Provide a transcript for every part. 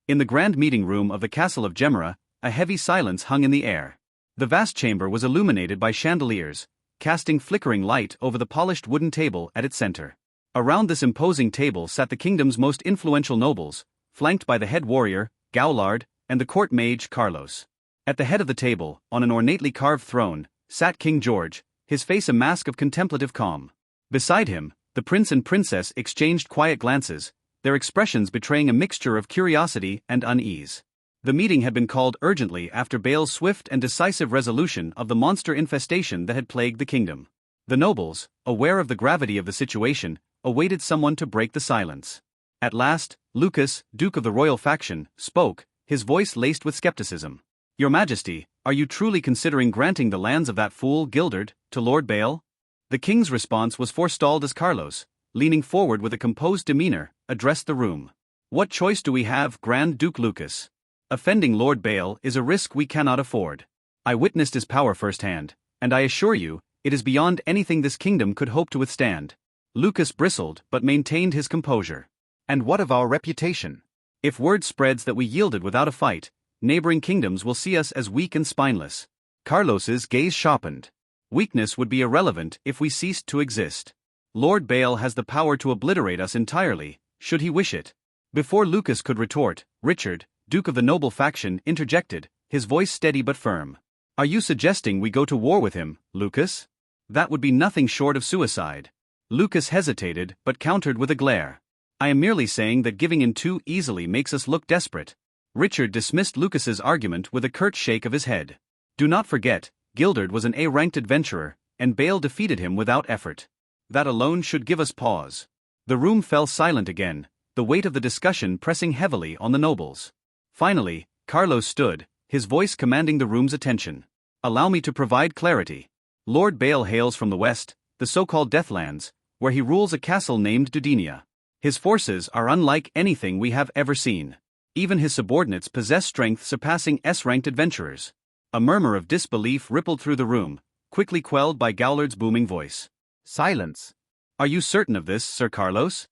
In the grand meeting room of the castle of Gemera, a heavy silence hung in the air. The vast chamber was illuminated by chandeliers, casting flickering light over the polished wooden table at its center. Around this imposing table sat the kingdom's most influential nobles, flanked by the head warrior, Gaulard, and the court mage, Carlos. At the head of the table, on an ornately carved throne, sat King George, his face a mask of contemplative calm. Beside him, the prince and princess exchanged quiet glances, their expressions betraying a mixture of curiosity and unease. The meeting had been called urgently after Bale's swift and decisive resolution of the monster infestation that had plagued the kingdom. The nobles, aware of the gravity of the situation, awaited someone to break the silence. At last, Lucas, Duke of the royal faction, spoke, his voice laced with skepticism. "Your Majesty, are you truly considering granting the lands of that fool Gildard to Lord Bale?" The king's response was forestalled as Carlos, leaning forward with a composed demeanor, addressed the room. "What choice do we have, Grand Duke Lucas? Offending Lord Bale is a risk we cannot afford. I witnessed his power firsthand, and I assure you, it is beyond anything this kingdom could hope to withstand." Lucas bristled but maintained his composure. "And what of our reputation? If word spreads that we yielded without a fight, neighboring kingdoms will see us as weak and spineless." Carlos's gaze sharpened. "Weakness would be irrelevant if we ceased to exist. Lord Bale has the power to obliterate us entirely, should he wish it." Before Lucas could retort, Richard, Duke of the noble faction, interjected, his voice steady but firm. "Are you suggesting we go to war with him, Lucas? That would be nothing short of suicide." Lucas hesitated but countered with a glare. "I am merely saying that giving in too easily makes us look desperate." Richard dismissed Lucas's argument with a curt shake of his head. "Do not forget, Gildard was an A-ranked adventurer, and Bale defeated him without effort. That alone should give us pause." The room fell silent again, the weight of the discussion pressing heavily on the nobles. Finally, Carlos stood, his voice commanding the room's attention. "Allow me to provide clarity. Lord Bale hails from the west, the so-called Deathlands, where he rules a castle named Denia. His forces are unlike anything we have ever seen. Even his subordinates possess strength surpassing S-ranked adventurers." A murmur of disbelief rippled through the room, quickly quelled by Gaulard's booming voice. "Silence. Are you certain of this, Sir Carlos?"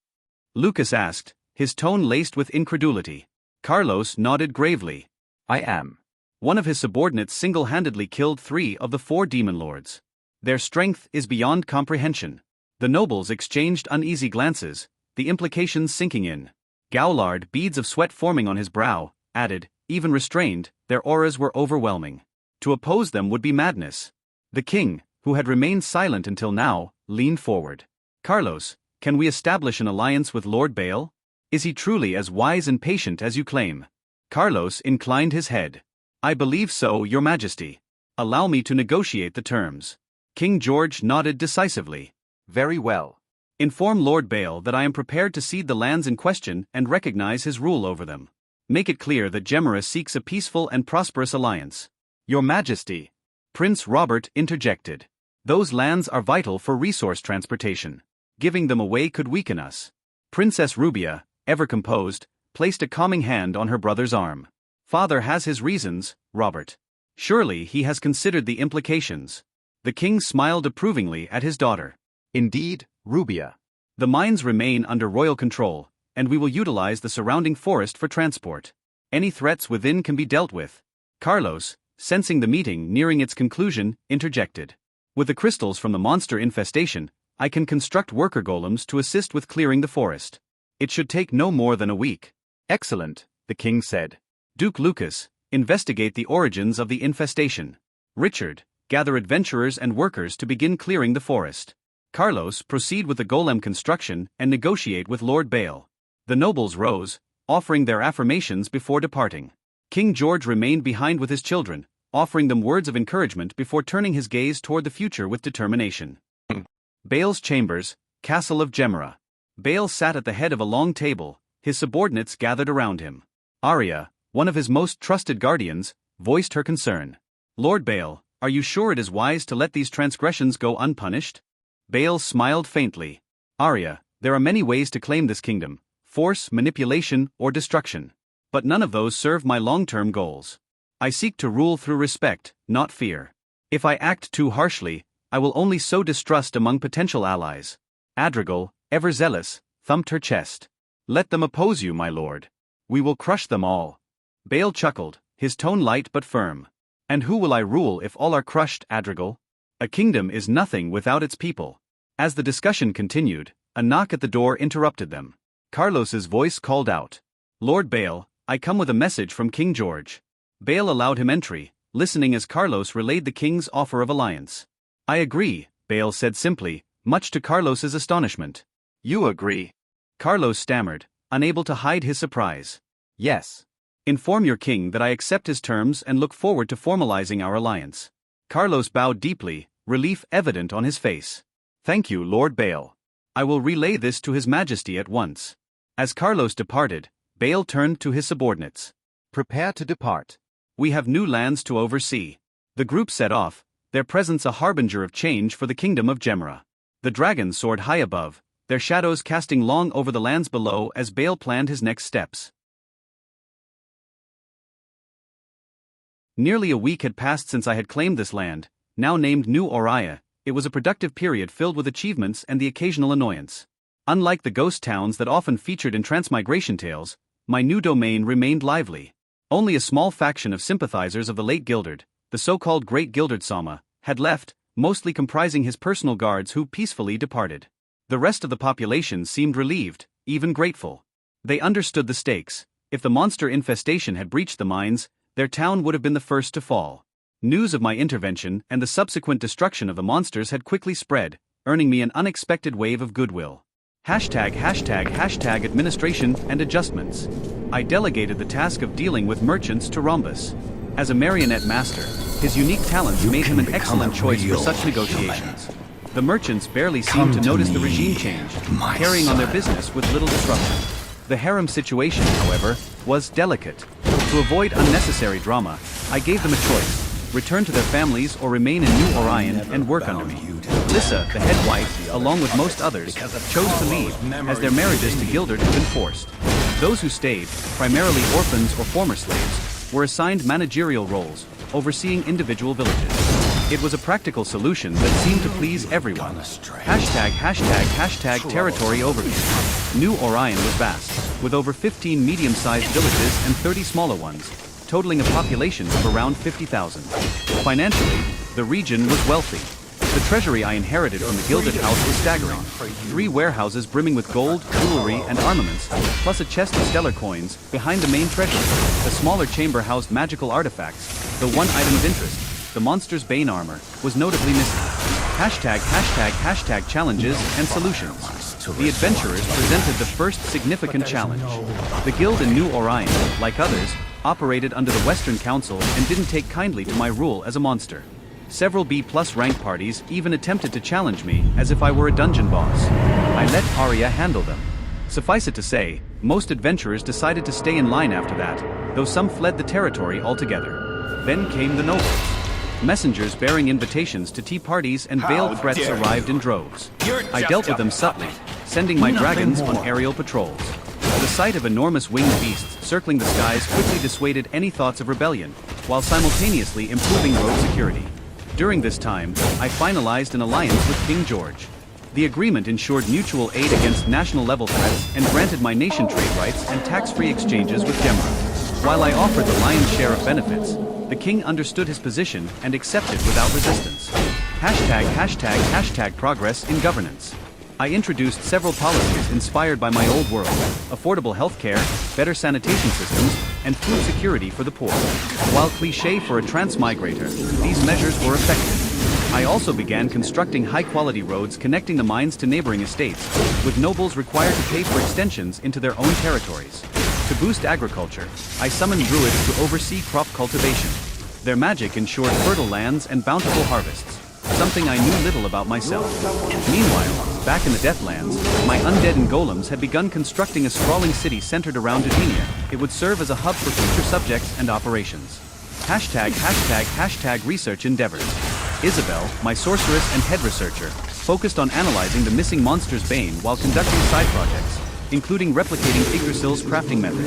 Lucas asked, his tone laced with incredulity. Carlos nodded gravely. "I am. One of his subordinates single-handedly killed 3 of the 4 demon lords. Their strength is beyond comprehension." The nobles exchanged uneasy glances, the implications sinking in. Gaulard, beads of sweat forming on his brow, added, even restrained, their auras were overwhelming. To oppose them would be madness. The king, who had remained silent until now, leaned forward. "Carlos, can we establish an alliance with Lord Bale? Is he truly as wise and patient as you claim?" Carlos inclined his head. "I believe so, Your Majesty. Allow me to negotiate the terms." King George nodded decisively. "Very well. Inform Lord Bale that I am prepared to cede the lands in question and recognize his rule over them. Make it clear that Gemera seeks a peaceful and prosperous alliance." "Your Majesty," Prince Robert interjected. "Those lands are vital for resource transportation. Giving them away could weaken us." Princess Rubia, ever composed, placed a calming hand on her brother's arm. "Father has his reasons, Robert. Surely he has considered the implications." The king smiled approvingly at his daughter. "Indeed, Rubia. The mines remain under royal control, and we will utilize the surrounding forest for transport. Any threats within can be dealt with." Carlos, sensing the meeting nearing its conclusion, interjected. "With the crystals from the monster infestation, I can construct worker golems to assist with clearing the forest. It should take no more than a week." "Excellent," the king said. "Duke Lucas, investigate the origins of the infestation. Richard, gather adventurers and workers to begin clearing the forest. Carlos, proceed with the golem construction and negotiate with Lord Bale." The nobles rose, offering their affirmations before departing. King George remained behind with his children, offering them words of encouragement before turning his gaze toward the future with determination. Bale's chambers, Castle of Gemera. Bale sat at the head of a long table, his subordinates gathered around him. Arya, one of his most trusted guardians, voiced her concern. "Lord Bale, are you sure it is wise to let these transgressions go unpunished?" Bale smiled faintly. "Arya, there are many ways to claim this kingdom: force, manipulation, or destruction. But none of those serve my long-term goals. I seek to rule through respect, not fear. If I act too harshly, I will only sow distrust among potential allies." Adrigal, ever zealous, thumped her chest. "Let them oppose you, my lord. We will crush them all. Bale chuckled, his tone light but firm. And who will I rule if all are crushed, Adrigal? A kingdom is nothing without its people. As the discussion continued, a knock at the door interrupted them. Carlos's voice called out. Lord Bale, I come with a message from King George. Bale allowed him entry, listening as Carlos relayed the king's offer of alliance. I agree, Bale said simply, much to Carlos's astonishment. You agree? Carlos stammered, unable to hide his surprise. Yes. Inform your king that I accept his terms and look forward to formalizing our alliance. Carlos bowed deeply, relief evident on his face. Thank you, Lord Bale. I will relay this to His Majesty at once. As Carlos departed, Bale turned to his subordinates. Prepare to depart. We have new lands to oversee. The group set off, their presence a harbinger of change for the kingdom of Gemera. The dragons soared high above, their shadows casting long over the lands below as Bale planned his next steps. Nearly a week had passed since I had claimed this land, now named New Orion. It was a productive period filled with achievements and the occasional annoyance. Unlike the ghost towns that often featured in transmigration tales, my new domain remained lively. Only a small faction of sympathizers of the late Gildard, the so-called Great Gildard Sama, had left, mostly comprising his personal guards who peacefully departed. The rest of the population seemed relieved, even grateful. They understood the stakes. If the monster infestation had breached the mines, their town would have been the first to fall. News of my intervention and the subsequent destruction of the monsters had quickly spread, earning me an unexpected wave of goodwill. #### administration and adjustments. I delegated the task of dealing with merchants to Rhombus. As a marionette master, his unique talents made him an excellent choice for such negotiations. The merchants barely seemed to notice the regime change, carrying on their business with little disruption. The harem situation, however, was delicate. To avoid unnecessary drama, I gave them a choice: return to their families or remain in New Orion and work under me. Lissa, the head wife, along with most others, chose to leave, as their marriages to Gildard had been forced. Those who stayed, primarily orphans or former slaves, were assigned managerial roles, overseeing individual villages. It was a practical solution that seemed to please everyone. #### territory overview. New Orion was vast, with over 15 medium-sized villages and 30 smaller ones, totaling a population of around 50,000. Financially, the region was wealthy. The treasury I inherited from the Gilded House was staggering. 3 warehouses brimming with gold, jewelry, and armaments, plus a chest of stellar coins behind the main treasury. A smaller chamber housed magical artifacts, though one item of interest, the monster's bane armor, was notably missing. ### challenges and solutions. The adventurers presented the first significant challenge. The guild in New Orion, like others, operated under the Western Council and didn't take kindly to my rule as a monster. Several B+ rank parties even attempted to challenge me as if I were a dungeon boss. I let Arya handle them. Suffice it to say, most adventurers decided to stay in line after that, though some fled the territory altogether. Then came the nobles. Messengers bearing invitations to tea parties and veiled threats arrived in droves. I dealt with them subtly, sending my dragons on aerial patrols. The sight of enormous winged beasts circling the skies quickly dissuaded any thoughts of rebellion, while simultaneously improving road security. During this time, I finalized an alliance with King George. The agreement ensured mutual aid against national-level threats and granted my nation trade rights and tax-free exchanges with Gemera. While I offered the lion's share of benefits, the king understood his position and accepted without resistance. ### progress in governance. I introduced several policies inspired by my old world: affordable healthcare, better sanitation systems, and food security for the poor. While cliché for a transmigrator, these measures were effective. I also began constructing high-quality roads connecting the mines to neighboring estates, with nobles required to pay for extensions into their own territories. To boost agriculture, I summoned druids to oversee crop cultivation. Their magic ensured fertile lands and bountiful harvests, something I knew little about myself. Meanwhile, back in the Deathlands, my undead and golems had begun constructing a sprawling city centered around Denia. It would serve as a hub for future subjects and operations. ### research endeavors. Isabel, my sorceress and head researcher, focused on analyzing the missing monster's bane while conducting side projects, including replicating Yggdrasil's crafting method.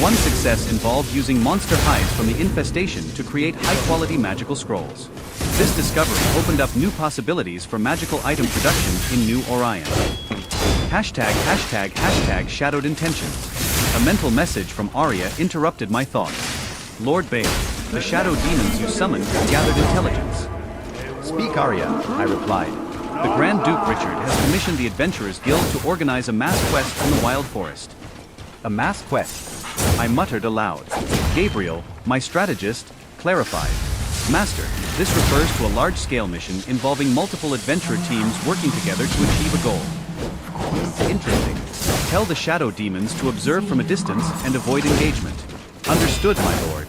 One success involved using monster hides from the infestation to create high-quality magical scrolls. This discovery opened up new possibilities for magical item production in New Orion. ### shadowed intentions. A mental message from Arya interrupted my thoughts. Lord Bale, the shadow demons you summoned have gathered intelligence. Speak, Arya, I replied. The Grand Duke Richard has commissioned the Adventurers Guild to organize a mass quest in the Wild Forest. A mass quest? I muttered aloud. Gabriel, my strategist, clarified. Master, this refers to a large-scale mission involving multiple adventurer teams working together to achieve a goal. Interesting. Tell the shadow demons to observe from a distance and avoid engagement. Understood, my lord.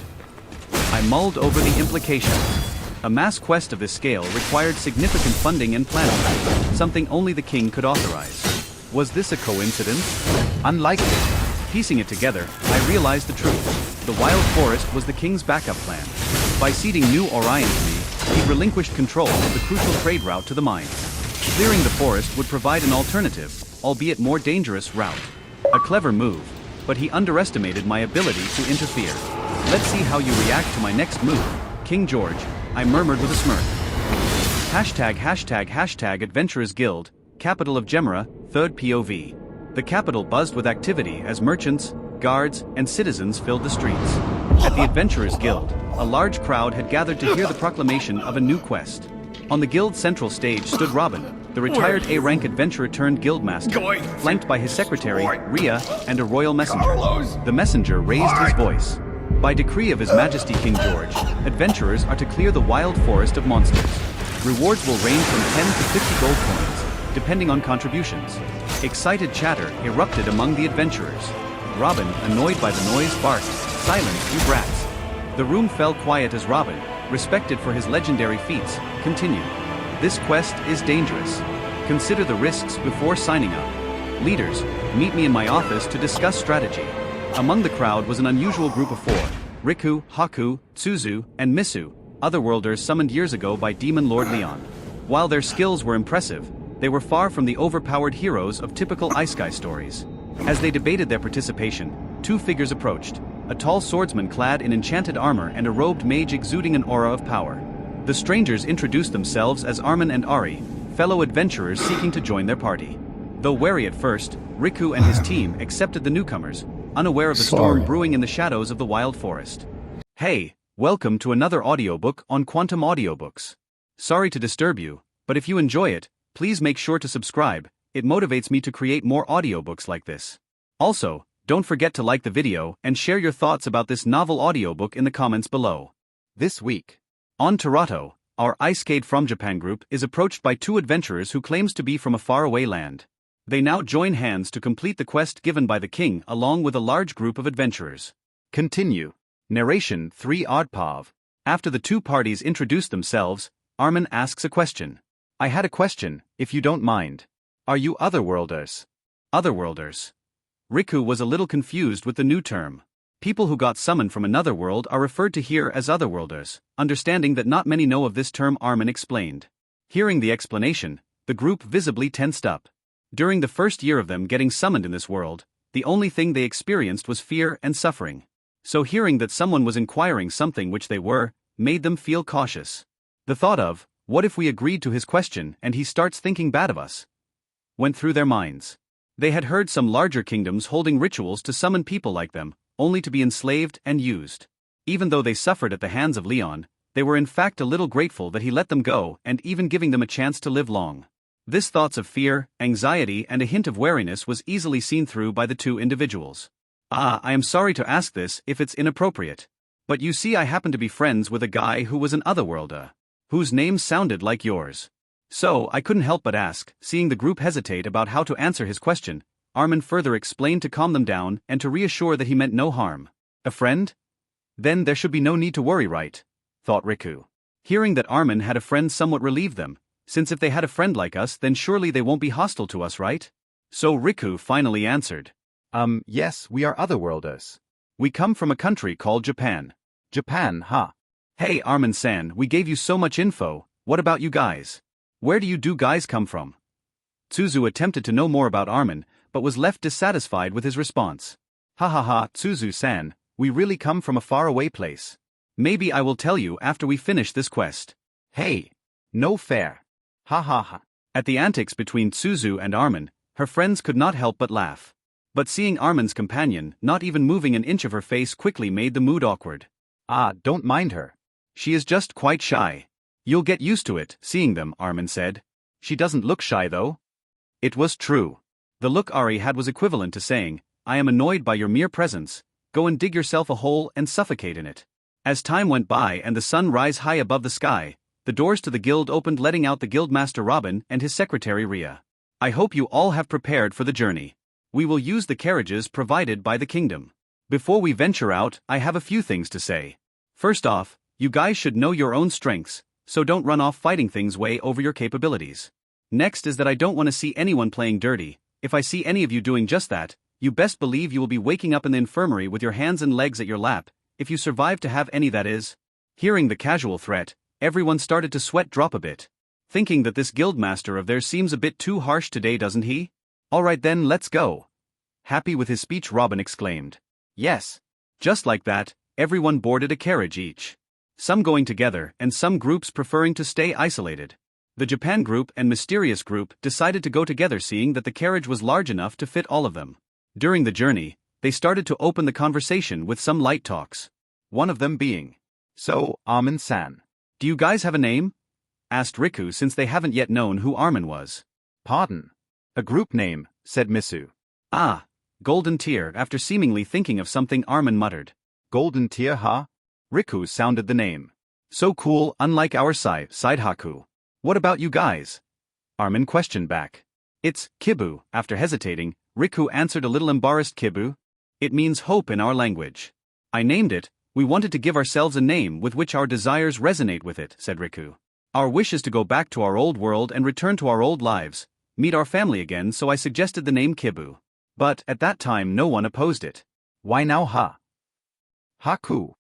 I mulled over the implications. A mass quest of this scale required significant funding and planning, something only the king could authorize. Was this a coincidence? Unlikely. Piecing it together, I realized the truth. The Wild Forest was the king's backup plan. By ceding New Orion to me, he relinquished control of the crucial trade route to the mines. Clearing the forest would provide an alternative, albeit more dangerous, route. A clever move, but he underestimated my ability to interfere. Let's see how you react to my next move, King George, I murmured with a smirk. #### Adventurers Guild, capital of Gemera, 3rd POV. The capital buzzed with activity as merchants, guards, and citizens filled the streets. At the Adventurers Guild, a large crowd had gathered to hear the proclamation of a new quest. On the guild's central stage stood Robin, the retired A-rank adventurer turned guildmaster, flanked by his secretary, Rhea, and a royal messenger. The messenger raised his voice. By decree of His Majesty King George, adventurers are to clear the wild forest of monsters. Rewards will range from 10 to 50 gold coins, depending on contributions. Excited chatter erupted among the adventurers. Robin, annoyed by the noise, barked, "Silence, you brats." The room fell quiet as Robin, respected for his legendary feats, continued. "This quest is dangerous. Consider the risks before signing up. Leaders, meet me in my office to discuss strategy." Among the crowd was an unusual group of 4, Riku, Haku, Tsuzu, and Misu, otherworlders summoned years ago by Demon Lord Leon. While their skills were impressive, they were far from the overpowered heroes of typical Isekai stories. As they debated their participation, 2 figures approached, a tall swordsman clad in enchanted armor and a robed mage exuding an aura of power. The strangers introduced themselves as Armin and Ari, fellow adventurers seeking to join their party. Though wary at first, Riku and his team accepted the newcomers, unaware of the storm brewing in the shadows of the wild forest. Hey, welcome to another audiobook on Quantum Audiobooks. Sorry to disturb you, but if you enjoy it, please make sure to subscribe. It motivates me to create more audiobooks like this. Also, don't forget to like the video and share your thoughts about this novel audiobook in the comments below. This week, on Toronto, our Icecade from Japan group is approached by 2 adventurers who claims to be from a faraway land. They now join hands to complete the quest given by the king along with a large group of adventurers. Continue. Narration 3 Oddpav. After the 2 parties introduce themselves, Armin asks a question. I had a question, if you don't mind. Are you otherworlders? Otherworlders. Riku was a little confused with the new term. People who got summoned from another world are referred to here as otherworlders, understanding that not many know of this term. Armin explained. Hearing the explanation, the group visibly tensed up. During the first year of them getting summoned in this world, the only thing they experienced was fear and suffering. So hearing that someone was inquiring something which they were, made them feel cautious. The thought of, what if we agreed to his question and he starts thinking bad of us, went through their minds. They had heard some larger kingdoms holding rituals to summon people like them, only to be enslaved and used. Even though they suffered at the hands of Leon, they were in fact a little grateful that he let them go and even giving them a chance to live long. This thoughts of fear, anxiety and a hint of wariness was easily seen through by the 2 individuals. I am sorry to ask this if it's inappropriate. But you see, I happen to be friends with a guy who was an otherworlder, whose name sounded like yours. So I couldn't help but ask. Seeing the group hesitate about how to answer his question, Armin further explained to calm them down and to reassure that he meant no harm. A friend? Then there should be no need to worry, right? Thought Riku. Hearing that Armin had a friend somewhat relieved them, since if they had a friend like us then surely they won't be hostile to us, right? So Riku finally answered. Yes, we are otherworlders. We come from a country called Japan. Japan, huh? Hey Armin-san, we gave you so much info, what about you guys? Where do you guys come from? Tsuzu attempted to know more about Armin, but was left dissatisfied with his response. Ha ha ha, Tsuzu-san, we really come from a faraway place. Maybe I will tell you after we finish this quest. Hey, no fair. Ha ha ha. At the antics between Tsuzu and Armin, her friends could not help but laugh. But seeing Armin's companion not even moving an inch of her face quickly made the mood awkward. Ah, don't mind her. She is just quite shy. You'll get used to it, seeing them, Armin said. She doesn't look shy though. It was true. The look Ari had was equivalent to saying, I am annoyed by your mere presence, go and dig yourself a hole and suffocate in it. As time went by and the sun rise high above the sky, the doors to the guild opened, letting out the guildmaster Robin and his secretary Ria. I hope you all have prepared for the journey. We will use the carriages provided by the kingdom. Before we venture out, I have a few things to say. First off, you guys should know your own strengths, so don't run off fighting things way over your capabilities. Next is that I don't want to see anyone playing dirty. If I see any of you doing just that, you best believe you will be waking up in the infirmary with your hands and legs at your lap, if you survive to have any, that is. Hearing the casual threat, everyone started to sweat drop a bit. Thinking that this guildmaster of theirs seems a bit too harsh today, doesn't he? Alright then, let's go. Happy with his speech, Robin exclaimed. Yes. Just like that, everyone boarded a carriage each. Some going together and some groups preferring to stay isolated. The Japan group and Mysterious group decided to go together, seeing that the carriage was large enough to fit all of them. During the journey, they started to open the conversation with some light talks. One of them being, So, Armin-san. Do you guys have a name? Asked Riku, since they haven't yet known who Armin was. Pardon. A group name, said Misu. Ah, Golden Tear. After seemingly thinking of something, Armin muttered. Golden Tear, huh? Riku sounded the name. So cool, unlike our sighed Haku. What about you guys? Armin questioned back. It's Kibu. After hesitating, Riku answered, a little embarrassed. Kibu? It means hope in our language. I named it. We wanted to give ourselves a name with which our desires resonate with it, said Riku. Our wish is to go back to our old world and return to our old lives, meet our family again, so I suggested the name Kibu. But at that time no one opposed it. Why now, ha? Haku,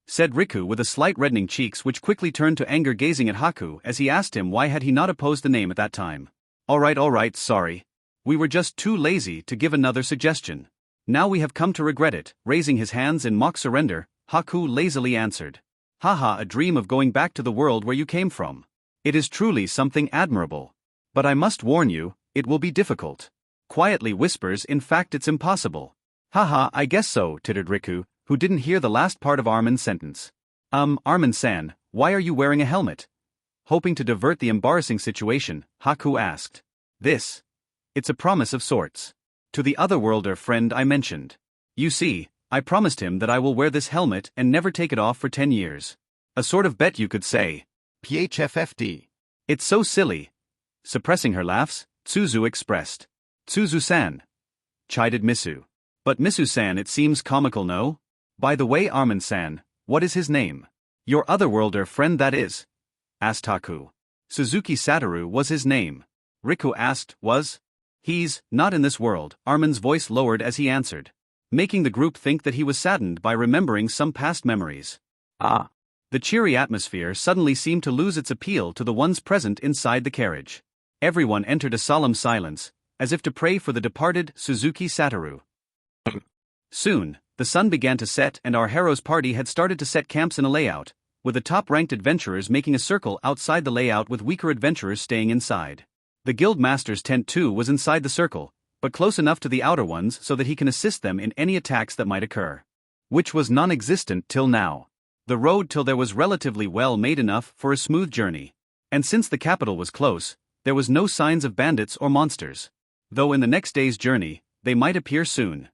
said Riku with a slight reddening cheeks, which quickly turned to anger gazing at Haku as he asked him why had he not opposed the name at that time. Alright, sorry. We were just too lazy to give another suggestion. Now we have come to regret it. Raising his hands in mock surrender, Haku lazily answered. Haha, a dream of going back to the world where you came from. It is truly something admirable. But I must warn you, it will be difficult. Quietly whispers, in fact it's impossible. Haha, I guess so, tittered Riku, who didn't hear the last part of Armin's sentence. Armin-san, why are you wearing a helmet? Hoping to divert the embarrassing situation, Haku asked. It's a promise of sorts. To the otherworlder friend I mentioned. You see, I promised him that I will wear this helmet and never take it off for 10 years. A sort of bet, you could say. PHFFD. It's so silly. Suppressing her laughs, Tsuzu expressed. Tsuzu-san. Chided Misu. But Misu-san, it seems comical, no? By the way, Armin-san, what is his name? Your otherworlder friend, that is? Asked Haku. Suzuki Satoru was his name. Riku asked, was? He's not in this world, Armin's voice lowered as he answered, making the group think that he was saddened by remembering some past memories. Ah. The cheery atmosphere suddenly seemed to lose its appeal to the ones present inside the carriage. Everyone entered a solemn silence, as if to pray for the departed Suzuki Satoru. Soon, the sun began to set and our hero's party had started to set camps in a layout, with the top-ranked adventurers making a circle outside the layout with weaker adventurers staying inside. The guild master's tent too was inside the circle, but close enough to the outer ones so that he can assist them in any attacks that might occur. Which was non-existent till now. The road till there was relatively well made enough for a smooth journey. And since the capital was close, there was no signs of bandits or monsters. Though in the next day's journey, they might appear soon.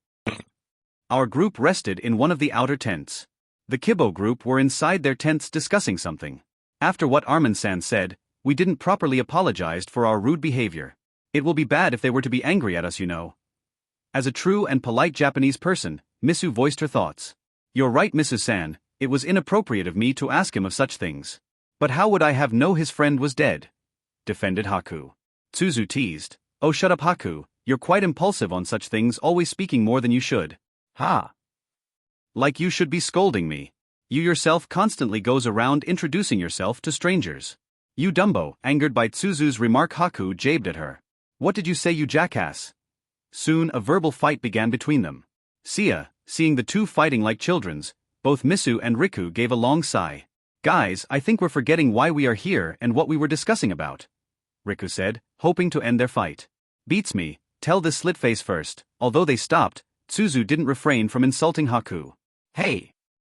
Our group rested in one of the outer tents. The Kibo group were inside their tents discussing something. After what Armin-san said, we didn't properly apologize for our rude behavior. It will be bad if they were to be angry at us, you know. As a true and polite Japanese person, Misu voiced her thoughts. You're right, Misu-san, it was inappropriate of me to ask him of such things. But how would I have known his friend was dead? Defended Haku. Tsuzu teased. Oh, shut up, Haku, you're quite impulsive on such things, always speaking more than you should. Ha! Like you should be scolding me. You yourself constantly goes around introducing yourself to strangers. You Dumbo, angered by Tsuzu's remark, Haku jabed at her. What did you say, you jackass? Soon a verbal fight began between them. Seeing the two fighting like children's, both Misu and Riku gave a long sigh. Guys, I think we're forgetting why we are here and what we were discussing about. Riku said, hoping to end their fight. Beats me, tell this slitface first, although they stopped, Tsuzu didn't refrain from insulting Haku. Hey!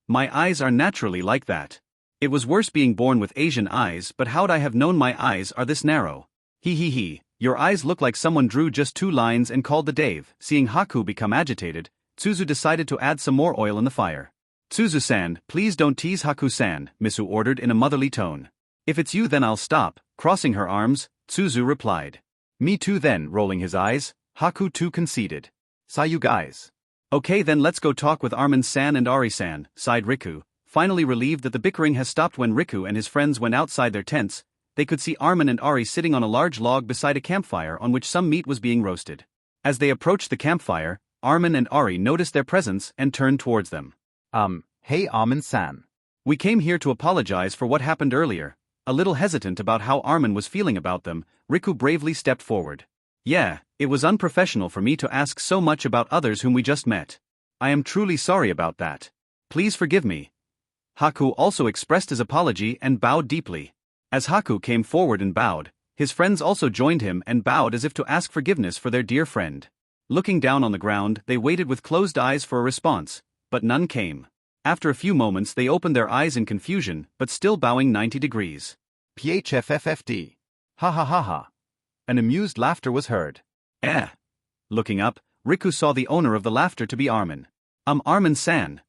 My eyes are naturally like that. It was worse being born with Asian eyes, but how'd I have known my eyes are this narrow? He. Your eyes look like someone drew just 2 lines and called the Dave. Seeing Haku become agitated, Tsuzu decided to add some more oil in the fire. Tsuzu-san, please don't tease Haku-san, Misu ordered in a motherly tone. If it's you then I'll stop. Crossing her arms, Tsuzu replied. Me too then, rolling his eyes, Haku too conceded. Saw you guys. Okay then let's go talk with Armin-san and Ari-san, sighed Riku, finally relieved that the bickering has stopped. When Riku and his friends went outside their tents, they could see Armin and Ari sitting on a large log beside a campfire on which some meat was being roasted. As they approached the campfire, Armin and Ari noticed their presence and turned towards them. Hey Armin-san. We came here to apologize for what happened earlier. A little hesitant about how Armin was feeling about them, Riku bravely stepped forward. Yeah, it was unprofessional for me to ask so much about others whom we just met. I am truly sorry about that. Please forgive me. Haku also expressed his apology and bowed deeply. As Haku came forward and bowed, his friends also joined him and bowed as if to ask forgiveness for their dear friend. Looking down on the ground, they waited with closed eyes for a response, but none came. After a few moments they opened their eyes in confusion, but still bowing 90 degrees. PHFFFD. Ha ha ha ha. An amused laughter was heard. Looking up, Riku saw the owner of the laughter to be Armin. Armin-san?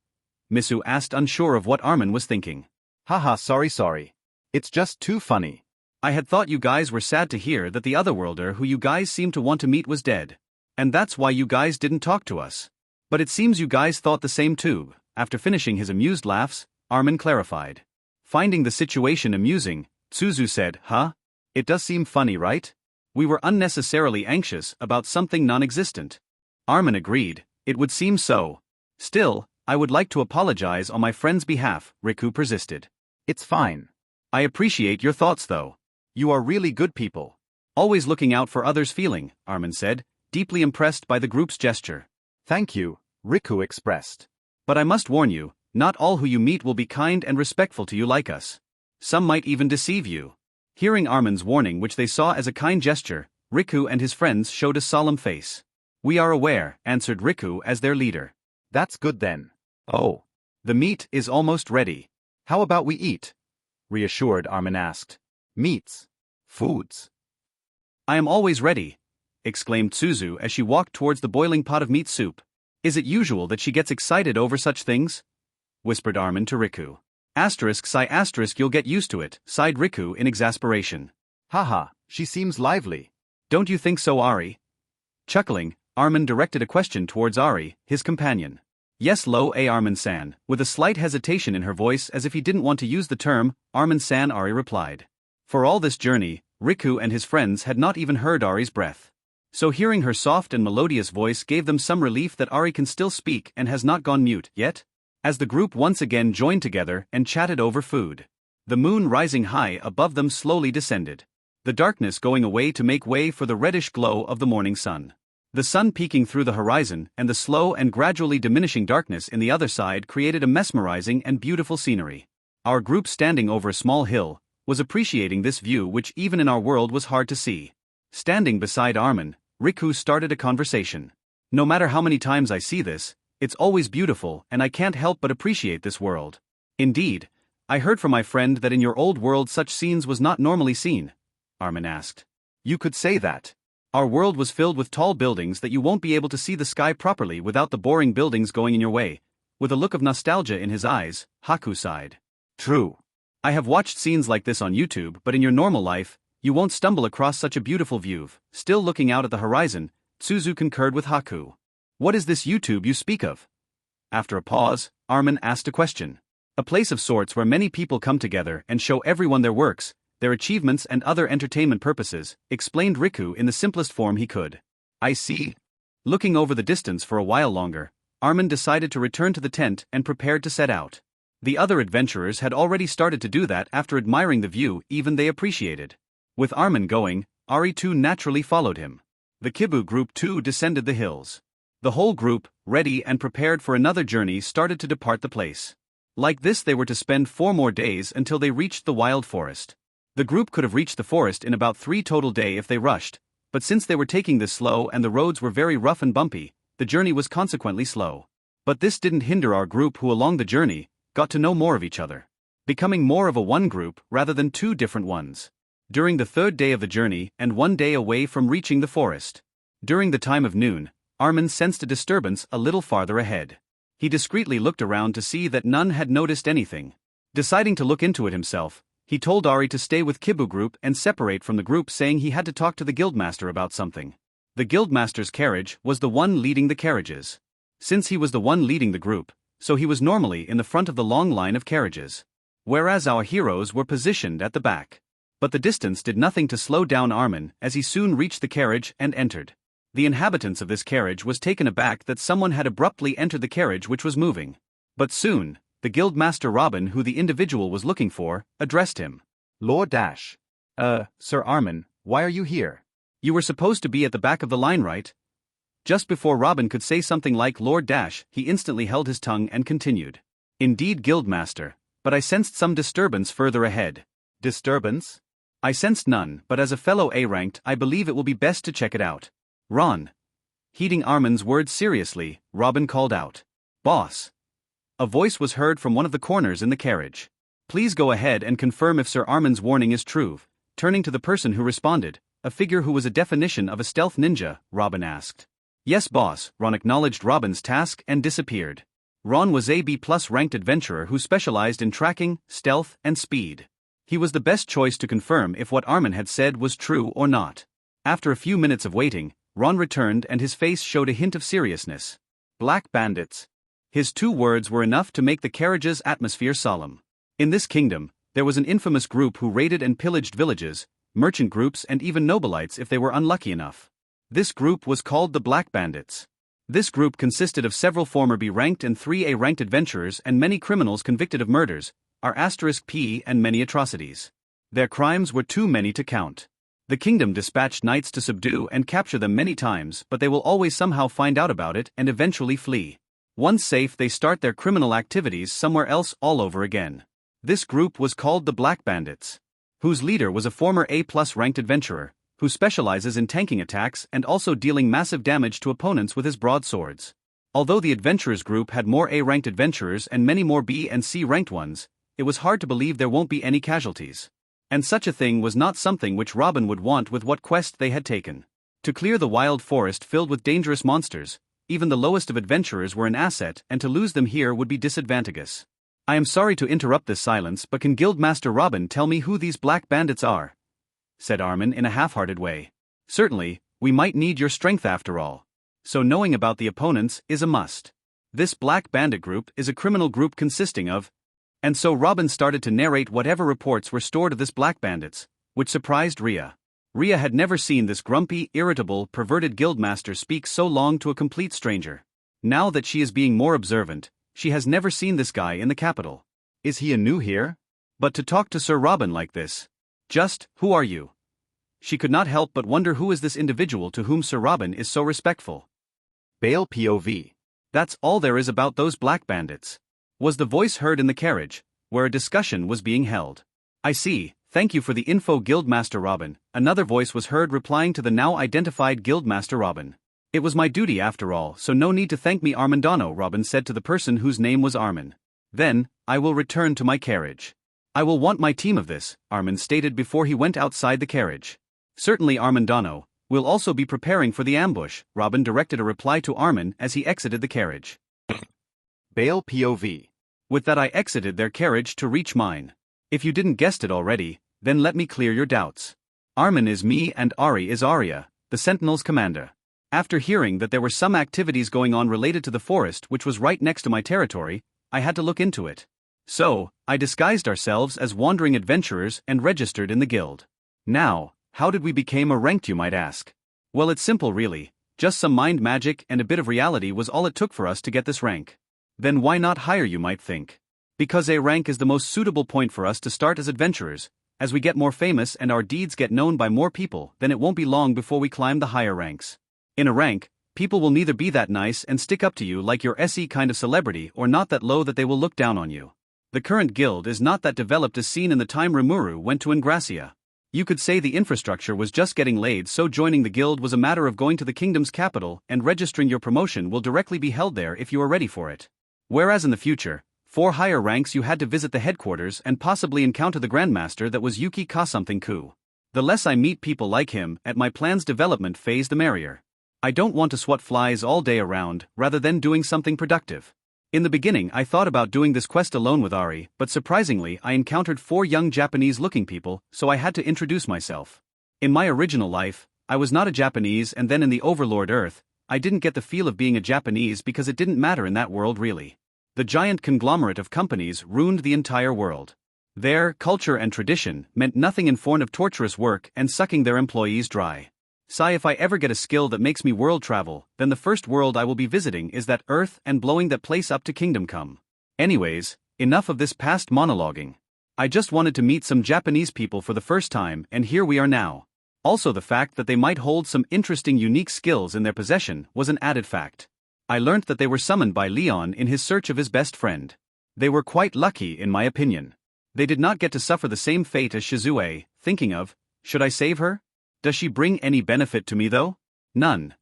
Misu asked, unsure of what Armin was thinking. Haha, sorry. It's just too funny. I had thought you guys were sad to hear that the otherworlder who you guys seemed to want to meet was dead. And that's why you guys didn't talk to us. But it seems you guys thought the same too. After finishing his amused laughs, Armin clarified. Finding the situation amusing, Tsuzu said, Huh? It does seem funny, right? We were unnecessarily anxious about something non-existent. Armin agreed, it would seem so. Still, I would like to apologize on my friend's behalf, Riku persisted. It's fine. I appreciate your thoughts though. You are really good people. Always looking out for others' feeling, Armin said, deeply impressed by the group's gesture. Thank you, Riku expressed. But I must warn you, not all who you meet will be kind and respectful to you like us. Some might even deceive you. Hearing Armin's warning, which they saw as a kind gesture, Riku and his friends showed a solemn face. We are aware, answered Riku as their leader. That's good then. Oh. The meat is almost ready. How about we eat? Reassured, Armin asked. Meats. Foods. I am always ready, exclaimed Tsuzu as she walked towards the boiling pot of meat soup. Is it usual that she gets excited over such things? Whispered Armin to Riku. Sigh, you'll get used to it, sighed Riku in exasperation. Haha, she seems lively. Don't you think so, Ari? Chuckling, Armin directed a question towards Ari, his companion. Yes, Armin-san, with a slight hesitation in her voice as if he didn't want to use the term, Armin-san. Ari replied. For all this journey, Riku and his friends had not even heard Ari's breath. So hearing her soft and melodious voice gave them some relief that Ari can still speak and has not gone mute yet. As the group once again joined together and chatted over food. The moon rising high above them slowly descended. The darkness going away to make way for the reddish glow of the morning sun. The sun peeking through the horizon and the slow and gradually diminishing darkness in the other side created a mesmerizing and beautiful scenery. Our group, standing over a small hill, was appreciating this view, which even in our world was hard to see. Standing beside Armin, Riku started a conversation. No matter how many times I see this, it's always beautiful and I can't help but appreciate this world. Indeed, I heard from my friend that in your old world such scenes was not normally seen, Armin asked. You could say that. Our world was filled with tall buildings that you won't be able to see the sky properly without the boring buildings going in your way. With a look of nostalgia in his eyes, Haku sighed. True. I have watched scenes like this on YouTube, but in your normal life, you won't stumble across such a beautiful view. Still looking out at the horizon, Tsuzu concurred with Haku. What is this YouTube you speak of? After a pause, Armin asked a question. A place of sorts where many people come together and show everyone their works, their achievements and other entertainment purposes, explained Riku in the simplest form he could. I see. Looking over the distance for a while longer, Armin decided to return to the tent and prepared to set out. The other adventurers had already started to do that after admiring the view even they appreciated. With Armin going, Ari too naturally followed him. The Kibu group too descended the hills. The whole group, ready and prepared for another journey, started to depart the place. Like this they were to spend 4 more days until they reached the wild forest. The group could have reached the forest in about 3 total days if they rushed, but since they were taking this slow and the roads were very rough and bumpy, the journey was consequently slow. But this didn't hinder our group who along the journey, got to know more of each other. Becoming more of a one group rather than two different ones. During the third day of the journey and 1 day away from reaching the forest. During the time of noon, Armin sensed a disturbance a little farther ahead. He discreetly looked around to see that none had noticed anything. Deciding to look into it himself, he told Ari to stay with Kibu group and separate from the group, saying he had to talk to the guildmaster about something. The guildmaster's carriage was the one leading the carriages. Since he was the one leading the group, so he was normally in the front of the long line of carriages. Whereas our heroes were positioned at the back. But the distance did nothing to slow down Armin as he soon reached the carriage and entered. The inhabitants of this carriage was taken aback that someone had abruptly entered the carriage which was moving. But soon, the guildmaster Robin, who the individual was looking for, addressed him. Lord Dash. Sir Armin, why are you here? You were supposed to be at the back of the line, right? Just before Robin could say something like Lord Dash, he instantly held his tongue and continued. Indeed, guildmaster, but I sensed some disturbance further ahead. Disturbance? I sensed none, but as a fellow A-ranked, I believe it will be best to check it out. Ron. Heeding Armin's words seriously, Robin called out. Boss. A voice was heard from one of the corners in the carriage. Please go ahead and confirm if Sir Armin's warning is true. Turning to the person who responded, a figure who was a definition of a stealth ninja, Robin asked. Yes boss, Ron acknowledged Robin's task and disappeared. Ron was a B+ ranked adventurer who specialized in tracking, stealth, and speed. He was the best choice to confirm if what Armin had said was true or not. After a few minutes of waiting, Ron returned and his face showed a hint of seriousness. Black bandits. His 2 words were enough to make the carriage's atmosphere solemn. In this kingdom, there was an infamous group who raided and pillaged villages, merchant groups and even nobilites if they were unlucky enough. This group was called the Black Bandits. This group consisted of several former B-ranked and 3A ranked adventurers and many criminals convicted of murders, *P and many atrocities. Their crimes were too many to count. The kingdom dispatched knights to subdue and capture them many times, but they will always somehow find out about it and eventually flee. Once safe, they start their criminal activities somewhere else all over again. This group was called the Black Bandits, whose leader was a former A+ ranked adventurer, who specializes in tanking attacks and also dealing massive damage to opponents with his broadswords. Although the adventurers group had more A-ranked adventurers and many more B and C ranked ones, it was hard to believe there won't be any casualties. And such a thing was not something which Robin would want with what quest they had taken. To clear the wild forest filled with dangerous monsters, even the lowest of adventurers were an asset, and to lose them here would be disadvantageous. I am sorry to interrupt this silence, but can Guildmaster Robin tell me who these Black Bandits are? Said Armin in a half-hearted way. Certainly, we might need your strength after all. So knowing about the opponents is a must. This Black Bandit group is a criminal group consisting of... And so Robin started to narrate whatever reports were stored of this Black Bandits, which surprised Rhea. Rhea had never seen this grumpy, irritable, perverted guildmaster speak so long to a complete stranger. Now that she is being more observant, she has never seen this guy in the capital. Is he a new here? But to talk to Sir Robin like this... Just, who are you? She could not help but wonder who is this individual to whom Sir Robin is so respectful. Bale POV. That's all there is about those Black Bandits. Was the voice heard in the carriage, where a discussion was being held. I see, thank you for the info Guildmaster Robin. Another voice was heard replying to the now identified Guildmaster Robin. It was my duty after all, so no need to thank me Armandano, Robin said to the person whose name was Armin. Then, I will return to my carriage. I will want my team of this, Armin stated before he went outside the carriage. Certainly Armandano, will also be preparing for the ambush, Robin directed a reply to Armin as he exited the carriage. Bale POV. With that I exited their carriage to reach mine. If you didn't guessed it already, then let me clear your doubts. Armin is me and Ari is Arya, the Sentinel's commander. After hearing that there were some activities going on related to the forest which was right next to my territory, I had to look into it. So, I disguised ourselves as wandering adventurers and registered in the guild. Now, how did we become a ranked, you might ask? Well, it's simple really, just some mind magic and a bit of reality was all it took for us to get this rank. Then why not higher, you might think? Because A rank is the most suitable point for us to start as adventurers. As we get more famous and our deeds get known by more people, then it won't be long before we climb the higher ranks. In a rank, people will neither be that nice and stick up to you like your SE kind of celebrity or not that low that they will look down on you. The current guild is not that developed as seen in the time Rimuru went to Ingracia. You could say the infrastructure was just getting laid, so joining the guild was a matter of going to the kingdom's capital and registering your promotion will directly be held there if you are ready for it. Whereas in the future, for higher ranks you had to visit the headquarters and possibly encounter the grandmaster that was Yuki Ka-something-ku. The less I meet people like him at my plan's development phase the merrier. I don't want to swat flies all day around, rather than doing something productive. In the beginning I thought about doing this quest alone with Ari, but surprisingly I encountered 4 young Japanese-looking people, so I had to introduce myself. In my original life, I was not a Japanese, and then in the Overlord Earth, I didn't get the feel of being a Japanese because it didn't matter in that world really. The giant conglomerate of companies ruined the entire world. Their culture and tradition meant nothing in form of torturous work and sucking their employees dry. If I ever get a skill that makes me world travel, then the first world I will be visiting is that Earth and blowing that place up to kingdom come. Anyways, enough of this past monologuing. I just wanted to meet some Japanese people for the first time, and here we are now. Also the fact that they might hold some interesting unique skills in their possession was an added fact. I learnt that they were summoned by Leon in his search of his best friend. They were quite lucky in my opinion. They did not get to suffer the same fate as Shizue, thinking of, should I save her? Does she bring any benefit to me though? None.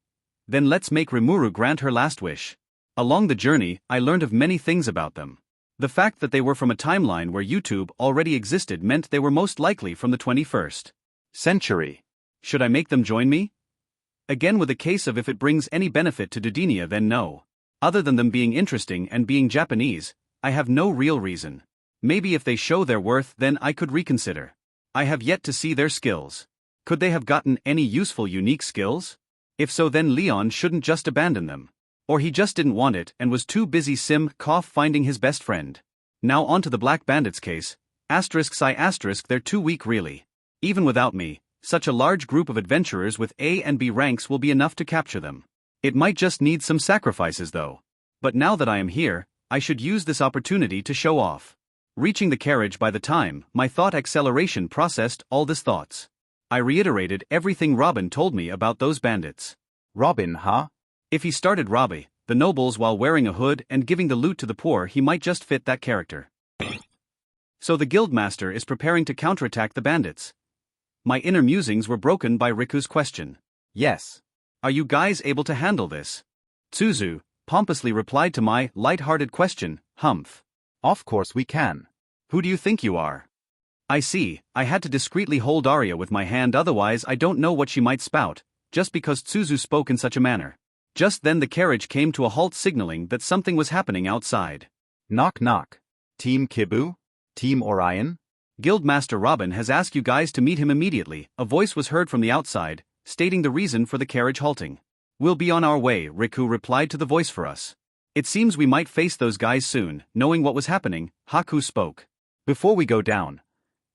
Then let's make Rimuru grant her last wish. Along the journey, I learned of many things about them. The fact that they were from a timeline where YouTube already existed meant they were most likely from the 21st century. Should I make them join me? Again with a case of if it brings any benefit to Denia then no. Other than them being interesting and being Japanese, I have no real reason. Maybe if they show their worth then I could reconsider. I have yet to see their skills. Could they have gotten any useful unique skills? If so then Leon shouldn't just abandon them. Or he just didn't want it and was too busy finding his best friend. Now on to the Black Bandits case, they're too weak really. Even without me, such a large group of adventurers with A and B ranks will be enough to capture them. It might just need some sacrifices though. But now that I am here, I should use this opportunity to show off. Reaching the carriage by the time my thought acceleration processed all these thoughts. I reiterated everything Robin told me about those bandits. Robin, huh? If he started robbing the nobles while wearing a hood and giving the loot to the poor, he might just fit that character. So the guildmaster is preparing to counterattack the bandits. My inner musings were broken by Riku's question. Yes. Are you guys able to handle this? Tsuzu pompously replied to my light-hearted question, humph. Of course we can. Who do you think you are? I see, I had to discreetly hold Arya with my hand, otherwise I don't know what she might spout, just because Tsuzu spoke in such a manner. Just then the carriage came to a halt, signaling that something was happening outside. Knock knock. Team Kibu? Team Orion? Guildmaster Robin has asked you guys to meet him immediately, a voice was heard from the outside, stating the reason for the carriage halting. We'll be on our way, Riku replied to the voice for us. It seems we might face those guys soon. Knowing what was happening, Haku spoke. Before we go down,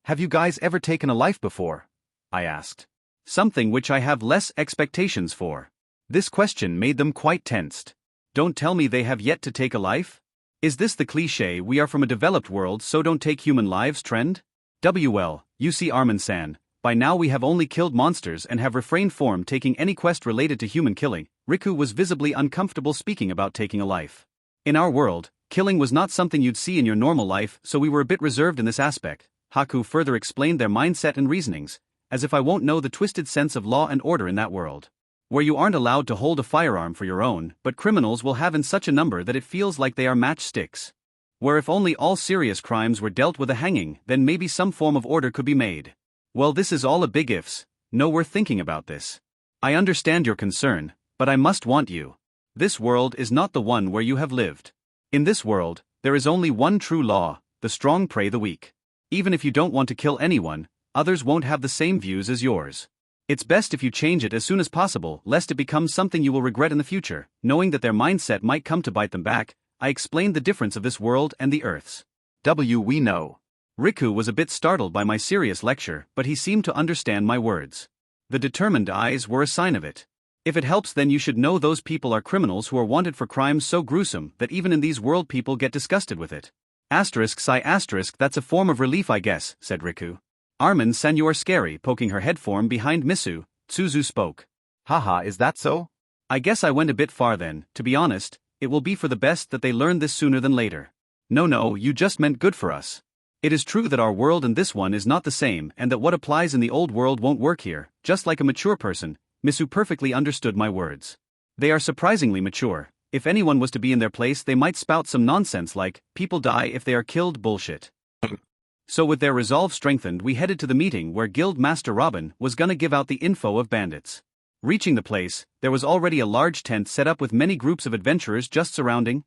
have you guys ever taken a life before? I asked. Something which I have less expectations for. This question made them quite tensed. Don't tell me they have yet to take a life? Is this the cliché we are from a developed world so don't take human lives trend? Well, you see Armin-san, by now we have only killed monsters and have refrained from taking any quest related to human killing. Riku was visibly uncomfortable speaking about taking a life. In our world, killing was not something you'd see in your normal life, so we were a bit reserved in this aspect. Haku further explained their mindset and reasonings, as if I won't know the twisted sense of law and order in that world. Where you aren't allowed to hold a firearm for your own, but criminals will have in such a number that it feels like they are matchsticks. Where if only all serious crimes were dealt with a hanging, then maybe some form of order could be made. Well, this is all a big ifs. No, we're thinking about this. I understand your concern, but I must want you. This world is not the one where you have lived. In this world, there is only one true law, the strong prey the weak. Even if you don't want to kill anyone, others won't have the same views as yours. It's best if you change it as soon as possible, lest it becomes something you will regret in the future. Knowing that their mindset might come to bite them back, I explained the difference of this world and the Earth's. We know. Riku was a bit startled by my serious lecture, but he seemed to understand my words. The determined eyes were a sign of it. If it helps, then you should know those people are criminals who are wanted for crimes so gruesome that even in these world people get disgusted with it. That's a form of relief, I guess, said Riku. Armin-san, you are scary, poking her head from behind Misu, Tsuzu spoke. Haha, is that so? I guess I went a bit far then, to be honest. It will be for the best that they learn this sooner than later. No, you just meant good for us. It is true that our world and this one is not the same and that what applies in the old world won't work here, just like a mature person. Misu perfectly understood my words. They are surprisingly mature. If anyone was to be in their place, they might spout some nonsense like, people die if they are killed bullshit. So with their resolve strengthened, we headed to the meeting where Guild Master Robin was gonna give out the info of bandits. Reaching the place, there was already a large tent set up with many groups of adventurers just surrounding.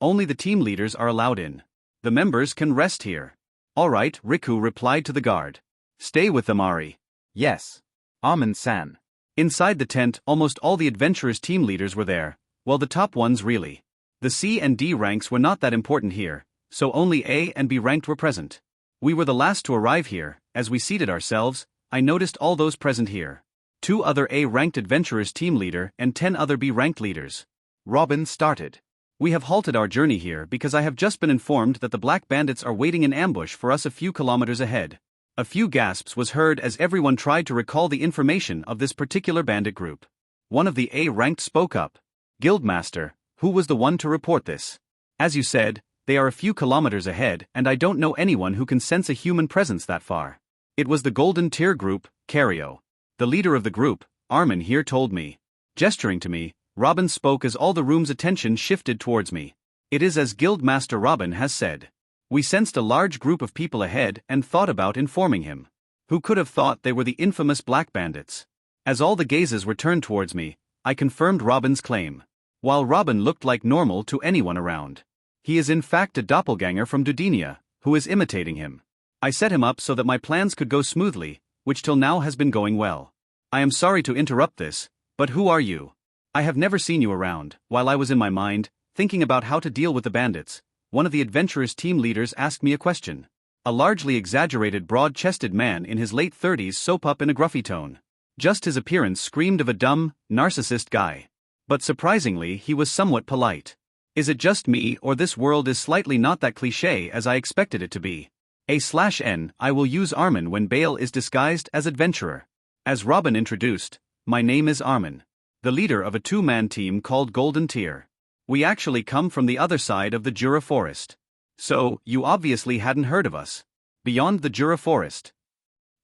Only the team leaders are allowed in. The members can rest here. Alright, Riku replied to the guard. Stay with them, Ari. Yes. Amen-san. Inside the tent, almost all the adventurers' team leaders were there. Well, the top ones really. The C and D ranks were not that important here, so only A and B ranked were present. We were the last to arrive here. As we seated ourselves, I noticed all those present here. 2 other A-ranked adventurers team leader and 10 other B-ranked leaders. Robin started. We have halted our journey here because I have just been informed that the black bandits are waiting in ambush for us a few kilometers ahead. A few gasps was heard as everyone tried to recall the information of this particular bandit group. One of the A-ranked spoke up. Guildmaster, who was the one to report this? As you said, they are a few kilometers ahead and I don't know anyone who can sense a human presence that far. It was the Golden Tier group, Cario. The leader of the group, Armin here told me. Gesturing to me, Robin spoke as all the room's attention shifted towards me. It is as Guildmaster Robin has said. We sensed a large group of people ahead and thought about informing him. Who could have thought they were the infamous black bandits? As all the gazes were turned towards me, I confirmed Robin's claim. While Robin looked like normal to anyone around, he is in fact a doppelganger from Denia, who is imitating him. I set him up so that my plans could go smoothly, which till now has been going well. I am sorry to interrupt this, but who are you? I have never seen you around. While I was in my mind, thinking about how to deal with the bandits, one of the adventurers' team leaders asked me a question. A largely exaggerated broad-chested man in his late 30s spoke up in a gruffy tone. Just his appearance screamed of a dumb, narcissist guy. But surprisingly, he was somewhat polite. Is it just me or this world is slightly not that cliché as I expected it to be? A/N, I will use Armin when Bale is disguised as adventurer. As Robin introduced, my name is Armin, the leader of a 2-man team called Golden Tier. We actually come from the other side of the Jura Forest. So, you obviously hadn't heard of us. Beyond the Jura Forest.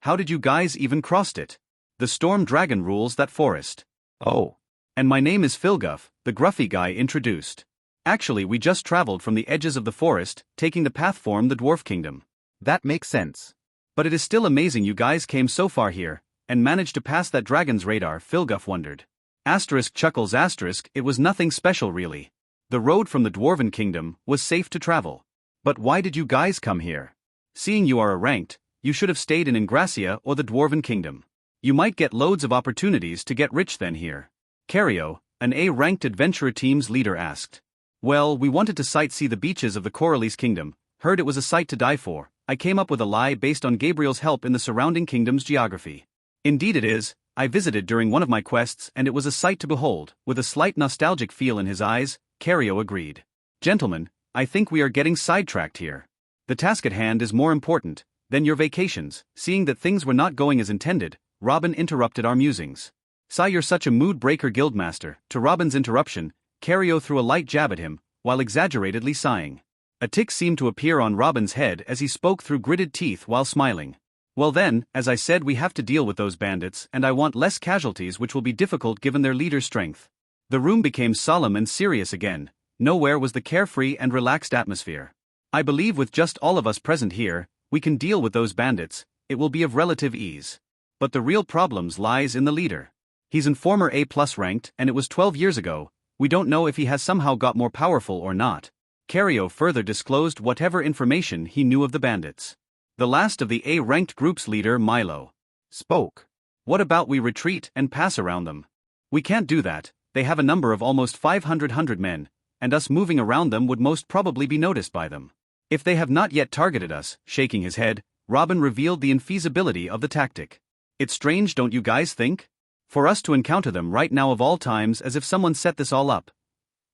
How did you guys even crossed it? The Storm Dragon rules that forest. Oh. And my name is Philguff, the gruffy guy introduced. Actually, we just traveled from the edges of the forest, taking the path form the Dwarf Kingdom. That makes sense. But it is still amazing you guys came so far here, and managed to pass that dragon's radar, Philguff wondered. Asterisk chuckles asterisk, it was nothing special really. The road from the Dwarven Kingdom was safe to travel. But why did you guys come here? Seeing you are a ranked, you should have stayed in Ingracia or the Dwarven Kingdom. You might get loads of opportunities to get rich then here. Cario, an A-ranked adventurer team's leader asked. Well, we wanted to sightsee the beaches of the Corallis Kingdom, heard it was a sight to die for. I came up with a lie based on Gabriel's help in the surrounding kingdom's geography. Indeed it is, I visited during one of my quests and it was a sight to behold. With a slight nostalgic feel in his eyes, Cario agreed. Gentlemen, I think we are getting sidetracked here. The task at hand is more important than your vacations. Seeing that things were not going as intended, Robin interrupted our musings. Sigh, you're such a mood breaker, Guildmaster. To Robin's interruption, Cario threw a light jab at him, while exaggeratedly sighing. A tic seemed to appear on Robin's head as he spoke through gritted teeth while smiling. Well then, as I said, we have to deal with those bandits and I want less casualties, which will be difficult given their leader's strength. The room became solemn and serious again. Nowhere was the carefree and relaxed atmosphere. I believe with just all of us present here, we can deal with those bandits. It will be of relative ease. But the real problems lies in the leader. He's in former A+ ranked and it was 12 years ago. We don't know if he has somehow got more powerful or not. Cario further disclosed whatever information he knew of the bandits. The last of the A-ranked group's leader, Milo, spoke. What about we retreat and pass around them? We can't do that. They have a number of almost 500 men, and us moving around them would most probably be noticed by them. If they have not yet targeted us, shaking his head, Robin revealed the infeasibility of the tactic. It's strange, don't you guys think? For us to encounter them right now of all times, as if someone set this all up.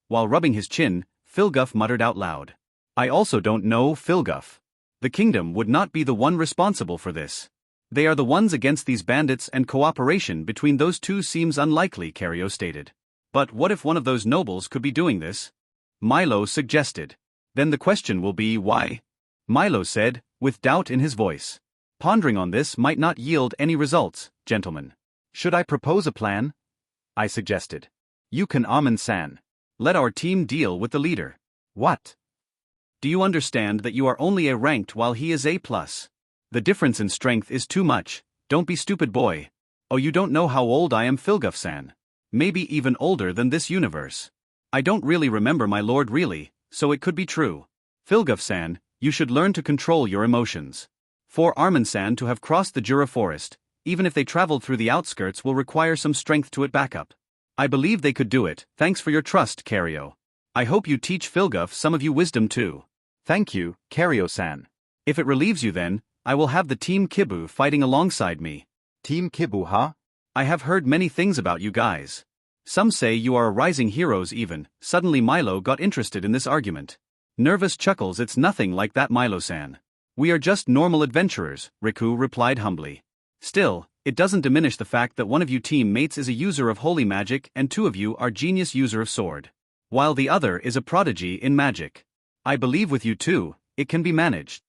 While rubbing his chin, Philguff muttered out loud. I also don't know, Philguff. The kingdom would not be the one responsible for this. They are the ones against these bandits and cooperation between those two seems unlikely, Cario stated. But what if one of those nobles could be doing this? Milo suggested. Then the question will be why? Milo said, with doubt in his voice. Pondering on this might not yield any results, gentlemen. Should I propose a plan? I suggested. You can Armin-san. Let our team deal with the leader. What? Do you understand that you are only a ranked while he is A+? The difference in strength is too much, don't be stupid boy. Oh, you don't know how old I am, Filguff-san. Maybe even older than this universe. I don't really remember, my lord, really, so it could be true. Filguff-san, you should learn to control your emotions. For Armin-san to have crossed the Jura forest, even if they traveled through the outskirts, will require some strength to it back up. I believe they could do it, thanks for your trust, Cario. I hope you teach Filguff some of you wisdom too. Thank you, Cario-san. If it relieves you then, I will have the Team Kibu fighting alongside me. Team Kibu, huh? I have heard many things about you guys. Some say you are rising heroes even. Suddenly Milo got interested in this argument. Nervous chuckles. It's nothing like that, Milo-san. We are just normal adventurers, Riku replied humbly. Still, it doesn't diminish the fact that one of you teammates is a user of holy magic and two of you are genius user of sword. While the other is a prodigy in magic. I believe with you too, it can be managed.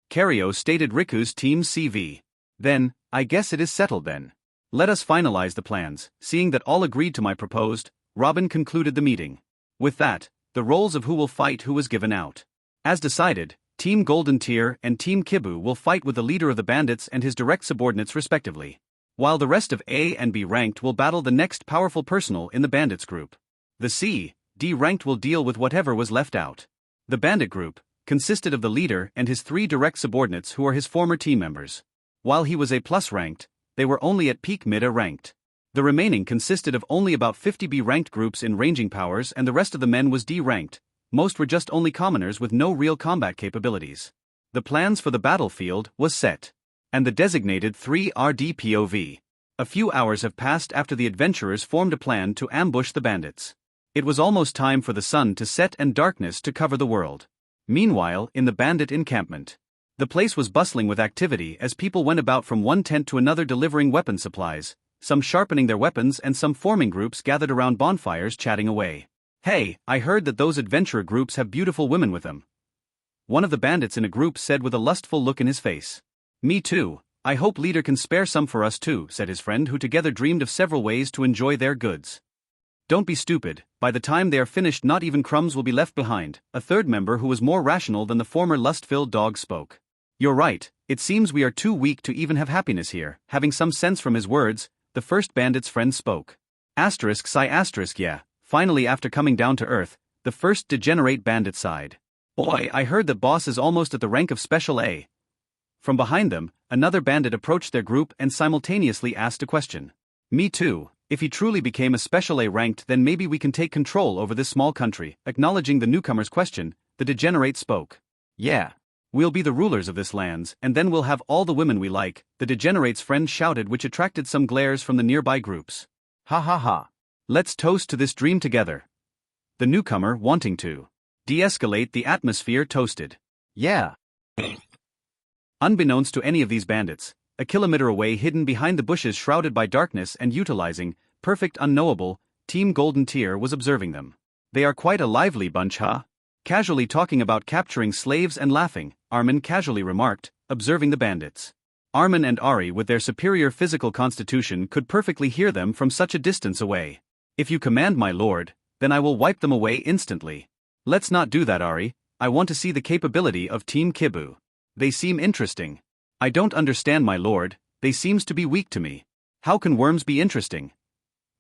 Cario stated Riku's team's CV. Then, I guess it is settled then. Let us finalize the plans. Seeing that all agreed to my proposed, Robin concluded the meeting. With that, the roles of who will fight who was given out. As decided, Team Golden Tier and Team Kibu will fight with the leader of the bandits and his direct subordinates respectively. While the rest of A and B ranked will battle the next powerful personal in the bandits group. The C, D ranked will deal with whatever was left out. The bandit group consisted of the leader and his 3 direct subordinates who are his former team members. While he was A+ ranked, they were only at peak mid-A ranked. The remaining consisted of only about 50 B ranked groups in ranging powers and the rest of the men was D ranked. Most were just only commoners with no real combat capabilities. The plans for the battlefield was set. And the designated 3 RD POV. A few hours have passed after the adventurers formed a plan to ambush the bandits. It was almost time for the sun to set and darkness to cover the world. Meanwhile, in the bandit encampment, the place was bustling with activity as people went about from one tent to another delivering weapon supplies, some sharpening their weapons and some forming groups gathered around bonfires chatting away. Hey, I heard that those adventurer groups have beautiful women with them. One of the bandits in a group said with a lustful look in his face. Me too, I hope leader can spare some for us too, said his friend who together dreamed of several ways to enjoy their goods. Don't be stupid, by the time they are finished not even crumbs will be left behind, a third member who was more rational than the former lust-filled dog spoke. You're right, it seems we are too weak to even have happiness here. Having some sense from his words, the first bandit's friend spoke. Yeah, finally after coming down to earth, the first degenerate bandit sighed. Boy, I heard that boss is almost at the rank of Special A. From behind them, another bandit approached their group and simultaneously asked a question. Me too, if he truly became a Special A ranked then maybe we can take control over this small country. Acknowledging the newcomer's question, the degenerate spoke. Yeah. We'll be the rulers of this lands, and then we'll have all the women we like, the degenerate's friend shouted, which attracted some glares from the nearby groups. Ha ha ha. Let's toast to this dream together. The newcomer, wanting to de-escalate the atmosphere, toasted. Yeah. Unbeknownst to any of these bandits, a kilometer away hidden behind the bushes shrouded by darkness and utilizing perfect unknowable, Team Golden Tier was observing them. They are quite a lively bunch, huh? Casually talking about capturing slaves and laughing, Armin casually remarked, observing the bandits. Armin and Ari with their superior physical constitution could perfectly hear them from such a distance away. If you command my lord, then I will wipe them away instantly. Let's not do that, Ari, I want to see the capability of Team Kibu. They seem interesting. I don't understand, my lord, they seems to be weak to me. How can worms be interesting?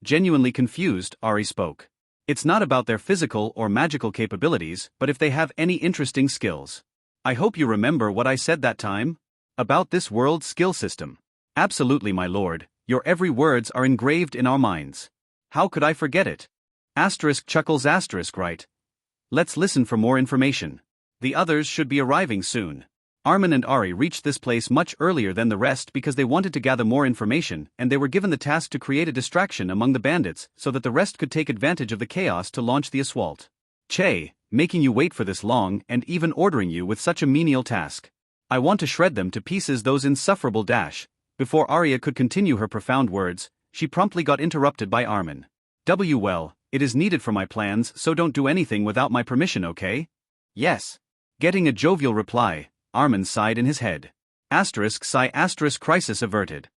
Genuinely confused, Ari spoke. It's not about their physical or magical capabilities, but if they have any interesting skills. I hope you remember what I said that time? About this world's skill system. Absolutely, my lord, your every words are engraved in our minds. How could I forget it? Chuckles right. Let's listen for more information. The others should be arriving soon. Armin and Ari reached this place much earlier than the rest because they wanted to gather more information and they were given the task to create a distraction among the bandits so that the rest could take advantage of the chaos to launch the assault. Che, making you wait for this long and even ordering you with such a menial task. I want to shred them to pieces, those insufferable dash. Before Arya could continue her profound words, she promptly got interrupted by Armin. Well, it is needed for my plans, so don't do anything without my permission, okay? Yes. Getting a jovial reply, Armin sighed in his head. Sigh crisis averted.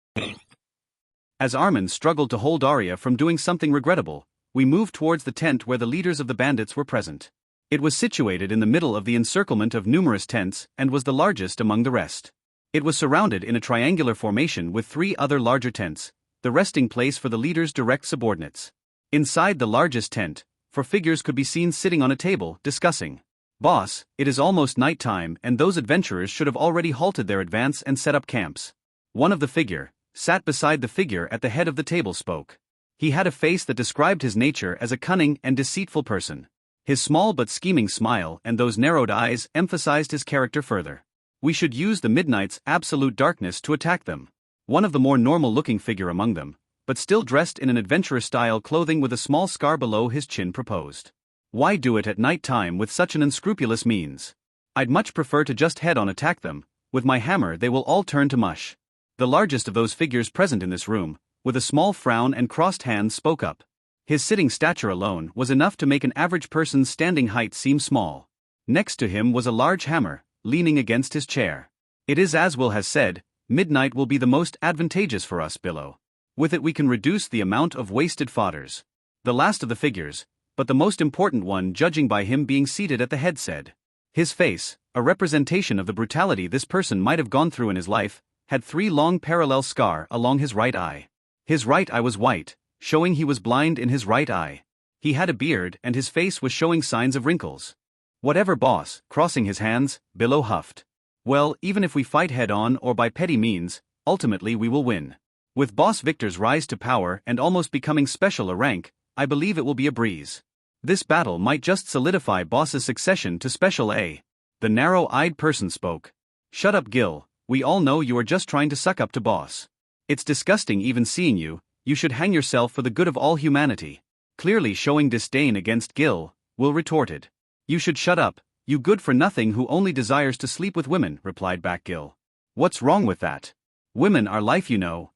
As Armin struggled to hold Arya from doing something regrettable, we moved towards the tent where the leaders of the bandits were present. It was situated in the middle of the encirclement of numerous tents and was the largest among the rest. It was surrounded in a triangular formation with 3 other larger tents, the resting place for the leader's direct subordinates. Inside the largest tent, 4 figures could be seen sitting on a table, discussing. "Boss, it is almost night time and those adventurers should have already halted their advance and set up camps." One of the figure, sat beside the figure at the head of the table spoke. He had a face that described his nature as a cunning and deceitful person. His small but scheming smile and those narrowed eyes emphasized his character further. "We should use the midnight's absolute darkness to attack them." One of the more normal-looking figure among them, but still dressed in an adventurer-style clothing with a small scar below his chin proposed. "Why do it at night time with such an unscrupulous means? I'd much prefer to just head-on attack them. With my hammer they will all turn to mush." The largest of those figures present in this room, with a small frown and crossed hands, spoke up. His sitting stature alone was enough to make an average person's standing height seem small. Next to him was a large hammer, leaning against his chair. "It is as Will has said, midnight will be the most advantageous for us, Billow. With it we can reduce the amount of wasted fodders." The last of the figures, but the most important one judging by him being seated at the head, said. His face, a representation of the brutality this person might have gone through in his life, had 3 long parallel scars along his right eye. His right eye was white, showing he was blind in his right eye. He had a beard and his face was showing signs of wrinkles. "Whatever, boss," crossing his hands, Billow huffed. "Well, even if we fight head-on or by petty means, ultimately we will win. With Boss Victor's rise to power and almost becoming special a rank, I believe it will be a breeze. This battle might just solidify Boss's succession to Special A." The narrow-eyed person spoke. "Shut up, Gil, we all know you are just trying to suck up to Boss. It's disgusting even seeing you, you should hang yourself for the good of all humanity." Clearly showing disdain against Gil, Will retorted. "You should shut up, you good-for-nothing who only desires to sleep with women," replied back Gil. "What's wrong with that? Women are life, you know."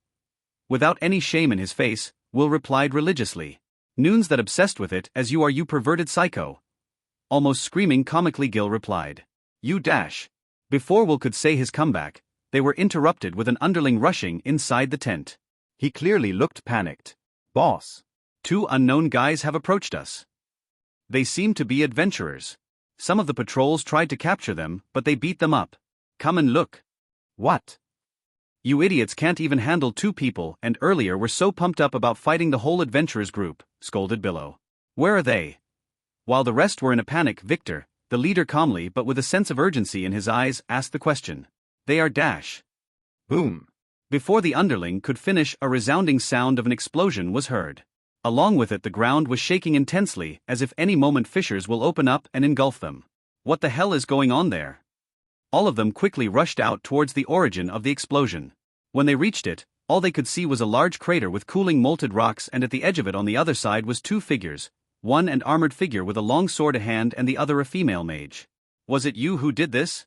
Without any shame in his face, Will replied religiously. "Noons that obsessed with it as you are, you perverted psycho." Almost screaming comically, Gil replied. "You dash." Before Will could say his comeback, they were interrupted with an underling rushing inside the tent. He clearly looked panicked. "Boss, 2 unknown guys have approached us. They seem to be adventurers. Some of the patrols tried to capture them, but they beat them up. Come and look." "What? You idiots can't even handle 2 people and earlier were so pumped up about fighting the whole adventurers group," scolded Billow. "Where are they?" While the rest were in a panic, Victor, the leader, calmly but with a sense of urgency in his eyes, asked the question. "They are dash." Boom. Before the underling could finish, a resounding sound of an explosion was heard. Along with it the ground was shaking intensely, as if any moment fissures will open up and engulf them. "What the hell is going on there?" All of them quickly rushed out towards the origin of the explosion. When they reached it, all they could see was a large crater with cooling molten rocks, and at the edge of it on the other side was 2 figures, one an armored figure with a long sword a hand and the other a female mage. "Was it you who did this?"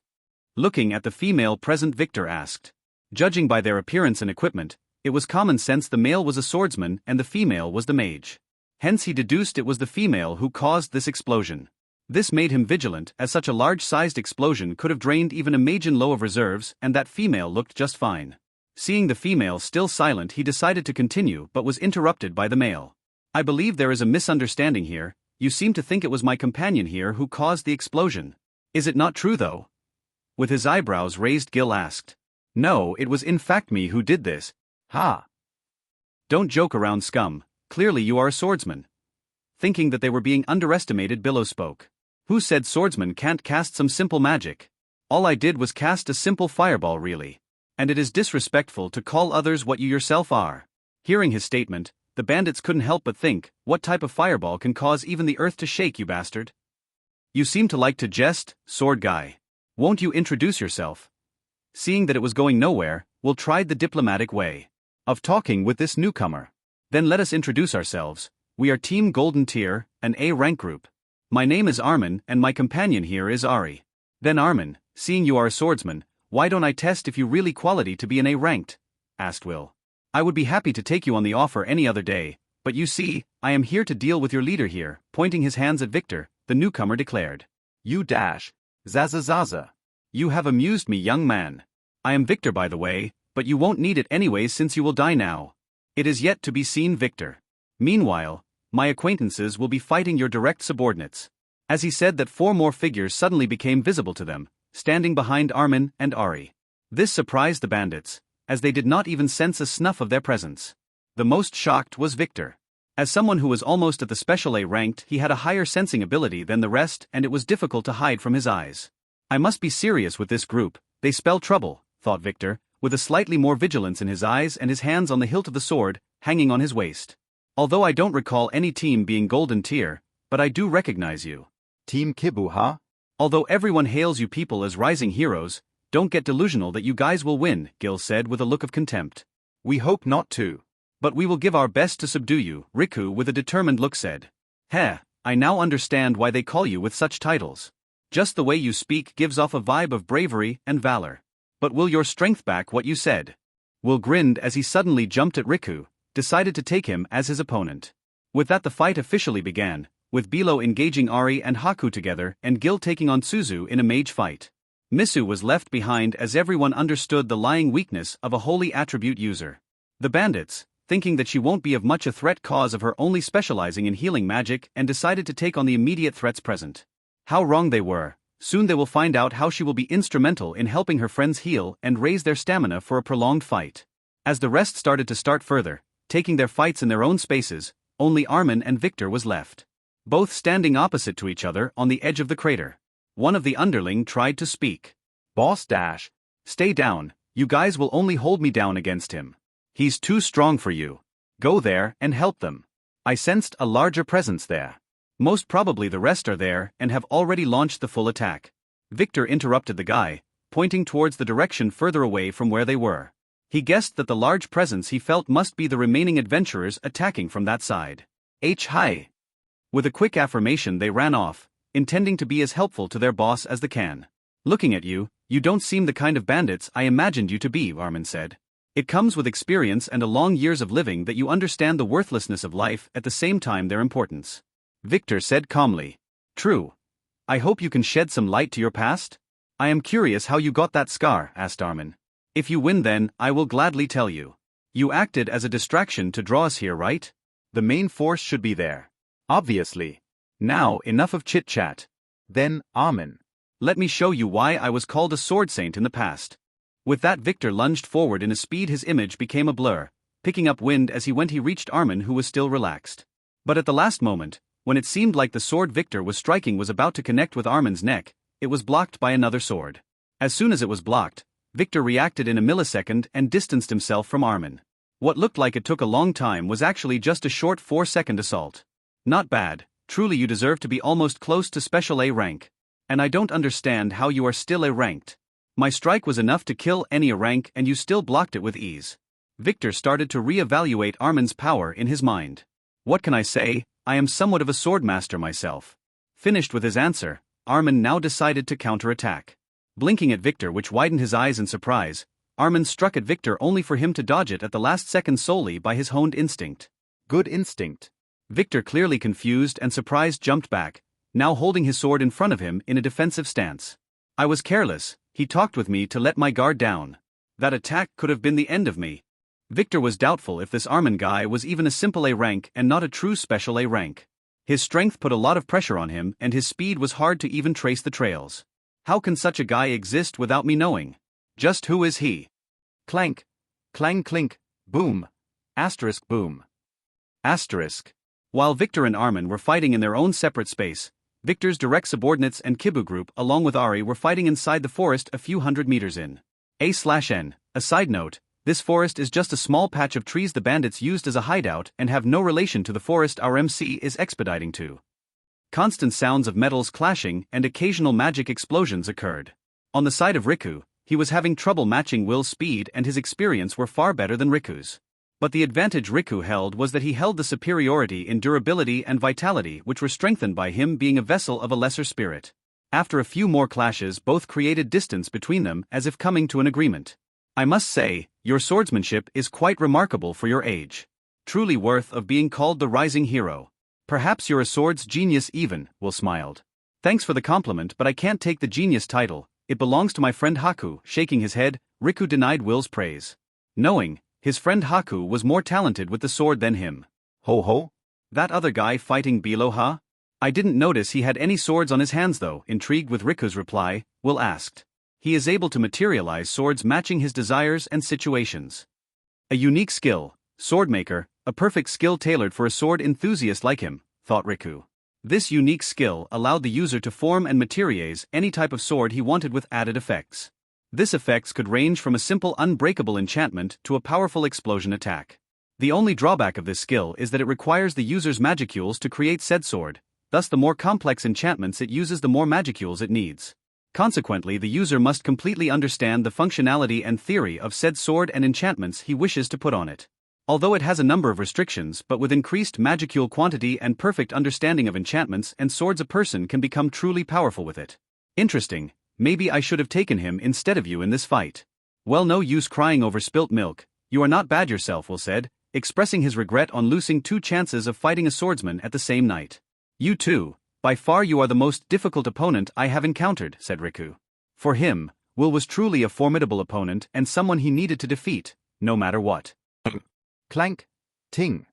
Looking at the female present, Victor asked. Judging by their appearance and equipment, it was common sense the male was a swordsman and the female was the mage. Hence he deduced it was the female who caused this explosion. This made him vigilant, as such a large-sized explosion could have drained even a Magen low of reserves, and that female looked just fine. Seeing the female still silent, he decided to continue but was interrupted by the male. "I believe there is a misunderstanding here. You seem to think it was my companion here who caused the explosion. Is it not true though?" With his eyebrows raised, Gil asked. "No, it was in fact me who did this." "Ha! Don't joke around, scum, clearly you are a swordsman." Thinking that they were being underestimated, Billow spoke. "Who said swordsmen can't cast some simple magic? All I did was cast a simple fireball, really. And it is disrespectful to call others what you yourself are." Hearing his statement, the bandits couldn't help but think, what type of fireball can cause even the earth to shake, you bastard? "You seem to like to jest, sword guy. Won't you introduce yourself?" Seeing that it was going nowhere, Will tried the diplomatic way of talking with this newcomer. "Then let us introduce ourselves. We are Team Golden Tier, an A rank group. My name is Armin and my companion here is Ari." Then Armin, seeing you are a swordsman, "Why don't I test if you really quality to be an A ranked?" asked Will. "I would be happy to take you on the offer any other day, but you see, I am here to deal with your leader here," pointing his hands at Victor, the newcomer declared. "You dash. Zaza Zaza. You have amused me, young man. I am Victor, by the way, but you won't need it anyways since you will die now. It is yet to be seen, Victor. Meanwhile, my acquaintances will be fighting your direct subordinates. As he said that 4 more figures suddenly became visible to them, standing behind Armin and Ari. This surprised the bandits, as they did not even sense a snuff of their presence. The most shocked was Victor. As someone who was almost at the Special A ranked, he had a higher sensing ability than the rest and it was difficult to hide from his eyes. I must be serious with this group, they spell trouble, thought Victor, with a slightly more vigilance in his eyes and his hands on the hilt of the sword, hanging on his waist. Although I don't recall any team being golden tier, but I do recognize you. Team Kibu, huh? Although everyone hails you people as rising heroes, don't get delusional that you guys will win, Gil said with a look of contempt. We hope not to. But we will give our best to subdue you, Riku with a determined look said. Heh, I now understand why they call you with such titles. Just the way you speak gives off a vibe of bravery and valor. But will your strength back what you said? Will grinned as he suddenly jumped at Riku, decided to take him as his opponent. With that the fight officially began, with Bale engaging Ari and Haku together and Gil taking on Suzu in a mage fight. Misu was left behind as everyone understood the lying weakness of a holy attribute user. The bandits, thinking that she won't be of much a threat cause of her only specializing in healing magic and decided to take on the immediate threats present. How wrong they were. Soon they will find out how she will be instrumental in helping her friends heal and raise their stamina for a prolonged fight. As the rest started to start further, taking their fights in their own spaces, only Armin and Victor was left. Both standing opposite to each other on the edge of the crater. One of the underling tried to speak. Boss Dash. Stay down, you guys will only hold me down against him. He's too strong for you. Go there and help them. I sensed a larger presence there. Most probably the rest are there and have already launched the full attack. Victor interrupted the guy, pointing towards the direction further away from where they were. He guessed that the large presence he felt must be the remaining adventurers attacking from that side. Hi. With a quick affirmation they ran off, intending to be as helpful to their boss as they can. Looking at you, you don't seem the kind of bandits I imagined you to be, Armin said. It comes with experience and a long years of living that you understand the worthlessness of life at the same time their importance. Victor said calmly. True. I hope you can shed some light to your past? I am curious how you got that scar, asked Armin. If you win then, I will gladly tell you. You acted as a distraction to draw us here, right? The main force should be there. Obviously. Now, enough of chit-chat. Then, Armin. Let me show you why I was called a sword saint in the past. With that Victor lunged forward in a speed his image became a blur, picking up wind as he reached Armin who was still relaxed. But at the last moment, when it seemed like the sword Victor was striking was about to connect with Armin's neck, it was blocked by another sword. As soon as it was blocked, Victor reacted in a millisecond and distanced himself from Armin. What looked like it took a long time was actually just a short 4-second assault. Not bad, truly you deserve to be almost close to Special A rank. And I don't understand how you are still A ranked. My strike was enough to kill any A rank and you still blocked it with ease. Victor started to re-evaluate Armin's power in his mind. What can I say, I am somewhat of a swordmaster myself. Finished with his answer, Armin now decided to counterattack. Blinking at Victor which widened his eyes in surprise, Armin struck at Victor only for him to dodge it at the last second solely by his honed instinct. Good instinct. Victor clearly confused and surprised jumped back, now holding his sword in front of him in a defensive stance. I was careless, he talked with me to let my guard down. That attack could have been the end of me. Victor was doubtful if this Armin guy was even a simple A rank and not a true Special A rank. His strength put a lot of pressure on him and his speed was hard to even trace the trails. How can such a guy exist without me knowing? Just who is he? Clank. Clang clink. Boom. Asterisk boom. Asterisk. While Victor and Armin were fighting in their own separate space, Victor's direct subordinates and Kibu group along with Ari were fighting inside the forest a few hundred meters in. A/N. A side note, this forest is just a small patch of trees the bandits used as a hideout and have no relation to the forest our MC is expediting to. Constant sounds of metals clashing and occasional magic explosions occurred. On the side of Riku, he was having trouble matching Will's speed and his experience were far better than Riku's. But the advantage Riku held was that he held the superiority in durability and vitality which were strengthened by him being a vessel of a lesser spirit. After a few more clashes both created distance between them as if coming to an agreement. I must say, your swordsmanship is quite remarkable for your age. Truly worth of being called the rising hero. Perhaps you're a swords genius even, Will smiled. Thanks for the compliment but I can't take the genius title, It belongs to my friend Haku. Shaking his head, Riku denied Will's praise. Knowing, his friend Haku was more talented with the sword than him. Ho ho? That other guy fighting Bale, huh? I didn't notice he had any swords on his hands though. Intrigued with Riku's reply, Will asked. He is able to materialize swords matching his desires and situations. A unique skill, swordmaker, a perfect skill tailored for a sword enthusiast like him, thought Riku. This unique skill allowed the user to form and materialize any type of sword he wanted with added effects. This effects could range from a simple unbreakable enchantment to a powerful explosion attack. The only drawback of this skill is that it requires the user's magicules to create said sword, thus the more complex enchantments it uses the more magicules it needs. Consequently, the user must completely understand the functionality and theory of said sword and enchantments he wishes to put on it. Although it has a number of restrictions, but with increased magicule quantity and perfect understanding of enchantments and swords, a person can become truly powerful with it. Interesting, maybe I should have taken him instead of you in this fight. Well, no use crying over spilt milk, you are not bad yourself, Will said, expressing his regret on losing 2 chances of fighting a swordsman at the same night. You too, by far you are the most difficult opponent I have encountered, said Riku. For him, Will was truly a formidable opponent and someone he needed to defeat, no matter what. Clank, ting,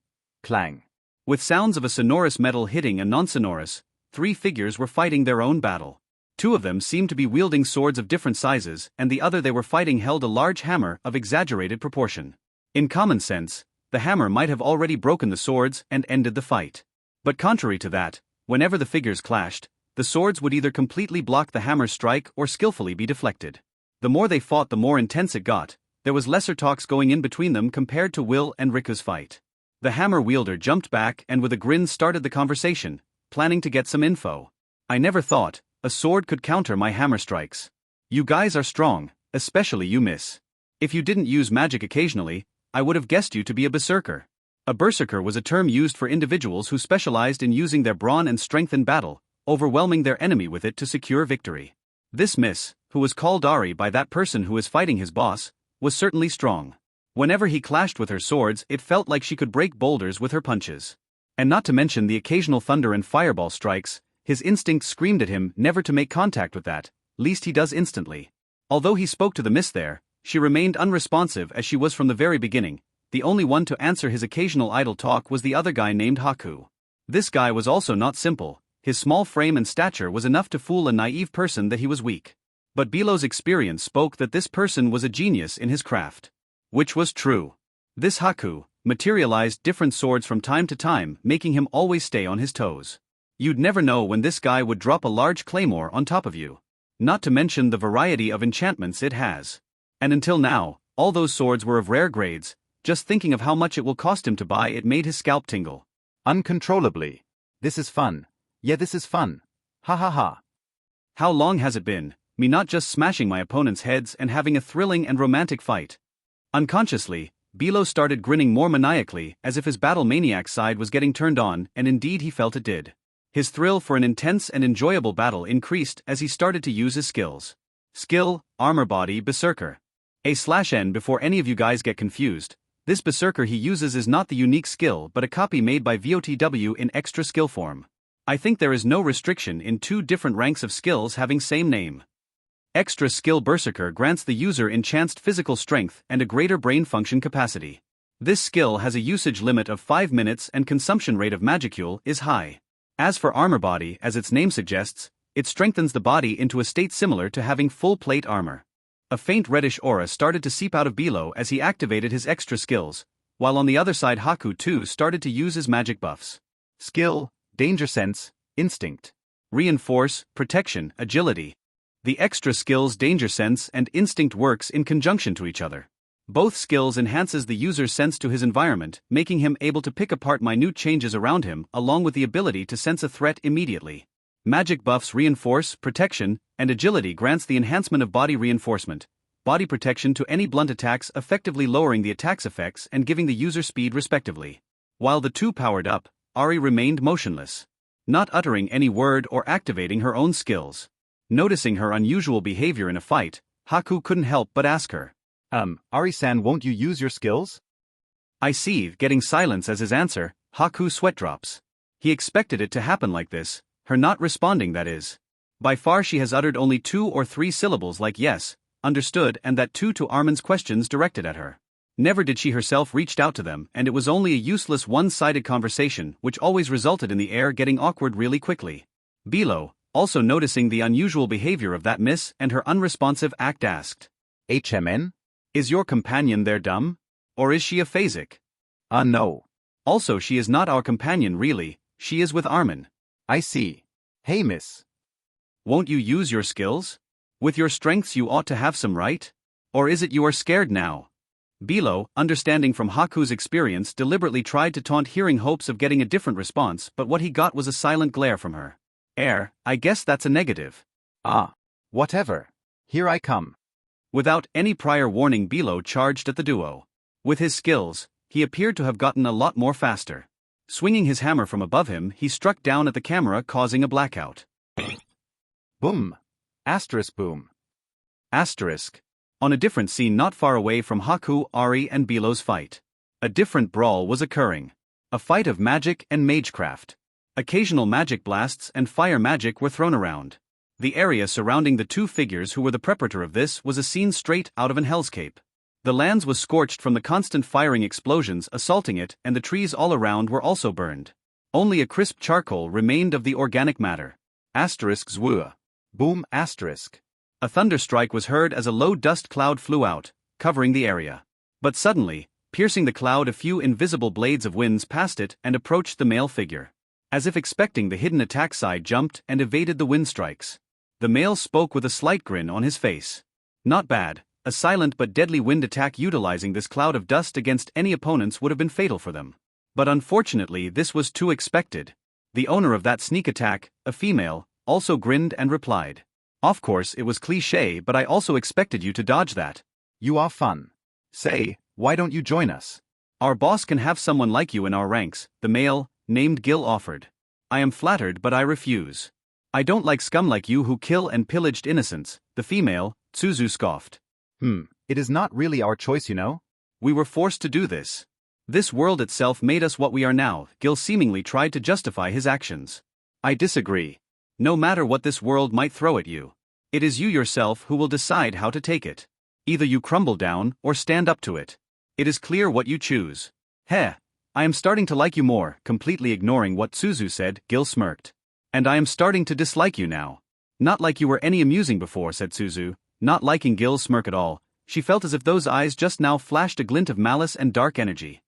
clang. With sounds of a sonorous metal hitting a non-sonorous, 3 figures were fighting their own battle. 2 of them seemed to be wielding swords of different sizes, and the other they were fighting held a large hammer of exaggerated proportion. In common sense, the hammer might have already broken the swords and ended the fight. But contrary to that, whenever the figures clashed, the swords would either completely block the hammer's strike or skillfully be deflected. The more they fought, the more intense it got. There was lesser talks going in between them compared to Will and Riku's fight. The hammer wielder jumped back and with a grin started the conversation, planning to get some info. I never thought a sword could counter my hammer strikes. You guys are strong, especially you, miss. If you didn't use magic occasionally, I would have guessed you to be a berserker. A berserker was a term used for individuals who specialized in using their brawn and strength in battle, overwhelming their enemy with it to secure victory. This miss, who was called Ari by that person who is fighting his boss, was certainly strong. Whenever he clashed with her swords, it felt like she could break boulders with her punches. And not to mention the occasional thunder and fireball strikes, his instinct screamed at him never to make contact with that, least he does instantly. Although he spoke to the miss there, she remained unresponsive as she was from the very beginning. The only one to answer his occasional idle talk was the other guy named Haku. This guy was also not simple, his small frame and stature was enough to fool a naive person that he was weak. But Belo's experience spoke that this person was a genius in his craft. Which was true. This Haku materialized different swords from time to time, making him always stay on his toes. You'd never know when this guy would drop a large claymore on top of you. Not to mention the variety of enchantments it has. And until now, all those swords were of rare grades. Just thinking of how much it will cost him to buy it made his scalp tingle. Uncontrollably. This is fun. Yeah, this is fun. Ha ha ha. How long has it been, me not just smashing my opponent's heads and having a thrilling and romantic fight? Unconsciously, Belo started grinning more maniacally as if his battle maniac side was getting turned on, and indeed he felt it did. His thrill for an intense and enjoyable battle increased as he started to use his skills. Skill, Armor Body Berserker. A/N before any of you guys get confused. This Berserker he uses is not the unique skill but a copy made by VOTW in extra skill form. I think there is no restriction in 2 different ranks of skills having same name. Extra skill Berserker grants the user enhanced physical strength and a greater brain function capacity. This skill has a usage limit of 5 minutes and consumption rate of magicule is high. As for Armor Body, as its name suggests, it strengthens the body into a state similar to having full plate armor. A faint reddish aura started to seep out of Belo as he activated his extra skills, while on the other side Haku too started to use his magic buffs. Skill, Danger Sense, Instinct. Reinforce, Protection, Agility. The extra skills Danger Sense and Instinct works in conjunction to each other. Both skills enhances the user's sense to his environment, making him able to pick apart minute changes around him along with the ability to sense a threat immediately. Magic buffs Reinforce, Protection, and Agility grants the enhancement of body reinforcement, body protection to any blunt attacks, effectively lowering the attack's effects and giving the user speed respectively. While the 2 powered up, Ari remained motionless, not uttering any word or activating her own skills. Noticing her unusual behavior in a fight, Haku couldn't help but ask her. Ari-san, won't you use your skills? I see, getting silence as his answer, Haku sweat drops. He expected it to happen like this, her not responding that is. By far she has uttered only 2 or 3 syllables like yes, understood, and that too to Armin's questions directed at her. Never did she herself reached out to them, and it was only a useless one-sided conversation which always resulted in the air getting awkward really quickly. Bale, also noticing the unusual behavior of that miss and her unresponsive act, asked, HMN? Is your companion there dumb? Or is she a phasic? No. Also she is not our companion really, she is with Armin. I see. Hey miss. Won't you use your skills? With your strengths you ought to have some, right? Or is it you are scared now? Bale, understanding from Haku's experience, deliberately tried to taunt, hearing hopes of getting a different response, but what he got was a silent glare from her. I guess that's a negative. Whatever. Here I come. Without any prior warning, Bale charged at the duo. With his skills, he appeared to have gotten a lot more faster. Swinging his hammer from above him, he struck down at the camera, causing a blackout. Boom. Asterisk boom. Asterisk. On a different scene not far away from Haku, Ari, and Bale's fight, a different brawl was occurring. A fight of magic and magecraft. Occasional magic blasts and fire magic were thrown around. The area surrounding the two figures who were the preparator of this was a scene straight out of an hellscape. The lands was scorched from the constant firing explosions assaulting it, and the trees all around were also burned. Only a crisp charcoal remained of the organic matter. Asterisk zwua. Boom asterisk. A thunderstrike was heard as a low dust cloud flew out, covering the area. But suddenly, piercing the cloud, a few invisible blades of winds passed it and approached the male figure. As if expecting the hidden attack side, jumped and evaded the wind strikes. The male spoke with a slight grin on his face. Not bad, a silent but deadly wind attack utilizing this cloud of dust against any opponents would have been fatal for them. But unfortunately this was too expected. The owner of that sneak attack, a female, also grinned and replied. Of course it was cliché, but I also expected you to dodge that. You are fun. Say, why don't you join us? Our boss can have someone like you in our ranks, the male, named Gil, offered. I am flattered but I refuse. I don't like scum like you who kill and pillaged innocents, the female, Tsuzu, scoffed. It is not really our choice, you know? We were forced to do this. This world itself made us what we are now. Gil seemingly tried to justify his actions. I disagree. No matter what this world might throw at you, it is you yourself who will decide how to take it. Either you crumble down or stand up to it. It is clear what you choose. I am starting to like you more. Completely ignoring what Tsuzu said, Gil smirked. And I am starting to dislike you now. Not like you were any amusing before, said Tsuzu, not liking Gil's smirk at all. She felt as if those eyes just now flashed a glint of malice and dark energy.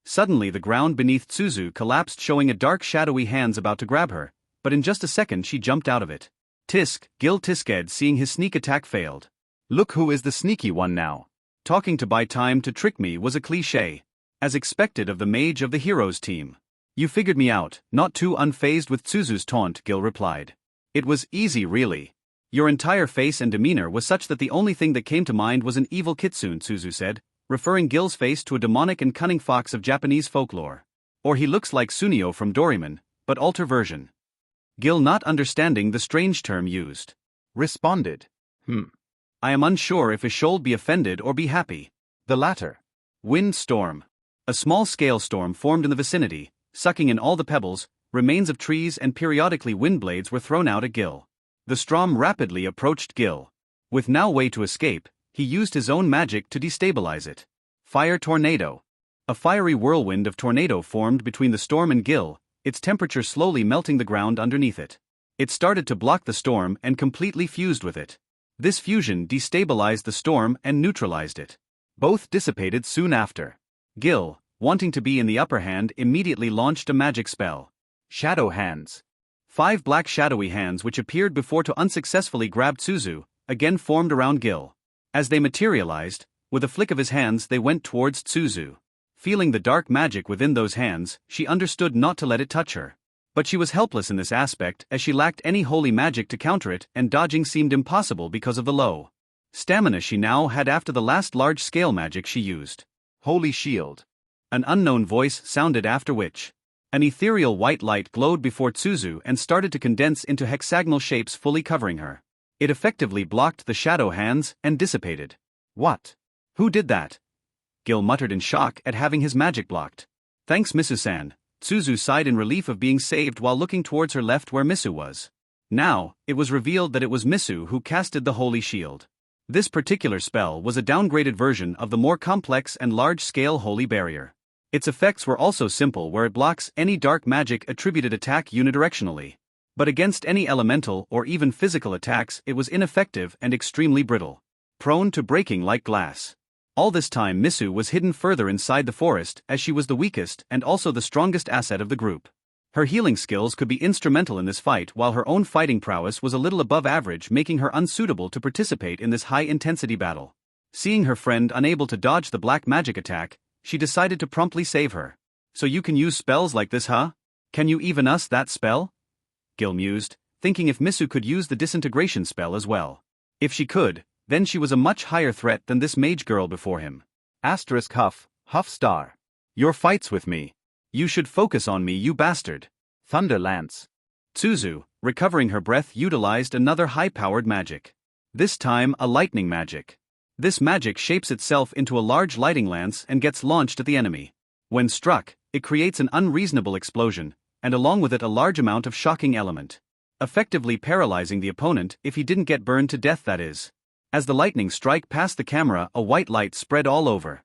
Suddenly the ground beneath Tsuzu collapsed, showing a dark shadowy hands about to grab her, but in just a second she jumped out of it. Tisk, Gil tisked, seeing his sneak attack failed. Look who is the sneaky one now. Talking to buy time to trick me was a cliché. As expected of the mage of the heroes team. You figured me out, not too unfazed with Tsuzu's taunt, Gil replied. It was easy really. Your entire face and demeanor was such that the only thing that came to mind was an evil kitsune, Tsuzu said, referring Gil's face to a demonic and cunning fox of Japanese folklore. Or he looks like Sunio from Doraemon, but alter version. Gil, not understanding the strange term used, responded. I am unsure if I should be offended or be happy. The latter. Wind storm. A small-scale storm formed in the vicinity, sucking in all the pebbles, remains of trees, and periodically wind blades were thrown out at Gil. The storm rapidly approached Gil. With no way to escape, he used his own magic to destabilize it. Fire tornado. A fiery whirlwind of tornado formed between the storm and Gil, its temperature slowly melting the ground underneath it. It started to block the storm and completely fused with it. This fusion destabilized the storm and neutralized it. Both dissipated soon after. Gil, wanting to be in the upper hand, immediately launched a magic spell. Shadow hands. 5 black shadowy hands which appeared before to unsuccessfully grab Tsuzu, again formed around Gil. As they materialized, with a flick of his hands they went towards Tsuzu. Feeling the dark magic within those hands, she understood not to let it touch her. But she was helpless in this aspect as she lacked any holy magic to counter it, and dodging seemed impossible because of the low stamina she now had after the last large-scale magic she used. Holy shield. An unknown voice sounded, after which an ethereal white light glowed before Tsuzu and started to condense into hexagonal shapes, fully covering her. It effectively blocked the shadow hands and dissipated. What? Who did that? Gil muttered in shock at having his magic blocked. Thanks, Misu-san. Tsuzu sighed in relief of being saved while looking towards her left where Misu was. Now, it was revealed that it was Misu who casted the Holy Shield. This particular spell was a downgraded version of the more complex and large-scale Holy Barrier. Its effects were also simple, where it blocks any dark magic attributed attack unidirectionally. But against any elemental or even physical attacks it was ineffective and extremely brittle, prone to breaking like glass. All this time Misu was hidden further inside the forest, as she was the weakest and also the strongest asset of the group. Her healing skills could be instrumental in this fight, while her own fighting prowess was a little above average, making her unsuitable to participate in this high-intensity battle. Seeing her friend unable to dodge the black magic attack, she decided to promptly save her. "So you can use spells like this, huh? Can you even us that spell?" Gil mused, thinking if Misu could use the disintegration spell as well. If she could, then she was a much higher threat than this mage girl before him. Huff, Huff star. Your fights with me. You should focus on me, you bastard. Thunder Lance. Tsuzu, recovering her breath, utilized another high-powered magic. This time a lightning magic. This magic shapes itself into a large lighting lance and gets launched at the enemy. When struck, it creates an unreasonable explosion, and along with it a large amount of shocking element, effectively paralyzing the opponent if he didn't get burned to death, that is. As the lightning strike passed the camera, a white light spread all over.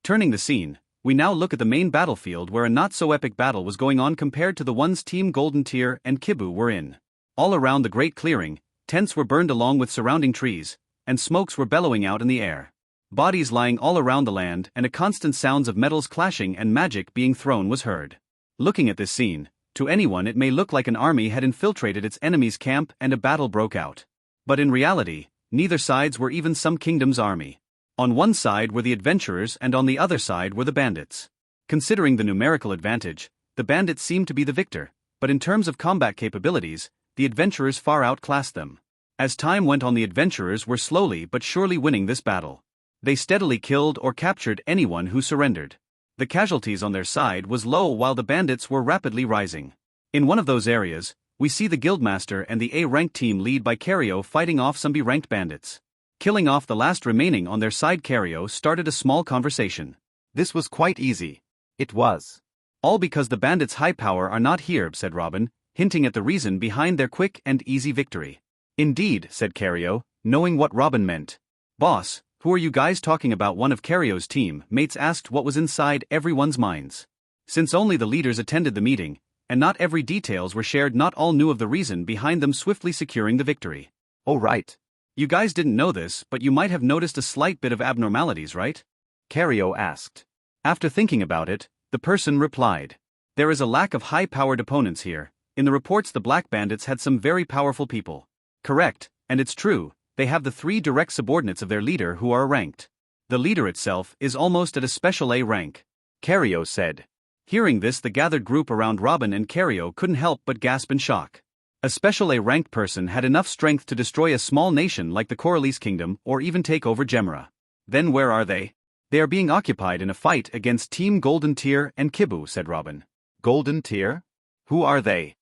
Turning the scene, we now look at the main battlefield, where a not-so-epic battle was going on compared to the ones Team Golden Tier and Kibu were in. All around the great clearing, tents were burned along with surrounding trees, and smokes were bellowing out in the air. Bodies lying all around the land, and a constant sounds of metals clashing and magic being thrown was heard. Looking at this scene, to anyone it may look like an army had infiltrated its enemy's camp and a battle broke out. But in reality, neither sides were even some kingdom's army. On one side were the adventurers and on the other side were the bandits. Considering the numerical advantage, the bandits seemed to be the victor, but in terms of combat capabilities, the adventurers far outclassed them. As time went on, the adventurers were slowly but surely winning this battle. They steadily killed or captured anyone who surrendered. The casualties on their side was low, while the bandits were rapidly rising. In one of those areas, we see the guildmaster and the A-ranked team lead by Cario fighting off some B-ranked bandits. Killing off the last remaining on their side, Cario started a small conversation. This was quite easy. It was. All because the bandits' high power are not here, said Robin, hinting at the reason behind their quick and easy victory. Indeed, said Cario, knowing what Robin meant. Boss, who are you guys talking about? One of Cario's team mates asked what was inside everyone's minds. Since only the leaders attended the meeting, and not every details were shared, not all knew of the reason behind them swiftly securing the victory. Oh right. You guys didn't know this, but you might have noticed a slight bit of abnormalities, right? Cario asked. After thinking about it, the person replied. There is a lack of high-powered opponents here. In the reports the Black Bandits had some very powerful people. Correct, and it's true, they have the 3 direct subordinates of their leader who are ranked. The leader itself is almost at a special A rank, Cario said. Hearing this, the gathered group around Robin and Cario couldn't help but gasp in shock. A special A-ranked person had enough strength to destroy a small nation like the Corallis Kingdom or even take over Gemera. Then where are they? They are being occupied in a fight against Team Golden Tier and Kibu, said Robin. Golden Tier? Who are they?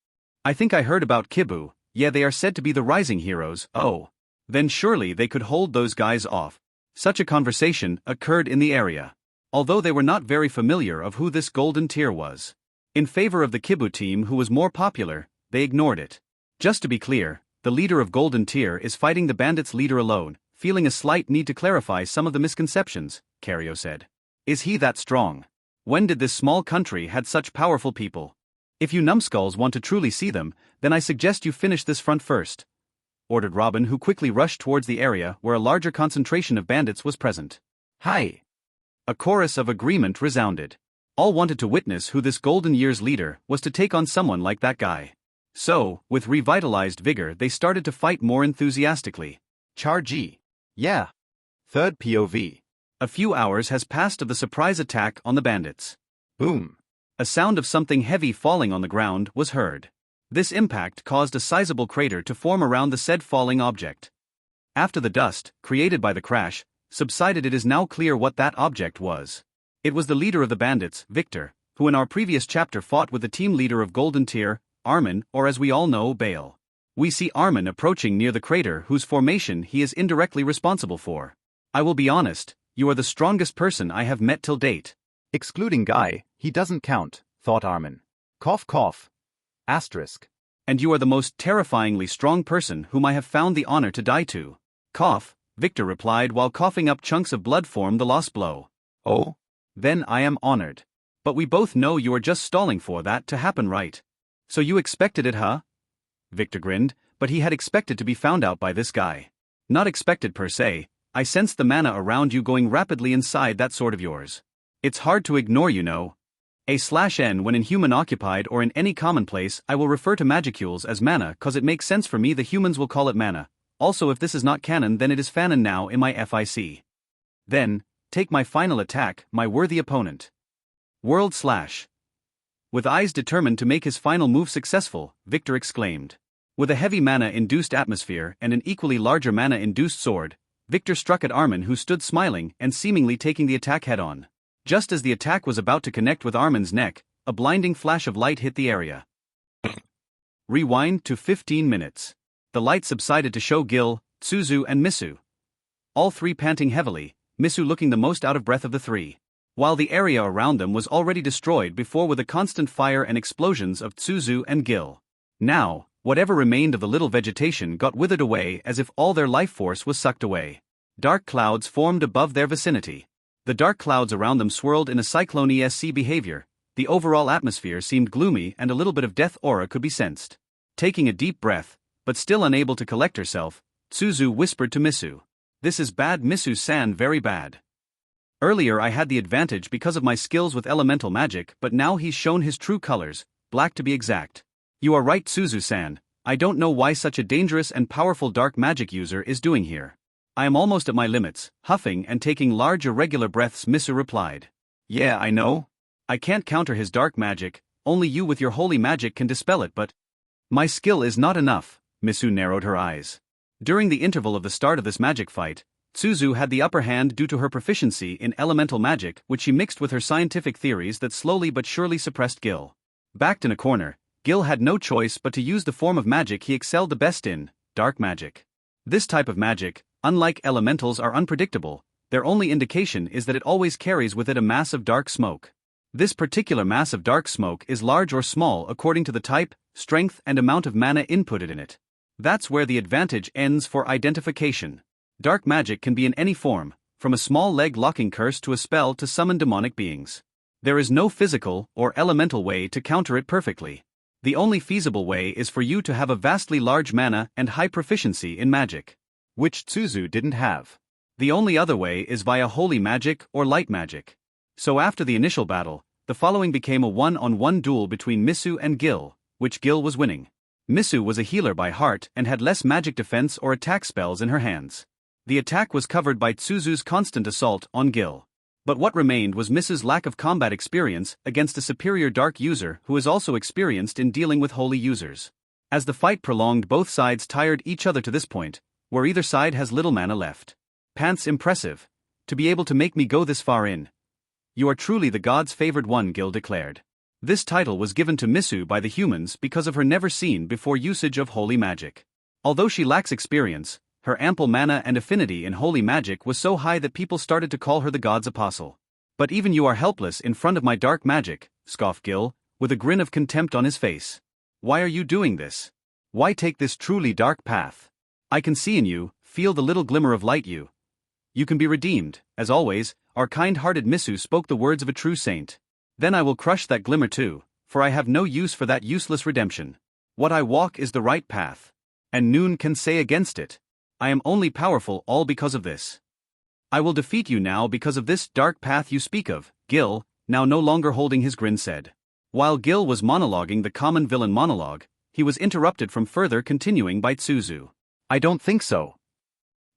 I think I heard about Kibu. Yeah, they are said to be the rising heroes. Oh. Then surely they could hold those guys off. Such a conversation occurred in the area, although they were not very familiar of who this Golden Tier was. In favor of the Kibu team, who was more popular, they ignored it. Just to be clear, the leader of Golden Tier is fighting the bandits' leader alone, feeling a slight need to clarify some of the misconceptions, Cario said. Is he that strong? When did this small country had such powerful people? If you numbskulls want to truly see them, then I suggest you finish this front first, ordered Robin, who quickly rushed towards the area where a larger concentration of bandits was present. Hi! A chorus of agreement resounded. All wanted to witness who this Golden Year's leader was to take on someone like that guy. So, with revitalized vigor, they started to fight more enthusiastically. Charge. Yeah. Third POV. A few hours has passed of the surprise attack on the bandits. Boom. A sound of something heavy falling on the ground was heard. This impact caused a sizable crater to form around the said falling object. After the dust, created by the crash, subsided, it is now clear what that object was. It was the leader of the bandits, Victor, who in our previous chapter fought with the team leader of Golden Tier, Armin, or as we all know, Bale. We see Armin approaching near the crater whose formation he is indirectly responsible for. I will be honest, you are the strongest person I have met till date. Excluding Guy, he doesn't count, thought Armin. Cough cough. Asterisk. And you are the most terrifyingly strong person whom I have found the honor to die to. Cough, Victor replied while coughing up chunks of blood from the lost blow. Oh? Then I am honored. But we both know you are just stalling for that to happen, right? So you expected it, huh? Victor grinned, but he had expected to be found out by this guy. Not expected per se, I sensed the mana around you going rapidly inside that sword of yours. It's hard to ignore, you know. A/N when in human occupied or in any commonplace, I will refer to magicules as mana cause it makes sense for me the humans will call it mana. Also if this is not canon then it is fanon now in my FIC. Then, take my final attack, my worthy opponent. World / With eyes determined to make his final move successful, Victor exclaimed. With a heavy mana-induced atmosphere and an equally larger mana-induced sword, Victor struck at Armin who stood smiling and seemingly taking the attack head-on. Just as the attack was about to connect with Armin's neck, a blinding flash of light hit the area. Rewind to 15 minutes. The light subsided to show Gil, Tsuzu and Misu. All three panting heavily, Misu looking the most out of breath of the three. While the area around them was already destroyed before with the constant fire and explosions of Tsuzu and Gil. Now, whatever remained of the little vegetation got withered away as if all their life force was sucked away. Dark clouds formed above their vicinity. The dark clouds around them swirled in a cyclone-esque behavior. The overall atmosphere seemed gloomy and a little bit of death aura could be sensed. Taking a deep breath, but still unable to collect herself, Tsuzu whispered to Misu. This is bad, Misu-san, very bad. Earlier I had the advantage because of my skills with elemental magic, but now he's shown his true colors, black to be exact. You are right, Tsuzu-san, I don't know why such a dangerous and powerful dark magic user is doing here. I am almost at my limits, huffing and taking large irregular breaths, Misu replied. Yeah, I know. I can't counter his dark magic, only you with your holy magic can dispel it, but my skill is not enough, Misu narrowed her eyes. During the interval of the start of this magic fight, Tsuzu had the upper hand due to her proficiency in elemental magic which she mixed with her scientific theories that slowly but surely suppressed Gil. Backed in a corner, Gil had no choice but to use the form of magic he excelled the best in, dark magic. This type of magic, unlike elementals, are unpredictable, their only indication is that it always carries with it a mass of dark smoke. This particular mass of dark smoke is large or small according to the type, strength and amount of mana inputted in it. That's where the advantage ends for identification. Dark magic can be in any form, from a small leg-locking curse to a spell to summon demonic beings. There is no physical or elemental way to counter it perfectly. The only feasible way is for you to have a vastly large mana and high proficiency in magic, which Tsuzu didn't have. The only other way is via holy magic or light magic. So after the initial battle, the following became a one-on-one duel between Misu and Gil, which Gil was winning. Misu was a healer by heart and had less magic defense or attack spells in her hands. The attack was covered by Tsuzu's constant assault on Gil. But what remained was Misu's lack of combat experience against a superior dark user who is also experienced in dealing with holy users. As the fight prolonged, both sides tired each other to this point, where either side has little mana left. Pants impressive. To be able to make me go this far in. You are truly the god's favored one, Gil declared. This title was given to Misu by the humans because of her never-seen-before usage of holy magic. Although she lacks experience, her ample mana and affinity in holy magic was so high that people started to call her the god's apostle. But even you are helpless in front of my dark magic, scoffed Gil, with a grin of contempt on his face. Why are you doing this? Why take this truly dark path? I can see in you, feel the little glimmer of light you can be redeemed. As always, our kind-hearted Misu spoke the words of a true saint. Then I will crush that glimmer too, for I have no use for that useless redemption. What I walk is the right path. And none can say against it. I am only powerful all because of this. I will defeat you now because of this dark path you speak of, Gil, now no longer holding his grin, said. While Gil was monologuing the common villain monologue, he was interrupted from further continuing by Tsuzu. I don't think so.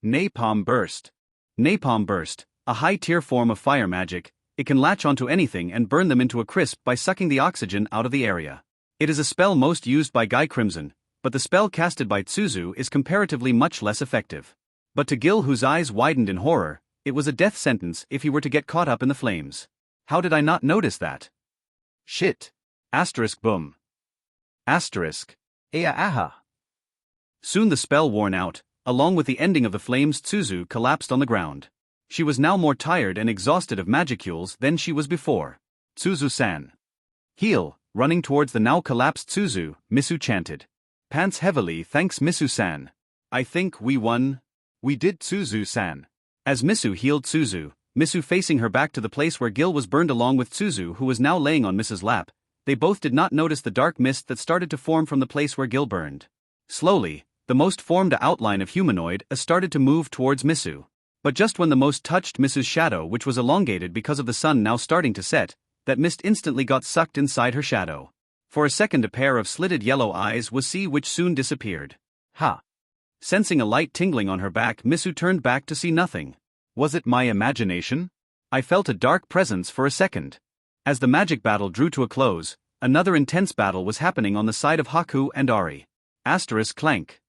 Napalm Burst. Napalm Burst, a high-tier form of fire magic, it can latch onto anything and burn them into a crisp by sucking the oxygen out of the area. It is a spell most used by Guy Crimson, but the spell casted by Tsuzu is comparatively much less effective. But to Gil, whose eyes widened in horror, it was a death sentence if he were to get caught up in the flames. How did I not notice that? Shit. Asterisk boom. Asterisk. Ea aha. Soon the spell worn out, along with the ending of the flames, Tsuzu collapsed on the ground. She was now more tired and exhausted of magicules than she was before. Tsuzu-san. Heal. Running towards the now collapsed Tsuzu, Misu chanted. Pants heavily thanks Misu-san. I think we won. We did, Suzu-san. As Misu healed Suzu, Misu facing her back to the place where Gil was burned along with Suzu who was now laying on Mrs. lap, they both did not notice the dark mist that started to form from the place where Gil burned. Slowly, the most formed outline of humanoid started to move towards Misu. But just when the most touched Misu's shadow, which was elongated because of the sun now starting to set, that mist instantly got sucked inside her shadow. For a second a pair of slitted yellow eyes was seen which soon disappeared. Ha! Sensing a light tingling on her back, Misu turned back to see nothing. Was it my imagination? I felt a dark presence for a second. As the magic battle drew to a close, another intense battle was happening on the side of Haku and Ari. Asterisk clank.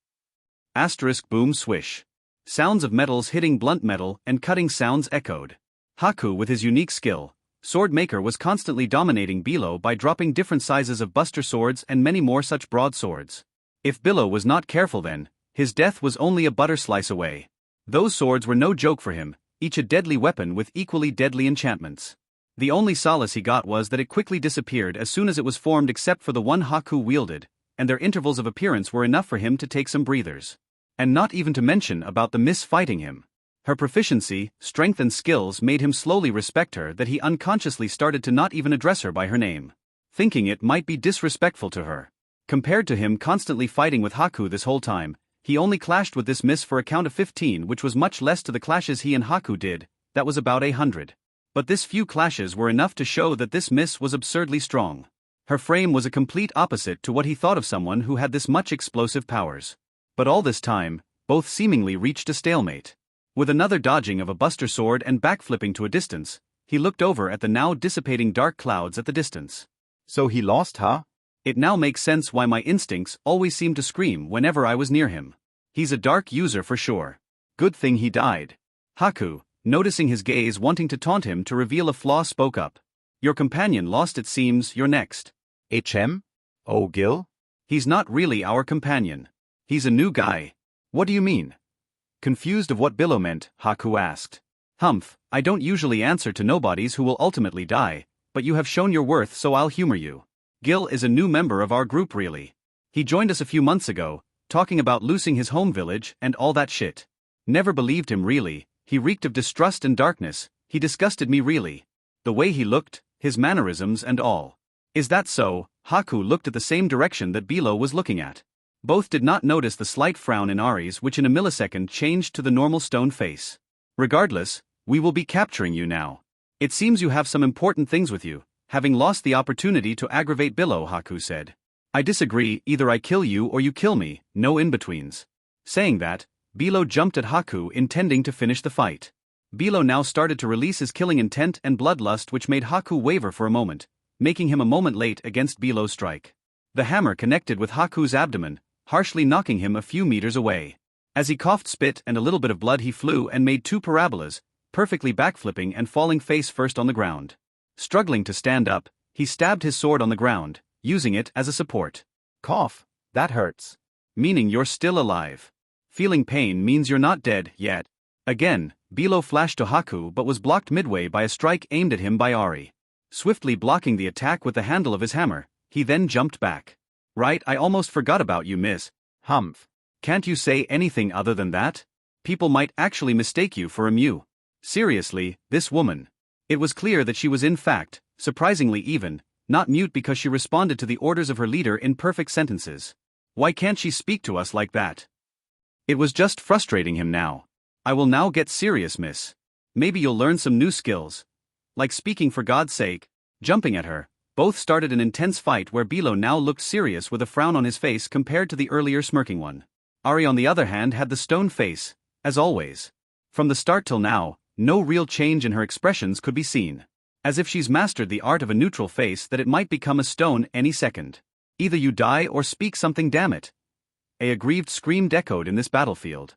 Asterisk boom swish. Sounds of metals hitting blunt metal and cutting sounds echoed. Haku with his unique skill, Sword Maker, was constantly dominating Bilo by dropping different sizes of buster swords and many more such broadswords. If Bilo was not careful then, his death was only a butter slice away. Those swords were no joke for him, each a deadly weapon with equally deadly enchantments. The only solace he got was that it quickly disappeared as soon as it was formed except for the one Haku wielded, and their intervals of appearance were enough for him to take some breathers. And not even to mention about the Miss fighting him. Her proficiency, strength and skills made him slowly respect her that he unconsciously started to not even address her by her name, thinking it might be disrespectful to her. Compared to him constantly fighting with Haku this whole time, he only clashed with this Miss for a count of 15, which was much less to the clashes he and Haku did, that was about 100. But this few clashes were enough to show that this Miss was absurdly strong. Her frame was a complete opposite to what he thought of someone who had this much explosive powers. But all this time, both seemingly reached a stalemate. With another dodging of a buster sword and backflipping to a distance, he looked over at the now dissipating dark clouds at the distance. So he lost, huh? It now makes sense why my instincts always seemed to scream whenever I was near him. He's a dark user for sure. Good thing he died. Haku, noticing his gaze wanting to taunt him to reveal a flaw, spoke up. Your companion lost, it seems. You're next. HM? Oh, Gil? He's not really our companion. He's a new guy. What do you mean? Confused of what Bilo meant, Haku asked. Humph, I don't usually answer to nobodies who will ultimately die, but you have shown your worth, so I'll humor you. Gil is a new member of our group really. He joined us a few months ago, talking about losing his home village and all that shit. Never believed him really, he reeked of distrust and darkness, he disgusted me really. The way he looked, his mannerisms and all. Is that so? Haku looked at the same direction that Bilo was looking at. Both did not notice the slight frown in Ari's, which in a millisecond changed to the normal stone face. Regardless, we will be capturing you now. It seems you have some important things with you, having lost the opportunity to aggravate Bilo, Haku said. I disagree, either I kill you or you kill me, no in-betweens. Saying that, Bilo jumped at Haku intending to finish the fight. Bilo now started to release his killing intent and bloodlust, which made Haku waver for a moment, making him a moment late against Bilo's strike. The hammer connected with Haku's abdomen, harshly knocking him a few meters away. As he coughed spit and a little bit of blood, he flew and made 2 parabolas, perfectly backflipping and falling face first on the ground. Struggling to stand up, he stabbed his sword on the ground, using it as a support. Cough, that hurts. Meaning you're still alive. Feeling pain means you're not dead yet. Again, Bilo flashed to Haku but was blocked midway by a strike aimed at him by Ari. Swiftly blocking the attack with the handle of his hammer, he then jumped back. Right, I almost forgot about you, miss. Humph. Can't you say anything other than that? People might actually mistake you for a Mew. Seriously, this woman. It was clear that she was in fact, surprisingly even, not mute because she responded to the orders of her leader in perfect sentences. Why can't she speak to us like that? It was just frustrating him now. I will now get serious, miss. Maybe you'll learn some new skills. Like speaking for God's sake. Jumping at her, both started an intense fight where Bilo now looked serious with a frown on his face compared to the earlier smirking one. Ari on the other hand had the stone face, as always. From the start till now, no real change in her expressions could be seen. As if she's mastered the art of a neutral face that it might become a stone any second. Either you die or speak something, damn it. A aggrieved scream echoed in this battlefield.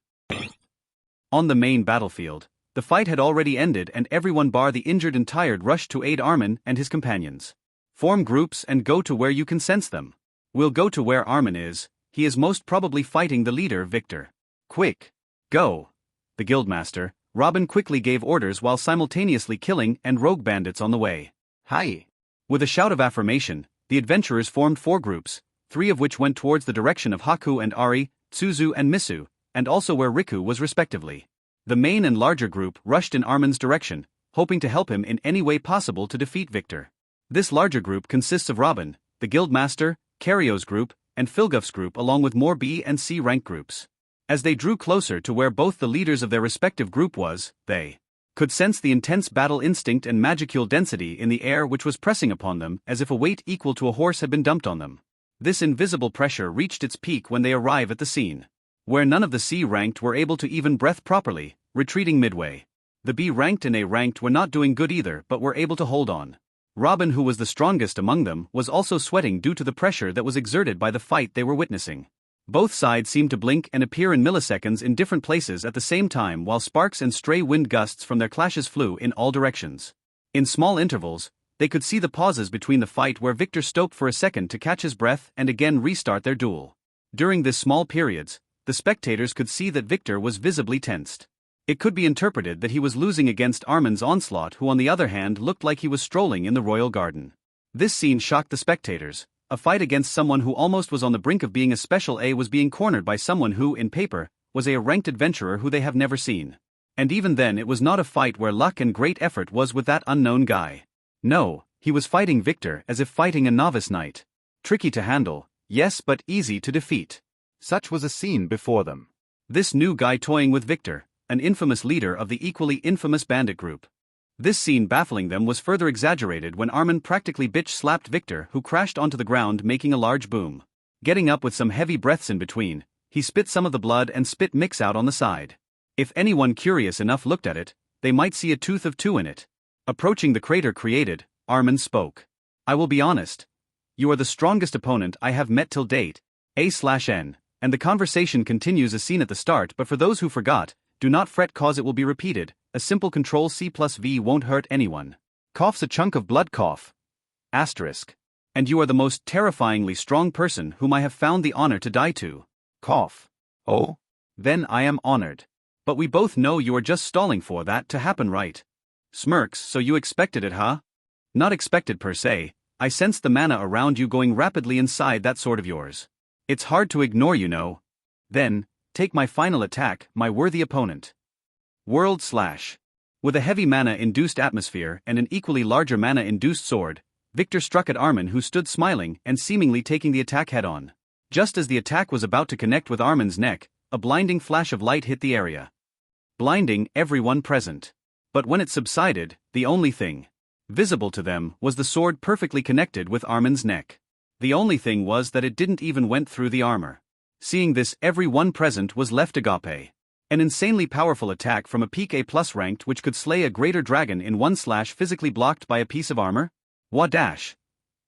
On the main battlefield, the fight had already ended and everyone bar the injured and tired rushed to aid Armin and his companions. Form groups and go to where you can sense them. We'll go to where Armin is, he is most probably fighting the leader Victor. Quick! Go! The guildmaster, Robin quickly gave orders while simultaneously killing and rogue bandits on the way. Hi! With a shout of affirmation, the adventurers formed 4 groups, 3 of which went towards the direction of Haku and Ari, Tsuzu and Misu, and also where Riku was respectively. The main and larger group rushed in Armin's direction, hoping to help him in any way possible to defeat Victor. This larger group consists of Robin, the Guildmaster, Cario's group, and Filguff's group along with more B and C rank groups. As they drew closer to where both the leaders of their respective group was, they could sense the intense battle instinct and magicule density in the air which was pressing upon them as if a weight equal to a horse had been dumped on them. This invisible pressure reached its peak when they arrive at the scene, where none of the C-ranked were able to even breath properly, retreating midway. The B-ranked and A-ranked were not doing good either but were able to hold on. Robin, who was the strongest among them, was also sweating due to the pressure that was exerted by the fight they were witnessing. Both sides seemed to blink and appear in milliseconds in different places at the same time while sparks and stray wind gusts from their clashes flew in all directions. In small intervals, they could see the pauses between the fight where Victor stopped for a second to catch his breath and again restart their duel. During this small periods, the spectators could see that Victor was visibly tensed. It could be interpreted that he was losing against Armin's onslaught, who on the other hand looked like he was strolling in the royal garden. This scene shocked the spectators. A fight against someone who almost was on the brink of being a special A was being cornered by someone who, in paper, was a ranked adventurer who they have never seen. And even then it was not a fight where luck and great effort was with that unknown guy. No, he was fighting Victor as if fighting a novice knight. Tricky to handle, yes, but easy to defeat. Such was a scene before them. This new guy toying with Victor, an infamous leader of the equally infamous bandit group. This scene baffling them was further exaggerated when Armin practically bitch-slapped Victor, who crashed onto the ground making a large boom. Getting up with some heavy breaths in between, he spit some of the blood and spit mix out on the side. If anyone curious enough looked at it, they might see a tooth of 2 in it. Approaching the crater created, Armin spoke. I will be honest. You are the strongest opponent I have met till date, A/N, and the conversation continues as seen at the start, but for those who forgot, do not fret cause it will be repeated. A simple Ctrl+C+V won't hurt anyone. Cough's a chunk of blood cough. Asterisk. And you are the most terrifyingly strong person whom I have found the honor to die to. Cough. Oh? Then I am honored. But we both know you are just stalling for that to happen, right? Smirks. So you expected it, huh? Not expected per se. I sensed the mana around you going rapidly inside that sword of yours. It's hard to ignore, you know. Then, take my final attack, my worthy opponent. World slash. With a heavy mana-induced atmosphere and an equally larger mana-induced sword, Victor struck at Armin, who stood smiling and seemingly taking the attack head-on. Just as the attack was about to connect with Armin's neck, a blinding flash of light hit the area, blinding everyone present. But when it subsided, the only thing visible to them was the sword perfectly connected with Armin's neck. The only thing was that it didn't even went through the armor. Seeing this, everyone present was left agape. An insanely powerful attack from a peak A+ ranked which could slay a greater dragon in one slash physically blocked by a piece of armor? Wadash.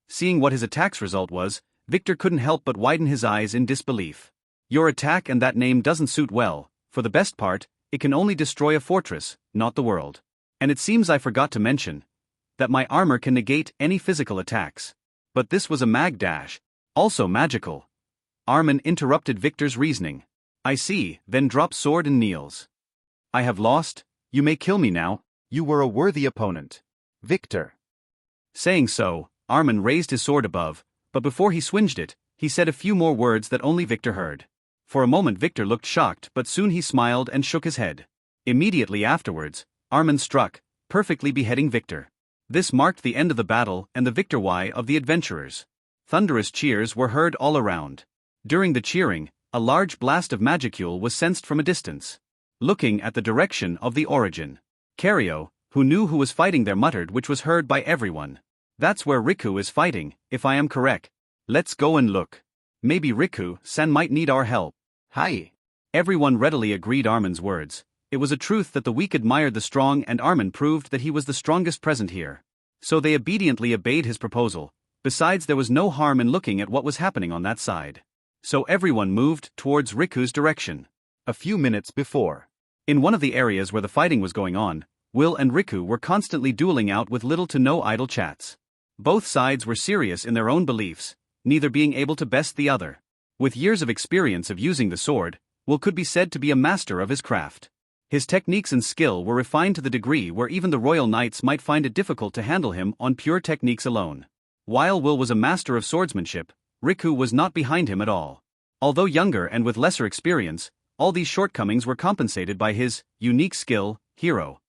Seeing what his attack's result was, Victor couldn't help but widen his eyes in disbelief. Your attack and that name doesn't suit well. For the best part, it can only destroy a fortress, not the world. And it seems I forgot to mention that my armor can negate any physical attacks. But this was a mag dash, also magical. Armin interrupted Victor's reasoning. I see, then drops sword and kneels. I have lost, you may kill me now. You were a worthy opponent, Victor. Saying so, Armin raised his sword above, but before he swinged it, he said a few more words that only Victor heard. For a moment Victor looked shocked, but soon he smiled and shook his head. Immediately afterwards, Armin struck, perfectly beheading Victor. This marked the end of the battle and the victory of the adventurers. Thunderous cheers were heard all around. During the cheering, a large blast of magicule was sensed from a distance. Looking at the direction of the origin, Cario, who knew who was fighting there, muttered, which was heard by everyone. That's where Riku is fighting, if I am correct. Let's go and look. Maybe Riku-san might need our help. Hi. Everyone readily agreed Armin's words. It was a truth that the weak admired the strong, and Armin proved that he was the strongest present here. So they obediently obeyed his proposal. Besides, there was no harm in looking at what was happening on that side. So everyone moved towards Riku's direction. A few minutes before, in one of the areas where the fighting was going on, Will and Riku were constantly dueling out with little to no idle chats. Both sides were serious in their own beliefs, neither being able to best the other. With years of experience of using the sword, Will could be said to be a master of his craft. His techniques and skill were refined to the degree where even the royal knights might find it difficult to handle him on pure techniques alone. While Will was a master of swordsmanship, Riku was not behind him at all. Although younger and with lesser experience, all these shortcomings were compensated by his unique skill, Hero.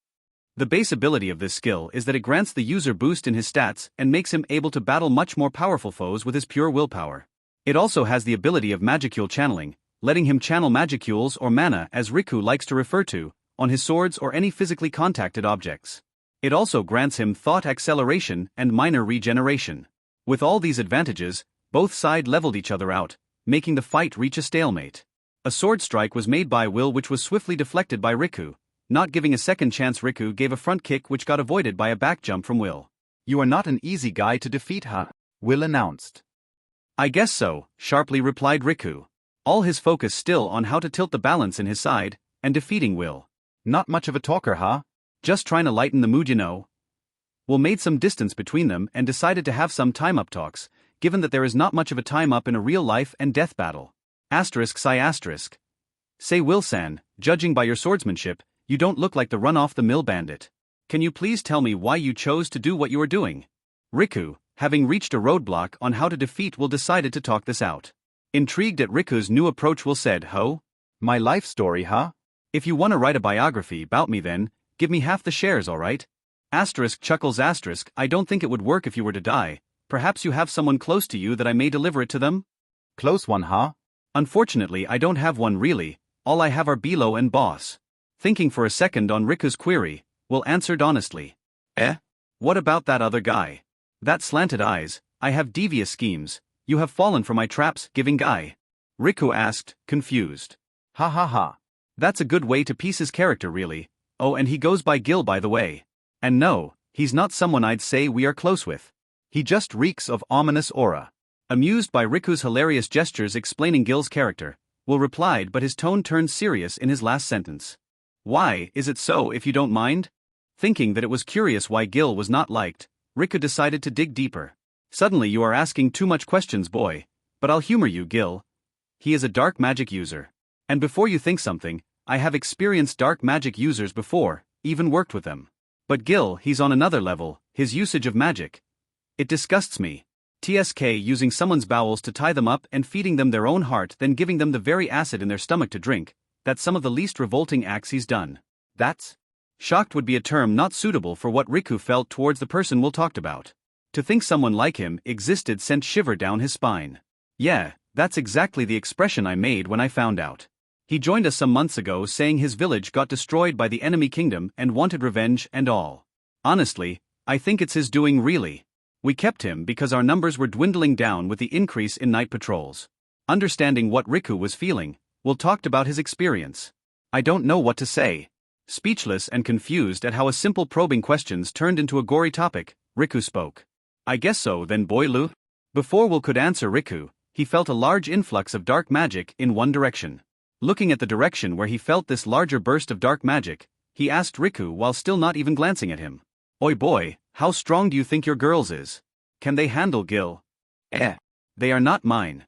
The base ability of this skill is that it grants the user boost in his stats and makes him able to battle much more powerful foes with his pure willpower. It also has the ability of magicule channeling, letting him channel magicules or mana, as Riku likes to refer to, on his swords or any physically contacted objects. It also grants him thought acceleration and minor regeneration. With all these advantages, both sides leveled each other out, making the fight reach a stalemate. A sword strike was made by Will, which was swiftly deflected by Riku. Not giving a second chance, Riku gave a front kick which got avoided by a back jump from Will. "You are not an easy guy to defeat, huh?" Will announced. "I guess so," sharply replied Riku. All his focus still on how to tilt the balance in his side, and defeating Will. "Not much of a talker, huh?" "Just trying to lighten the mood, you know." Will made some distance between them and decided to have some time-up talks, given that there is not much of a time-up in a real life and death battle. Say Will-san, judging by your swordsmanship, you don't look like the run-off-the-mill bandit. Can you please tell me why you chose to do what you are doing? Riku, having reached a roadblock on how to defeat Will, decided to talk this out. Intrigued at Riku's new approach, Will said, "Ho? My life story, huh? If you want to write a biography about me, then give me half the shares, alright?" Chuckles. "I don't think it would work if you were to die. Perhaps you have someone close to you that I may deliver it to them?" "Close one, huh?" "Unfortunately, I don't have one really. All I have are Bale and Boss." Thinking for a second on Riku's query, Will answered honestly. What about that other guy? That slanted eyes, I have devious schemes. You have fallen for my traps, giving guy?" Riku asked, confused. "Ha ha ha. That's a good way to piece his character, really. Oh, and he goes by Gil, by the way. And no, he's not someone I'd say we are close with. He just reeks of ominous aura." Amused by Riku's hilarious gestures explaining Gil's character, Will replied, but his tone turned serious in his last sentence. "Why, is it so, if you don't mind?" Thinking that it was curious why Gil was not liked, Riku decided to dig deeper. "Suddenly you are asking too much questions, boy. But I'll humor you, Gil. He is a dark magic user. And before you think something, I have experienced dark magic users before, even worked with them. But Gil, he's on another level, his usage of magic. It disgusts me. Using someone's bowels to tie them up and feeding them their own heart, then giving them the very acid in their stomach to drink, that's some of the least revolting acts he's done." "That's shocked would be a term not suitable for what Riku felt towards the person Will talked about. To think someone like him existed sent shiver down his spine. "Yeah, that's exactly the expression I made when I found out. He joined us some months ago saying his village got destroyed by the enemy kingdom and wanted revenge and all. Honestly, I think it's his doing really. We kept him because our numbers were dwindling down with the increase in night patrols." Understanding what Riku was feeling, Will talked about his experience. "I don't know what to say." Speechless and confused at how a simple probing questions turned into a gory topic, Riku spoke. "I guess so then, boy Lu." Before Will could answer Riku, he felt a large influx of dark magic in one direction. Looking at the direction where he felt this larger burst of dark magic, he asked Riku while still not even glancing at him. "Oi boy, how strong do you think your girls is? Can they handle Gil?" They are not mine."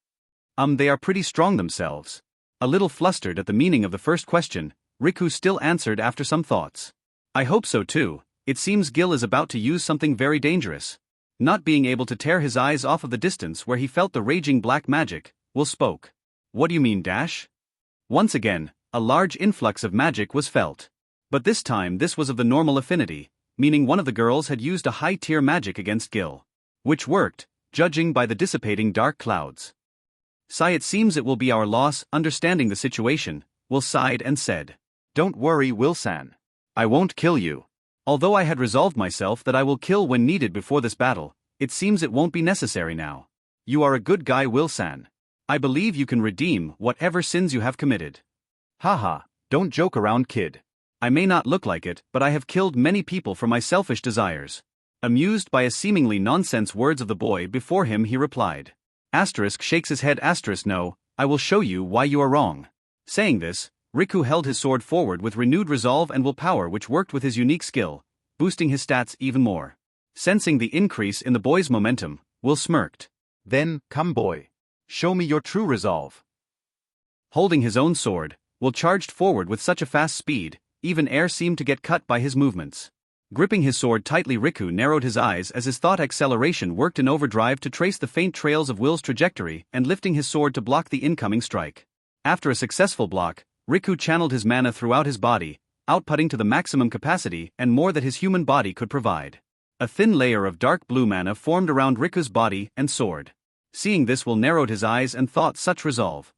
They are pretty strong themselves." A little flustered at the meaning of the first question, Riku still answered after some thoughts. "I hope so too. It seems Gil is about to use something very dangerous." Not being able to tear his eyes off of the distance where he felt the raging black magic, Will spoke. "What do you mean, Dash?" Once again, a large influx of magic was felt. But this time this was of the normal affinity, meaning one of the girls had used a high-tier magic against Gil. Which worked, judging by the dissipating dark clouds. It seems it will be our loss." Understanding the situation, Will sighed and said, "Don't worry, Will-san. I won't kill you. Although I had resolved myself that I will kill when needed before this battle, it seems it won't be necessary now. You are a good guy, Will-san. I believe you can redeem whatever sins you have committed." "Haha, don't joke around, kid. I may not look like it, but I have killed many people for my selfish desires." Amused by a seemingly nonsense words of the boy before him, he replied. Shakes his head. "No, I will show you why you are wrong." Saying this, Riku held his sword forward with renewed resolve and willpower, which worked with his unique skill, boosting his stats even more. Sensing the increase in the boy's momentum, Will smirked. "Then, come boy. Show me your true resolve." Holding his own sword, Will charged forward with such a fast speed, even air seemed to get cut by his movements. Gripping his sword tightly, Riku narrowed his eyes as his thought acceleration worked in overdrive to trace the faint trails of Will's trajectory and lifting his sword to block the incoming strike. After a successful block, Riku channeled his mana throughout his body, outputting to the maximum capacity and more that his human body could provide. A thin layer of dark blue mana formed around Riku's body and sword. Seeing this, Will narrowed his eyes and thought such resolve.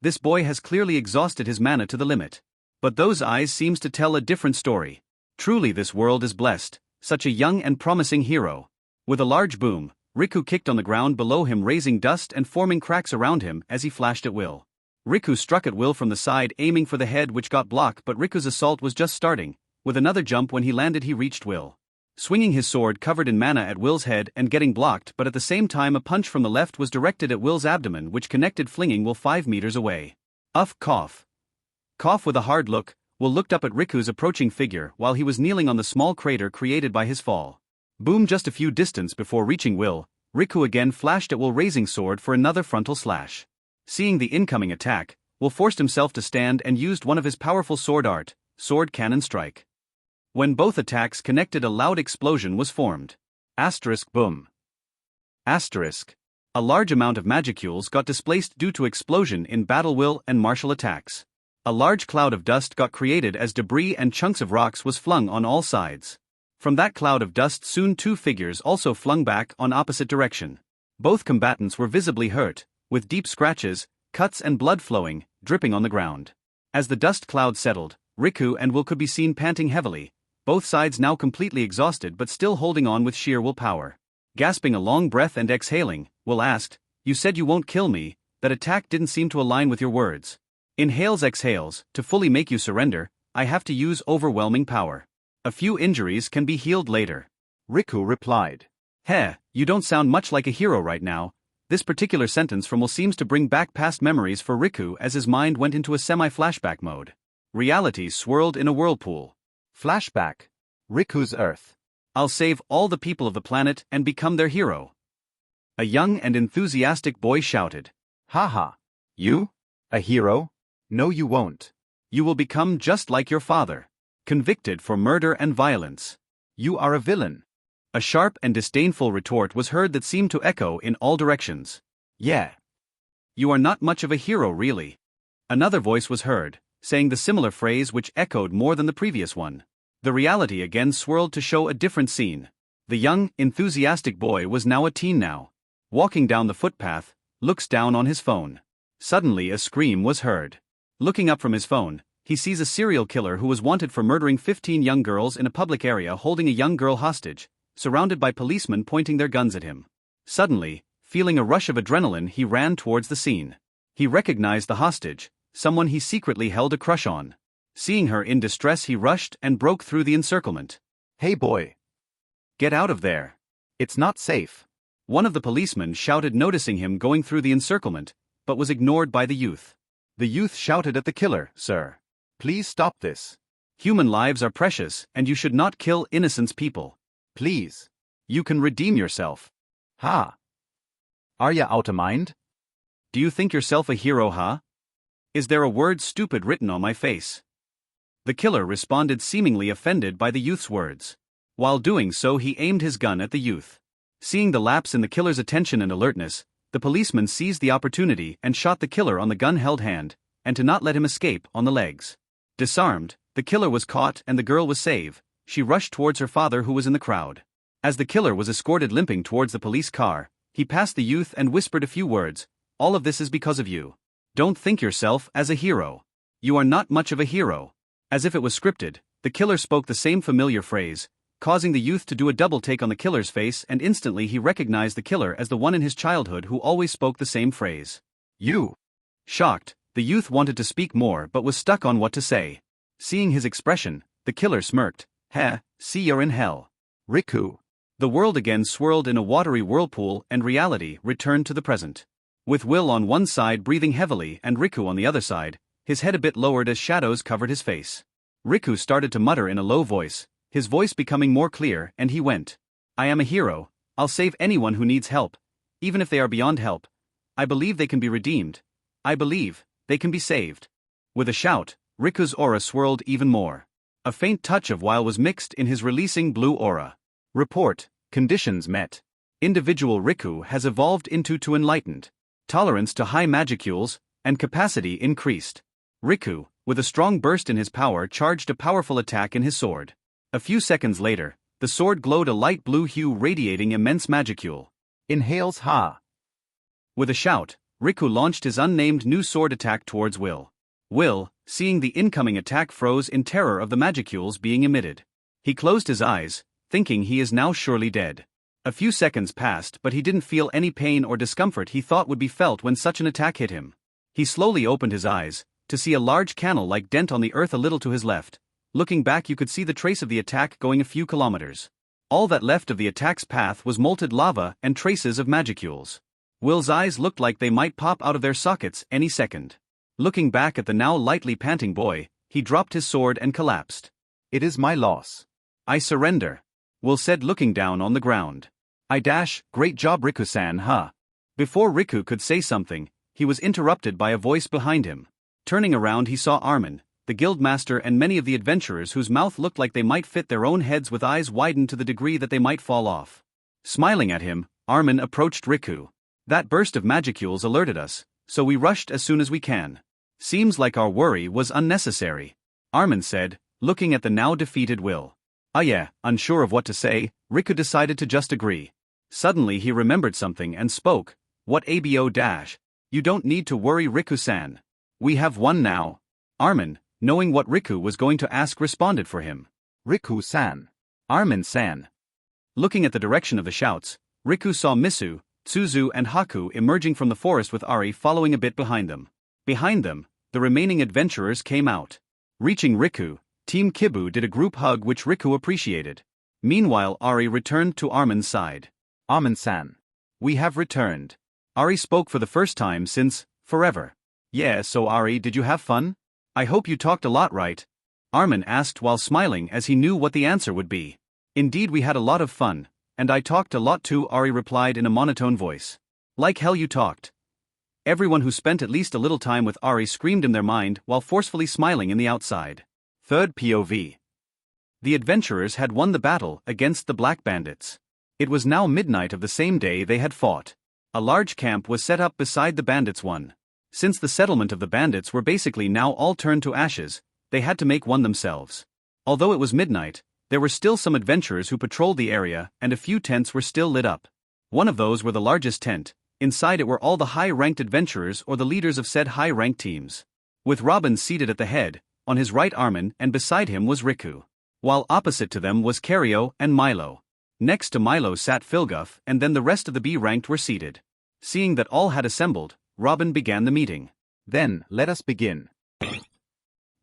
This boy has clearly exhausted his mana to the limit. But those eyes seems to tell a different story. Truly this world is blessed, such a young and promising hero. With a large boom, Riku kicked on the ground below him, raising dust and forming cracks around him as he flashed at Will. Riku struck at Will from the side, aiming for the head, which got blocked, but Riku's assault was just starting. With another jump, when he landed, he reached Will, swinging his sword covered in mana at Will's head and getting blocked, but at the same time a punch from the left was directed at Will's abdomen, which connected, flinging Will 5 meters away. Cough. Cough. With a hard look, Will looked up at Riku's approaching figure while he was kneeling on the small crater created by his fall. Boom. Just a few distance before reaching Will, Riku again flashed at Will, raising sword for another frontal slash. Seeing the incoming attack, Will forced himself to stand and used one of his powerful sword cannon strike. When both attacks connected, a loud explosion was formed. Boom. A large amount of magicules got displaced due to explosion in battle will and martial attacks. A large cloud of dust got created as debris and chunks of rocks was flung on all sides. From that cloud of dust soon 2 figures also flung back on opposite direction. Both combatants were visibly hurt, with deep scratches, cuts and blood flowing, dripping on the ground. As the dust cloud settled, Riku and Will could be seen panting heavily, both sides now completely exhausted but still holding on with sheer willpower. Gasping a long breath and exhaling, Will asked, "You said you won't kill me, that attack didn't seem to align with your words." Inhales, exhales, to fully make you surrender, I have to use overwhelming power. A few injuries can be healed later. Riku replied. You don't sound much like a hero right now. This particular sentence from Will seems to bring back past memories for Riku as his mind went into a semi-flashback mode. Reality swirled in a whirlpool. Flashback. Riku's Earth. I'll save all the people of the planet and become their hero. A young and enthusiastic boy shouted. Haha. You? A hero? No, you won't. You will become just like your father. Convicted for murder and violence. You are a villain. A sharp and disdainful retort was heard that seemed to echo in all directions. Yeah. You are not much of a hero, really. Another voice was heard, saying the similar phrase which echoed more than the previous one. The reality again swirled to show a different scene. The young, enthusiastic boy was now a teen now. Walking down the footpath, looks down on his phone. Suddenly a scream was heard. Looking up from his phone, he sees a serial killer who was wanted for murdering 15 young girls in a public area, holding a young girl hostage, surrounded by policemen pointing their guns at him. Suddenly, feeling a rush of adrenaline, he ran towards the scene. He recognized the hostage, someone he secretly held a crush on. Seeing her in distress, he rushed and broke through the encirclement. Hey boy. Get out of there. It's not safe. One of the policemen shouted, noticing him going through the encirclement, but was ignored by the youth. The youth shouted at the killer, "Sir, please stop this. Human lives are precious and you should not kill innocent people. Please. You can redeem yourself." Ha. Are ya out of mind? Do you think yourself a hero, huh? Is there a word stupid written on my face? The killer responded, seemingly offended by the youth's words. While doing so, he aimed his gun at the youth. Seeing the lapse in the killer's attention and alertness, the policeman seized the opportunity and shot the killer on the gun-held hand, and to not let him escape, on the legs. Disarmed, the killer was caught and the girl was saved. She rushed towards her father, who was in the crowd. As the killer was escorted limping towards the police car, he passed the youth and whispered a few words. "All of this is because of you. Don't think yourself as a hero. You are not much of a hero." As if it was scripted, the killer spoke the same familiar phrase, causing the youth to do a double take on the killer's face, and instantly he recognized the killer as the one in his childhood who always spoke the same phrase. You. Shocked, the youth wanted to speak more but was stuck on what to say. Seeing his expression, the killer smirked. See, you're in hell. Riku. The world again swirled in a watery whirlpool and reality returned to the present. With Will on one side breathing heavily and Riku on the other side, his head a bit lowered as shadows covered his face. Riku started to mutter in a low voice, his voice becoming more clear, and he went. "I am a hero. I'll save anyone who needs help. Even if they are beyond help. I believe they can be redeemed. I believe they can be saved." With a shout, Riku's aura swirled even more. A faint touch of wile was mixed in his releasing blue aura. Report, conditions met. Individual Riku has evolved into to enlightened. Tolerance to high magicules, and capacity increased. Riku, with a strong burst in his power, charged a powerful attack in his sword. A few seconds later, the sword glowed a light blue hue radiating immense magicule. Inhales ha. With a shout, Riku launched his unnamed new sword attack towards Will. Will, seeing the incoming attack, froze in terror of the magicules being emitted. He closed his eyes, thinking he is now surely dead. A few seconds passed, but he didn't feel any pain or discomfort he thought would be felt when such an attack hit him. He slowly opened his eyes, to see a large canal-like dent on the earth a little to his left. Looking back, you could see the trace of the attack going a few kilometers. All that left of the attack's path was molten lava and traces of magicules. Will's eyes looked like they might pop out of their sockets any second. Looking back at the now lightly panting boy, he dropped his sword and collapsed. It is my loss. I surrender, Will said, looking down on the ground. Great job Riku-san, huh? Before Riku could say something, he was interrupted by a voice behind him. Turning around, he saw Armin, the guildmaster, and many of the adventurers whose mouth looked like they might fit their own heads, with eyes widened to the degree that they might fall off. Smiling at him, Armin approached Riku. That burst of magicules alerted us, so we rushed as soon as we can. Seems like our worry was unnecessary, Armin said, looking at the now defeated Will. Unsure of what to say, Riku decided to just agree. Suddenly he remembered something and spoke. What abo-? You don't need to worry, Riku-san. We have won now. Armin, knowing what Riku was going to ask, responded for him. Riku-san. Armin-san. Looking at the direction of the shouts, Riku saw Misu, Tsuzu and Haku emerging from the forest with Ari following a bit behind them. Behind them, the remaining adventurers came out. Reaching Riku, Team Kibu did a group hug which Riku appreciated. Meanwhile, Ari returned to Armin's side. Armin-san. We have returned. Ari spoke for the first time since forever. Yeah, so Ari, did you have fun? I hope you talked a lot, right? Armin asked while smiling, as he knew what the answer would be. Indeed, we had a lot of fun, and I talked a lot too, Ari replied in a monotone voice. Like hell you talked. Everyone who spent at least a little time with Ari screamed in their mind while forcefully smiling in the outside. Third POV. The adventurers had won the battle against the Black Bandits. It was now midnight of the same day they had fought. A large camp was set up beside the bandits' one. Since the settlement of the bandits were basically now all turned to ashes, they had to make one themselves. Although it was midnight, there were still some adventurers who patrolled the area, and a few tents were still lit up. One of those were the largest tent. Inside it were all the high-ranked adventurers or the leaders of said high-ranked teams. With Robin seated at the head, on his right Armin, and beside him was Riku. While opposite to them was Cario and Milo. Next to Milo sat Philguff, and then the rest of the B-ranked were seated. Seeing that all had assembled, Robin began the meeting. Then, let us begin.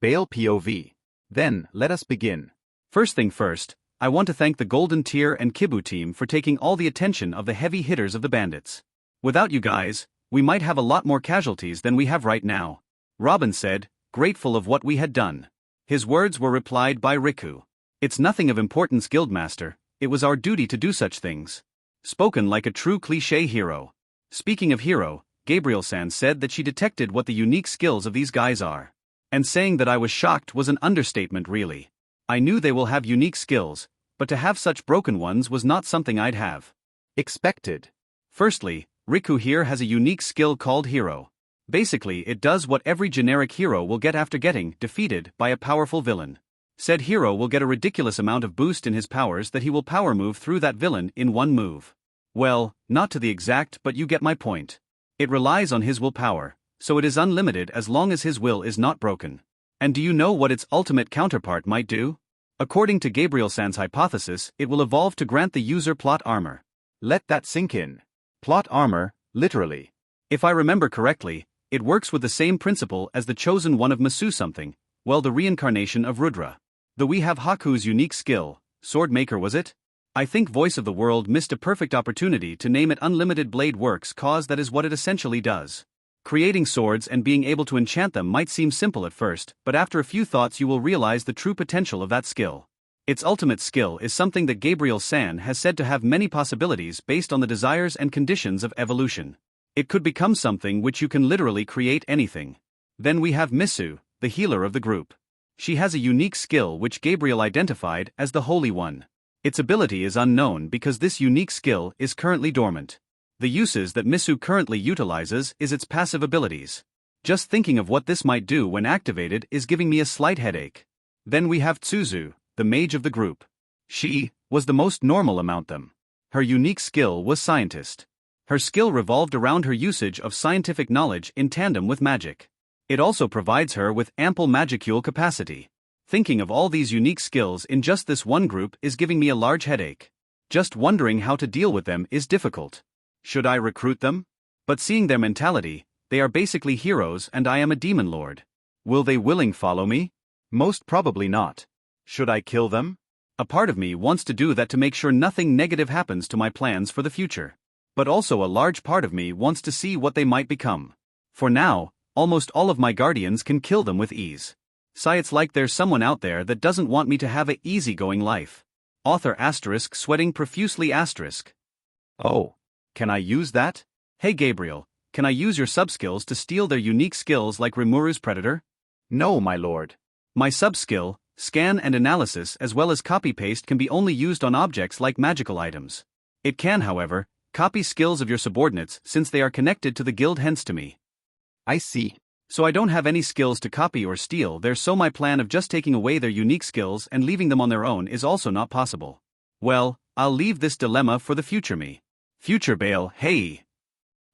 Bale POV. Then, let us begin. First thing first, I want to thank the Golden Tier and Kibu team for taking all the attention of the heavy hitters of the bandits. Without you guys, we might have a lot more casualties than we have right now. Robin said, grateful of what we had done. His words were replied by Riku. It's nothing of importance, Guildmaster, it was our duty to do such things. Spoken like a true cliché hero. Speaking of hero, Gabriel-san said that she detected what the unique skills of these guys are. And saying that I was shocked was an understatement really. I knew they will have unique skills, but to have such broken ones was not something I'd have expected. Firstly, Riku here has a unique skill called Hero. Basically, it does what every generic hero will get after getting defeated by a powerful villain. Said hero will get a ridiculous amount of boost in his powers that he will power move through that villain in one move. Well, not to the exact, but you get my point. It relies on his willpower, so it is unlimited as long as his will is not broken. And do you know what its ultimate counterpart might do? According to Gabriel-san's hypothesis, it will evolve to grant the user plot armor. Let that sink in. Plot armor, literally. If I remember correctly, it works with the same principle as the chosen one of Masu something, well, the reincarnation of Rudra. Though we have Haku's unique skill, Sword Maker was it? I think Voice of the World missed a perfect opportunity to name it Unlimited Blade Works, cause that is what it essentially does. Creating swords and being able to enchant them might seem simple at first, but after a few thoughts you will realize the true potential of that skill. Its ultimate skill is something that Gabriel-san has said to have many possibilities based on the desires and conditions of evolution. It could become something which you can literally create anything. Then we have Misu, the healer of the group. She has a unique skill which Gabriel identified as the Holy One. Its ability is unknown because this unique skill is currently dormant. The uses that Misu currently utilizes is its passive abilities. Just thinking of what this might do when activated is giving me a slight headache. Then we have Tsuzu, the mage of the group. She was the most normal among them. Her unique skill was scientist. Her skill revolved around her usage of scientific knowledge in tandem with magic. It also provides her with ample magicule capacity. Thinking of all these unique skills in just this one group is giving me a large headache. Just wondering how to deal with them is difficult. Should I recruit them? But seeing their mentality, they are basically heroes and I am a demon lord. Will they willing follow me? Most probably not. Should I kill them? A part of me wants to do that to make sure nothing negative happens to my plans for the future. But also a large part of me wants to see what they might become. For now, almost all of my guardians can kill them with ease. It's like there's someone out there that doesn't want me to have a easygoing life. Author * sweating profusely *. Oh. Can I use that? Hey Gabriel, can I use your sub-skills to steal their unique skills like Rimuru's Predator? No, my lord. My sub-skill, scan and analysis as well as copy-paste can be only used on objects like magical items. It can, however, copy skills of your subordinates since they are connected to the guild hence to me. I see. So I don't have any skills to copy or steal there, so my plan of just taking away their unique skills and leaving them on their own is also not possible. Well, I'll leave this dilemma for the future me. Future Bale, hey!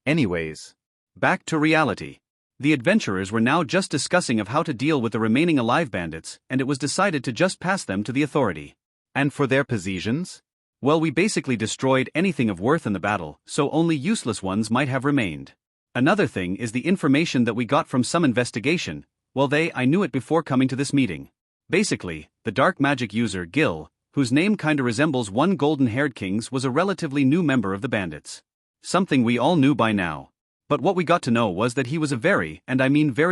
Anyways, back to reality. The adventurers were now just discussing of how to deal with the remaining alive bandits, and it was decided to just pass them to the authority. And for their positions? Well, we basically destroyed anything of worth in the battle, so only useless ones might have remained. Another thing is the information that we got from some investigation. Well, I knew it before coming to this meeting. Basically, the dark magic user Gil, whose name kinda resembles one golden-haired king's, was a relatively new member of the bandits. Something we all knew by now. But what we got to know was that he was a very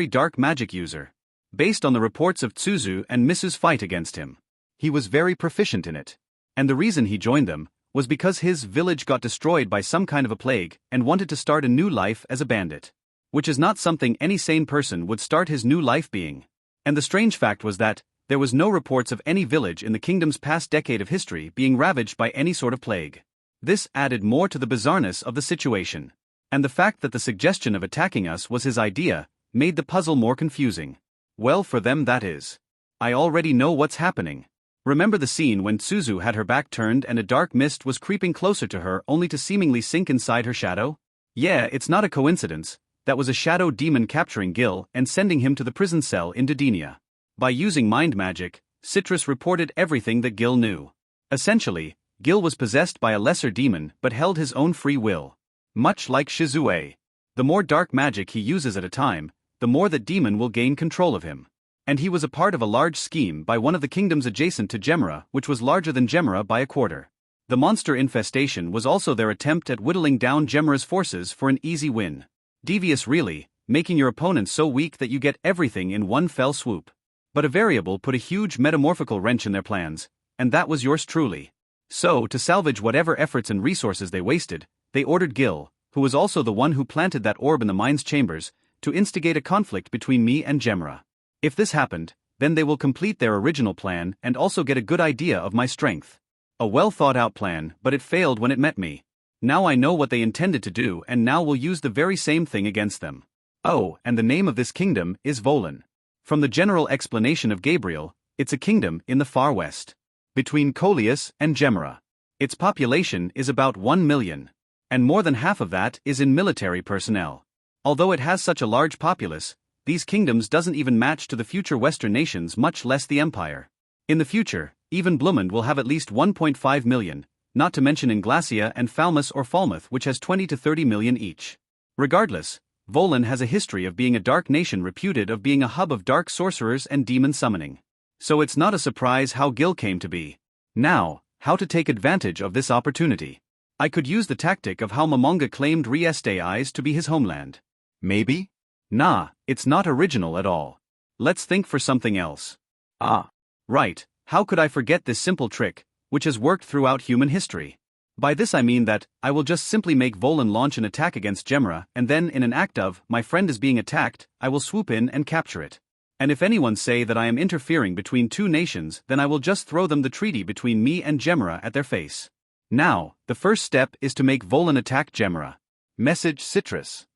dark magic user. Based on the reports of Tsuzu and Misu's fight against him. He was very proficient in it. And the reason he joined them was because his village got destroyed by some kind of a plague and wanted to start a new life as a bandit. Which is not something any sane person would start his new life being. And the strange fact was that there was no reports of any village in the kingdom's past decade of history being ravaged by any sort of plague. This added more to the bizarreness of the situation. And the fact that the suggestion of attacking us was his idea made the puzzle more confusing. Well, for them that is. I already know what's happening. Remember the scene when Tsuzu had her back turned and a dark mist was creeping closer to her only to seemingly sink inside her shadow? Yeah, it's not a coincidence. That was a shadow demon capturing Gil and sending him to the prison cell in Denia. By using mind magic, Citrus reported everything that Gil knew. Essentially, Gil was possessed by a lesser demon but held his own free will. Much like Shizue. The more dark magic he uses at a time, the more that demon will gain control of him. And he was a part of a large scheme by one of the kingdoms adjacent to Gemera, which was larger than Gemera by a quarter. The monster infestation was also their attempt at whittling down Gemera's forces for an easy win. Devious really, making your opponent so weak that you get everything in one fell swoop. But a variable put a huge metamorphical wrench in their plans, and that was yours truly. So, to salvage whatever efforts and resources they wasted, they ordered Gil, who was also the one who planted that orb in the mine's chambers, to instigate a conflict between me and Gemera. If this happened, then they will complete their original plan and also get a good idea of my strength. A well-thought-out plan, but it failed when it met me. Now I know what they intended to do and now will use the very same thing against them. Oh, and the name of this kingdom is Volan. From the general explanation of Gabriel, it's a kingdom in the far west. Between Coleus and Gemera. Its population is about 1 million. And more than half of that is in military personnel. Although it has such a large populace, these kingdoms doesn't even match to the future Western nations, much less the Empire. In the future, even Blumund will have at least 1.5 million, not to mention Inglacia and Falmouth or Falmouth, which has 20 to 30 million each. Regardless, Volan has a history of being a dark nation reputed of being a hub of dark sorcerers and demon summoning. So it's not a surprise how Gil came to be. Now, how to take advantage of this opportunity. I could use the tactic of how Momonga claimed Riestais to be his homeland. Maybe? Nah, it's not original at all. Let's think for something else. Ah. Right, how could I forget this simple trick, which has worked throughout human history? By this I mean that, I will just simply make Volan launch an attack against Gemera and then in an act of, my friend is being attacked, I will swoop in and capture it. And if anyone say that I am interfering between two nations, then I will just throw them the treaty between me and Gemera at their face. Now, the first step is to make Volan attack Gemera. Message Citrus.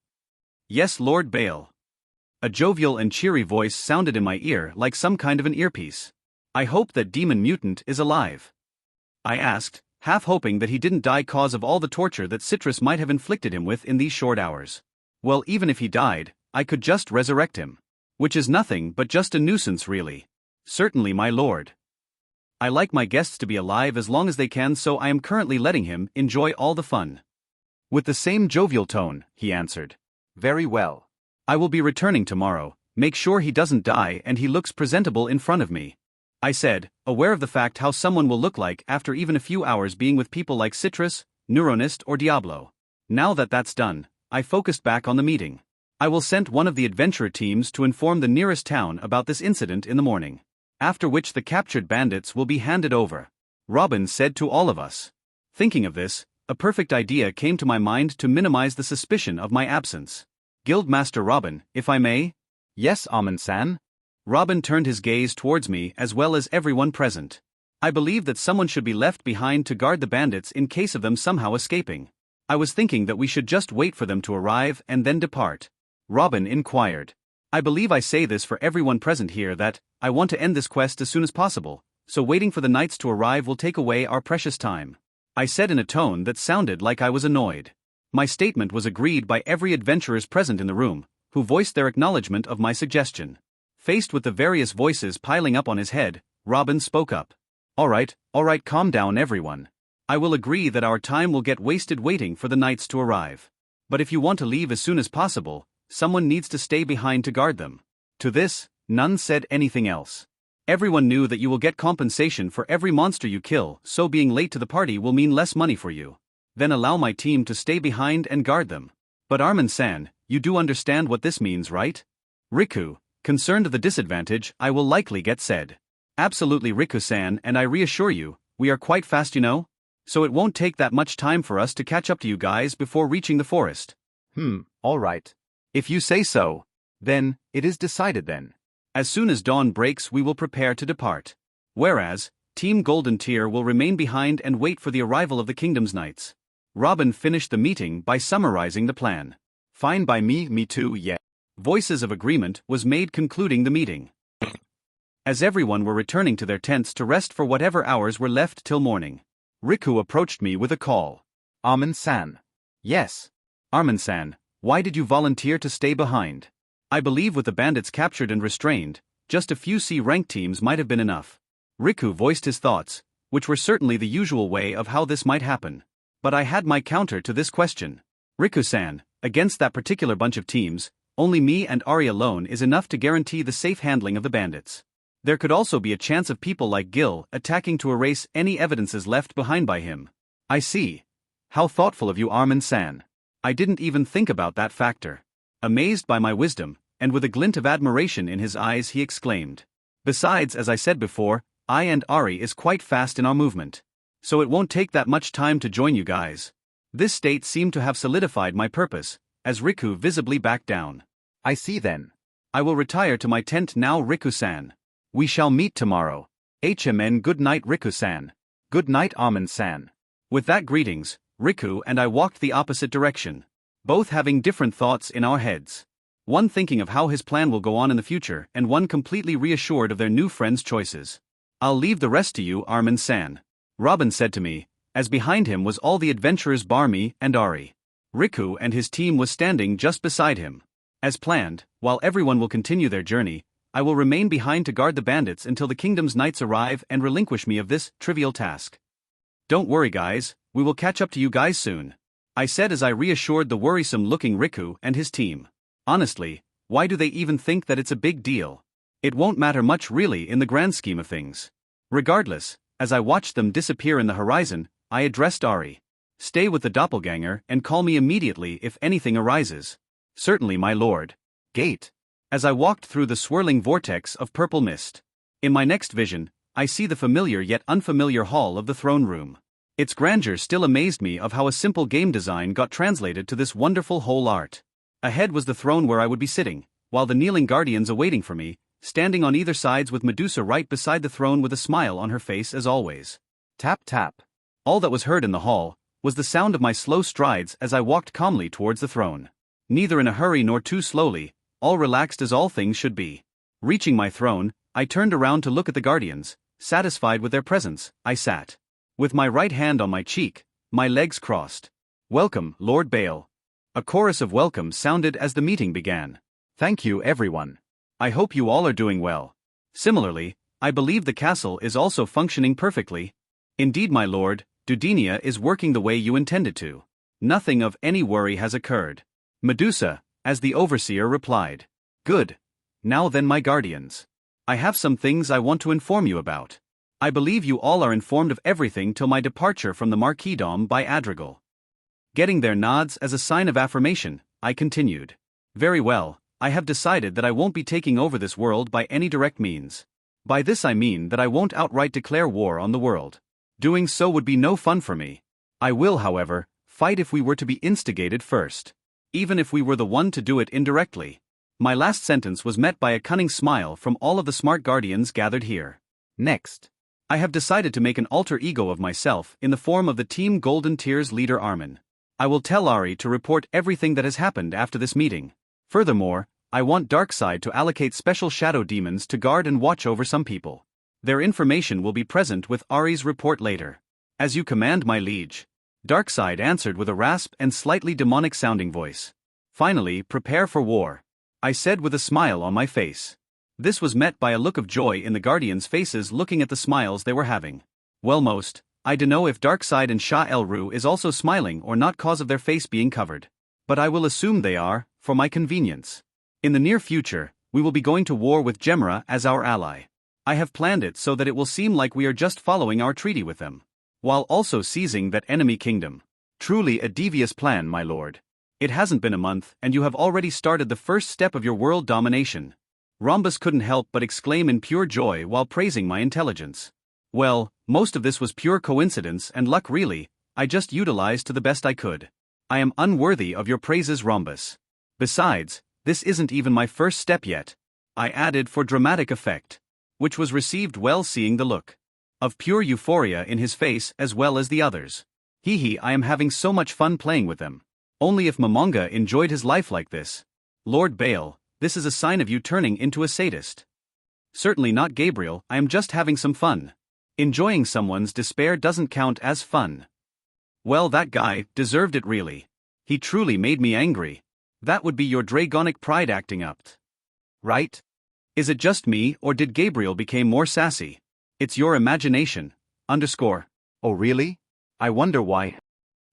Yes, Lord Bale. A jovial and cheery voice sounded in my ear like some kind of an earpiece. I hope that Demon Mutant is alive. I asked, half hoping that he didn't die cause of all the torture that Citrus might have inflicted him with in these short hours. Well, even if he died, I could just resurrect him. Which is nothing but just a nuisance really. Certainly, my lord. I like my guests to be alive as long as they can, so I am currently letting him enjoy all the fun. With the same jovial tone, he answered. Very well. I will be returning tomorrow. Make sure he doesn't die and he looks presentable in front of me. I said, aware of the fact how someone will look like after even a few hours being with people like Citrus, Neuronist or Diablo. Now that that's done, I focused back on the meeting. I will send one of the adventurer teams to inform the nearest town about this incident in the morning. After which the captured bandits will be handed over. Robin said to all of us. Thinking of this, a perfect idea came to my mind to minimize the suspicion of my absence. Guildmaster Robin, if I may? Yes, Amon-san. Robin turned his gaze towards me as well as everyone present. I believe that someone should be left behind to guard the bandits in case of them somehow escaping. I was thinking that we should just wait for them to arrive and then depart. Robin inquired. I believe I say this for everyone present here that I want to end this quest as soon as possible, so waiting for the knights to arrive will take away our precious time. I said in a tone that sounded like I was annoyed. My statement was agreed by every adventurers present in the room, who voiced their acknowledgement of my suggestion. Faced with the various voices piling up on his head, Robin spoke up. All right, calm down everyone. I will agree that our time will get wasted waiting for the knights to arrive. But if you want to leave as soon as possible, someone needs to stay behind to guard them. To this, none said anything else. Everyone knew that you will get compensation for every monster you kill, so being late to the party will mean less money for you. Then allow my team to stay behind and guard them. But Armin-san, you do understand what this means, right? Riku, concerned of the disadvantage I will likely get, said. Absolutely, Riku-san, and I reassure you, we are quite fast, you know? So it won't take that much time for us to catch up to you guys before reaching the forest. All right. If you say so, then, it is decided then. As soon as dawn breaks we will prepare to depart. Whereas, Team Golden Tier will remain behind and wait for the arrival of the Kingdom's Knights. Robin finished the meeting by summarizing the plan. Fine by me too, yeah. Voices of agreement was made concluding the meeting. As everyone were returning to their tents to rest for whatever hours were left till morning, Riku approached me with a call. Armin-san. Yes. Armin-san, why did you volunteer to stay behind? I believe with the bandits captured and restrained, just a few C-rank teams might have been enough. Riku voiced his thoughts, which were certainly the usual way of how this might happen. But I had my counter to this question. Riku-san, against that particular bunch of teams, only me and Ari alone is enough to guarantee the safe handling of the bandits. There could also be a chance of people like Gil attacking to erase any evidences left behind by him. I see. How thoughtful of you, Armin-san. I didn't even think about that factor. Amazed by my wisdom, and with a glint of admiration in his eyes, he exclaimed. Besides, as I said before, I and Ari is quite fast in our movement. So it won't take that much time to join you guys. This state seemed to have solidified my purpose, as Riku visibly backed down. I see then. I will retire to my tent now, Riku-san. We shall meet tomorrow. HMN. Good night, Riku-san. Good night, Armin-san. With that greetings, Riku and I walked the opposite direction, both having different thoughts in our heads. One thinking of how his plan will go on in the future, and one completely reassured of their new friend's choices. I'll leave the rest to you, Armin-san. Robin said to me, as behind him was all the adventurers bar me and Ari. Riku and his team was standing just beside him. As planned, while everyone will continue their journey, I will remain behind to guard the bandits until the Kingdom's Knights arrive and relinquish me of this trivial task. Don't worry guys, we will catch up to you guys soon, I said as I reassured the worrisome-looking Riku and his team. Honestly, why do they even think that it's a big deal? It won't matter much really in the grand scheme of things. Regardless, as I watched them disappear in the horizon, I addressed Ari. Stay with the doppelganger and call me immediately if anything arises. Certainly, my lord. Gate. As I walked through the swirling vortex of purple mist. In my next vision, I see the familiar yet unfamiliar hall of the throne room. Its grandeur still amazed me of how a simple game design got translated to this wonderful whole art. Ahead was the throne where I would be sitting, while the kneeling guardians awaiting for me, standing on either sides with Medusa right beside the throne with a smile on her face as always. Tap tap. All that was heard in the hall was the sound of my slow strides as I walked calmly towards the throne. Neither in a hurry nor too slowly, all relaxed as all things should be. Reaching my throne, I turned around to look at the guardians. Satisfied with their presence, I sat. With my right hand on my cheek, my legs crossed. "Welcome, Lord Bale." A chorus of welcome sounded as the meeting began. Thank you, everyone. I hope you all are doing well. Similarly, I believe the castle is also functioning perfectly. Indeed, my lord, Denia is working the way you intended to. Nothing of any worry has occurred. Medusa, as the overseer, replied. Good. Now then, my guardians. I have some things I want to inform you about. I believe you all are informed of everything till my departure from the Marquisdom by Adrigal. Getting their nods as a sign of affirmation, I continued. Very well, I have decided that I won't be taking over this world by any direct means. By this I mean that I won't outright declare war on the world. Doing so would be no fun for me. I will, however, fight if we were to be instigated first. Even if we were the one to do it indirectly. My last sentence was met by a cunning smile from all of the smart guardians gathered here. Next. I have decided to make an alter ego of myself in the form of the Team Golden Tears leader Armin. I will tell Ari to report everything that has happened after this meeting. Furthermore, I want Darkseid to allocate special shadow demons to guard and watch over some people. Their information will be present with Ari's report later. As you command, my liege. Darkseid answered with a rasp and slightly demonic-sounding voice. Finally, prepare for war. I said with a smile on my face. This was met by a look of joy in the guardians' faces looking at the smiles they were having. Well, I dunno if Darkseid and Shah El-Ru is also smiling or not cause of their face being covered. But I will assume they are, for my convenience. In the near future, we will be going to war with Gemra as our ally. I have planned it so that it will seem like we are just following our treaty with them, while also seizing that enemy kingdom. Truly a devious plan, my lord. It hasn't been a month and you have already started the first step of your world domination. Rhombus couldn't help but exclaim in pure joy while praising my intelligence. Well, most of this was pure coincidence and luck really, I just utilized to the best I could. I am unworthy of your praises, Rhombus. Besides, this isn't even my first step yet. I added for dramatic effect. Which was received well, seeing the look of pure euphoria in his face as well as the others. Hee, I am having so much fun playing with them. Only if Momonga enjoyed his life like this. Lord Bale, this is a sign of you turning into a sadist. Certainly not, Gabriel, I am just having some fun. Enjoying someone's despair doesn't count as fun. Well, that guy deserved it really. He truly made me angry. That would be your dragonic pride acting up. Right? Is it just me or did Gabriel become more sassy? It's your imagination. Oh really? I wonder why.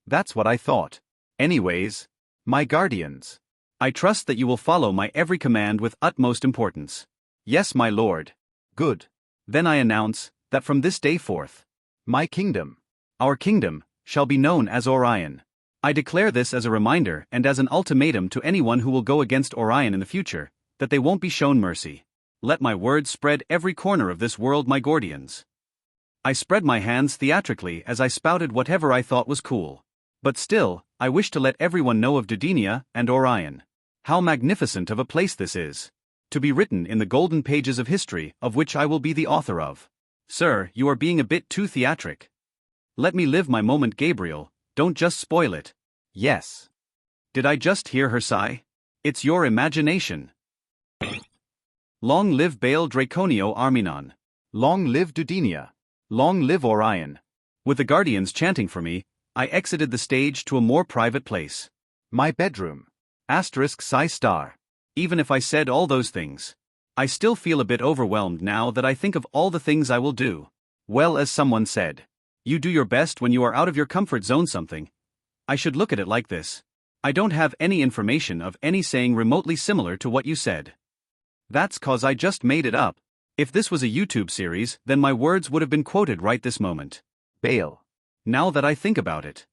That's what I thought. Anyways, my guardians. I trust that you will follow my every command with utmost importance. Yes, my lord. Good. Then I announce that from this day forth, my kingdom, our kingdom, shall be known as Orion. I declare this as a reminder and as an ultimatum to anyone who will go against Orion in the future, that they won't be shown mercy. Let my words spread every corner of this world, my guardians. I spread my hands theatrically as I spouted whatever I thought was cool. But still, I wish to let everyone know of Denia and Orion. How magnificent of a place this is. To be written in the golden pages of history, of which I will be the author of. Sir, you are being a bit too theatric. Let me live my moment, Gabriel, don't just spoil it. Yes. Did I just hear her sigh? It's your imagination. Long live Bale Draconio Arminon. Long live Denia. Long live Orion. With the guardians chanting for me, I exited the stage to a more private place. My bedroom. Psi star. Even if I said all those things, I still feel a bit overwhelmed now that I think of all the things I will do. Well, as someone said, you do your best when you are out of your comfort zone something. I should look at it like this. I don't have any information of any saying remotely similar to what you said. That's cause I just made it up. If this was a YouTube series, then my words would have been quoted right this moment. Bale. Now that I think about it.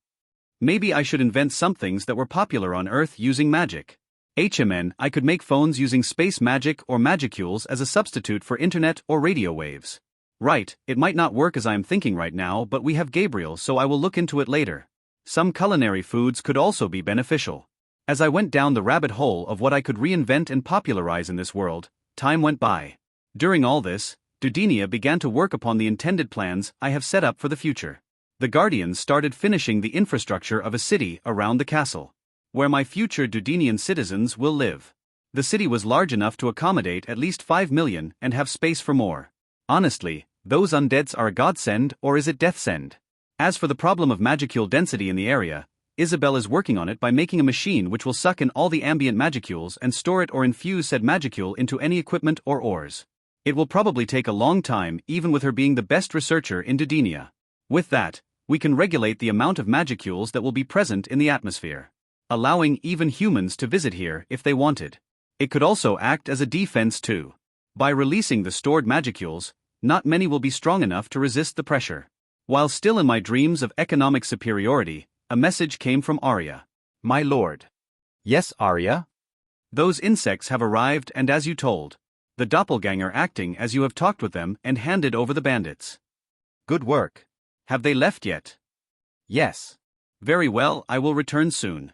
Maybe I should invent some things that were popular on Earth using magic. I could make phones using space magic or magicules as a substitute for internet or radio waves. Right, it might not work as I am thinking right now, but we have Gabriel, so I will look into it later. Some culinary foods could also be beneficial. As I went down the rabbit hole of what I could reinvent and popularize in this world, time went by. During all this, Denia began to work upon the intended plans I have set up for the future. The Guardians started finishing the infrastructure of a city around the castle, where my future Dudenian citizens will live. The city was large enough to accommodate at least 5 million and have space for more. Honestly, those undeads are a godsend, or is it deathsend? As for the problem of magicule density in the area, Isabel is working on it by making a machine which will suck in all the ambient magicules and store it or infuse said magicule into any equipment or ores. It will probably take a long time, even with her being the best researcher in Denia. With that, we can regulate the amount of magicules that will be present in the atmosphere, allowing even humans to visit here if they wanted. It could also act as a defense too. By releasing the stored magicules, not many will be strong enough to resist the pressure. While still in my dreams of economic superiority, a message came from Arya. My lord. Yes, Arya? Those insects have arrived, and as you told, the doppelganger acting as you have talked with them and handed over the bandits. Good work. Have they left yet? Yes. Very well, I will return soon.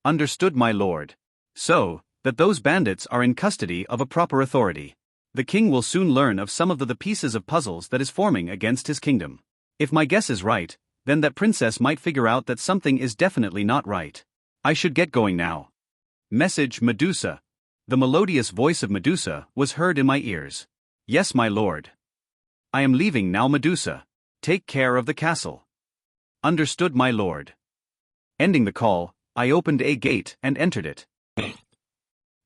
Understood, my lord. So, that those bandits are in custody of a proper authority. The king will soon learn of some of the pieces of puzzles that is forming against his kingdom. If my guess is right, then that princess might figure out that something is definitely not right. I should get going now. Message Medusa. The melodious voice of Medusa was heard in my ears. Yes, my lord. I am leaving now, Medusa. Take care of the castle. Understood, my lord. Ending the call, I opened a gate and entered it.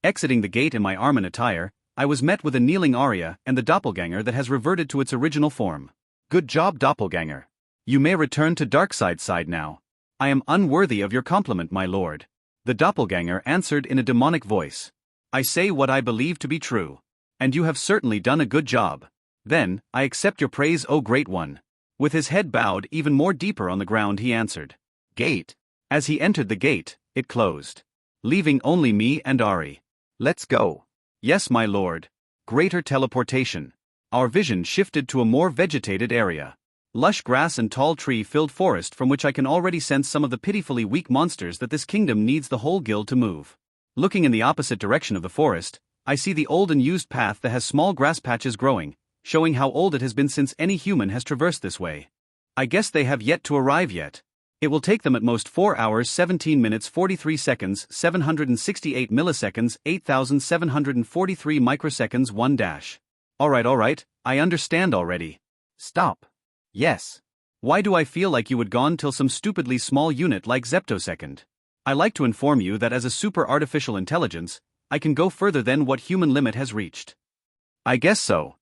Exiting the gate in my Armin attire, I was met with a kneeling Arya and the doppelganger that has reverted to its original form. Good job, doppelganger. You may return to Darkseid's side now. I am unworthy of your compliment, my lord. The doppelganger answered in a demonic voice. I say what I believe to be true. And you have certainly done a good job. Then, I accept your praise, O great one. With his head bowed even more deeper on the ground, he answered. Gate. As he entered the gate, it closed, leaving only me and Ari. Let's go. Yes, my lord. Greater teleportation. Our vision shifted to a more vegetated area. Lush grass and tall tree-filled forest from which I can already sense some of the pitifully weak monsters that this kingdom needs the whole guild to move. Looking in the opposite direction of the forest, I see the old and used path that has small grass patches growing, showing how old it has been since any human has traversed this way. I guess they have yet to arrive yet. It will take them at most 4 hours 17 minutes 43 seconds 768 milliseconds 8743 microseconds 1 dash. Alright, I understand already. Stop. Yes. Why do I feel like you would gone till some stupidly small unit like zeptosecond? I like to inform you that as a super artificial intelligence, I can go further than what human limit has reached. I guess so.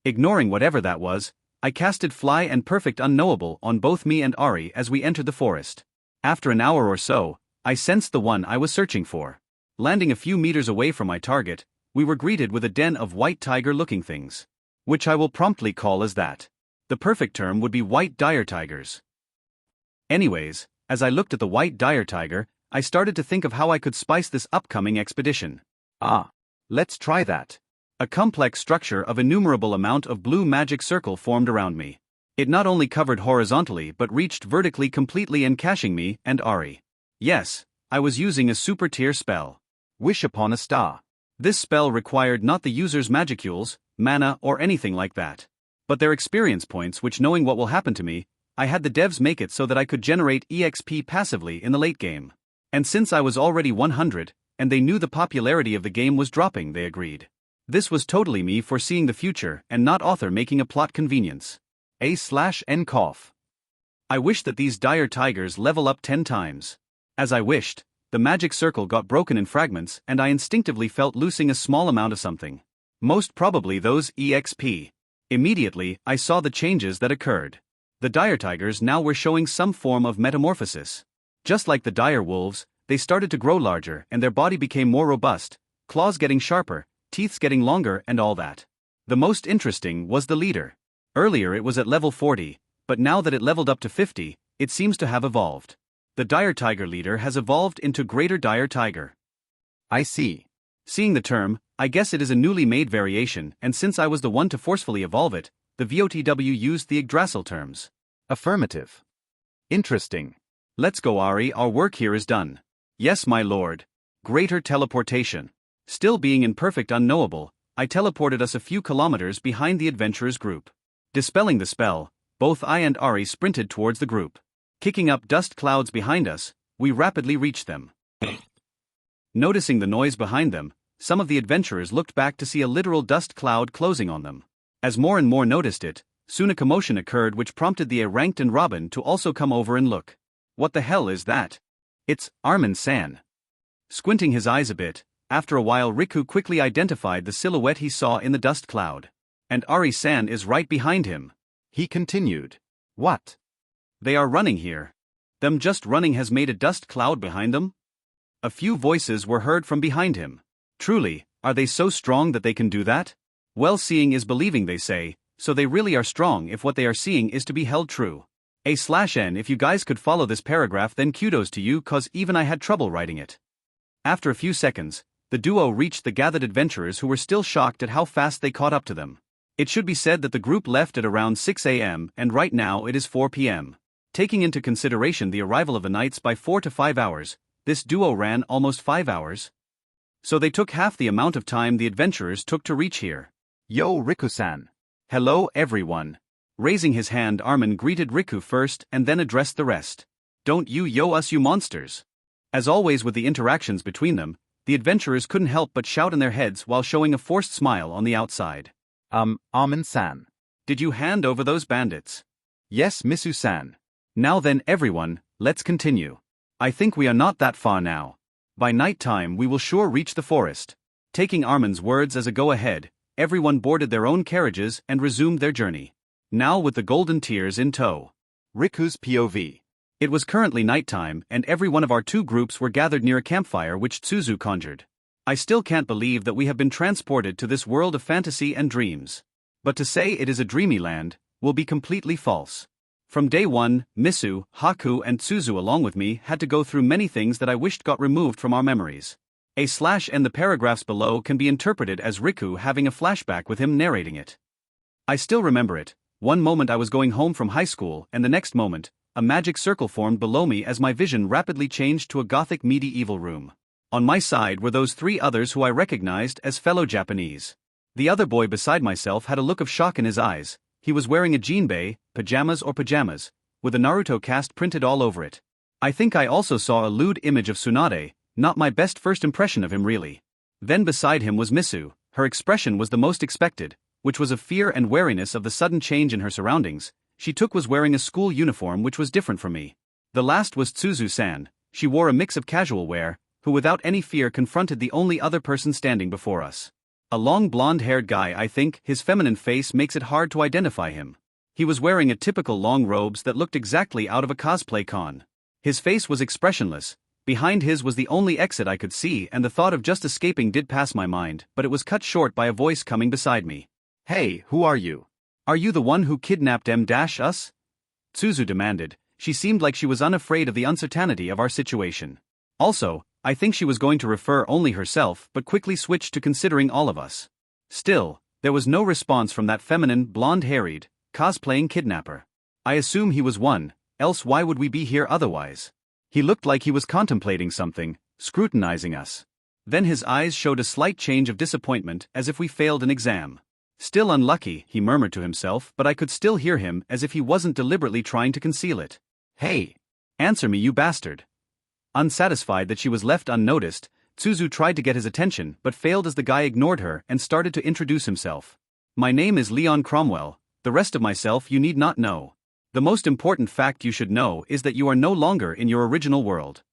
Ignoring whatever that was, I casted Fly and Perfect Unknowable on both me and Ari as we entered the forest. After an hour or so, I sensed the one I was searching for. Landing a few meters away from my target, we were greeted with a den of white tiger-looking things, which I will promptly call as that. The perfect term would be white dire tigers. Anyways, as I looked at the white dire tiger, I started to think of how I could spice this upcoming expedition. Let's try that. A complex structure of innumerable amount of blue magic circle formed around me. It not only covered horizontally but reached vertically, completely encashing me and Ari. Yes, I was using a super tier spell. Wish upon a star. This spell required not the user's magicules, mana or anything like that, but their experience points, which, knowing what will happen to me, I had the devs make it so that I could generate EXP passively in the late game. And since I was already 100, and they knew the popularity of the game was dropping, they agreed. This was totally me foreseeing the future and not author making a plot convenience. A/N cough. I wish that these dire tigers level up 10 times. As I wished, the magic circle got broken in fragments and I instinctively felt loosing a small amount of something. Most probably those EXP. Immediately, I saw the changes that occurred. The dire tigers now were showing some form of metamorphosis. Just like the dire wolves, they started to grow larger and their body became more robust, claws getting sharper, teeth getting longer and all that. The most interesting was the leader. Earlier it was at level 40, but now that it leveled up to 50, it seems to have evolved. The dire tiger leader has evolved into greater dire tiger. I see. Seeing the term, I guess it is a newly made variation, and since I was the one to forcefully evolve it, the VOTW used the Yggdrasil terms. Affirmative. Interesting. Let's go, Ari, our work here is done. Yes, my lord. Greater teleportation. Still being in perfect unknowable, I teleported us a few kilometers behind the adventurers' group. Dispelling the spell, both I and Ari sprinted towards the group. Kicking up dust clouds behind us, we rapidly reached them. Noticing the noise behind them, some of the adventurers looked back to see a literal dust cloud closing on them. As more and more noticed it, soon a commotion occurred which prompted the A-ranked and Robin to also come over and look. What the hell is that? It's Armin-san. Squinting his eyes a bit, after a while Riku quickly identified the silhouette he saw in the dust cloud. And Ari-san is right behind him. He continued. What? They are running here. Them just running has made a dust cloud behind them? A few voices were heard from behind him. Truly, are they so strong that they can do that? Well, seeing is believing, they say, so they really are strong if what they are seeing is to be held true. A/N if you guys could follow this paragraph, then kudos to you, cause even I had trouble writing it. After a few seconds, the duo reached the gathered adventurers who were still shocked at how fast they caught up to them. It should be said that the group left at around 6 a.m. and right now it is 4 p.m. Taking into consideration the arrival of the knights by 4 to 5 hours, this duo ran almost 5 hours. So they took half the amount of time the adventurers took to reach here. Yo, Riku-san. Hello everyone. Raising his hand, Armin greeted Riku first and then addressed the rest. Don't you yo us, you monsters. As always with the interactions between them, the adventurers couldn't help but shout in their heads while showing a forced smile on the outside. Armin-san. Did you hand over those bandits? Yes, Misu-san. Now then everyone, let's continue. I think we are not that far now. By night time we will sure reach the forest. Taking Armin's words as a go-ahead, everyone boarded their own carriages and resumed their journey. Now with the golden tears in tow. Riku's POV. It was currently nighttime and every one of our two groups were gathered near a campfire which Tsuzu conjured. I still can't believe that we have been transported to this world of fantasy and dreams. But to say it is a dreamy land will be completely false. From day one, Misu, Haku and Tsuzu along with me had to go through many things that I wished got removed from our memories. A/N the paragraphs below can be interpreted as Riku having a flashback with him narrating it. I still remember it. One moment I was going home from high school and the next moment, a magic circle formed below me as my vision rapidly changed to a gothic medieval room. On my side were those three others who I recognized as fellow Japanese. The other boy beside myself had a look of shock in his eyes. He was wearing a jinbei, pajamas, with a Naruto cast printed all over it. I think I also saw a lewd image of Tsunade, not my best first impression of him really. Then beside him was Misu. Her expression was the most expected, which was of fear and wariness of the sudden change in her surroundings. She was wearing a school uniform which was different from me. The last was Tsuzu-san. She wore a mix of casual wear, who without any fear confronted the only other person standing before us. A long blonde-haired guy. I think his feminine face makes it hard to identify him. He was wearing a typical long robes that looked exactly out of a cosplay con. His face was expressionless. Behind his was the only exit I could see and the thought of just escaping did pass my mind, but it was cut short by a voice coming beside me. Hey, who are you? Are you the one who kidnapped us? Tsuzu demanded. She seemed like she was unafraid of the uncertainty of our situation. Also, I think she was going to refer only herself but quickly switched to considering all of us. Still, there was no response from that feminine, blonde-haired, cosplaying kidnapper. I assume he was one, else why would we be here otherwise? He looked like he was contemplating something, scrutinizing us. Then his eyes showed a slight change of disappointment as if we failed an exam. Still unlucky, he murmured to himself, but I could still hear him as if he wasn't deliberately trying to conceal it. Hey! Answer me, you bastard! Unsatisfied that she was left unnoticed, Tsuzu tried to get his attention but failed as the guy ignored her and started to introduce himself. My name is Leon Cromwell, the rest of myself you need not know. The most important fact you should know is that you are no longer in your original world.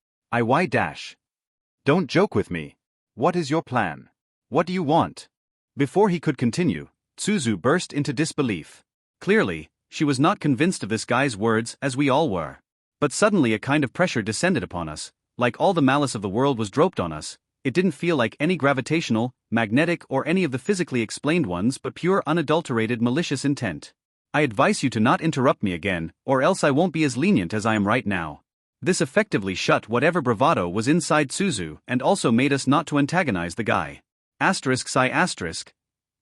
Don't joke with me. What is your plan? What do you want? Before he could continue, Tsuzu burst into disbelief. Clearly, she was not convinced of this guy's words as we all were. But suddenly a kind of pressure descended upon us, like all the malice of the world was dropped on us. It didn't feel like any gravitational, magnetic or any of the physically explained ones but pure unadulterated malicious intent. I advise you to not interrupt me again, or else I won't be as lenient as I am right now. This effectively shut whatever bravado was inside Tsuzu and also made us not to antagonize the guy.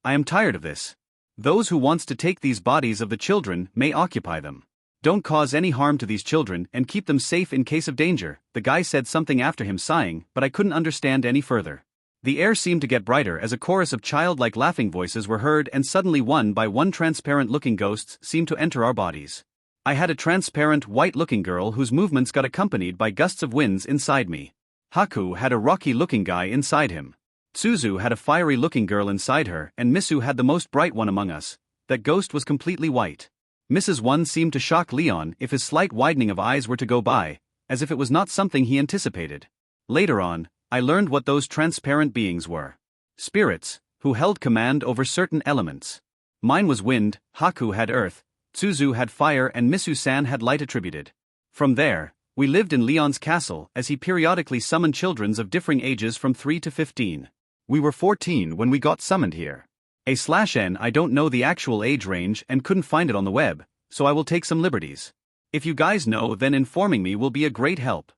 I am tired of this. Those who wants to take these bodies of the children may occupy them. Don't cause any harm to these children and keep them safe in case of danger, the guy said something after him sighing, but I couldn't understand any further. The air seemed to get brighter as a chorus of childlike laughing voices were heard, and suddenly one by one transparent-looking ghosts seemed to enter our bodies. I had a transparent, white-looking girl whose movements got accompanied by gusts of winds inside me. Haku had a rocky-looking guy inside him. Tsuzu had a fiery-looking girl inside her, and Misu had the most bright one among us. That ghost was completely white. Mrs. One seemed to shock Leon if his slight widening of eyes were to go by, as if it was not something he anticipated. Later on, I learned what those transparent beings were. Spirits, who held command over certain elements. Mine was wind, Haku had earth, Tsuzu had fire, and Misu-san had light attributed. From there, we lived in Leon's castle as he periodically summoned children of differing ages from 3 to 15. We were 14 when we got summoned here. /n I don't know the actual age range and couldn't find it on the web, so I will take some liberties. If you guys know, then informing me will be a great help.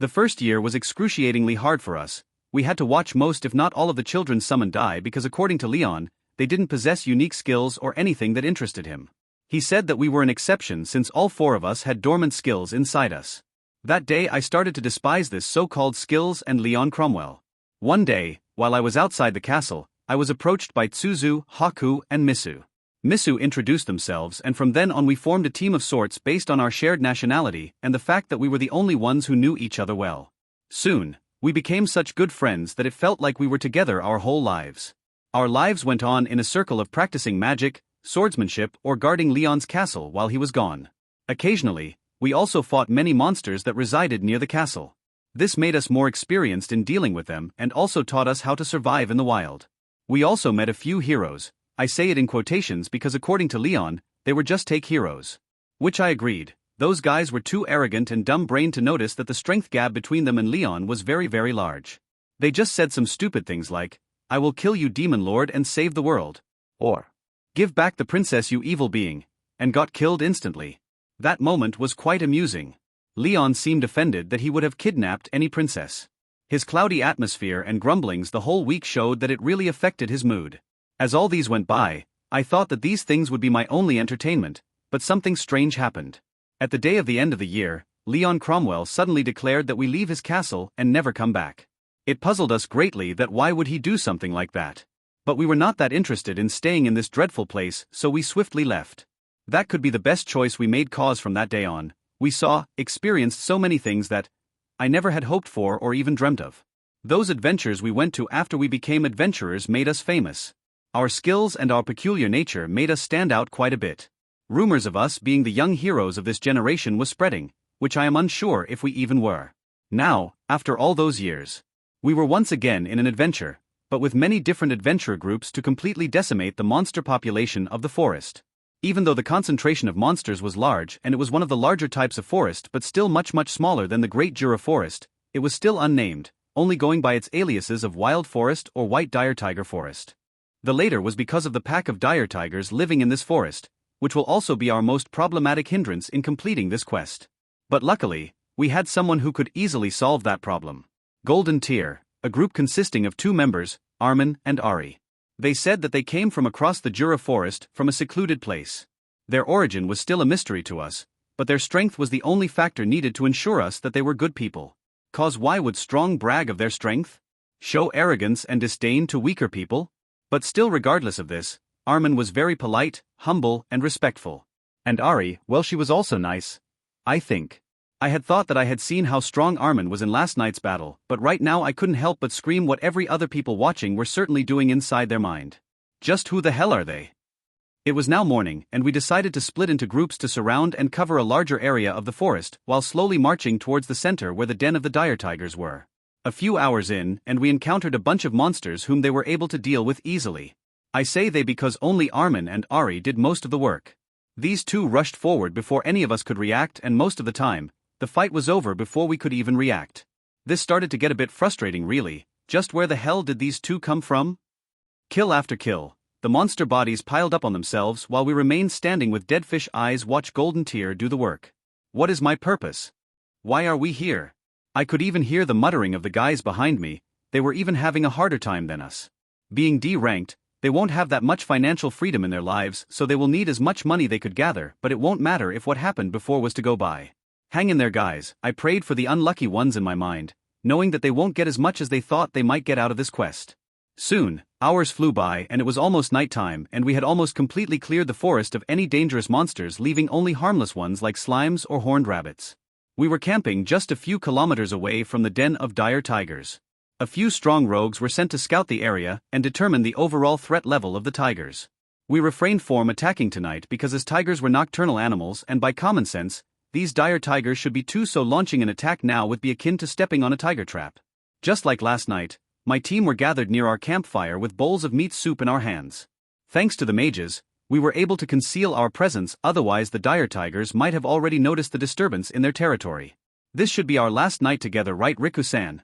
The first year was excruciatingly hard for us. We had to watch most if not all of the children summoned die because according to Leon, they didn't possess unique skills or anything that interested him. He said that we were an exception since all 4 of us had dormant skills inside us. That day I started to despise this so-called skills and Leon Cromwell. One day, while I was outside the castle, I was approached by Tsuzu, Haku, and Misu. Misu introduced themselves, and from then on we formed a team of sorts based on our shared nationality and the fact that we were the only ones who knew each other well. Soon, we became such good friends that it felt like we were together our whole lives. Our lives went on in a circle of practicing magic, swordsmanship, or guarding Leon's castle while he was gone. Occasionally, we also fought many monsters that resided near the castle. This made us more experienced in dealing with them and also taught us how to survive in the wild. We also met a few heroes. I say it in quotations because according to Leon, they were just take heroes. Which I agreed. Those guys were too arrogant and dumb-brained to notice that the strength gap between them and Leon was very, very large. They just said some stupid things like, "I will kill you, demon lord, and save the world," or "Give back the princess, you evil being," and got killed instantly. That moment was quite amusing. Leon seemed offended that he would have kidnapped any princess. His cloudy atmosphere and grumblings the whole week showed that it really affected his mood. As all these went by, I thought that these things would be my only entertainment, but something strange happened. At the day of the end of the year, Leon Cromwell suddenly declared that we leave his castle and never come back. It puzzled us greatly that why would he do something like that. But we were not that interested in staying in this dreadful place, so we swiftly left. That could be the best choice we made, cause from that day on, we saw, experienced so many things that I never had hoped for or even dreamt of. Those adventures we went to after we became adventurers made us famous. Our skills and our peculiar nature made us stand out quite a bit. Rumors of us being the young heroes of this generation was spreading, which I am unsure if we even were. Now, after all those years, we were once again in an adventure, but with many different adventurer groups to completely decimate the monster population of the forest. Even though the concentration of monsters was large and it was one of the larger types of forest but still much smaller than the Great Jura Forest, it was still unnamed, only going by its aliases of Wild Forest or White Dire Tiger Forest. The later was because of the pack of dire tigers living in this forest, which will also be our most problematic hindrance in completing this quest. But luckily, we had someone who could easily solve that problem. Golden Tier, a group consisting of 2 members, Armin and Ari. They said that they came from across the Jura Forest from a secluded place. Their origin was still a mystery to us, but their strength was the only factor needed to ensure us that they were good people. Cause why would strong brag of their strength? Show arrogance and disdain to weaker people? But still, regardless of this, Armin was very polite, humble, and respectful. And Ari, well, she was also nice, I think. I had thought that I had seen how strong Armin was in last night's battle, but right now I couldn't help but scream what every other people watching were certainly doing inside their mind. Just who the hell are they? It was now morning, and we decided to split into groups to surround and cover a larger area of the forest, while slowly marching towards the center where the den of the dire tigers were. A few hours in, and we encountered a bunch of monsters whom they were able to deal with easily. I say they because only Armin and Ari did most of the work. These 2 rushed forward before any of us could react, and most of the time, the fight was over before we could even react. This started to get a bit frustrating really. Just where the hell did these 2 come from? Kill after kill, the monster bodies piled up on themselves while we remained standing with dead fish eyes watch Golden Tier do the work. What is my purpose? Why are we here? I could even hear the muttering of the guys behind me. They were even having a harder time than us. Being D-ranked, they won't have that much financial freedom in their lives, so they will need as much money they could gather, but it won't matter if what happened before was to go by. Hang in there, guys, I prayed for the unlucky ones in my mind. knowing that they won't get as much as they thought they might get out of this quest. Soon, hours flew by and it was almost nighttime and we had almost completely cleared the forest of any dangerous monsters, leaving only harmless ones like slimes or horned rabbits. We were camping just a few kilometers away from the den of dire tigers. A few strong rogues were sent to scout the area and determine the overall threat level of the tigers. We refrained from attacking tonight because as tigers were nocturnal animals and by common sense, these dire tigers should be too, so launching an attack now would be akin to stepping on a tiger trap. Just like last night, my team were gathered near our campfire with bowls of meat soup in our hands. Thanks to the mages, we were able to conceal our presence, otherwise the dire tigers might have already noticed the disturbance in their territory. This should be our last night together, right, Riku-san?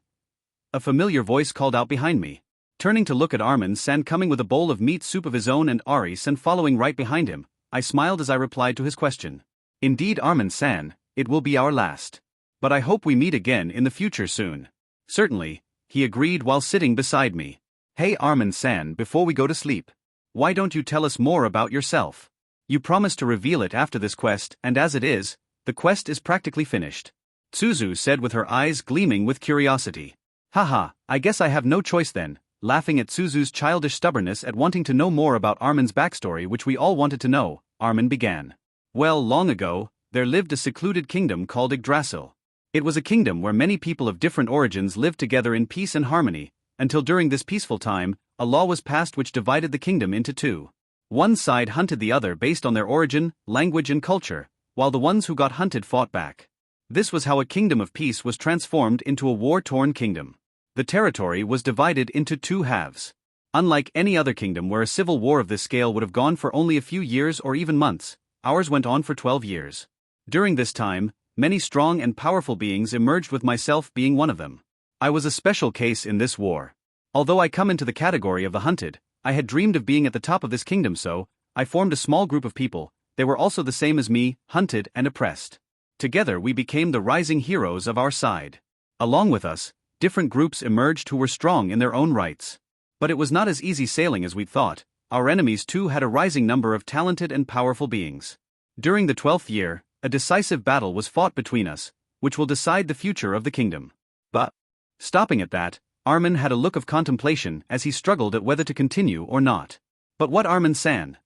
A familiar voice called out behind me. Turning to look at Armin-san coming with a bowl of meat soup of his own and Ari-san following right behind him, I smiled as I replied to his question. Indeed, Armin-san, it will be our last. But I hope we meet again in the future soon. Certainly, he agreed while sitting beside me. Hey Armin-san, before we go to sleep, why don't you tell us more about yourself? You promised to reveal it after this quest, and as it is, the quest is practically finished. Tsuzu said with her eyes gleaming with curiosity. Haha, I guess I have no choice then, laughing at Tsuzu's childish stubbornness at wanting to know more about Armin's backstory, which we all wanted to know. Armin began. Well, long ago, there lived a secluded kingdom called Yggdrasil. It was a kingdom where many people of different origins lived together in peace and harmony, until during this peaceful time, a law was passed which divided the kingdom into two. One side hunted the other based on their origin, language and culture, while the ones who got hunted fought back. This was how a kingdom of peace was transformed into a war-torn kingdom. The territory was divided into two halves. Unlike any other kingdom where a civil war of this scale would have gone for only a few years or even months, ours went on for 12 years. During this time, many strong and powerful beings emerged, with myself being one of them. I was a special case in this war. Although I come into the category of the hunted, I had dreamed of being at the top of this kingdom, so I formed a small group of people. They were also the same as me, hunted and oppressed. Together we became the rising heroes of our side. Along with us, different groups emerged who were strong in their own rights. But it was not as easy sailing as we'd thought. Our enemies too had a rising number of talented and powerful beings. During the 12th year, a decisive battle was fought between us, which will decide the future of the kingdom. But, stopping at that, Armin had a look of contemplation as he struggled at whether to continue or not. But what, Armin-san?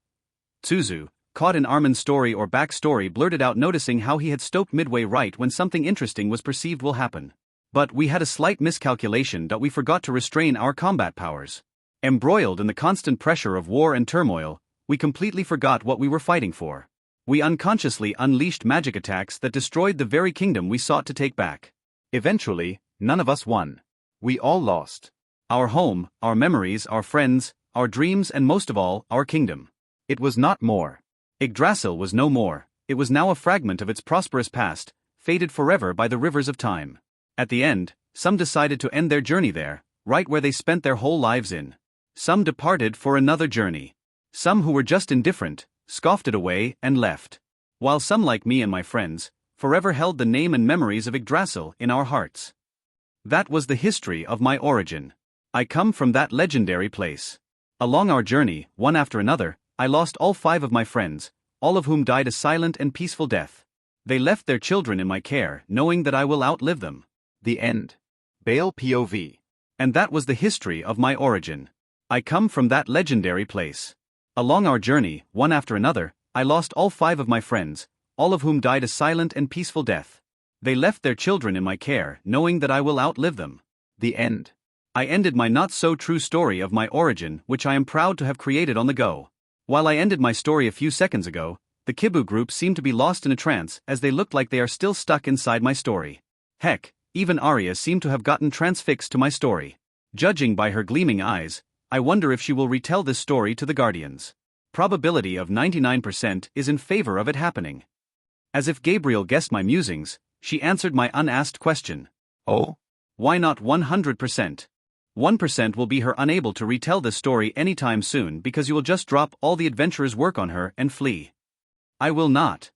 Tsuzu, caught in Armin's story or backstory, blurted out, noticing how he had stopped midway right when something interesting was perceived will happen. But we had a slight miscalculation that we forgot to restrain our combat powers. Embroiled in the constant pressure of war and turmoil, we completely forgot what we were fighting for. We unconsciously unleashed magic attacks that destroyed the very kingdom we sought to take back. Eventually, none of us won. We all lost. Our home, our memories, our friends, our dreams, and most of all, our kingdom. It was not more. Yggdrasil was no more. It was now a fragment of its prosperous past, faded forever by the rivers of time. At the end, some decided to end their journey there, right where they spent their whole lives in. Some departed for another journey. Some who were just indifferent, scoffed it away and left. While some, like me and my friends, forever held the name and memories of Yggdrasil in our hearts. That was the history of my origin. I come from that legendary place. Along our journey, one after another, I lost all 5 of my friends, all of whom died a silent and peaceful death. They left their children in my care, knowing that I will outlive them. The end. Bale POV. And that was the history of my origin. I come from that legendary place. Along our journey, one after another, I lost all 5 of my friends, all of whom died a silent and peaceful death. They left their children in my care, knowing that I will outlive them. The end. I ended my not-so-true story of my origin, which I am proud to have created on the go. While I ended my story a few seconds ago, the Kibu group seemed to be lost in a trance as they looked like they are still stuck inside my story. Heck, even Arya seemed to have gotten transfixed to my story. Judging by her gleaming eyes, I wonder if she will retell this story to the Guardians. Probability of 99% is in favor of it happening. As if Gabriel guessed my musings, she answered my unasked question. Oh? Why not 100%? 1% will be her unable to retell this story anytime soon because you will just drop all the adventurer's work on her and flee. I will not.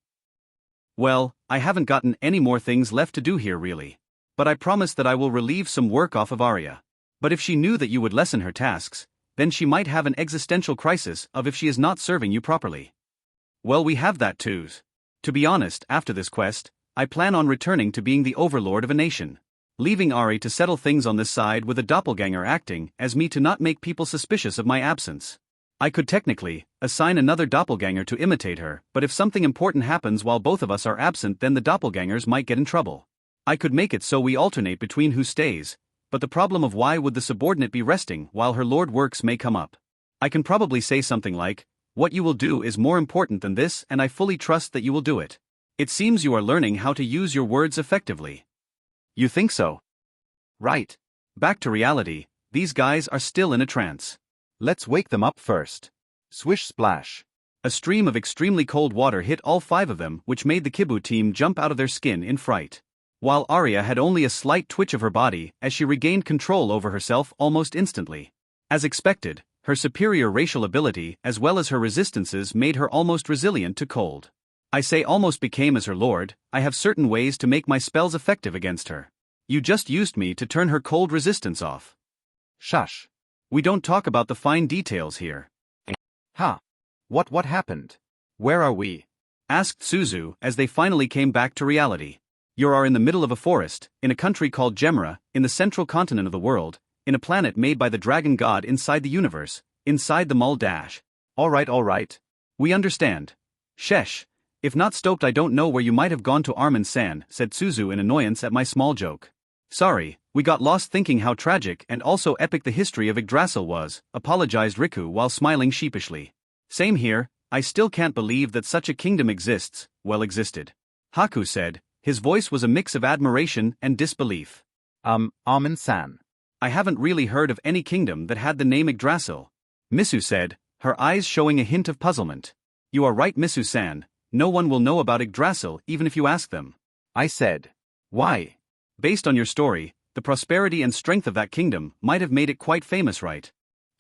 Well, I haven't gotten any more things left to do here really. But I promise that I will relieve some work off of Arya. But if she knew that you would lessen her tasks, then she might have an existential crisis of if she is not serving you properly. Well, we have that too. To be honest, after this quest, I plan on returning to being the overlord of a nation. leaving Ari to settle things on this side with a doppelganger acting as me to not make people suspicious of my absence. I could technically assign another doppelganger to imitate her, but if something important happens while both of us are absent, then the doppelgangers might get in trouble. I could make it so we alternate between who stays, but the problem of why would the subordinate be resting while her lord works may come up. I can probably say something like, "What you will do is more important than this, and I fully trust that you will do it. It seems you are learning how to use your words effectively." You think so? Right. Back to reality, these guys are still in a trance. Let's wake them up first. Swish splash. A stream of extremely cold water hit all 5 of them, which made the Kibu team jump out of their skin in fright. While Arya had only a slight twitch of her body as she regained control over herself almost instantly. As expected, her superior racial ability as well as her resistances made her almost resilient to cold. I say almost became as her lord, I have certain ways to make my spells effective against her. You just used me to turn her cold resistance off. Shush. We don't talk about the fine details here. Huh. What happened? Where are we? Asked Suzu as they finally came back to reality. You are in the middle of a forest, in a country called Gemera, in the central continent of the world, in a planet made by the dragon god inside the universe, inside the Mul Dash. All right. We understand. Shesh. If not stoked, I don't know where you might have gone to Armin-san, said Suzu in annoyance at my small joke. Sorry, we got lost thinking how tragic and also epic the history of Yggdrasil was, apologized Riku while smiling sheepishly. Same here, I still can't believe that such a kingdom existed. Haku said, his voice was a mix of admiration and disbelief. Armin-san. I haven't really heard of any kingdom that had the name Yggdrasil. Misu said, her eyes showing a hint of puzzlement. You are right, Misu-san, no one will know about Yggdrasil even if you ask them. I said. Why? Based on your story, the prosperity and strength of that kingdom might have made it quite famous, right?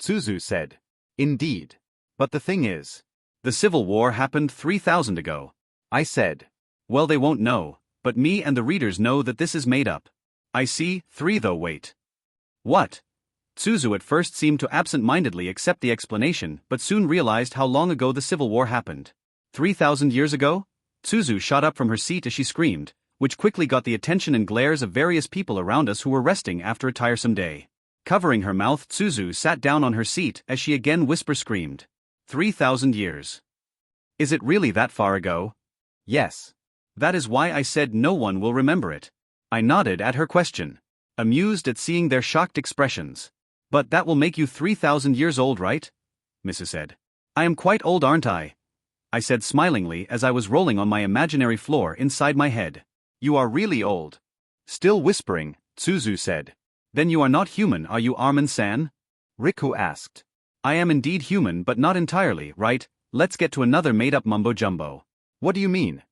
Suzu said. Indeed. But the thing is, the civil war happened 3,000 ago. I said. Well, they won't know, but me and the readers know that this is made up. I see, 3 though. Wait. What? Suzu at first seemed to absent-mindedly accept the explanation but soon realized how long ago the civil war happened. 3,000 years ago? Suzu shot up from her seat as she screamed, which quickly got the attention and glares of various people around us who were resting after a tiresome day. Covering her mouth, Suzu sat down on her seat as she again whisper-screamed. 3,000 years. Is it really that far ago? Yes. That is why I said no one will remember it. I nodded at her question, amused at seeing their shocked expressions. But that will make you 3,000 years old, right? Mrs. said. I am quite old, aren't I? I said smilingly as I was rolling on my imaginary floor inside my head. You are really old. Still whispering, Suzu said. Then you are not human, are you, Armin-san? Riku asked. I am indeed human but not entirely, right? Let's get to another made-up mumbo-jumbo. What do you mean?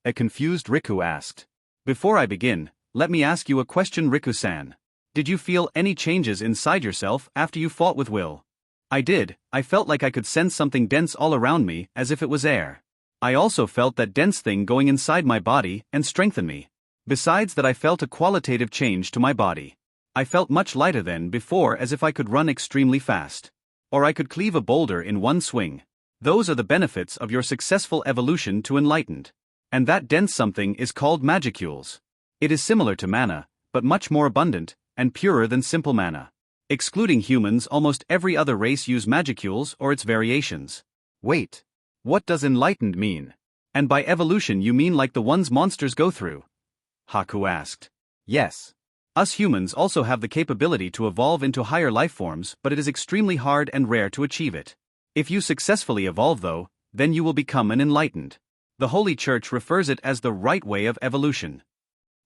A confused Riku asked. Before I begin, let me ask you a question, Riku-san. Did you feel any changes inside yourself after you fought with Will? I did. I felt like I could sense something dense all around me as if it was air. I also felt that dense thing going inside my body and strengthen me. Besides that, I felt a qualitative change to my body. I felt much lighter than before, as if I could run extremely fast. Or I could cleave a boulder in one swing. Those are the benefits of your successful evolution to enlightened. And that dense something is called magicules. It is similar to mana, but much more abundant and purer than simple mana. Excluding humans, almost every other race use magicules or its variations. Wait. What does enlightened mean? And by evolution you mean like the ones monsters go through? Haku asked. Yes. Us humans also have the capability to evolve into higher life forms, but it is extremely hard and rare to achieve it. If you successfully evolve though, then you will become an enlightened. The Holy Church refers it as the right way of evolution.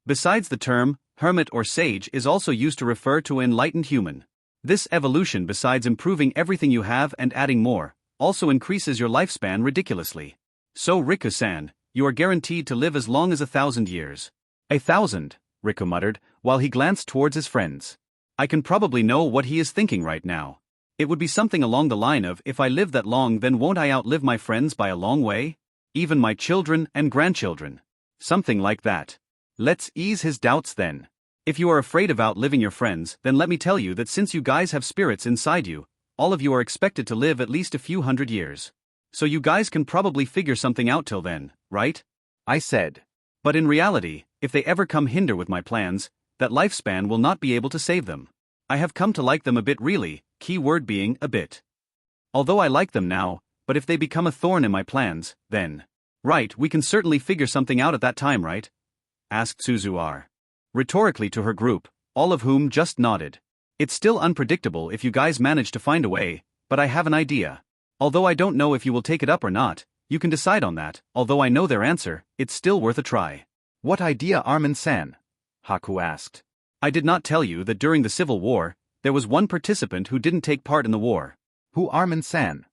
Besides, the term hermit or sage is also used to refer to an enlightened human. This evolution, besides improving everything you have and adding more, also increases your lifespan ridiculously. So Riku-san, you are guaranteed to live as long as 1,000 years. 1,000, Riku muttered, while he glanced towards his friends. I can probably know what he is thinking right now. It would be something along the line of, if I live that long then won't I outlive my friends by a long way? Even my children and grandchildren. Something like that. Let's ease his doubts then. If you are afraid of outliving your friends, then let me tell you that since you guys have spirits inside you, all of you are expected to live at least a few hundred years. So you guys can probably figure something out till then, right? I said. But in reality, if they ever come hinder with my plans, that lifespan will not be able to save them. I have come to like them a bit really, key word being a bit. Although I like them now, but if they become a thorn in my plans, then. Right, we can certainly figure something out at that time, right? Asked Suzuar. Rhetorically to her group, all of whom just nodded. It's still unpredictable if you guys manage to find a way, but I have an idea. Although I don't know if you will take it up or not, you can decide on that. Although I know their answer, it's still worth a try. What idea, Armin-san? Haku asked. I did not tell you that during the Civil War, there was one participant who didn't take part in the war. Who, Armin-san?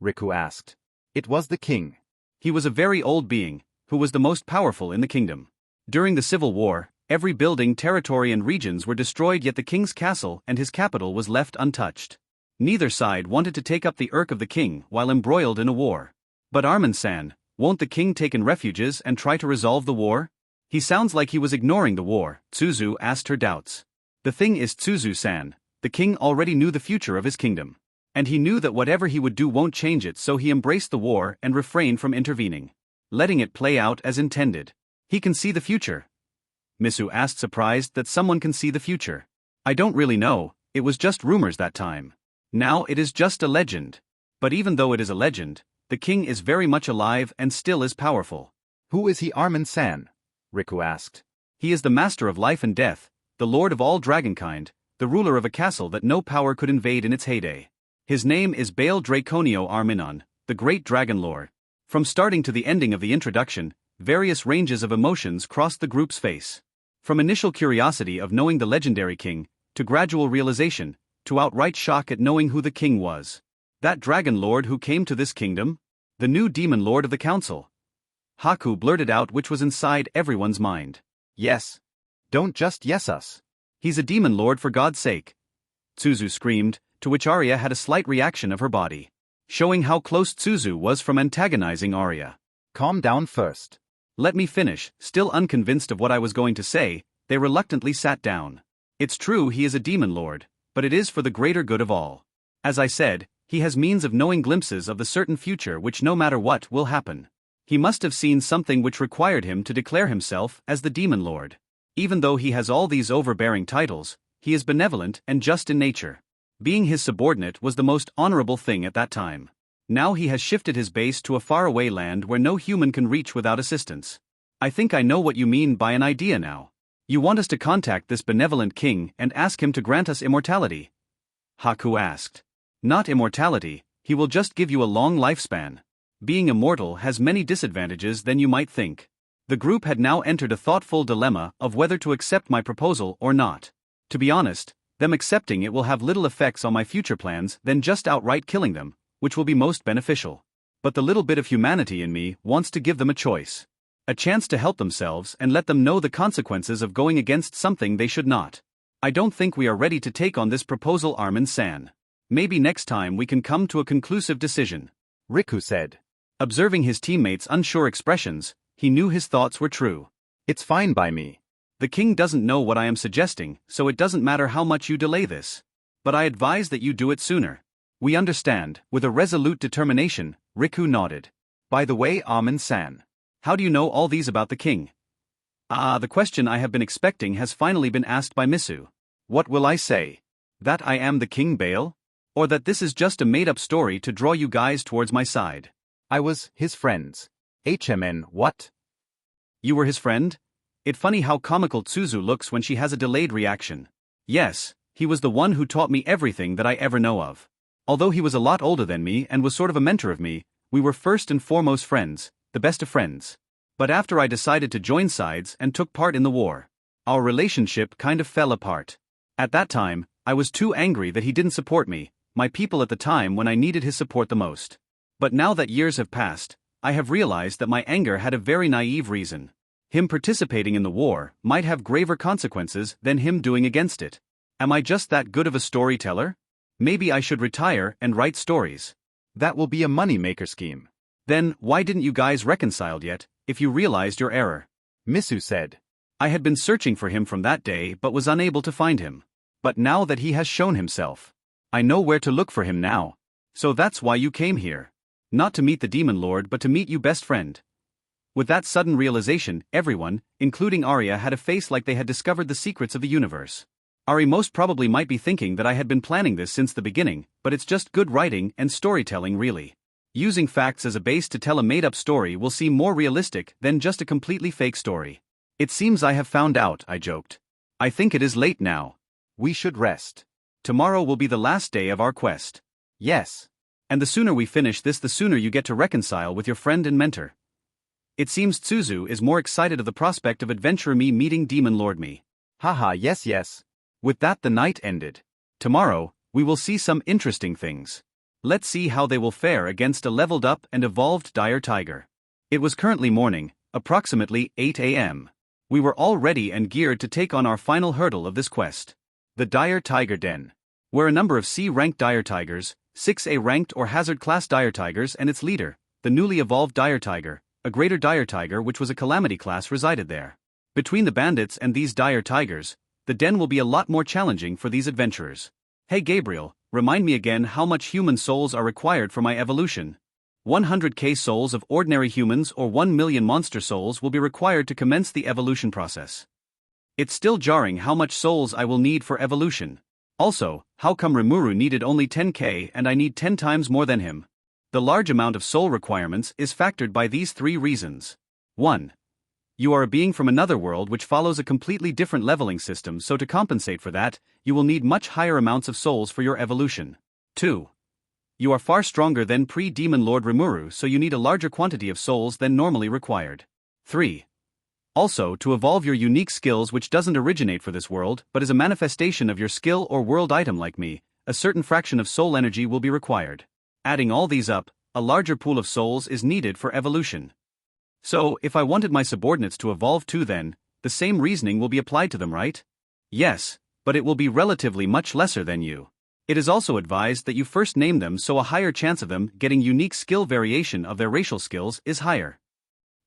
Riku asked. It was the king. He was a very old being, who was the most powerful in the kingdom. During the Civil War, every building, territory and regions were destroyed, yet the king's castle and his capital was left untouched. Neither side wanted to take up the irk of the king while embroiled in a war. But Armin-san, won't the king take in refuges and try to resolve the war? He sounds like he was ignoring the war, Tsuzu asked her doubts. The thing is, Tsuzu-san, the king already knew the future of his kingdom. And he knew that whatever he would do won't change it, so he embraced the war and refrained from intervening. Letting it play out as intended. He can see the future. Misu asked, surprised that someone can see the future. I don't really know, it was just rumors that time. Now it is just a legend. But even though it is a legend, the king is very much alive and still is powerful. Who is he, Armin-san? Riku asked. He is the master of life and death, the lord of all dragonkind, the ruler of a castle that no power could invade in its heyday. His name is Bale Draconio Arminon, the great dragon lord. From starting to the ending of the introduction, various ranges of emotions crossed the group's face. From initial curiosity of knowing the legendary king, to gradual realization, to outright shock at knowing who the king was. That dragon lord who came to this kingdom? The new demon lord of the council. Haku blurted out, which was inside everyone's mind. Yes. Don't just yes us. He's a demon lord, for God's sake. Tsuzu screamed, to which Arya had a slight reaction of her body. Showing how close Tsuzu was from antagonizing Arya. Calm down first. Let me finish. Still unconvinced of what I was going to say, they reluctantly sat down. It's true he is a demon lord, but it is for the greater good of all. As I said, he has means of knowing glimpses of the certain future which no matter what will happen. He must have seen something which required him to declare himself as the demon lord. Even though he has all these overbearing titles, he is benevolent and just in nature. Being his subordinate was the most honorable thing at that time. Now he has shifted his base to a faraway land where no human can reach without assistance. I think I know what you mean by an idea now. You want us to contact this benevolent king and ask him to grant us immortality? Haku asked. Not immortality, he will just give you a long lifespan. Being immortal has many disadvantages than you might think. The group had now entered a thoughtful dilemma of whether to accept my proposal or not. To be honest, them accepting it will have little effects on my future plans than just outright killing them, which will be most beneficial. But the little bit of humanity in me wants to give them a choice. A chance to help themselves and let them know the consequences of going against something they should not. I don't think we are ready to take on this proposal, Armin-san. Maybe next time we can come to a conclusive decision. Riku said. Observing his teammates' unsure expressions, he knew his thoughts were true. It's fine by me. The king doesn't know what I am suggesting, so it doesn't matter how much you delay this. But I advise that you do it sooner. We understand. With a resolute determination, Riku nodded. By the way, Armin-san. How do you know all these about the king? The question I have been expecting has finally been asked by Misu. What will I say? That I am the king, Bale? Or that this is just a made-up story to draw you guys towards my side? I was his friends. HMN, what? You were his friend? It's funny how comical Tsuzu looks when she has a delayed reaction. Yes, he was the one who taught me everything that I ever know of. Although he was a lot older than me and was sort of a mentor of me, we were first and foremost friends, the best of friends. But after I decided to join sides and took part in the war, our relationship kind of fell apart. At that time, I was too angry that he didn't support me, my people at the time when I needed his support the most. But now that years have passed, I have realized that my anger had a very naive reason. Him participating in the war might have graver consequences than him doing against it. Am I just that good of a storyteller? Maybe I should retire and write stories. That will be a money-maker scheme. Then, why didn't you guys reconcile yet, if you realized your error? Misu said. I had been searching for him from that day but was unable to find him. But now that he has shown himself, I know where to look for him now. So that's why you came here. Not to meet the demon lord but to meet you, best friend. With that sudden realization, everyone, including Arya, had a face like they had discovered the secrets of the universe. Ari most probably might be thinking that I had been planning this since the beginning, but it's just good writing and storytelling really. Using facts as a base to tell a made-up story will seem more realistic than just a completely fake story. It seems I have found out, I joked. I think it is late now. We should rest. Tomorrow will be the last day of our quest. Yes. And the sooner we finish this, the sooner you get to reconcile with your friend and mentor. It seems Tsuzu is more excited of the prospect of Adventurer Me meeting Demon Lord Me. Haha, yes. With that the night ended. Tomorrow, we will see some interesting things. Let's see how they will fare against a leveled up and evolved dire tiger. It was currently morning, approximately 8 a.m. We were all ready and geared to take on our final hurdle of this quest. The Dire Tiger Den. Where a number of C-ranked dire tigers, 6A ranked or hazard class dire tigers and its leader, the newly evolved dire tiger, a greater dire tiger which was a calamity class, resided there. Between the bandits and these dire tigers, the den will be a lot more challenging for these adventurers. Hey Gabriel, remind me again how much human souls are required for my evolution. 100k souls of ordinary humans or 1 million monster souls will be required to commence the evolution process. It's still jarring how much souls I will need for evolution. Also, how come Rimuru needed only 10k and I need 10 times more than him? The large amount of soul requirements is factored by these 3 reasons. 1. You are a being from another world which follows a completely different leveling system, so to compensate for that, you will need much higher amounts of souls for your evolution. 2. You are far stronger than pre-Demon Lord Rimuru, so you need a larger quantity of souls than normally required. 3. Also, to evolve your unique skills which doesn't originate for this world, but is a manifestation of your skill or world item like me, a certain fraction of soul energy will be required. Adding all these up, a larger pool of souls is needed for evolution. So, if I wanted my subordinates to evolve too, then, the same reasoning will be applied to them, right? Yes, but it will be relatively much lesser than you. It is also advised that you first name them so a higher chance of them getting unique skill variation of their racial skills is higher.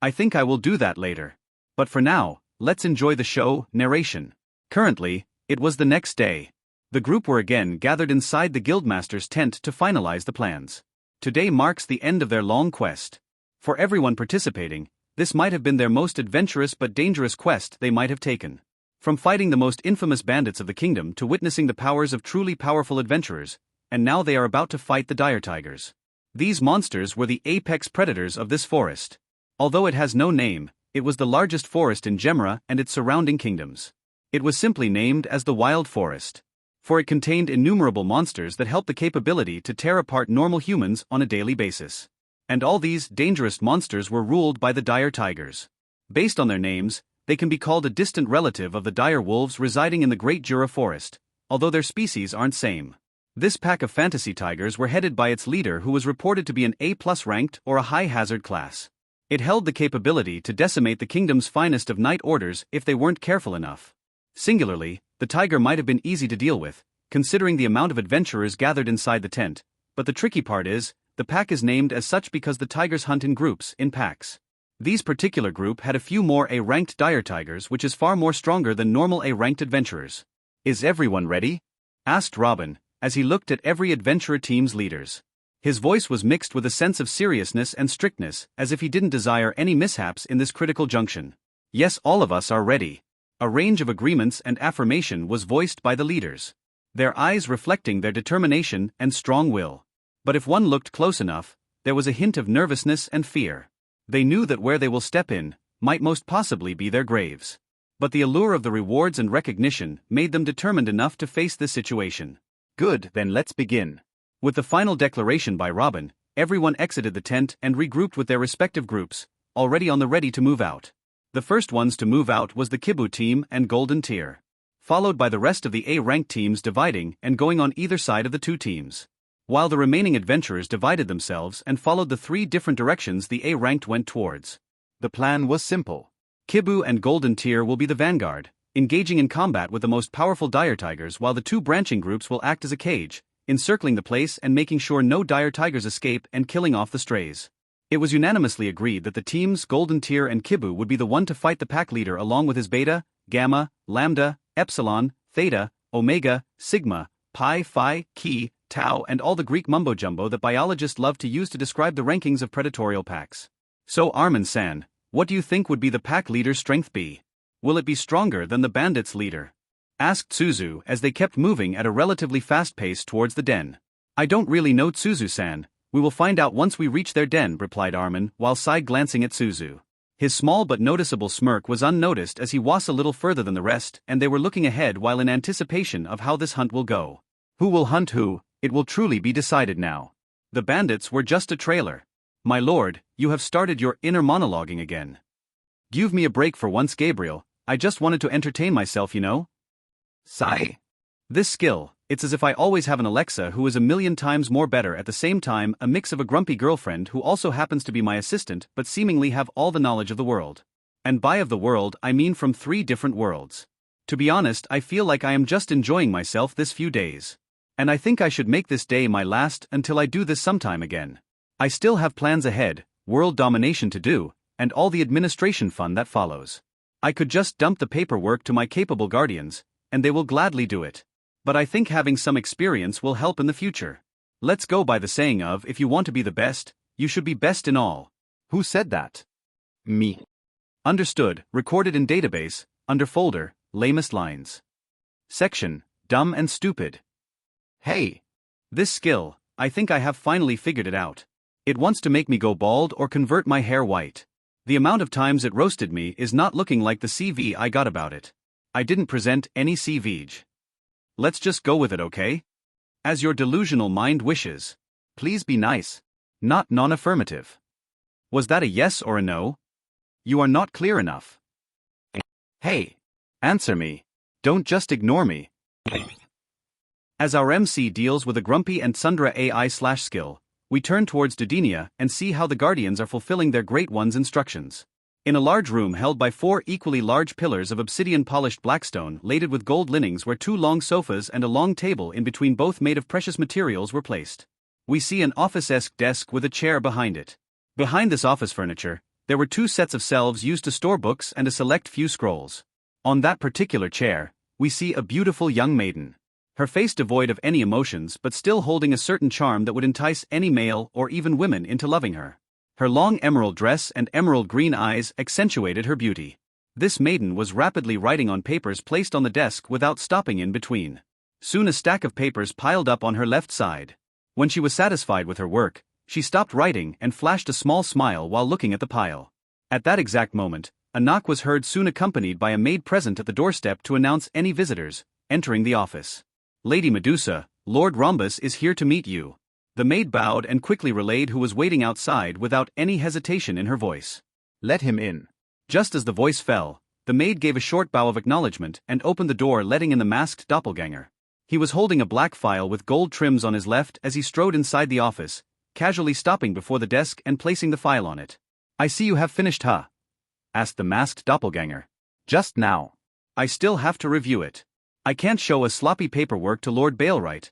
I think I will do that later. But for now, let's enjoy the show. Narration. Currently, it was the next day. The group were again gathered inside the guildmaster's tent to finalize the plans. Today marks the end of their long quest. For everyone participating, this might have been their most adventurous but dangerous quest they might have taken. From fighting the most infamous bandits of the kingdom to witnessing the powers of truly powerful adventurers, and now they are about to fight the dire tigers. These monsters were the apex predators of this forest. Although it has no name, it was the largest forest in Gemera and its surrounding kingdoms. It was simply named as the Wild Forest. For it contained innumerable monsters that helped the capability to tear apart normal humans on a daily basis. And all these dangerous monsters were ruled by the dire tigers. Based on their names, they can be called a distant relative of the dire wolves residing in the Great Jura Forest, although their species aren't same. This pack of fantasy tigers were headed by its leader, who was reported to be an A+ ranked or a high hazard class. It held the capability to decimate the kingdom's finest of knight orders if they weren't careful enough. Singularly, the tiger might have been easy to deal with, considering the amount of adventurers gathered inside the tent, but the tricky part is, the pack is named as such because the tigers hunt in groups, in packs. These particular group had a few more A-ranked dire tigers, which is far more stronger than normal A-ranked adventurers. Is everyone ready? Asked Robin, as he looked at every adventurer team's leaders. His voice was mixed with a sense of seriousness and strictness, as if he didn't desire any mishaps in this critical junction. Yes, all of us are ready. A range of agreements and affirmation was voiced by the leaders, their eyes reflecting their determination and strong will. But if one looked close enough, there was a hint of nervousness and fear. They knew that where they will step in might most possibly be their graves. But the allure of the rewards and recognition made them determined enough to face this situation. Good, then let's begin. With the final declaration by Robin, everyone exited the tent and regrouped with their respective groups, already on the ready to move out. The first ones to move out was the Kibu team and Golden Tier, followed by the rest of the A-ranked teams dividing and going on either side of the two teams. While the remaining adventurers divided themselves and followed the 3 different directions the A-ranked went towards. The plan was simple. Kibu and Golden Tier will be the vanguard, engaging in combat with the most powerful dire tigers, while the 2 branching groups will act as a cage, encircling the place and making sure no dire tigers escape and killing off the strays. It was unanimously agreed that the teams Golden Tier and Kibu would be the one to fight the pack leader along with his Beta, Gamma, Lambda, Epsilon, Theta, Omega, Sigma, Pi, Phi, Chi, Tau, and all the Greek mumbo-jumbo that biologists love to use to describe the rankings of predatorial packs. So Armin-san, What do you think would be the pack leader's strength be? Will it be stronger than the bandits' leader? Asked Suzu as they kept moving at a relatively fast pace towards the den. I don't really know, Suzu-san. We will find out once we reach their den, replied Armin, while side-glancing at Suzu. His small but noticeable smirk was unnoticed as he was a little further than the rest, and they were looking ahead while in anticipation of how this hunt will go. Who will hunt who? It will truly be decided now. The bandits were just a trailer. My lord, you have started your inner monologuing again. Give me a break for once, Gabriel. I just wanted to entertain myself, you know? Sigh. This skill, it's as if I always have an Alexa who is a million times more better, at the same time a mix of a grumpy girlfriend who also happens to be my assistant but seemingly have all the knowledge of the world. And by of the world I mean from 3 different worlds. To be honest, I feel like I am just enjoying myself this few days. And I think I should make this day my last until I do this sometime again. I still have plans ahead, world domination to do, and all the administration fun that follows. I could just dump the paperwork to my capable guardians, and they will gladly do it. But I think having some experience will help in the future. Let's go by the saying of, if you want to be the best, you should be best in all. Who said that? Me. Understood, recorded in database, under folder, lamest lines. Section, dumb and stupid. Hey! This skill, I think I have finally figured it out. It wants to make me go bald or convert my hair white. The amount of times it roasted me is not looking like the CV I got about it. I didn't present any CV'j. Let's just go with it, okay? As your delusional mind wishes. Please be nice. Not non-affirmative. Was that a yes or a no? You are not clear enough. Hey! Answer me. Don't just ignore me. As our MC deals with a grumpy and Sundra AI/skill, we turn towards Denia and see how the guardians are fulfilling their great one's instructions. In a large room held by 4 equally large pillars of obsidian-polished blackstone laded with gold linings where 2 long sofas and a long table in between, both made of precious materials, were placed. We see an office-esque desk with a chair behind it. Behind this office furniture, there were 2 sets of shelves used to store books and a select few scrolls. On that particular chair, we see a beautiful young maiden. Her face devoid of any emotions but still holding a certain charm that would entice any male or even women into loving her. Her long emerald dress and emerald green eyes accentuated her beauty. This maiden was rapidly writing on papers placed on the desk without stopping in between. Soon a stack of papers piled up on her left side. When she was satisfied with her work, she stopped writing and flashed a small smile while looking at the pile. At that exact moment, a knock was heard, soon accompanied by a maid present at the doorstep to announce any visitors entering the office. Lady Medusa, Lord Rhombus is here to meet you. The maid bowed and quickly relayed who was waiting outside without any hesitation in her voice. Let him in. Just as the voice fell, the maid gave a short bow of acknowledgement and opened the door, letting in the masked doppelganger. He was holding a black file with gold trims on his left as he strode inside the office, casually stopping before the desk and placing the file on it. I see you have finished, huh? Asked the masked doppelganger. Just now. I still have to review it. I can't show a sloppy paperwork to Lord Bale, right?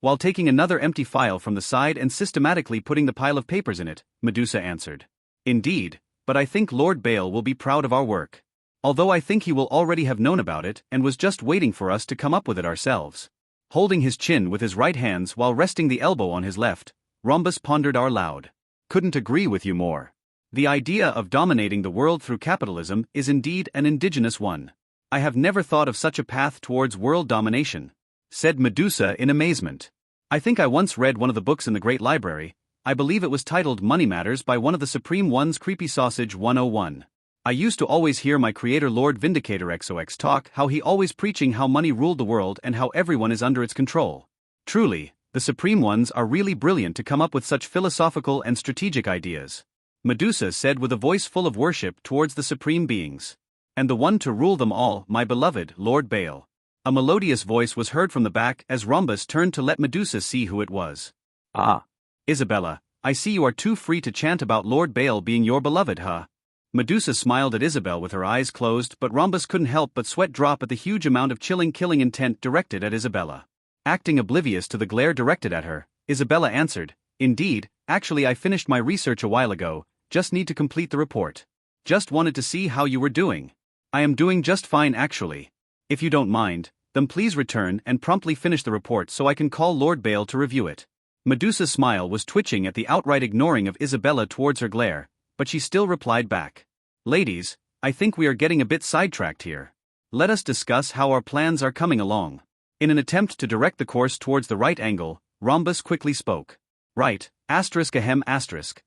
While taking another empty file from the side and systematically putting the pile of papers in it, Medusa answered. Indeed, but I think Lord Bale will be proud of our work. Although I think he will already have known about it and was just waiting for us to come up with it ourselves. Holding his chin with his right hands while resting the elbow on his left, Rhombus pondered out loud. Couldn't agree with you more. The idea of dominating the world through capitalism is indeed an indigenous one. I have never thought of such a path towards world domination, said Medusa in amazement. I think I once read one of the books in the Great Library. I believe it was titled Money Matters by one of the Supreme Ones, Creepy Sausage 101. I used to always hear my creator Lord Vindicator XOX talk how he always preaching how money ruled the world and how everyone is under its control. Truly, the Supreme Ones are really brilliant to come up with such philosophical and strategic ideas. Medusa said with a voice full of worship towards the Supreme Beings. And the one to rule them all, my beloved Lord Bale. A melodious voice was heard from the back as Rhombus turned to let Medusa see who it was. Ah. Isabella, I see you are too free to chant about Lord Bale being your beloved, huh? Medusa smiled at Isabel with her eyes closed, but Rhombus couldn't help but sweat drop at the huge amount of killing intent directed at Isabella. Acting oblivious to the glare directed at her, Isabella answered, Indeed, actually I finished my research a while ago, just need to complete the report. Just wanted to see how you were doing. I am doing just fine actually. If you don't mind, then please return and promptly finish the report so I can call Lord Bale to review it. Medusa's smile was twitching at the outright ignoring of Isabella towards her glare, but she still replied back. Ladies, I think we are getting a bit sidetracked here. Let us discuss how our plans are coming along. In an attempt to direct the course towards the right angle, Rhombus quickly spoke. Right, ahem asterisk.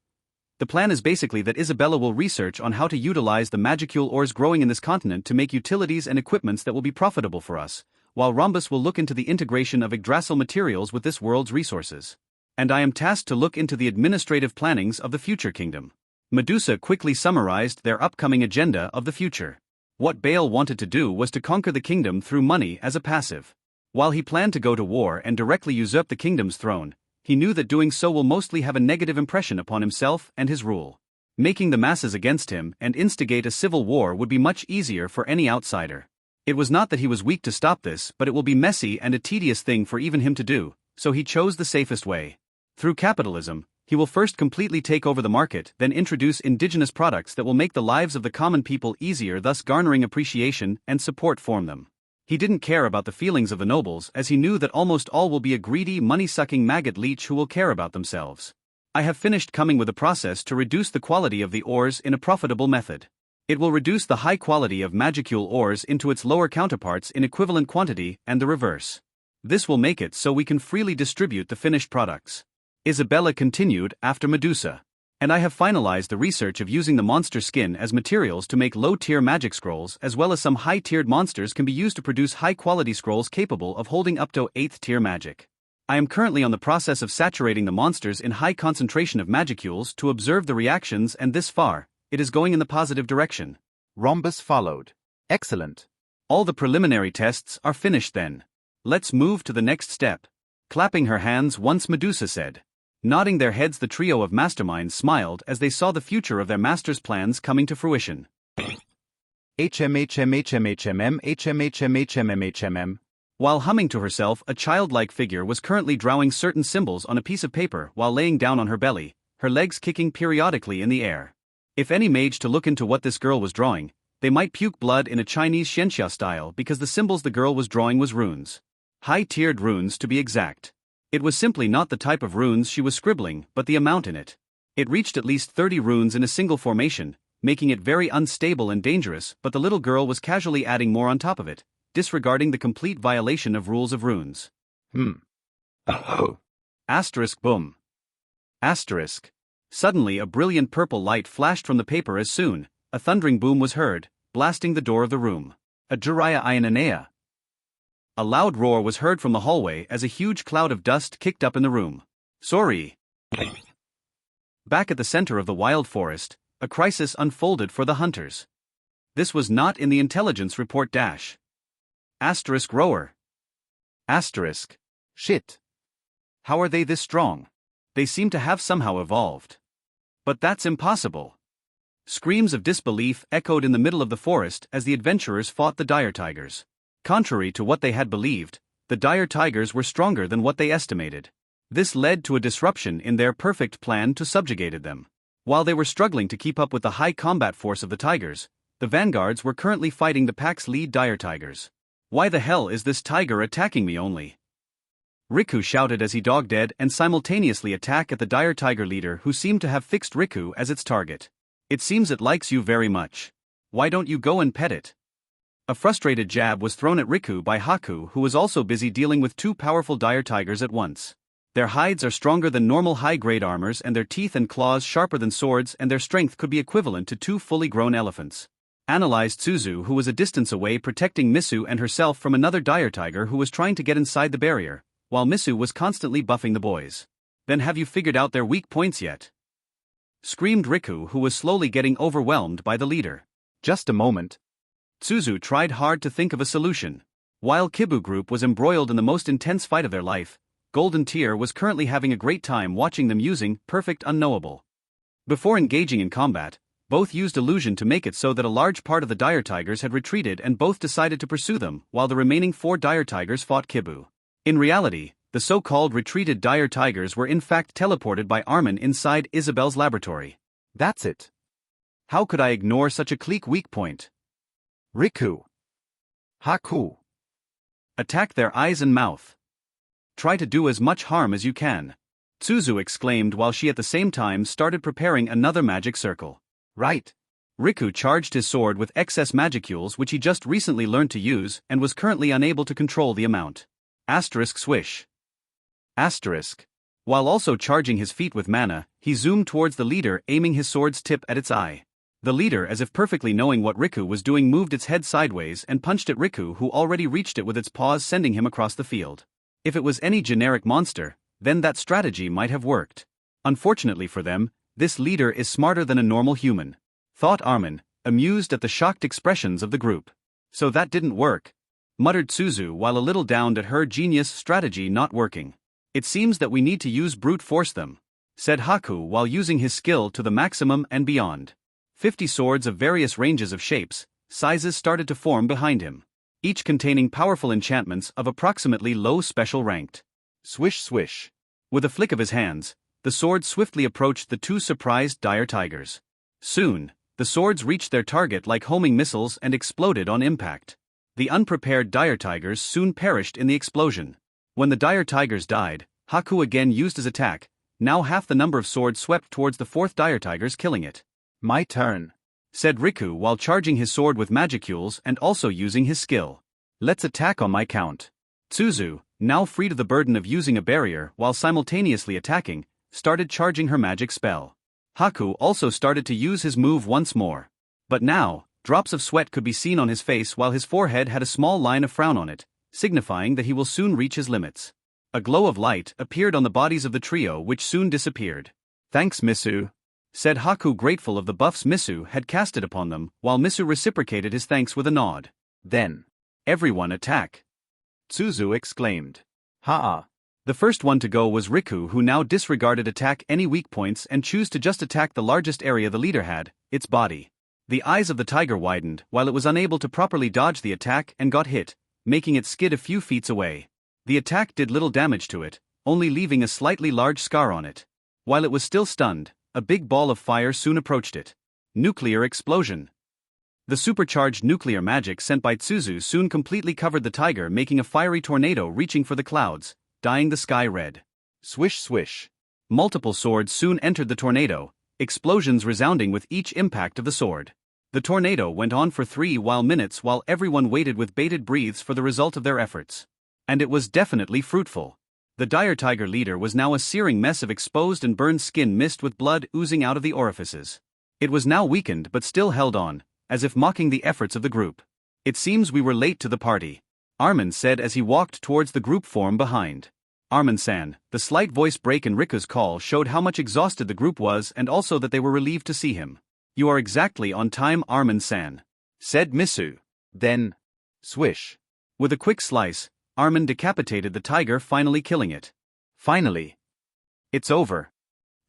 The plan is basically that Isabella will research on how to utilize the magicule ores growing in this continent to make utilities and equipments that will be profitable for us, while Rhombus will look into the integration of Yggdrasil materials with this world's resources. And I am tasked to look into the administrative plannings of the future kingdom. Medusa quickly summarized their upcoming agenda of the future. What Bale wanted to do was to conquer the kingdom through money as a passive. While he planned to go to war and directly usurp the kingdom's throne, he knew that doing so will mostly have a negative impression upon himself and his rule. Making the masses against him and instigate a civil war would be much easier for any outsider. It was not that he was weak to stop this, but it will be messy and a tedious thing for even him to do, so he chose the safest way. Through capitalism, he will first completely take over the market, then introduce indigenous products that will make the lives of the common people easier, thus garnering appreciation and support from them. He didn't care about the feelings of the nobles, as he knew that almost all will be a greedy, money-sucking maggot leech who will care about themselves. I have finished coming with a process to reduce the quality of the ores in a profitable method. It will reduce the high quality of magicule ores into its lower counterparts in equivalent quantity and the reverse. This will make it so we can freely distribute the finished products. Isabella continued after Medusa. And I have finalized the research of using the monster skin as materials to make low-tier magic scrolls, as well as some high-tiered monsters can be used to produce high-quality scrolls capable of holding up to 8th-tier magic. I am currently on the process of saturating the monsters in high concentration of magicules to observe the reactions, and this far, it is going in the positive direction. Rhombus followed. Excellent. All the preliminary tests are finished then. Let's move to the next step. Clapping her hands once Medusa said. Nodding their heads, the trio of masterminds smiled as they saw the future of their master's plans coming to fruition. HMHMHMHMHMHMHMHMM. While humming to herself, a childlike figure was currently drawing certain symbols on a piece of paper while laying down on her belly, her legs kicking periodically in the air. If any mage to look into what this girl was drawing, they might puke blood in a Chinese xianxia style, because the symbols the girl was drawing was runes. High-tiered runes to be exact. It was simply not the type of runes she was scribbling, but the amount in it. It reached at least 30 runes in a single formation, making it very unstable and dangerous, but the little girl was casually adding more on top of it, disregarding the complete violation of rules of runes. Oh. Asterisk boom. Asterisk. Suddenly a brilliant purple light flashed from the paper as soon, a thundering boom was heard, blasting the door of the room. Ajuraya Ionanea. A loud roar was heard from the hallway as a huge cloud of dust kicked up in the room. Sorry. Back at the center of the wild forest, a crisis unfolded for the hunters. This was not in the intelligence report dash. Asterisk rower. Asterisk. Shit. How are they this strong? They seem to have somehow evolved. But that's impossible. Screams of disbelief echoed in the middle of the forest as the adventurers fought the dire tigers. Contrary to what they had believed, the dire tigers were stronger than what they estimated. This led to a disruption in their perfect plan to subjugate them. While they were struggling to keep up with the high combat force of the tigers, the vanguards were currently fighting the pack's lead dire tigers. Why the hell is this tiger attacking me only? Riku shouted as he dog-dead and simultaneously attacked at the dire tiger leader, who seemed to have fixed Riku as its target. It seems it likes you very much. Why don't you go and pet it? A frustrated jab was thrown at Riku by Haku, who was also busy dealing with two powerful dire tigers at once. Their hides are stronger than normal high-grade armors, and their teeth and claws sharper than swords, and their strength could be equivalent to two fully grown elephants. Analyzed Suzu, who was a distance away protecting Misu and herself from another dire tiger who was trying to get inside the barrier, while Misu was constantly buffing the boys. Then have you figured out their weak points yet? Screamed Riku, who was slowly getting overwhelmed by the leader. Just a moment. Suzu tried hard to think of a solution. While Kibu Group was embroiled in the most intense fight of their life, Golden Tier was currently having a great time watching them using Perfect Unknowable. Before engaging in combat, both used illusion to make it so that a large part of the dire tigers had retreated, and both decided to pursue them, while the remaining 4 dire tigers fought Kibu. In reality, the so-called retreated dire tigers were in fact teleported by Armin inside Isabel's laboratory. That's it. How could I ignore such a clique weak point? Riku. Haku. Attack their eyes and mouth. Try to do as much harm as you can. Suzu exclaimed while she at the same time started preparing another magic circle. Right. Riku charged his sword with excess magicules which he just recently learned to use and was currently unable to control the amount. Asterisk swish. Asterisk. While also charging his feet with mana, he zoomed towards the leader, aiming his sword's tip at its eye. The leader, as if perfectly knowing what Riku was doing, moved its head sideways and punched at Riku, who already reached it with its paws, sending him across the field. If it was any generic monster, then that strategy might have worked. Unfortunately for them, this leader is smarter than a normal human, thought Armin, amused at the shocked expressions of the group. So that didn't work, muttered Suzu while a little downed at her genius strategy not working. It seems that we need to use brute force them, said Haku while using his skill to the maximum and beyond. 50 swords of various ranges of shapes, sizes started to form behind him, each containing powerful enchantments of approximately low special ranked. Swish swish. With a flick of his hands, the sword swiftly approached the two surprised dire tigers. Soon, the swords reached their target like homing missiles and exploded on impact. The unprepared dire tigers soon perished in the explosion. When the dire tigers died, Haku again used his attack. Now half the number of swords swept towards the fourth dire tigers, killing it. My turn, said Riku while charging his sword with magicules and also using his skill. Let's attack on my count. Suzu, now freed of the burden of using a barrier while simultaneously attacking, started charging her magic spell. Haku also started to use his move once more. But now, drops of sweat could be seen on his face while his forehead had a small line of frown on it, signifying that he will soon reach his limits. A glow of light appeared on the bodies of the trio, which soon disappeared. Thanks, Misu, said Haku, grateful of the buffs Misu had casted upon them, while Misu reciprocated his thanks with a nod. Then, everyone attack! Suzu exclaimed. Ha! The first one to go was Riku, who now disregarded attack any weak points and chose to just attack the largest area the leader had, its body. The eyes of the tiger widened while it was unable to properly dodge the attack and got hit, making it skid a few feet away. The attack did little damage to it, only leaving a slightly large scar on it. While it was still stunned, a big ball of fire soon approached it. Nuclear explosion. The supercharged nuclear magic sent by Suzu soon completely covered the tiger, making a fiery tornado reaching for the clouds, dyeing the sky red. Swish swish. Multiple swords soon entered the tornado, explosions resounding with each impact of the sword. The tornado went on for 3 minutes while everyone waited with bated breaths for the result of their efforts. And it was definitely fruitful. The dire tiger leader was now a searing mess of exposed and burned skin mixed with blood oozing out of the orifices. It was now weakened but still held on, as if mocking the efforts of the group. It seems we were late to the party, Armin said as he walked towards the group form behind. Armin-san, the slight voice break in Riku's call showed how much exhausted the group was and also that they were relieved to see him. You are exactly on time, Armin-san, said Misu. Then, swish. With a quick slice, Armin decapitated the tiger, finally killing it. Finally. It's over,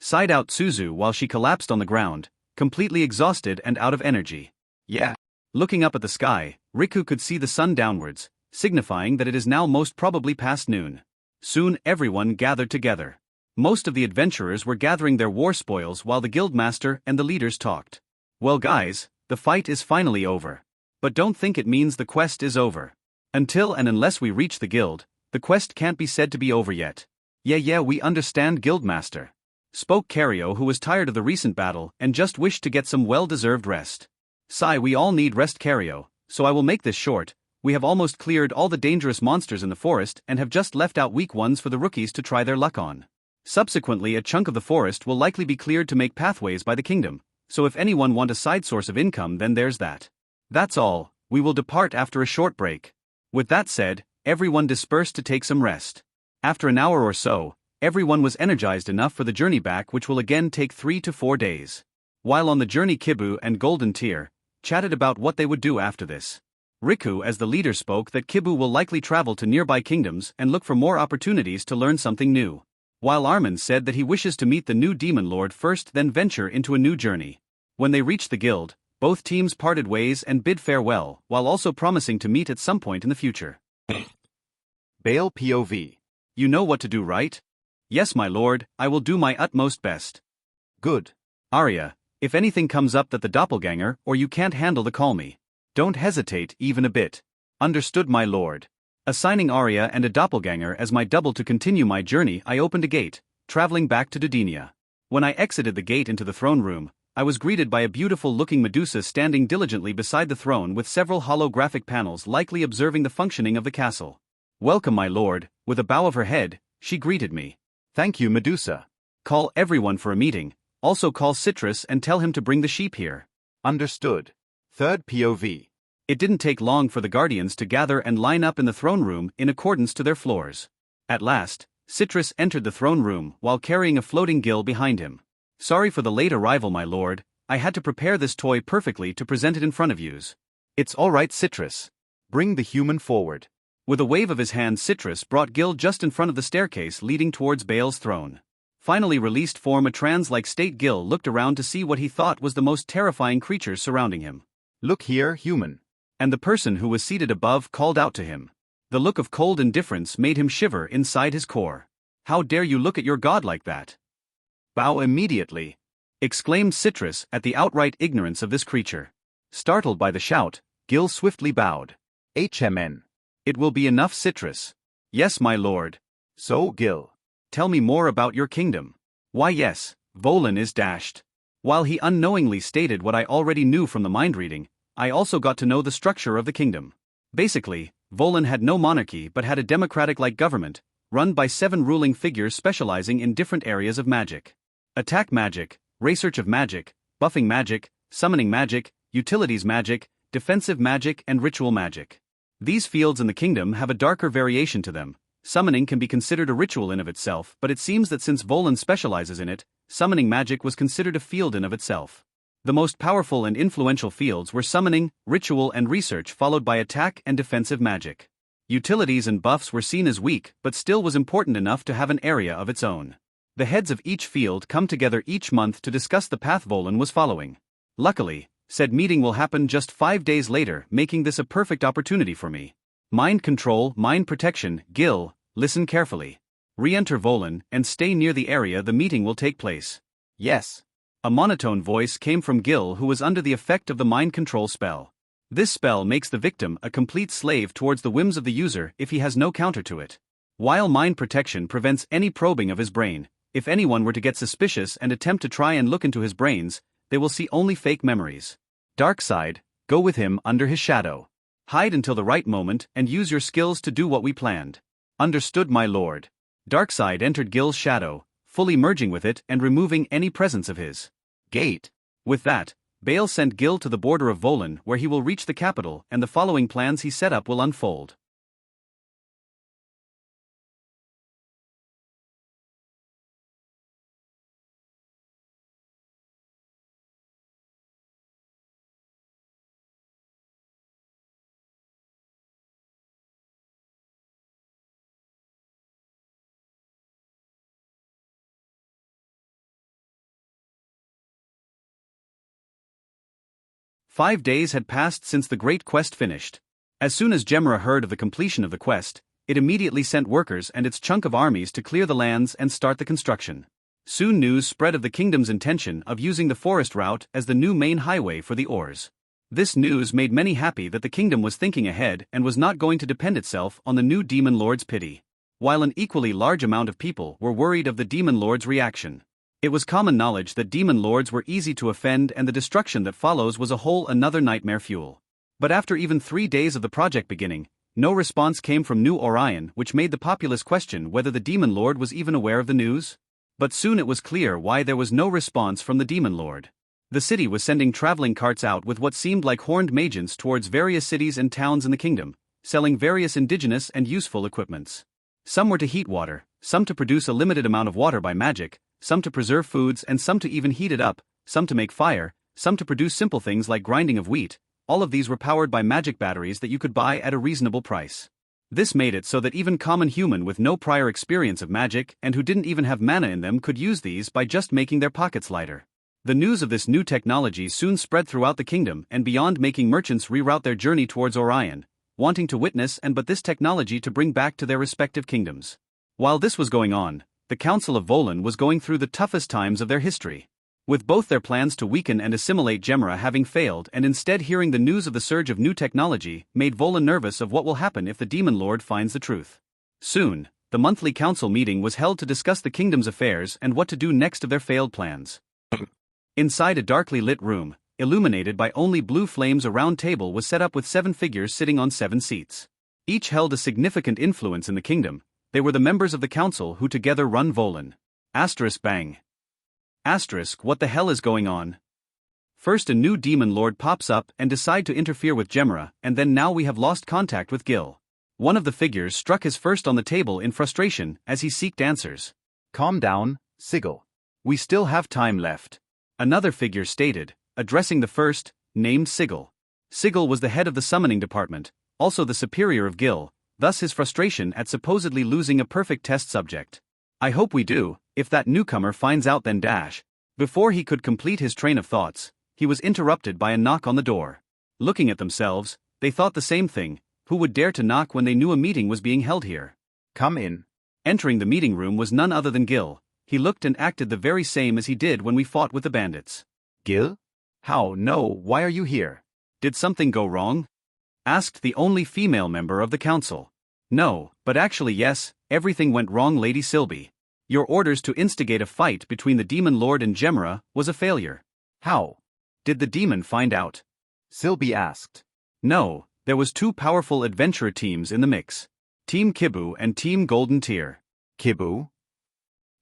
sighed out Suzu while she collapsed on the ground, completely exhausted and out of energy. Yeah. Looking up at the sky, Riku could see the sun downwards, signifying that it is now most probably past noon. Soon everyone gathered together. Most of the adventurers were gathering their war spoils while the guildmaster and the leaders talked. Well guys, the fight is finally over. But don't think it means the quest is over. Until and unless we reach the guild, the quest can't be said to be over yet. Yeah, we understand, guildmaster, spoke Cario, who was tired of the recent battle and just wished to get some well-deserved rest. Sigh, we all need rest, Cario, so I will make this short. We have almost cleared all the dangerous monsters in the forest and have just left out weak ones for the rookies to try their luck on. Subsequently, a chunk of the forest will likely be cleared to make pathways by the kingdom, so if anyone want a side source of income, then there's that. That's all. We will depart after a short break. With that said, everyone dispersed to take some rest. After an hour or so, everyone was energized enough for the journey back, which will again take 3 to 4 days. While on the journey, Kibu and Golden Tear chatted about what they would do after this. Riku as the leader spoke that Kibu will likely travel to nearby kingdoms and look for more opportunities to learn something new. While Armin said that he wishes to meet the new demon lord first, then venture into a new journey. When they reached the guild, both teams parted ways and bid farewell, while also promising to meet at some point in the future. Bale POV. You know what to do, right? Yes, my lord, I will do my utmost best. Good. Arya, if anything comes up that the doppelganger or you can't handle, the call me. Don't hesitate even a bit. Understood, my lord. Assigning Arya and a doppelganger as my double to continue my journey, I opened a gate, traveling back to Denia. When I exited the gate into the throne room, I was greeted by a beautiful-looking Medusa standing diligently beside the throne with several holographic panels likely observing the functioning of the castle. "Welcome, my lord," with a bow of her head, she greeted me. Thank you, Medusa. "Call everyone for a meeting, also call Citrus and tell him to bring the sheep here." Understood. Third POV. It didn't take long for the guardians to gather and line up in the throne room in accordance to their floors. At last, Citrus entered the throne room while carrying a floating gill behind him. "Sorry for the late arrival, my lord, I had to prepare this toy perfectly to present it in front of yous." It's all right, Citrus. Bring the human forward. With a wave of his hand, Citrus brought Gil just in front of the staircase leading towards Bale's throne. Finally released form a trans-like state, Gil looked around to see what he thought was the most terrifying creatures surrounding him. "Look here, human." And the person who was seated above called out to him. The look of cold indifference made him shiver inside his core. "How dare you look at your god like that?" "Bow immediately," exclaimed Citrus at the outright ignorance of this creature. Startled by the shout, Gil swiftly bowed. "HMN. "It will be enough, Citrus." "Yes, my lord." "So, Gil, "Tell me more about your kingdom." "Why yes, Volan is dashed." While he unknowingly stated what I already knew from the mind reading, I also got to know the structure of the kingdom. Basically, Volan had no monarchy but had a democratic-like government, run by 7 ruling figures specializing in different areas of magic. Attack magic, research of magic, buffing magic, summoning magic, utilities magic, defensive magic and ritual magic. These fields in the kingdom have a darker variation to them. Summoning can be considered a ritual in of itself, but it seems that since Volan specializes in it, summoning magic was considered a field in of itself. The most powerful and influential fields were summoning, ritual and research, followed by attack and defensive magic. Utilities and buffs were seen as weak but still was important enough to have an area of its own. The heads of each field come together each month to discuss the path Volan was following. Luckily, said meeting will happen just 5 days later, making this a perfect opportunity for me. Mind control, mind protection. Gil, listen carefully. Re-enter Volan and stay near the area the meeting will take place. "Yes." A monotone voice came from Gil, who was under the effect of the mind control spell. This spell makes the victim a complete slave towards the whims of the user if he has no counter to it. While mind protection prevents any probing of his brain, if anyone were to get suspicious and attempt to try and look into his brains, they will see only fake memories. Dark side, go with him under his shadow. Hide until the right moment and use your skills to do what we planned. Understood, my lord. Darkside entered Gil's shadow, fully merging with it and removing any presence of his gate. With that, Bale sent Gil to the border of Volan, where he will reach the capital, and the following plans he set up will unfold. "5 days had passed since the great quest finished. As soon as Gemra heard of the completion of the quest, it immediately sent workers and its chunk of armies to clear the lands and start the construction. Soon news spread of the kingdom's intention of using the forest route as the new main highway for the ores. This news made many happy that the kingdom was thinking ahead and was not going to depend itself on the new demon lord's pity. While an equally large amount of people were worried of the demon lord's reaction. It was common knowledge that demon lords were easy to offend, and the destruction that follows was a whole another nightmare fuel. But after even 3 days of the project beginning, no response came from New Orion, which made the populace question whether the demon lord was even aware of the news. But soon it was clear why there was no response from the demon lord. The city was sending traveling carts out with what seemed like horned magents towards various cities and towns in the kingdom, selling various indigenous and useful equipments. Some were to heat water, some to produce a limited amount of water by magic, some to preserve foods, and some to even heat it up, some to make fire, some to produce simple things like grinding of wheat. All of these were powered by magic batteries that you could buy at a reasonable price. This made it so that even common human with no prior experience of magic and who didn't even have mana in them could use these by just making their pockets lighter. The news of this new technology soon spread throughout the kingdom and beyond, making merchants reroute their journey towards Orion, wanting to witness and but this technology to bring back to their respective kingdoms. While this was going on, the Council of Volan was going through the toughest times of their history. With both their plans to weaken and assimilate Gemra having failed, and instead hearing the news of the surge of new technology made Volan nervous of what will happen if the demon lord finds the truth. Soon, the monthly council meeting was held to discuss the kingdom's affairs and what to do next of their failed plans. Inside a darkly lit room, illuminated by only blue flames, a round table was set up with 7 figures sitting on 7 seats. Each held a significant influence in the kingdom. They were the members of the council who together run Volan. Asterisk bang. Asterisk, what the hell is going on? First a new demon lord pops up and decide to interfere with Gemra, and then now we have lost contact with Gil. One of the figures struck his fist on the table in frustration as he seeked answers. Calm down, Sigil. We still have time left. Another figure stated, addressing the first, named Sigil. Sigil was the head of the summoning department, also the superior of Gil, thus his frustration at supposedly losing a perfect test subject. I hope we do, if that newcomer finds out then dash. Before he could complete his train of thoughts, he was interrupted by a knock on the door. Looking at themselves, they thought the same thing. Who would dare to knock when they knew a meeting was being held here? Come in. Entering the meeting room was none other than Gil. He looked and acted the very same as he did when we fought with the bandits. Gil? How? No, why are you here? Did something go wrong? Asked the only female member of the council. No, but actually yes, everything went wrong, Lady Sylvie. Your orders to instigate a fight between the demon lord and Gemra was a failure. How? Did the demon find out? Sylvie asked. No, there was 2 powerful adventurer teams in the mix. Team Kibu and Team Golden Tier. Kibu?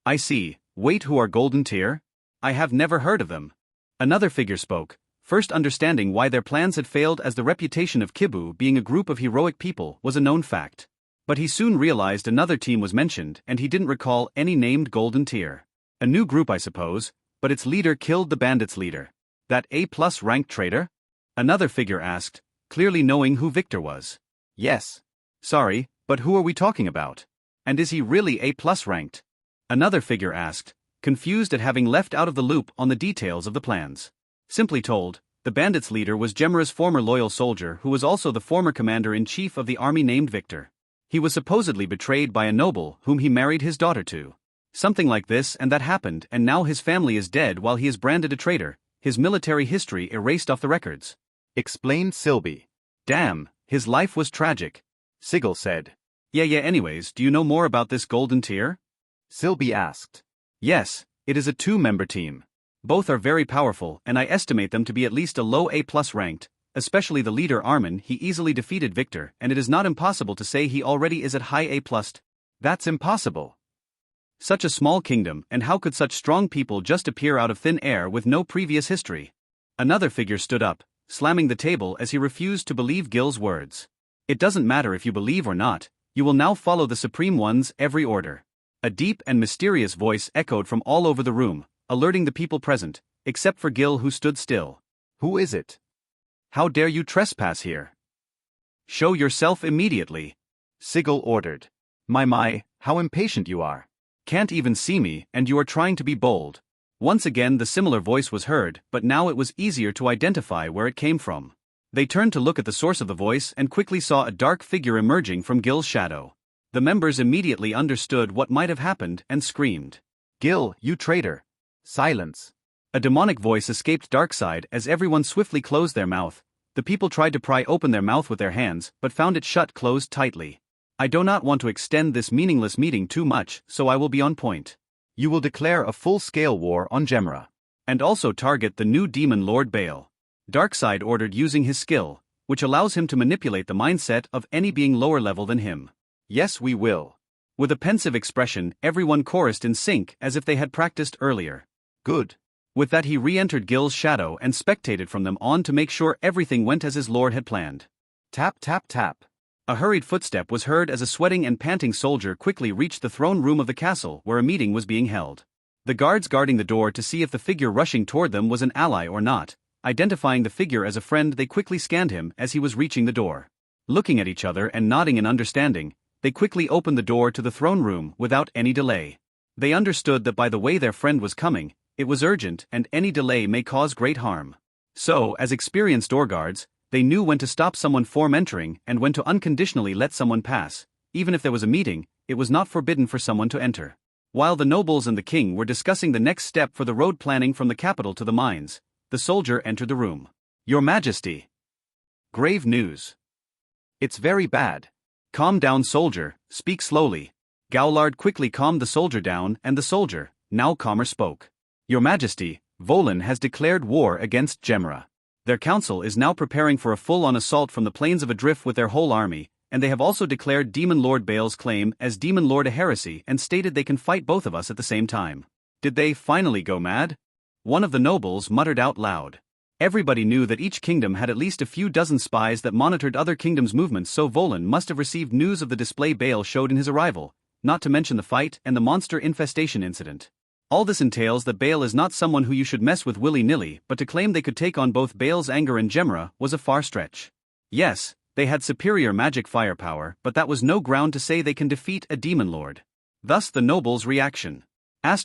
I see. Wait, who are Golden Tier? I have never heard of them. Another figure spoke, first understanding why their plans had failed, as the reputation of Kibu being a group of heroic people was a known fact. But he soon realized another team was mentioned and he didn't recall any named Golden Tier. A new group, I suppose, but its leader killed the bandits' leader. That A+ ranked traitor? Another figure asked, clearly knowing who Victor was. Yes. Sorry, but who are we talking about? And is he really A+ ranked? Another figure asked, confused at having left out of the loop on the details of the plans. Simply told, the bandits' leader was Gemra's former loyal soldier who was also the former commander-in-chief of the army named Victor. He was supposedly betrayed by a noble whom he married his daughter to. Something like this and that happened, and now his family is dead while he is branded a traitor, his military history erased off the records. Explained Sylvie. Damn, his life was tragic. Sigil said. Yeah, anyways, do you know more about this Golden Tier? Sylvie asked. Yes, it is a 2-member team. Both are very powerful and I estimate them to be at least a low A+ ranked, especially the leader Armin. He easily defeated Victor and it is not impossible to say he already is at high A+. That's impossible. Such a small kingdom, and how could such strong people just appear out of thin air with no previous history? Another figure stood up, slamming the table as he refused to believe Gil's words. It doesn't matter if you believe or not, you will now follow the Supreme One's every order. A deep and mysterious voice echoed from all over the room, alerting the people present, except for Gil, who stood still. Who is it? How dare you trespass here? Show yourself immediately. Sigil ordered. My, how impatient you are. Can't even see me, and you are trying to be bold. Once again the similar voice was heard, but now it was easier to identify where it came from. They turned to look at the source of the voice and quickly saw a dark figure emerging from Gil's shadow. The members immediately understood what might have happened and screamed. Gil, you traitor. Silence. A demonic voice escaped Darkside as everyone swiftly closed their mouth. The people tried to pry open their mouth with their hands, but found it shut closed tightly. I do not want to extend this meaningless meeting too much, so I will be on point. You will declare a full-scale war on Gemra. And also target the new demon lord Bale. Darkside ordered, using his skill, which allows him to manipulate the mindset of any being lower level than him. Yes, we will. With a pensive expression, everyone chorused in sync as if they had practiced earlier. Good. With that he re-entered Gil's shadow and spectated from them on to make sure everything went as his lord had planned. Tap tap tap. A hurried footstep was heard as a sweating and panting soldier quickly reached the throne room of the castle where a meeting was being held. The guards guarding the door to see if the figure rushing toward them was an ally or not. Identifying the figure as a friend, they quickly scanned him as he was reaching the door. Looking at each other and nodding in understanding, they quickly opened the door to the throne room without any delay. They understood that by the way their friend was coming, it was urgent and any delay may cause great harm. So, as experienced door guards, they knew when to stop someone from entering and when to unconditionally let someone pass. Even if there was a meeting, it was not forbidden for someone to enter. While the nobles and the king were discussing the next step for the road planning from the capital to the mines, the soldier entered the room. Your Majesty. Grave news. It's very bad. Calm down, soldier, speak slowly. Gaulard quickly calmed the soldier down and the soldier, now calmer, spoke. Your Majesty, Volan has declared war against Gemra. Their council is now preparing for a full-on assault from the plains of Adrift with their whole army, and they have also declared Demon Lord Bale's claim as Demon Lord a heresy and stated they can fight both of us at the same time. Did they finally go mad? One of the nobles muttered out loud. Everybody knew that each kingdom had at least a few dozen spies that monitored other kingdoms' movements, so Volan must have received news of the display Bale showed in his arrival, not to mention the fight and the monster infestation incident. All this entails that Bale is not someone who you should mess with willy-nilly, but to claim they could take on both Bale's anger and Gemra was a far stretch. Yes, they had superior magic firepower, but that was no ground to say they can defeat a demon lord. Thus the nobles' reaction. Let's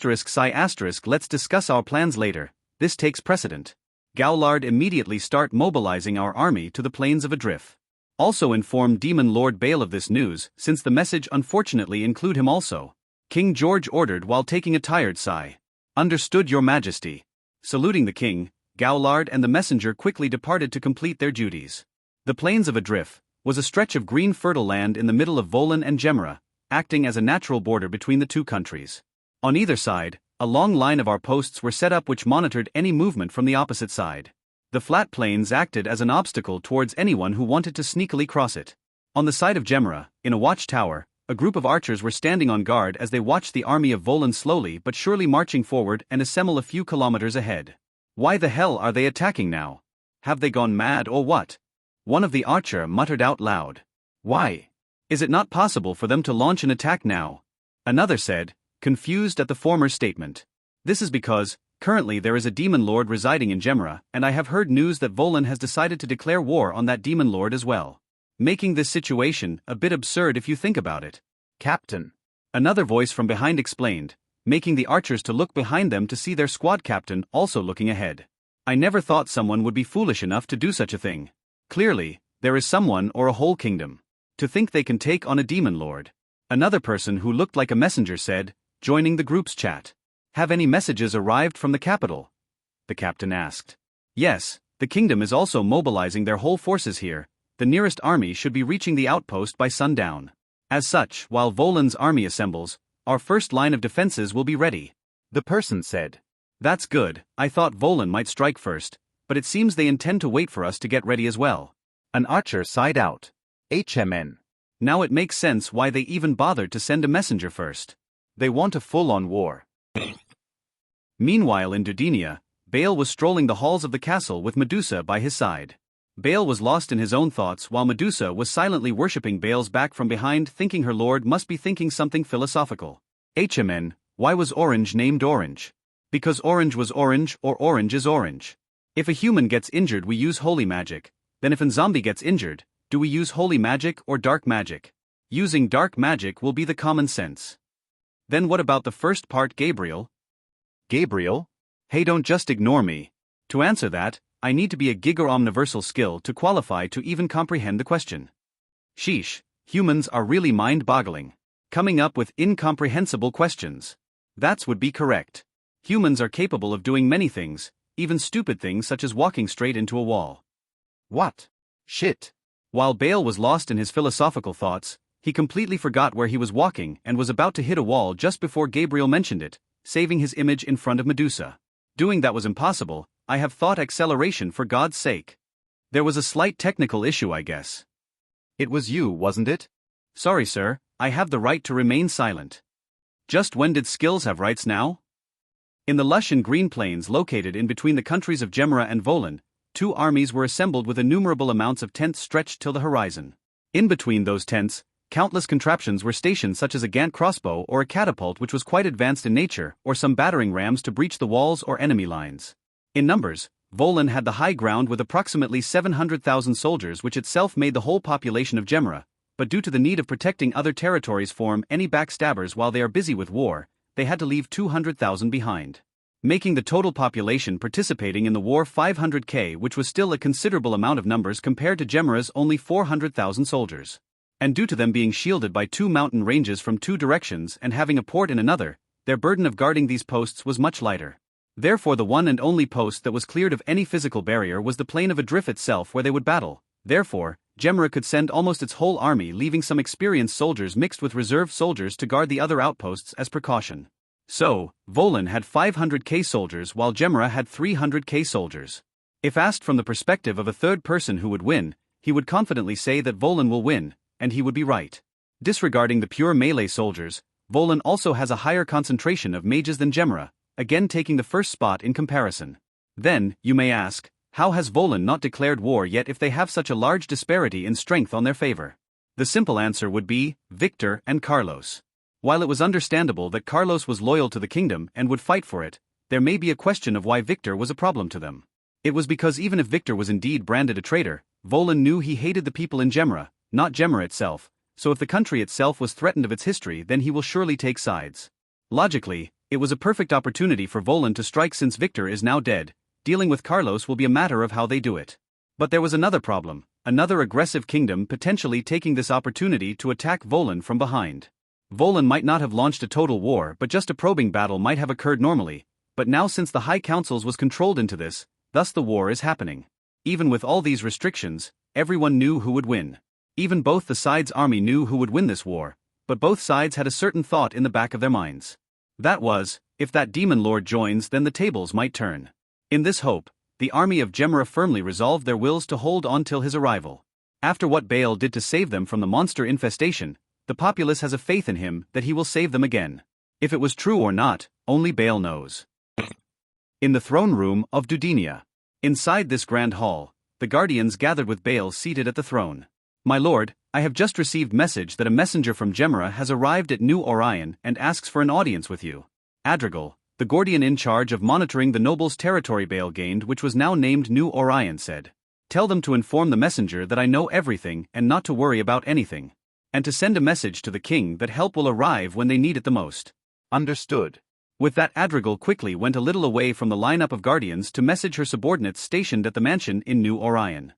discuss our plans later, this takes precedent. Gowlard immediately start mobilizing our army to the plains of Adrift. Also inform Demon Lord Bale of this news, since the message unfortunately include him also. King George ordered while taking a tired sigh. Understood, Your Majesty. Saluting the king, Gowlard and the messenger quickly departed to complete their duties. The plains of Adrift was a stretch of green fertile land in the middle of Volan and Gemra, acting as a natural border between the two countries. On either side, a long line of our posts were set up which monitored any movement from the opposite side. The flat plains acted as an obstacle towards anyone who wanted to sneakily cross it. On the side of Gemra, in a watchtower, a group of archers were standing on guard as they watched the army of Volan slowly but surely marching forward and assemble a few kilometers ahead. Why the hell are they attacking now? Have they gone mad or what? One of the archer muttered out loud. Why? Is it not possible for them to launch an attack now? Another said, confused at the former statement. This is because, currently there is a demon lord residing in Gemra, and I have heard news that Volan has decided to declare war on that demon lord as well. Making this situation a bit absurd if you think about it. Captain. Another voice from behind explained, making the archers to look behind them to see their squad captain also looking ahead. I never thought someone would be foolish enough to do such a thing. Clearly, there is someone or a whole kingdom. To think they can take on a demon lord. Another person who looked like a messenger said, joining the group's chat. Have any messages arrived from the capital? The captain asked. Yes, the kingdom is also mobilizing their whole forces here. The nearest army should be reaching the outpost by sundown. As such, while Volan's army assembles, our first line of defenses will be ready. The person said. That's good, I thought Volan might strike first, but it seems they intend to wait for us to get ready as well. An archer sighed out. HMN. Now it makes sense why they even bothered to send a messenger first. They want a full-on war. Meanwhile in Denia, Bale was strolling the halls of the castle with Medusa by his side. Bale was lost in his own thoughts while Medusa was silently worshipping Bale's back from behind, thinking her lord must be thinking something philosophical. HMN, why was Orange named Orange? Because orange was orange or orange is orange. If a human gets injured we use holy magic, then if a zombie gets injured, do we use holy magic or dark magic? Using dark magic will be the common sense. Then what about the first part, Gabriel? Gabriel? Hey, don't just ignore me. To answer that, I need to be a Giga Omniversal skill to qualify to even comprehend the question. Sheesh, humans are really mind-boggling. Coming up with incomprehensible questions. That would be correct. Humans are capable of doing many things, even stupid things such as walking straight into a wall. What? Shit. While Bale was lost in his philosophical thoughts, he completely forgot where he was walking and was about to hit a wall just before Gabriel mentioned it, saving his image in front of Medusa. Doing that was impossible, I have thought acceleration for God's sake. There was a slight technical issue, I guess. It was you, wasn't it? Sorry sir, I have the right to remain silent. Just when did skills have rights now? In the lush and green plains located in between the countries of Gemra and Volan, two armies were assembled with innumerable amounts of tents stretched till the horizon. In between those tents, countless contraptions were stationed such as a Gant crossbow or a catapult which was quite advanced in nature, or some battering rams to breach the walls or enemy lines. In numbers, Volan had the high ground with approximately 700,000 soldiers, which itself made the whole population of Gemra, but due to the need of protecting other territories from any backstabbers while they are busy with war, they had to leave 200,000 behind. Making the total population participating in the war 500k, which was still a considerable amount of numbers compared to Gemra's only 400,000 soldiers. And due to them being shielded by two mountain ranges from two directions and having a port in another, their burden of guarding these posts was much lighter. Therefore the one and only post that was cleared of any physical barrier was the plain of Adrift itself where they would battle. Therefore, Gemra could send almost its whole army, leaving some experienced soldiers mixed with reserve soldiers to guard the other outposts as precaution. So, Volan had 500k soldiers while Gemera had 300k soldiers. If asked from the perspective of a third person who would win, he would confidently say that Volan will win, and he would be right. Disregarding the pure melee soldiers, Volan also has a higher concentration of mages than Gemera, again taking the first spot in comparison. Then, you may ask, how has Volan not declared war yet if they have such a large disparity in strength on their favor? The simple answer would be Victor and Carlos. While it was understandable that Carlos was loyal to the kingdom and would fight for it, there may be a question of why Victor was a problem to them. It was because even if Victor was indeed branded a traitor, Volan knew he hated the people in Gemera, not Gemera itself, so if the country itself was threatened of its history then he will surely take sides. Logically, it was a perfect opportunity for Volan to strike since Victor is now dead. Dealing with Carlos will be a matter of how they do it. But there was another problem, another aggressive kingdom potentially taking this opportunity to attack Volan from behind. Volan might not have launched a total war but just a probing battle might have occurred normally, but now since the High Councils was controlled into this, thus the war is happening. Even with all these restrictions, everyone knew who would win. Even both the sides' army knew who would win this war, but both sides had a certain thought in the back of their minds. That was, if that demon lord joins then the tables might turn. In this hope, the army of Gemera firmly resolved their wills to hold on till his arrival. After what Bale did to save them from the monster infestation, the populace has a faith in him that he will save them again. If it was true or not, only Bale knows. In the throne room of Denia. Inside this grand hall, the guardians gathered with Bale seated at the throne. My lord, I have just received message that a messenger from Gemera has arrived at New Orion and asks for an audience with you. Adrigal, the guardian in charge of monitoring the noble's territory Bale gained which was now named New Orion said. Tell them to inform the messenger that I know everything and not to worry about anything. And to send a message to the king that help will arrive when they need it the most. Understood. With that Adrigal quickly went a little away from the lineup of guardians to message her subordinates stationed at the mansion in New Orion.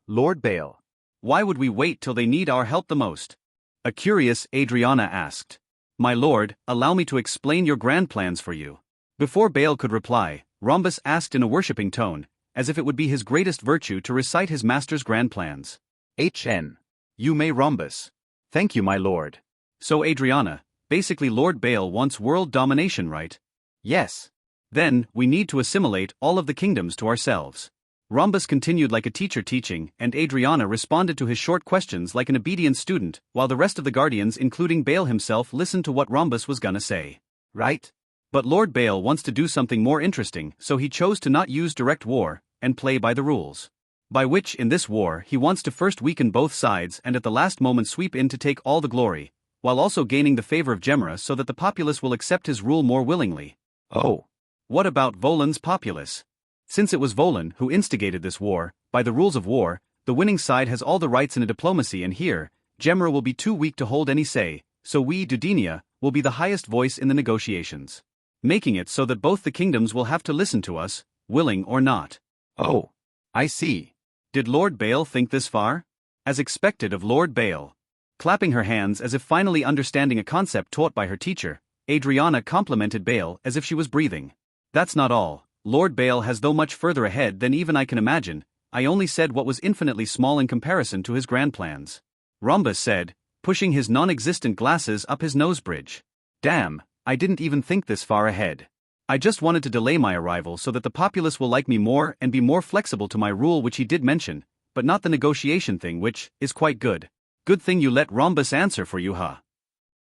Lord Bale. Why would we wait till they need our help the most? A curious Adriana asked. My lord, allow me to explain your grand plans for you. Before Bale could reply, Rhombus asked in a worshipping tone, as if it would be his greatest virtue to recite his master's grand plans. HN. You may Rhombus. Thank you my lord. So Adriana, basically Lord Bale wants world domination, right? Yes. Then, we need to assimilate all of the kingdoms to ourselves. Rhombus continued like a teacher teaching and Adriana responded to his short questions like an obedient student while the rest of the guardians including Bale himself listened to what Rhombus was gonna say. Right? But Lord Bale wants to do something more interesting so he chose to not use direct war and play by the rules. By which in this war he wants to first weaken both sides and at the last moment sweep in to take all the glory, while also gaining the favor of Gemera so that the populace will accept his rule more willingly. Oh. What about Volan's populace? Since it was Volan who instigated this war, by the rules of war, the winning side has all the rights in a diplomacy and here, Gemera will be too weak to hold any say, so we, Denia, will be the highest voice in the negotiations. Making it so that both the kingdoms will have to listen to us, willing or not. Oh. I see. Did Lord Bale think this far? As expected of Lord Bale. Clapping her hands as if finally understanding a concept taught by her teacher, Adriana complimented Bale as if she was breathing. That's not all. Lord Bale has though much further ahead than even I can imagine, I only said what was infinitely small in comparison to his grand plans. Rhombus said, pushing his non-existent glasses up his nose bridge. Damn, I didn't even think this far ahead. I just wanted to delay my arrival so that the populace will like me more and be more flexible to my rule which he did mention, but not the negotiation thing which is quite good. Good thing you let Rhombus answer for you, huh?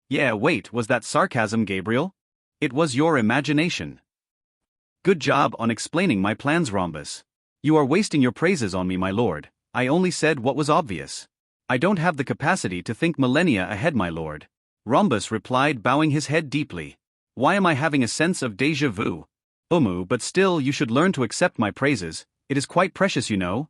Yeah, wait, was that sarcasm, Gabriel? It was your imagination. Good job on explaining my plans, Rhombus. You are wasting your praises on me, my lord. I only said what was obvious. I don't have the capacity to think millennia ahead, my lord. Rhombus replied, bowing his head deeply. Why am I having a sense of déjà vu? But still you should learn to accept my praises, it is quite precious you know.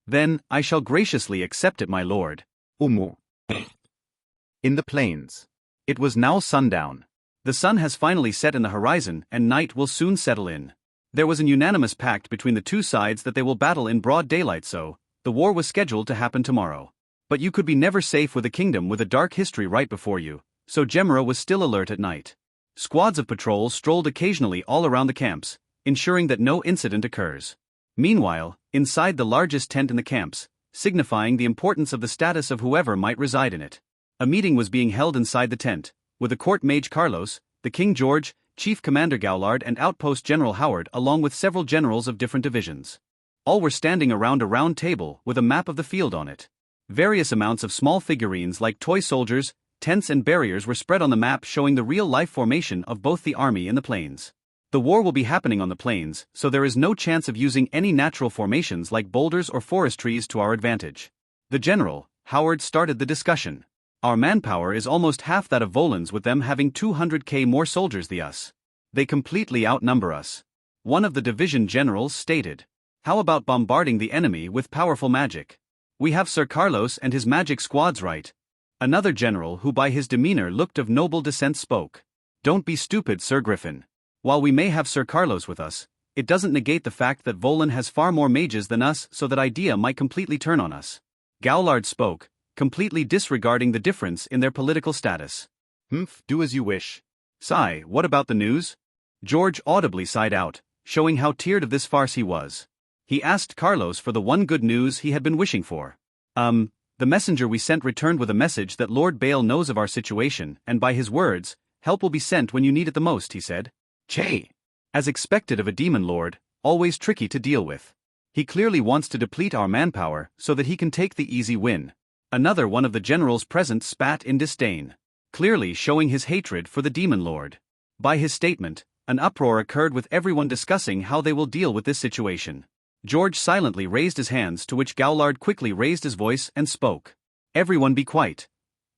Then, I shall graciously accept it, my lord. In the plains. It was now sundown. The sun has finally set in the horizon and night will soon settle in. There was an unanimous pact between the two sides that they will battle in broad daylight so, the war was scheduled to happen tomorrow. But you could be never safe with a kingdom with a dark history right before you, so Gemera was still alert at night. Squads of patrols strolled occasionally all around the camps, ensuring that no incident occurs. Meanwhile, inside the largest tent in the camps, signifying the importance of the status of whoever might reside in it, a meeting was being held inside the tent, with the court mage Carlos, the King George, Chief Commander Gowlard and Outpost General Howard along with several generals of different divisions. All were standing around a round table with a map of the field on it. Various amounts of small figurines like toy soldiers, tents and barriers were spread on the map showing the real-life formation of both the army and the plains. The war will be happening on the plains, so there is no chance of using any natural formations like boulders or forest trees to our advantage. The general, Howard, started the discussion. Our manpower is almost half that of Volan's, with them having 200k more soldiers than us. They completely outnumber us. One of the division generals stated. How about bombarding the enemy with powerful magic? We have Sir Carlos and his magic squads, right? Another general who by his demeanor looked of noble descent spoke. Don't be stupid, Sir Griffin. While we may have Sir Carlos with us, it doesn't negate the fact that Volan has far more mages than us, so that idea might completely turn on us. Gowlard spoke, completely disregarding the difference in their political status. Do as you wish. Sigh, what about the news? George audibly sighed out, showing how tired of this farce he was. He asked Carlos for the one good news he had been wishing for. The messenger we sent returned with a message that Lord Bale knows of our situation, and by his words, help will be sent when you need it the most, he said. Che. As expected of a demon lord, always tricky to deal with. He clearly wants to deplete our manpower so that he can take the easy win. Another one of the generals present spat in disdain, clearly showing his hatred for the demon lord. By his statement, an uproar occurred with everyone discussing how they will deal with this situation. George silently raised his hands, to which Gowlard quickly raised his voice and spoke. Everyone be quiet.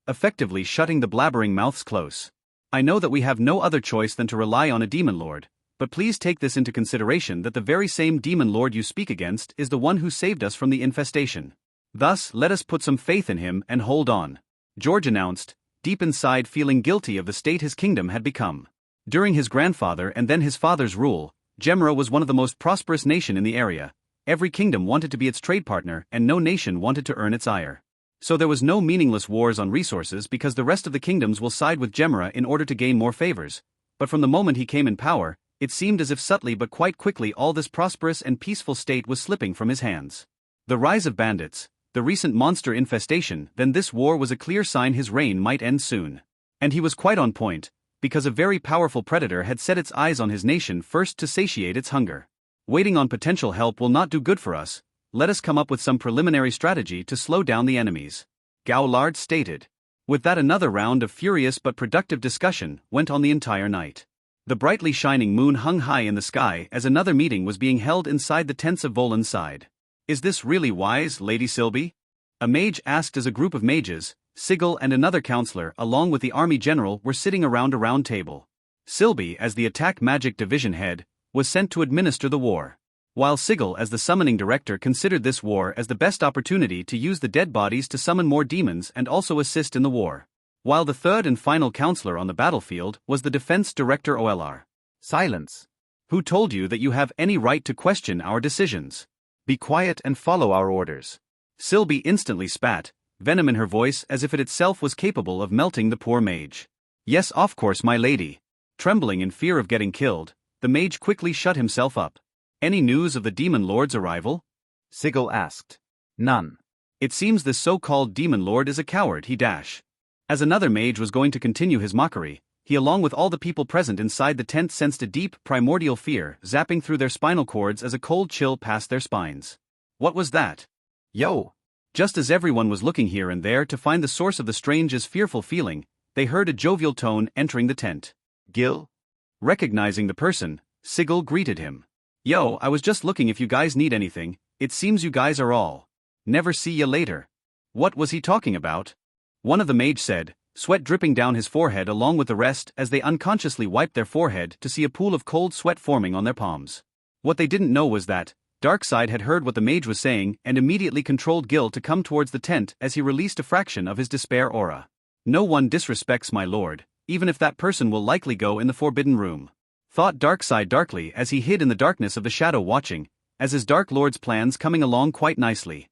Effectively shutting the blabbering mouths close. I know that we have no other choice than to rely on a demon lord, but please take this into consideration that the very same demon lord you speak against is the one who saved us from the infestation. Thus, let us put some faith in him and hold on. George announced, deep inside feeling guilty of the state his kingdom had become. During his grandfather and then his father's rule, Gemra was one of the most prosperous nations in the area. Every kingdom wanted to be its trade partner and no nation wanted to earn its ire. So there was no meaningless wars on resources because the rest of the kingdoms will side with Gemra in order to gain more favors. But from the moment he came in power, it seemed as if subtly but quite quickly all this prosperous and peaceful state was slipping from his hands. The rise of bandits, the recent monster infestation, then this war was a clear sign his reign might end soon. And he was quite on point, because a very powerful predator had set its eyes on his nation first to satiate its hunger. Waiting on potential help will not do good for us. Let us come up with some preliminary strategy to slow down the enemies. Gowlard stated. With that, another round of furious but productive discussion went on the entire night. The brightly shining moon hung high in the sky as another meeting was being held inside the tents of Volan's side. Is this really wise, Lady Sylvie? A mage asked as a group of mages, Sigil and another counselor along with the army general were sitting around a round table. Sylvie, as the attack magic division head, was sent to administer the war, while Sigil as the summoning director considered this war as the best opportunity to use the dead bodies to summon more demons and also assist in the war. While the third and final counselor on the battlefield was the defense director OLR. Silence. Who told you that you have any right to question our decisions? Be quiet and follow our orders. Sylvie instantly spat, venom in her voice as if it itself was capable of melting the poor mage. Yes, of course, my lady. Trembling in fear of getting killed, the mage quickly shut himself up. Any news of the demon lord's arrival? Sigil asked. None. It seems this so-called demon lord is a coward, he dash. As another mage was going to continue his mockery, he along with all the people present inside the tent sensed a deep, primordial fear zapping through their spinal cords as a cold chill passed their spines. What was that? Yo! Just as everyone was looking here and there to find the source of the strange as fearful feeling, they heard a jovial tone entering the tent. Gil? Recognizing the person, Sigil greeted him. Yo, I was just looking if you guys need anything, it seems you guys are all. Never see ya later. What was he talking about? One of the mage said, sweat dripping down his forehead along with the rest as they unconsciously wiped their forehead to see a pool of cold sweat forming on their palms. What they didn't know was that, Darkseid had heard what the mage was saying and immediately controlled Gil to come towards the tent as he released a fraction of his despair aura. No one disrespects my lord, even if that person will likely go in the forbidden room. Thought Darkseid darkly as he hid in the darkness of the shadow watching, as his Dark Lord's plans coming along quite nicely.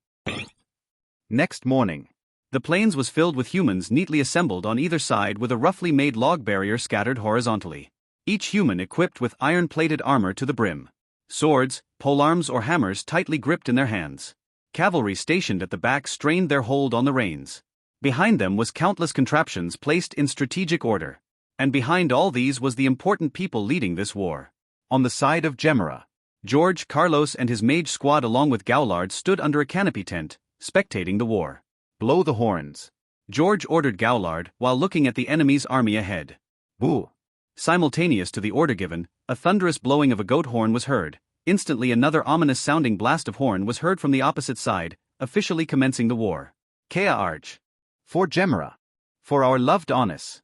Next morning. The plains was filled with humans neatly assembled on either side with a roughly made log barrier scattered horizontally. Each human equipped with iron-plated armor to the brim. Swords, polearms or hammers tightly gripped in their hands. Cavalry stationed at the back strained their hold on the reins. Behind them was countless contraptions placed in strategic order. And behind all these was the important people leading this war. On the side of Gemera, George, Carlos and his mage squad along with Gaulard stood under a canopy tent, spectating the war. blow the horns. George ordered Gaulard while looking at the enemy's army ahead. Boo. Simultaneous to the order given, a thunderous blowing of a goat horn was heard. Instantly another ominous-sounding blast of horn was heard from the opposite side, officially commencing the war. Kea Arch. For Gemera. For our loved Honest.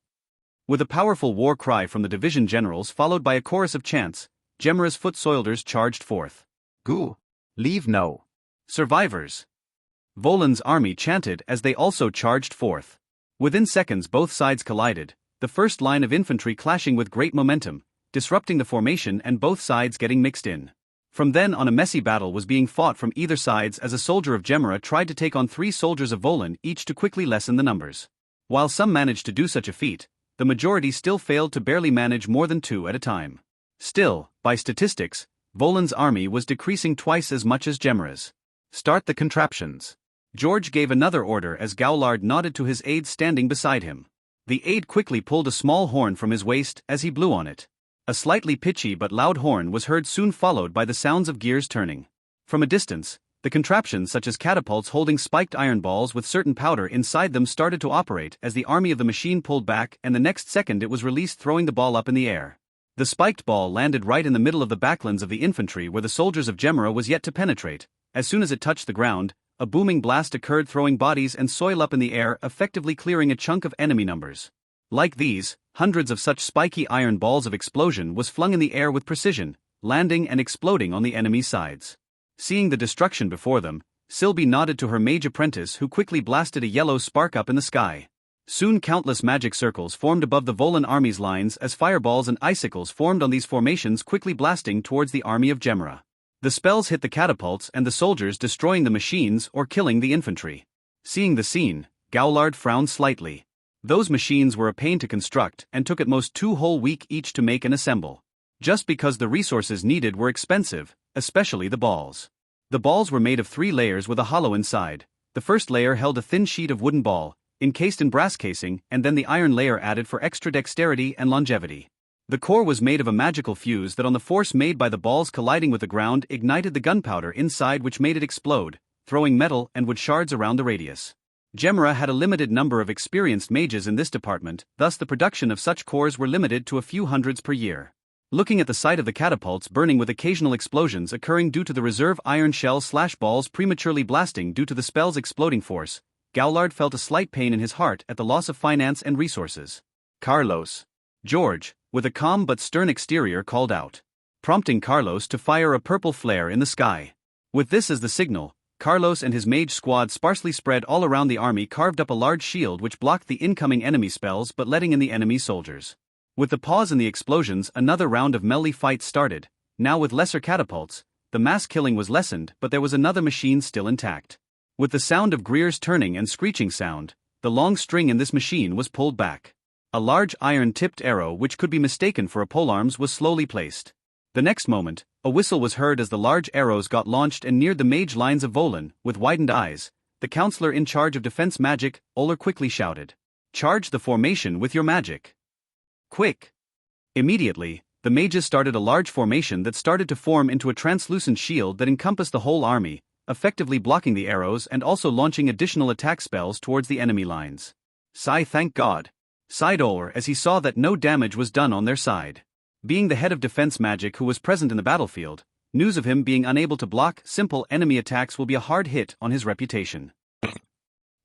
With a powerful war cry from the division generals followed by a chorus of chants, Gemera's foot soldiers charged forth. Goo. Leave no survivors. Volan's army chanted as they also charged forth. Within seconds both sides collided, the first line of infantry clashing with great momentum, disrupting the formation and both sides getting mixed in. From then on a messy battle was being fought from either sides as a soldier of Gemera tried to take on 3 soldiers of Volan each to quickly lessen the numbers. While some managed to do such a feat, the majority still failed to barely manage more than 2 at a time. Still, by statistics, Volan's army was decreasing twice as much as Gemera's. Start the contraptions. George gave another order as Gaulard nodded to his aide standing beside him. The aide quickly pulled a small horn from his waist as he blew on it. A slightly pitchy but loud horn was heard, soon followed by the sounds of gears turning. From a distance, the contraptions such as catapults holding spiked iron balls with certain powder inside them started to operate as the army of the machine pulled back, and the next second it was released, throwing the ball up in the air. The spiked ball landed right in the middle of the backlands of the infantry where the soldiers of Gemera was yet to penetrate. As soon as it touched the ground, a booming blast occurred, throwing bodies and soil up in the air, effectively clearing a chunk of enemy numbers. Like these, hundreds of such spiky iron balls of explosion was flung in the air with precision, landing and exploding on the enemy's sides. Seeing the destruction before them, Sylvie nodded to her mage apprentice, who quickly blasted a yellow spark up in the sky. Soon countless magic circles formed above the Volan army's lines as fireballs and icicles formed on these formations, quickly blasting towards the army of Gemera. The spells hit the catapults and the soldiers, destroying the machines or killing the infantry. Seeing the scene, Gaulard frowned slightly. Those machines were a pain to construct and took at most 2 whole weeks each to make and assemble. Just because the resources needed were expensive, especially the balls. The balls were made of 3 layers with a hollow inside. The first layer held a thin sheet of wooden ball, encased in brass casing, and then the iron layer added for extra dexterity and longevity. The core was made of a magical fuse that, on the force made by the balls colliding with the ground, ignited the gunpowder inside, which made it explode, throwing metal and wood shards around the radius. Gemera had a limited number of experienced mages in this department, thus the production of such cores were limited to a few hundreds per year. Looking at the sight of the catapults burning with occasional explosions occurring due to the reserve iron shell/balls prematurely blasting due to the spell's exploding force, Gaulard felt a slight pain in his heart at the loss of finance and resources. Carlos. George, with a calm but stern exterior, called out, prompting Carlos to fire a purple flare in the sky. With this as the signal, Carlos and his mage squad, sparsely spread all around the army, carved up a large shield which blocked the incoming enemy spells but letting in the enemy soldiers. With the pause in the explosions, another round of melee fights started. Now with lesser catapults, the mass killing was lessened, but there was another machine still intact. With the sound of gears turning and screeching sound, the long string in this machine was pulled back. A large iron-tipped arrow, which could be mistaken for a polearms, was slowly placed. The next moment, a whistle was heard as the large arrows got launched and neared the mage lines of Volan. With widened eyes, the counselor in charge of defense magic, Oler, quickly shouted, "Charge the formation with your magic! Quick!" Immediately, the mages started a large formation that started to form into a translucent shield that encompassed the whole army, effectively blocking the arrows and also launching additional attack spells towards the enemy lines. "Sigh, thank God," sighed Oler as he saw that no damage was done on their side. Being the head of defense magic who was present in the battlefield, news of him being unable to block simple enemy attacks will be a hard hit on his reputation.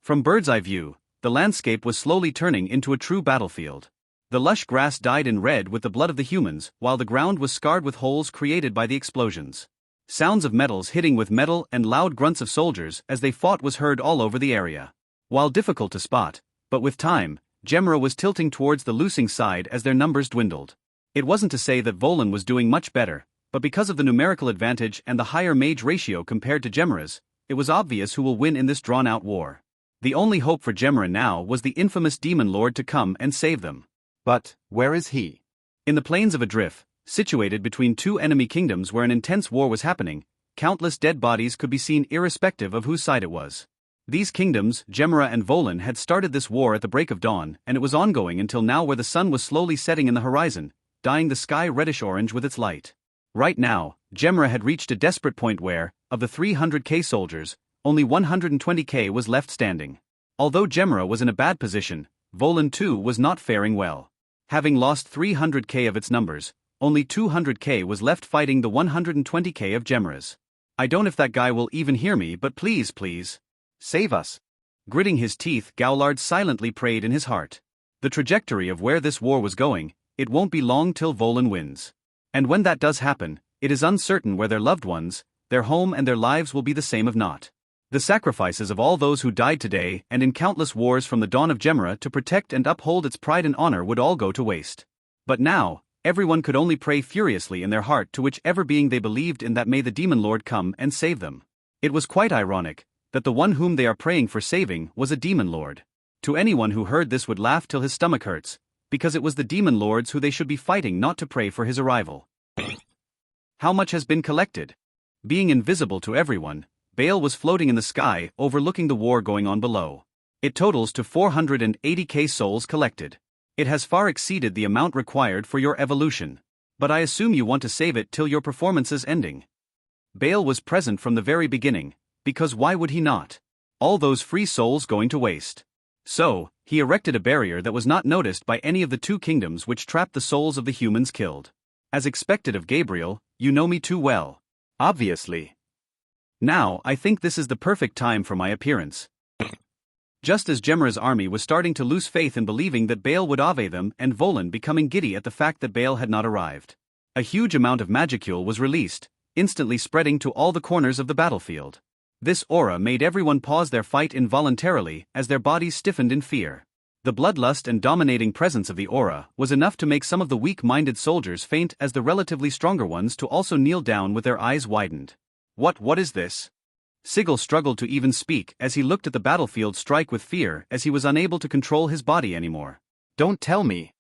From bird's eye view, the landscape was slowly turning into a true battlefield. The lush grass dyed in red with the blood of the humans, while the ground was scarred with holes created by the explosions. Sounds of metals hitting with metal and loud grunts of soldiers as they fought was heard all over the area. While difficult to spot, but with time, Gemera was tilting towards the losing side as their numbers dwindled. It wasn't to say that Volan was doing much better, but because of the numerical advantage and the higher mage ratio compared to Gemera's, it was obvious who will win in this drawn-out war. The only hope for Gemera now was the infamous demon lord to come and save them. But, where is he? In the plains of Adrif, situated between 2 enemy kingdoms where an intense war was happening, countless dead bodies could be seen irrespective of whose side it was. These kingdoms, Gemera and Volan, had started this war at the break of dawn, and it was ongoing until now, where the sun was slowly setting in the horizon, dyeing the sky reddish-orange with its light. Right now, Gemera had reached a desperate point where, of the 300k soldiers, only 120k was left standing. Although Gemera was in a bad position, Volan too was not faring well. Having lost 300k of its numbers, only 200k was left fighting the 120k of Gemera's. I don't know if that guy will even hear me, but please, save us. Gritting his teeth, Gaulard silently prayed in his heart. The trajectory of where this war was going, it won't be long till Volan wins. And when that does happen, it is uncertain where their loved ones, their home and their lives will be the same of naught. The sacrifices of all those who died today and in countless wars from the dawn of Gemera to protect and uphold its pride and honor would all go to waste. But now, everyone could only pray furiously in their heart to whichever being they believed in that may the Demon Lord come and save them. It was quite ironic that the one whom they are praying for saving was a Demon Lord. To anyone who heard this would laugh till his stomach hurts, because it was the Demon Lords who they should be fighting, not to pray for his arrival. How much has been collected? Being invisible to everyone, Bale was floating in the sky, overlooking the war going on below. It totals to 480k souls collected. It has far exceeded the amount required for your evolution. But I assume you want to save it till your performance's ending. Bale was present from the very beginning, because why would he not? All those free souls going to waste. So, he erected a barrier that was not noticed by any of the two kingdoms which trapped the souls of the humans killed. As expected of Gabriel, you know me too well. Obviously. Now, I think this is the perfect time for my appearance. Just as Gemera's army was starting to lose faith in believing that Bale would obey them and Volan becoming giddy at the fact that Bale had not arrived, a huge amount of magicule was released, instantly spreading to all the corners of the battlefield. This aura made everyone pause their fight involuntarily as their bodies stiffened in fear. The bloodlust and dominating presence of the aura was enough to make some of the weak-minded soldiers faint, as the relatively stronger ones to also kneel down with their eyes widened. What is this? Sigil struggled to even speak as he looked at the battlefield strike with fear, as he was unable to control his body anymore. Don't tell me.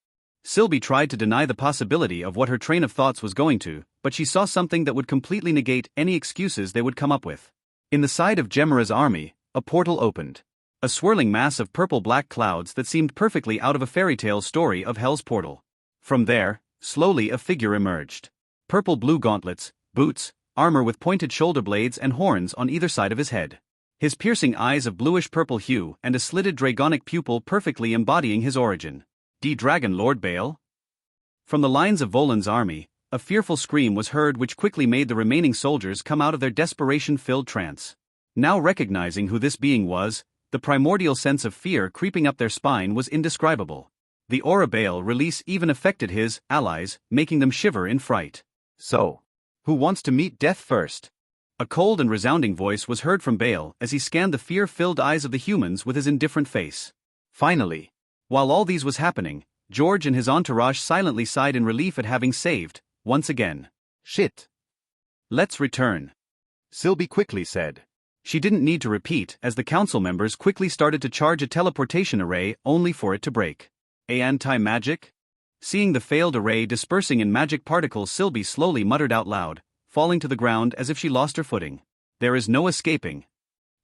Sylvie tried to deny the possibility of what her train of thoughts was going to, but she saw something that would completely negate any excuses they would come up with. In the side of Gemera's army, a portal opened. A swirling mass of purple-black clouds that seemed perfectly out of a fairy tale story of Hell's portal. From there, slowly a figure emerged. Purple-blue gauntlets, boots, armor with pointed shoulder blades and horns on either side of his head. His piercing eyes of bluish-purple hue and a slitted dragonic pupil perfectly embodying his origin. Dragon Lord Bale? From the lines of Volan's army, a fearful scream was heard which quickly made the remaining soldiers come out of their desperation-filled trance. Now recognizing who this being was, the primordial sense of fear creeping up their spine was indescribable. The aura Bale release even affected his allies, making them shiver in fright. So, who wants to meet death first? A cold and resounding voice was heard from Bale as he scanned the fear-filled eyes of the humans with his indifferent face. Finally. While all these was happening, George and his entourage silently sighed in relief at having saved, once again. Shit. Let's return. Sylvie quickly said. She didn't need to repeat, as the council members quickly started to charge a teleportation array only for it to break. Anti-magic? Seeing the failed array dispersing in magic particles, Sylvie slowly muttered out loud, falling to the ground as if she lost her footing. There is no escaping.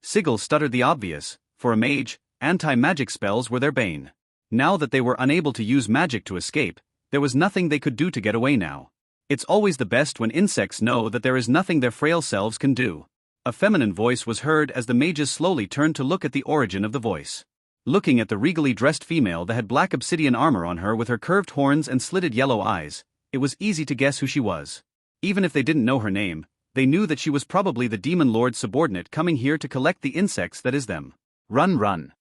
Sigil stuttered the obvious. For a mage, anti-magic spells were their bane. Now that they were unable to use magic to escape, there was nothing they could do to get away now. It's always the best when insects know that there is nothing their frail selves can do. A feminine voice was heard as the mages slowly turned to look at the origin of the voice. Looking at the regally dressed female that had black obsidian armor on her with her curved horns and slitted yellow eyes, it was easy to guess who she was. Even if they didn't know her name, they knew that she was probably the Demon Lord's subordinate coming here to collect the insects that is them. Run.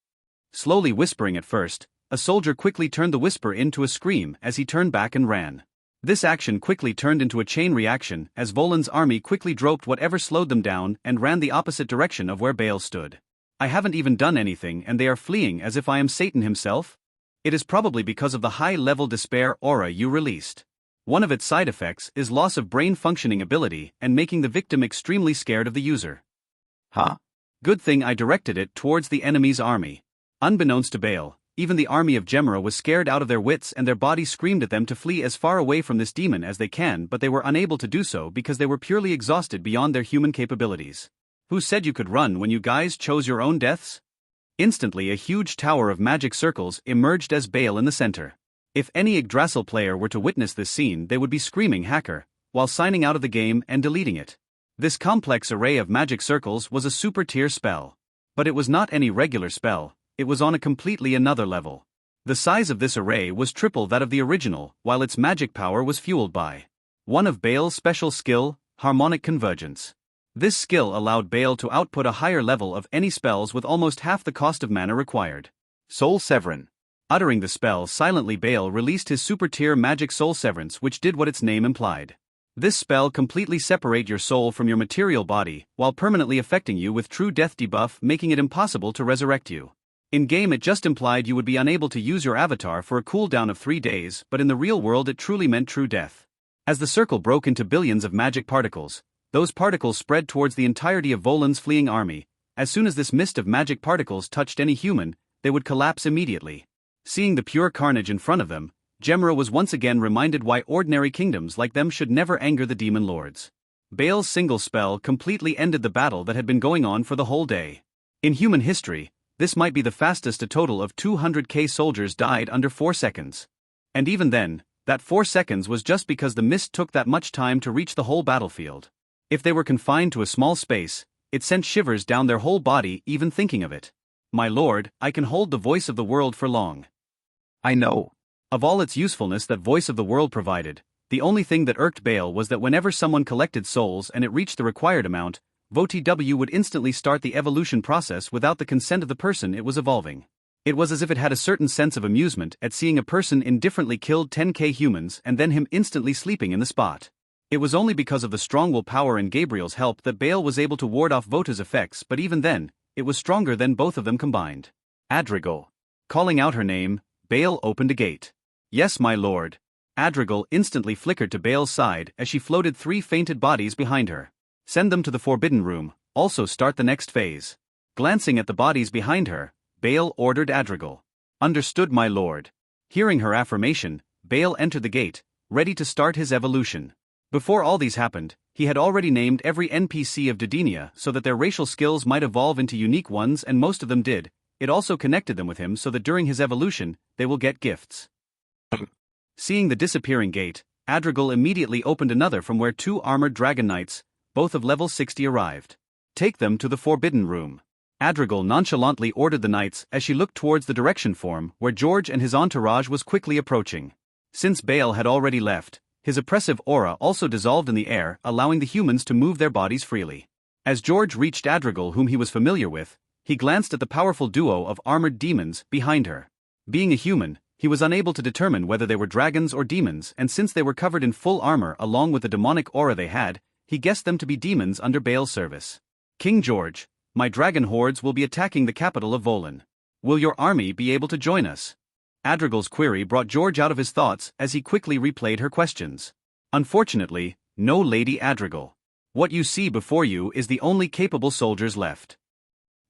Slowly whispering at first, a soldier quickly turned the whisper into a scream as he turned back and ran. This action quickly turned into a chain reaction as Volan's army quickly dropped whatever slowed them down and ran the opposite direction of where Bale stood. I haven't even done anything and they are fleeing as if I am Satan himself? It is probably because of the high-level despair aura you released. One of its side effects is loss of brain functioning ability and making the victim extremely scared of the user. Huh? Good thing I directed it towards the enemy's army. Unbeknownst to Bale, even the army of Gemera was scared out of their wits and their bodies screamed at them to flee as far away from this demon as they can, but they were unable to do so because they were purely exhausted beyond their human capabilities. Who said you could run when you guys chose your own deaths? Instantly a huge tower of magic circles emerged as Bale in the center. If any Yggdrasil player were to witness this scene, they would be screaming hacker, while signing out of the game and deleting it. This complex array of magic circles was a super tier spell. But it was not any regular spell, it was on a completely another level. The size of this array was triple that of the original, while its magic power was fueled by one of Bale's special skill, harmonic convergence. This skill allowed Bale to output a higher level of any spells with almost half the cost of mana required. Soul Severin. Uttering the spell silently, Bale released his super tier magic soul severance, which did what its name implied. This spell completely separate your soul from your material body, while permanently affecting you with true death debuff, making it impossible to resurrect you. In game it just implied you would be unable to use your avatar for a cooldown of 3 days, but in the real world it truly meant true death. As the circle broke into billions of magic particles, those particles spread towards the entirety of Volan's fleeing army. As soon as this mist of magic particles touched any human, they would collapse immediately. Seeing the pure carnage in front of them, Gemra was once again reminded why ordinary kingdoms like them should never anger the demon lords. Bale's single spell completely ended the battle that had been going on for the whole day. In human history, this might be the fastest a total of 200k soldiers died under 4 seconds. And even then, that 4 seconds was just because the mist took that much time to reach the whole battlefield. If they were confined to a small space, it sent shivers down their whole body even thinking of it. My lord, I can hold the voice of the world for long. I know. Of all its usefulness that voice of the world provided, the only thing that irked Bale was that whenever someone collected souls and it reached the required amount, VoTW would instantly start the evolution process without the consent of the person it was evolving. It was as if it had a certain sense of amusement at seeing a person indifferently killed 10k humans and then him instantly sleeping in the spot. It was only because of the strong willpower and Gabriel's help that Bale was able to ward off Vota's effects, but even then, it was stronger than both of them combined. Adrigal. Calling out her name, Bale opened a gate. Yes, my lord. Adrigal instantly flickered to Bale's side as she floated 3 fainted bodies behind her. Send them to the Forbidden Room, also start the next phase. Glancing at the bodies behind her, Bale ordered Adrigal. Understood, my lord. Hearing her affirmation, Bale entered the gate, ready to start his evolution. Before all these happened, he had already named every NPC of Denia so that their racial skills might evolve into unique ones, and most of them did. It also connected them with him so that during his evolution, they will get gifts. Seeing the disappearing gate, Adrigal immediately opened another from where 2 armored dragon knights, both of level 60, arrived. Take them to the Forbidden Room. Adrigal nonchalantly ordered the knights as she looked towards the direction form where George and his entourage was quickly approaching. Since Bale had already left, his oppressive aura also dissolved in the air, allowing the humans to move their bodies freely. As George reached Adrigal, whom he was familiar with, he glanced at the powerful duo of armored demons behind her. Being a human, he was unable to determine whether they were dragons or demons, and since they were covered in full armor along with the demonic aura they had, he guessed them to be demons under Bale's service. King George, my dragon hordes will be attacking the capital of Volan. Will your army be able to join us? Adrigal's query brought George out of his thoughts as he quickly replayed her questions. Unfortunately, no, Lady Adrigal. What you see before you is the only capable soldiers left.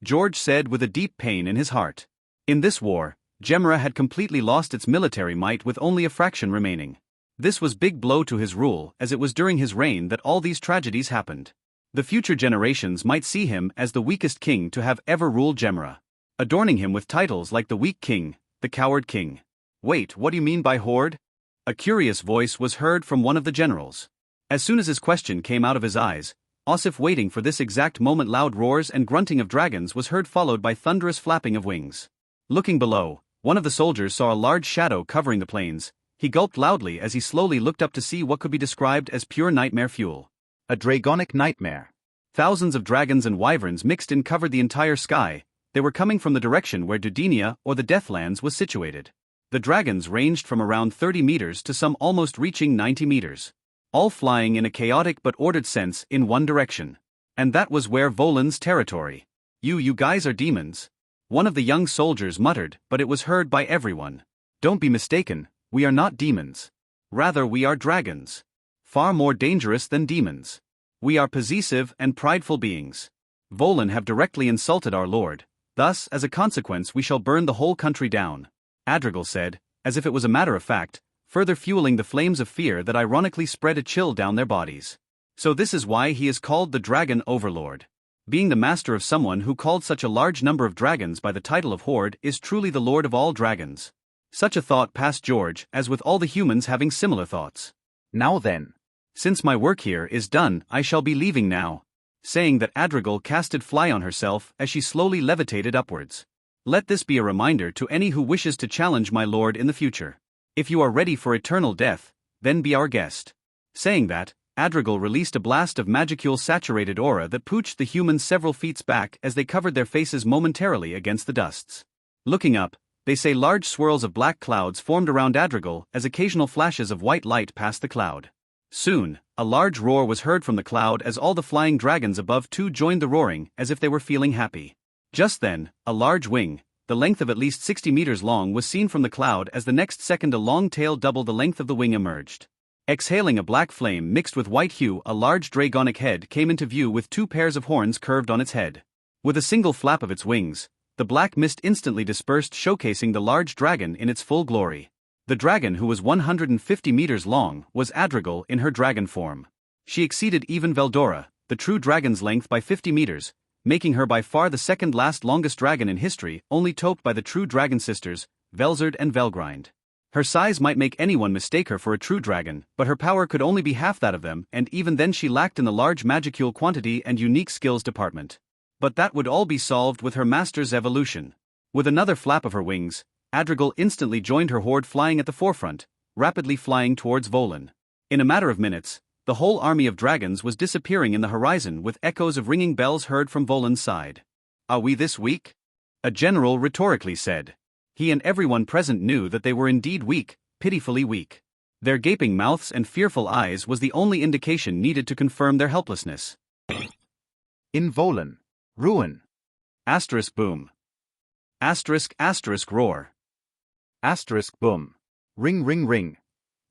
George said with a deep pain in his heart. In this war, Gemra had completely lost its military might with only a fraction remaining. This was big blow to his rule, as it was during his reign that all these tragedies happened. The future generations might see him as the weakest king to have ever ruled Gemra, adorning him with titles like the Weak King, the Coward King. Wait, what do you mean by horde? A curious voice was heard from one of the generals. As soon as his question came out of his eyes, Osif, waiting for this exact moment, loud roars and grunting of dragons was heard, followed by thunderous flapping of wings. Looking below, one of the soldiers saw a large shadow covering the plains. He gulped loudly as he slowly looked up to see what could be described as pure nightmare fuel. A dragonic nightmare. Thousands of dragons and wyverns mixed in covered the entire sky. They were coming from the direction where Denia, or the Deathlands, was situated. The dragons ranged from around 30 meters to some almost reaching 90 meters. All flying in a chaotic but ordered sense in one direction. And that was where Volan's territory. You guys are demons. One of the young soldiers muttered, but it was heard by everyone. Don't be mistaken, we are not demons. Rather, we are dragons. Far more dangerous than demons. We are possessive and prideful beings. Volan have directly insulted our lord, thus, as a consequence, we shall burn the whole country down. Adrigal said, as if it was a matter of fact, further fueling the flames of fear that ironically spread a chill down their bodies. So this is why he is called the Dragon Overlord. Being the master of someone who called such a large number of dragons by the title of Horde is truly the lord of all dragons. Such a thought passed George, as with all the humans having similar thoughts. Now then. Since my work here is done, I shall be leaving now. Saying that, Adrigal casted fly on herself as she slowly levitated upwards. Let this be a reminder to any who wishes to challenge my lord in the future. If you are ready for eternal death, then be our guest. Saying that, Adrigal released a blast of magicule-saturated aura that pooched the humans several feet back as they covered their faces momentarily against the dusts. Looking up, they say large swirls of black clouds formed around Adrigal as occasional flashes of white light passed the cloud. Soon, a large roar was heard from the cloud as all the flying dragons above too joined the roaring as if they were feeling happy. Just then, a large wing, the length of at least 60 meters long, was seen from the cloud as the next second a long tail double the length of the wing emerged. Exhaling a black flame mixed with white hue, a large dragonic head came into view with 2 pairs of horns curved on its head. With a single flap of its wings, the black mist instantly dispersed, showcasing the large dragon in its full glory. The dragon, who was 150 meters long, was Adrigal in her dragon form. She exceeded even Veldora, the true dragon's length, by 50 meters, making her by far the second last longest dragon in history, only topped by the true dragon sisters, Velzard and Velgrind. Her size might make anyone mistake her for a true dragon, but her power could only be half that of them, and even then she lacked in the large magicule quantity and unique skills department. But that would all be solved with her master's evolution. With another flap of her wings, Adrigal instantly joined her horde, flying at the forefront, rapidly flying towards Volan. In a matter of minutes, the whole army of dragons was disappearing in the horizon, with echoes of ringing bells heard from Volan's side. "Are we this weak?" a general rhetorically said. He and everyone present knew that they were indeed weak, pitifully weak. Their gaping mouths and fearful eyes was the only indication needed to confirm their helplessness. In Volan. Ruin. Asterisk boom. Asterisk roar. Asterisk boom. Ring ring ring.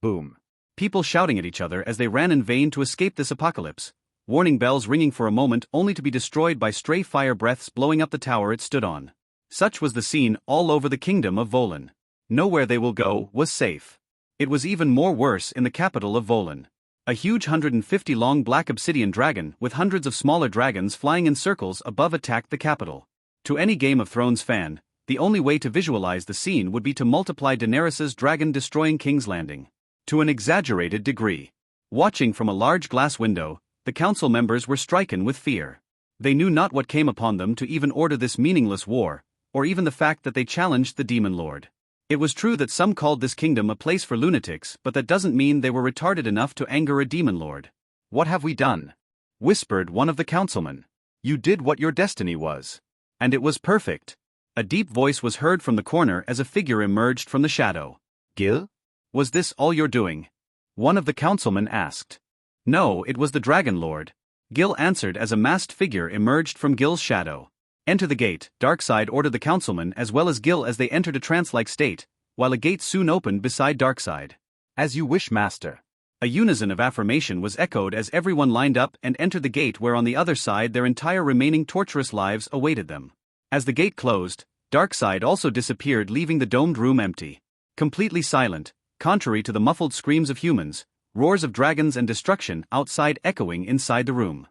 Boom. People shouting at each other as they ran in vain to escape this apocalypse, warning bells ringing for a moment only to be destroyed by stray fire breaths blowing up the tower it stood on. Such was the scene all over the kingdom of Volan. Nowhere they will go was safe. It was even more worse in the capital of Volan. A huge 150-long black obsidian dragon with hundreds of smaller dragons flying in circles above attacked the capital. To any Game of Thrones fan, the only way to visualize the scene would be to multiply Daenerys's dragon destroying King's Landing to an exaggerated degree. Watching from a large glass window, the council members were stricken with fear. They knew not what came upon them to even order this meaningless war, or even the fact that they challenged the Demon Lord. It was true that some called this kingdom a place for lunatics, but that doesn't mean they were retarded enough to anger a Demon Lord. "What have we done?" whispered one of the councilmen. "You did what your destiny was. And it was perfect." A deep voice was heard from the corner as a figure emerged from the shadow. "Gil? Was this all you're doing?" one of the councilmen asked. "No, it was the Dragon Lord," Gil answered as a masked figure emerged from Gil's shadow. "Enter the gate," Darkseid ordered the councilman as well as Gil as they entered a trance-like state, while a gate soon opened beside Darkseid. "As you wish, master." A unison of affirmation was echoed as everyone lined up and entered the gate, where on the other side their entire remaining torturous lives awaited them. As the gate closed, Darkseid also disappeared, leaving the domed room empty. Completely silent, contrary to the muffled screams of humans, roars of dragons and destruction outside echoing inside the room.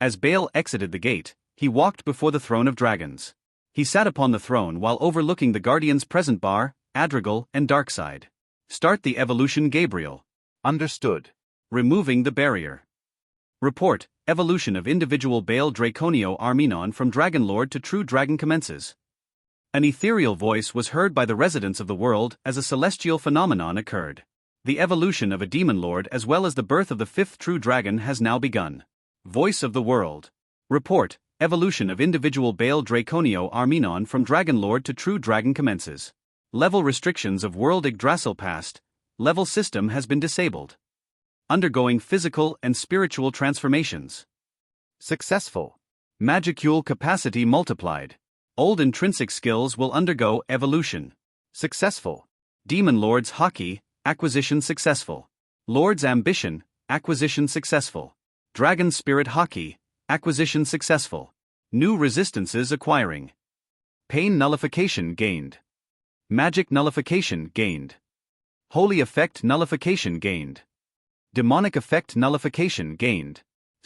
As Bale exited the gate, he walked before the throne of dragons. He sat upon the throne while overlooking the guardians present: Bar, Adrigal, and Darkseid. "Start the evolution, Gabriel." "Understood." Removing the barrier. "Report, evolution of individual Bale Draconio Armenon from Dragon Lord to True Dragon commences." An ethereal voice was heard by the residents of the world as a celestial phenomenon occurred. The evolution of a demon lord as well as the birth of the 5th true dragon has now begun. Voice of the world. "Report, evolution of individual Bale Draconio Armenon from Dragon Lord to True Dragon commences. Level restrictions of World Yggdrasil passed, level system has been disabled. Undergoing physical and spiritual transformations. Successful. Magicule capacity multiplied. Old intrinsic skills will undergo evolution. Successful. Demon Lord's Hockey, acquisition successful. Lord's Ambition, acquisition successful. Dragon Spirit Hockey, acquisition successful. New resistances acquiring. Pain nullification gained. Magic nullification gained. Holy effect nullification gained. Demonic effect nullification gained.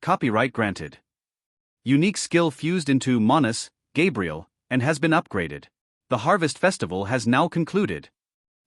copyright granted. Unique skill fused into Monas, Gabriel, and has been upgraded. The Harvest Festival has now concluded.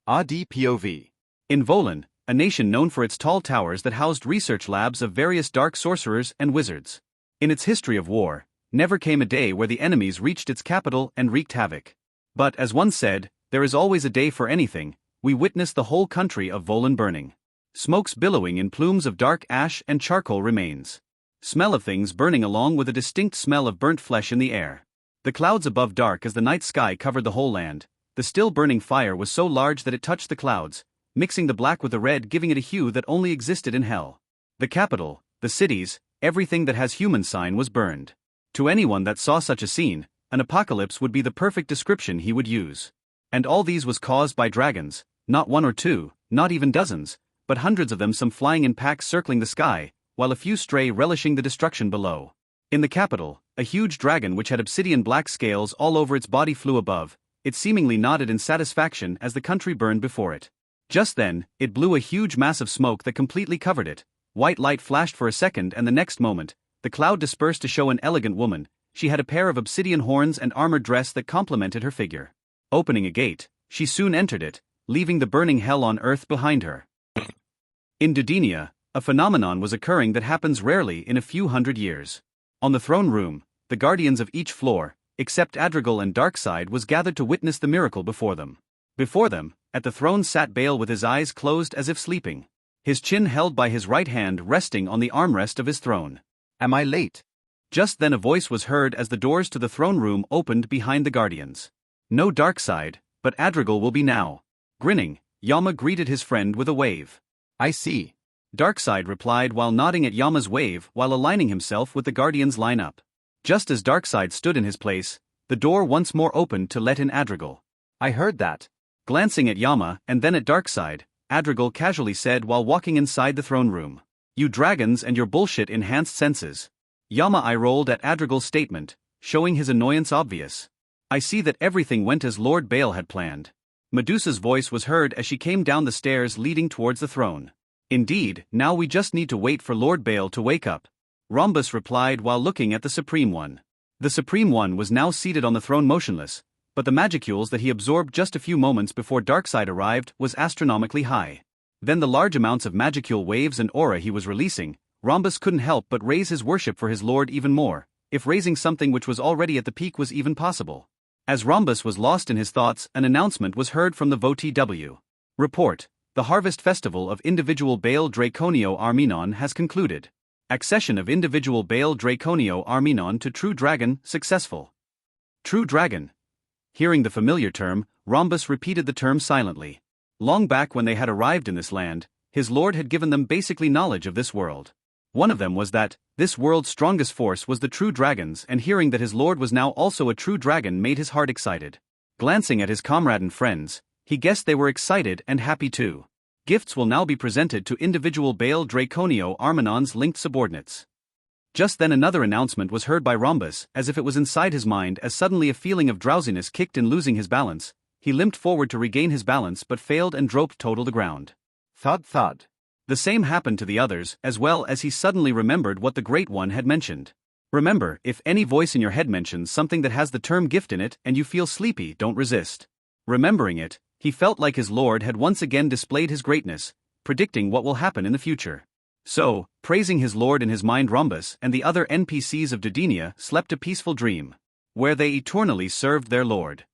ADPOV. In Volan, a nation known for its tall towers that housed research labs of various dark sorcerers and wizards. In its history of war, never came a day where the enemies reached its capital and wreaked havoc. But as one said, there is always a day for anything. We witnessed the whole country of Volan burning. Smokes billowing in plumes of dark ash and charcoal remains. Smell of things burning along with a distinct smell of burnt flesh in the air. The clouds above dark as the night sky covered the whole land. The still burning fire was so large that it touched the clouds, mixing the black with the red, giving it a hue that only existed in hell. The capital, the cities, everything that has human sign was burned. To anyone that saw such a scene, an apocalypse would be the perfect description he would use. And all these was caused by dragons, not one or two, not even dozens, but hundreds of them, some flying in packs circling the sky, while a few stray relishing the destruction below. In the capital, a huge dragon which had obsidian black scales all over its body flew above. It seemingly nodded in satisfaction as the country burned before it. Just then, it blew a huge mass of smoke that completely covered it. White light flashed for a second, and the next moment, the cloud dispersed to show an elegant woman. She had a pair of obsidian horns and armored dress that complemented her figure. Opening a gate, she soon entered it, leaving the burning hell on earth behind her. In Denia, a phenomenon was occurring that happens rarely in a few hundred years. On the throne room, the guardians of each floor, except Adrigal and Darkside, was gathered to witness the miracle before them. Before them, at the throne sat Bale with his eyes closed as if sleeping. His chin held by his right hand resting on the armrest of his throne. Am I late? Just then a voice was heard as the doors to the throne room opened behind the guardians. No Darkside, but Adrigal will be now. Grinning, Yama greeted his friend with a wave. I see. Darkside replied while nodding at Yama's wave while aligning himself with the guardians' line-up. Just as Darkside stood in his place, the door once more opened to let in Adrigal. I heard that. Glancing at Yama and then at Darkside, Adrigal casually said while walking inside the throne room. You dragons and your bullshit-enhanced senses. Yama eye-rolled at Adrigal's statement, showing his annoyance obvious. I see that everything went as Lord Bale had planned. Medusa's voice was heard as she came down the stairs leading towards the throne. Indeed, now we just need to wait for Lord Bale to wake up. Rhombus replied while looking at the Supreme One. The Supreme One was now seated on the throne motionless, but the magicules that he absorbed just a few moments before Darkside arrived was astronomically high. Then the large amounts of magicule waves and aura he was releasing, Rhombus couldn't help but raise his worship for his lord even more, if raising something which was already at the peak was even possible. As Rhombus was lost in his thoughts, an announcement was heard from the VOTW. Report: the Harvest Festival of individual Bale Draconio Armenon has concluded. Accession of individual Bale Draconio Armenon to True Dragon successful. True Dragon. Hearing the familiar term, Rhombus repeated the term silently. Long back when they had arrived in this land, his lord had given them basically knowledge of this world. One of them was that this world's strongest force was the true dragons, and hearing that his lord was now also a true dragon made his heart excited. Glancing at his comrade and friends, he guessed they were excited and happy too. Gifts will now be presented to individual Bale Draconio Armenon's linked subordinates. Just then another announcement was heard by Rhombus, as if it was inside his mind, as suddenly a feeling of drowsiness kicked in. Losing his balance, he limped forward to regain his balance but failed and dropped total to ground. Thud thud. The same happened to the others, as well as he suddenly remembered what the Great One had mentioned. Remember, if any voice in your head mentions something that has the term gift in it and you feel sleepy, don't resist. Remembering it, he felt like his lord had once again displayed his greatness, predicting what will happen in the future. So, praising his lord in his mind, Rhombus and the other NPCs of Denia slept a peaceful dream, where they eternally served their lord.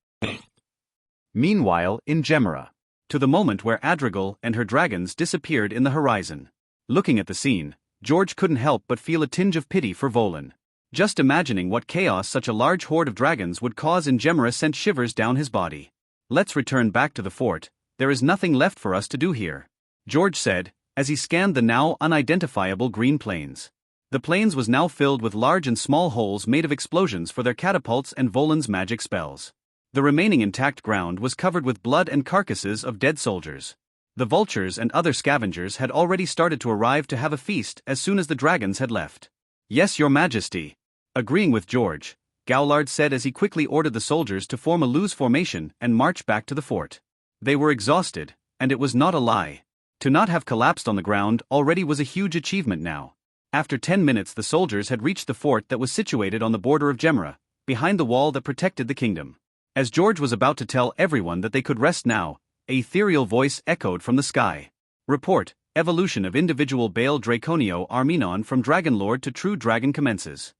Meanwhile, in Gemera. To the moment where Adrigal and her dragons disappeared in the horizon. Looking at the scene, George couldn't help but feel a tinge of pity for Volan. Just imagining what chaos such a large horde of dragons would cause in Gemera sent shivers down his body. Let's return back to the fort, there is nothing left for us to do here, George said, as he scanned the now unidentifiable green plains. The plains was now filled with large and small holes made of explosions for their catapults and Volan's magic spells. The remaining intact ground was covered with blood and carcasses of dead soldiers. The vultures and other scavengers had already started to arrive to have a feast as soon as the dragons had left. Yes, your majesty. Agreeing with George, Gowlard said as he quickly ordered the soldiers to form a loose formation and march back to the fort. They were exhausted, and it was not a lie. To not have collapsed on the ground already was a huge achievement now. After 10 minutes the soldiers had reached the fort that was situated on the border of Gemera, behind the wall that protected the kingdom. As George was about to tell everyone that they could rest now, a ethereal voice echoed from the sky. Report, evolution of individual Bale Draconio Armenon from Dragon Lord to True Dragon commences.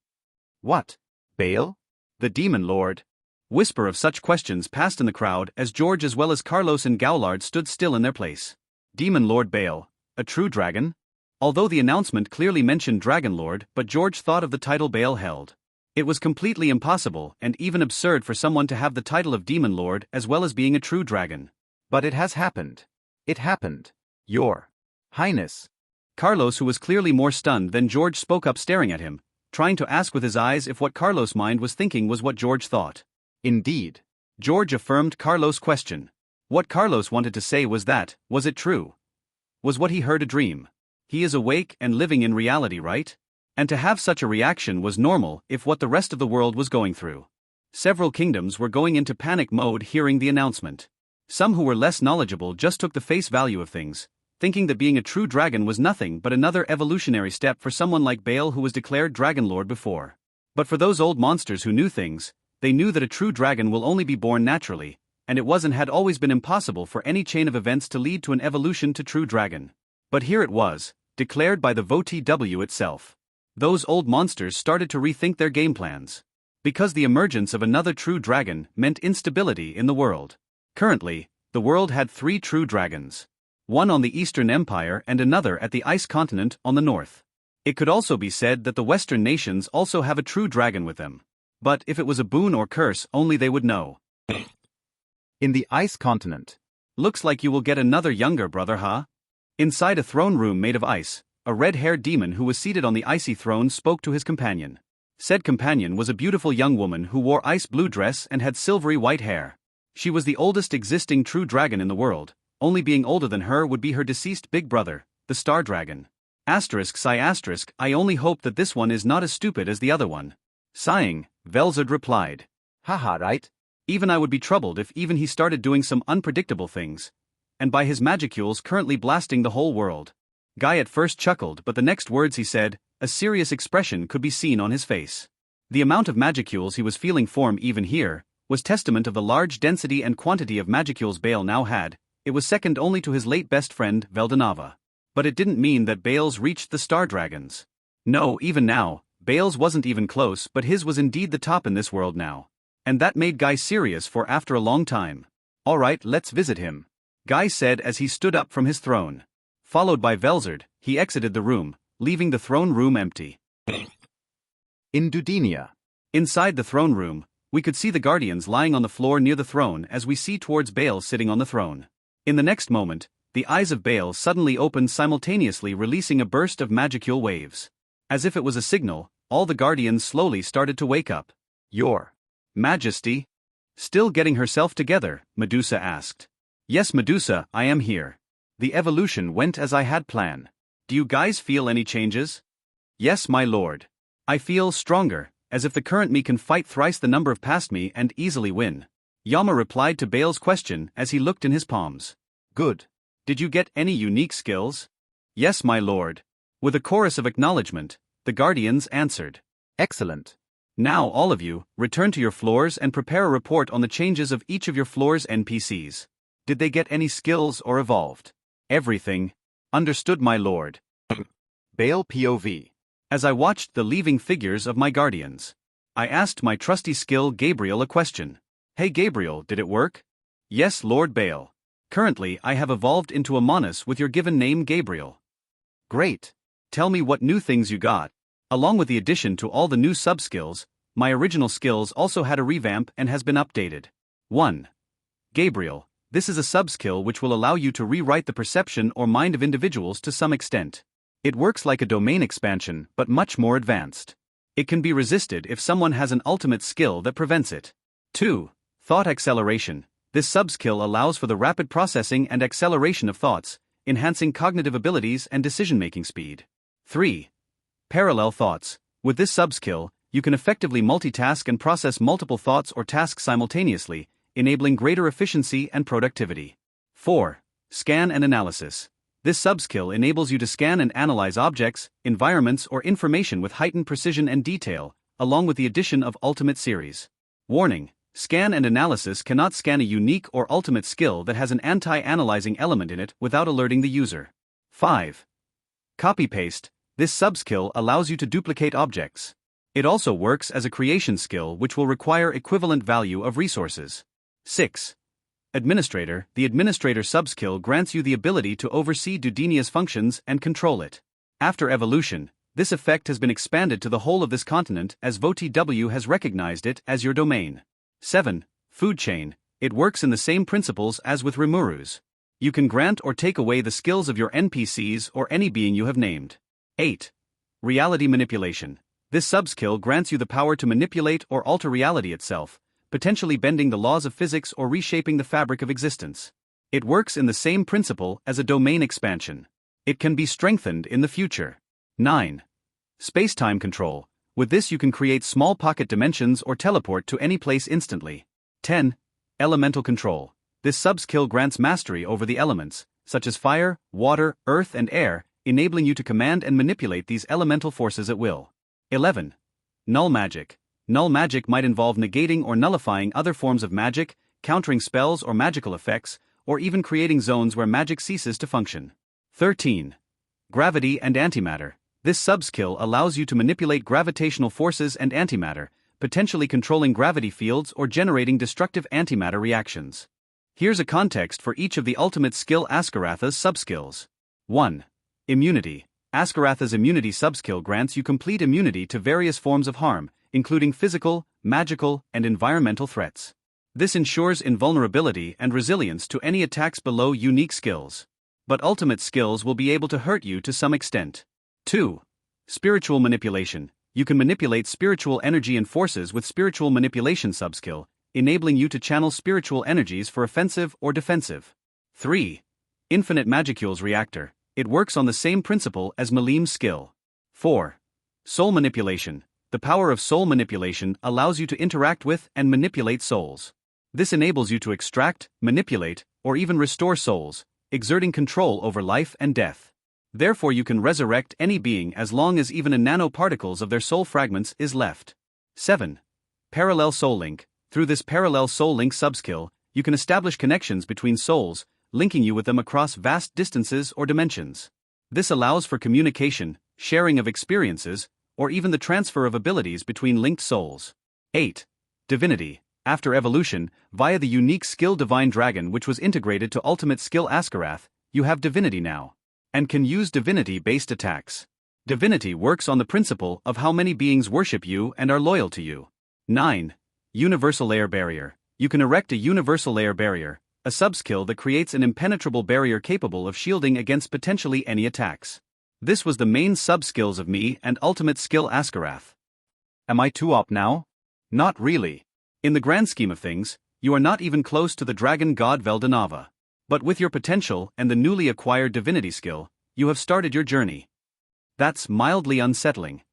What? Bale? The Demon Lord? Whisper of such questions passed in the crowd as George as well as Carlos and Gaulard stood still in their place. Demon Lord Bale, a true dragon? Although the announcement clearly mentioned Dragon Lord, but George thought of the title Bale held. It was completely impossible and even absurd for someone to have the title of Demon Lord as well as being a true dragon. But it has happened. It happened. Your Highness. Carlos, who was clearly more stunned than George, spoke up staring at him, trying to ask with his eyes if what Carlos' mind was thinking was what George thought. Indeed. George affirmed Carlos' question. What Carlos wanted to say was that, was it true? Was what he heard a dream? He is awake and living in reality, right? And to have such a reaction was normal if what the rest of the world was going through. Several kingdoms were going into panic mode hearing the announcement. Some who were less knowledgeable just took the face value of things, thinking that being a true dragon was nothing but another evolutionary step for someone like Bale who was declared Dragon Lord before. But for those old monsters who knew things, they knew that a true dragon will only be born naturally, and it was and had always been impossible for any chain of events to lead to an evolution to true dragon. But here it was, declared by the VOTW itself. Those old monsters started to rethink their game plans. Because the emergence of another true dragon meant instability in the world. Currently, the world had 3 true dragons. One on the Eastern Empire and another at the Ice Continent on the north. It could also be said that the Western nations also have a true dragon with them. But if it was a boon or curse, only they would know. In the Ice Continent. Looks like you will get another younger brother, huh? Inside a throne room made of ice, a red-haired demon who was seated on the icy throne spoke to his companion. Said companion was a beautiful young woman who wore ice-blue dress and had silvery white hair. She was the oldest existing true dragon in the world, only being older than her would be her deceased big brother, the Star Dragon. I only hope that this one is not as stupid as the other one. Sighing, Velzard replied. Haha, right? Even I would be troubled if even he started doing some unpredictable things. And by his magicules currently blasting the whole world. Guy at first chuckled, but the next words he said, a serious expression could be seen on his face. The amount of magicules he was feeling form even here, was testament of the large density and quantity of magicules Bale now had. It was second only to his late best friend, Veldanava. But it didn't mean that Bale's reached the Star Dragons. No, even now, Bale's wasn't even close, but his was indeed the top in this world now. And that made Guy serious for after a long time. Alright, let's visit him. Guy said as he stood up from his throne. Followed by Velzard, he exited the room, leaving the throne room empty. In Denia. Inside the throne room, we could see the guardians lying on the floor near the throne as we see towards Bale sitting on the throne. In the next moment, the eyes of Bale suddenly opened simultaneously, releasing a burst of magicule waves. As if it was a signal, all the guardians slowly started to wake up. Your Majesty? Still getting herself together, Medusa asked. Yes, Medusa, I am here. The evolution went as I had planned. Do you guys feel any changes? Yes, my lord. I feel stronger, as if the current me can fight thrice the number of past me and easily win. Yama replied to Bale's question as he looked in his palms. Good. Did you get any unique skills? Yes, my lord. With a chorus of acknowledgement, the guardians answered. Excellent. Now all of you, return to your floors and prepare a report on the changes of each of your floor's NPCs. Did they get any skills or evolved? Everything. Understood, my lord. Bale POV. As I watched the leaving figures of my guardians, I asked my trusty skill Gabriel a question. Hey Gabriel, did it work? Yes, Lord Bale. Currently I have evolved into a Monus with your given name Gabriel. Great. Tell me what new things you got. Along with the addition to all the new sub-skills, my original skills also had a revamp and has been updated. 1. Gabriel. This is a sub-skill which will allow you to rewrite the perception or mind of individuals to some extent. It works like a domain expansion, but much more advanced. It can be resisted if someone has an ultimate skill that prevents it. 2. Thought acceleration. This sub-skill allows for the rapid processing and acceleration of thoughts, enhancing cognitive abilities and decision-making speed. 3. Parallel thoughts. With this sub-skill, you can effectively multitask and process multiple thoughts or tasks simultaneously, enabling greater efficiency and productivity. 4. Scan and analysis. This subskill enables you to scan and analyze objects, environments, or information with heightened precision and detail, along with the addition of Ultimate Series. Warning: Scan and analysis cannot scan a unique or ultimate skill that has an anti-analyzing element in it without alerting the user. 5. Copy-paste. This subskill allows you to duplicate objects. It also works as a creation skill which will require equivalent value of resources. 6. Administrator. The Administrator subskill grants you the ability to oversee Denia's functions and control it. After evolution, this effect has been expanded to the whole of this continent as VOTW has recognized it as your domain. 7. Food chain. It works in the same principles as with Rimurus. You can grant or take away the skills of your NPCs or any being you have named. 8. Reality manipulation. This subskill grants you the power to manipulate or alter reality itself, potentially bending the laws of physics or reshaping the fabric of existence. It works in the same principle as a domain expansion. It can be strengthened in the future. 9. Space-time control. With this you can create small pocket dimensions or teleport to any place instantly. 10. Elemental control. This subskill grants mastery over the elements, such as fire, water, earth, and air, enabling you to command and manipulate these elemental forces at will. 11. Null magic. Null magic might involve negating or nullifying other forms of magic, countering spells or magical effects, or even creating zones where magic ceases to function. 13. Gravity and antimatter. This subskill allows you to manipulate gravitational forces and antimatter, potentially controlling gravity fields or generating destructive antimatter reactions. Here's a context for each of the ultimate skill Askaratha's subskills. 1. Immunity. Askaratha's immunity subskill grants you complete immunity to various forms of harm, including physical, magical, and environmental threats. This ensures invulnerability and resilience to any attacks below unique skills. But ultimate skills will be able to hurt you to some extent. 2. Spiritual manipulation. You can manipulate spiritual energy and forces with spiritual manipulation subskill, enabling you to channel spiritual energies for offensive or defensive. 3. Infinite Magicules Reactor. It works on the same principle as Malim's skill. 4. Soul manipulation. The power of soul manipulation allows you to interact with and manipulate souls. This enables you to extract, manipulate, or even restore souls, exerting control over life and death. Therefore you can resurrect any being as long as even a nanoparticles of their soul fragments is left. 7. Parallel Soul Link. Through this Parallel Soul Link subskill, you can establish connections between souls, linking you with them across vast distances or dimensions. This allows for communication, sharing of experiences, or even the transfer of abilities between linked souls. 8. Divinity. After evolution, via the unique skill Divine Dragon which was integrated to Ultimate Skill Askarath, you have Divinity now, and can use Divinity-based attacks. Divinity works on the principle of how many beings worship you and are loyal to you. 9. Universal Layer Barrier. You can erect a Universal Layer Barrier, a subskill that creates an impenetrable barrier capable of shielding against potentially any attacks. This was the main subskills of me and Ultimate Skill Askarath. Am I too op now? Not really. In the grand scheme of things, you are not even close to the dragon god Veldanava. But with your potential and the newly acquired divinity skill, you have started your journey. That's mildly unsettling.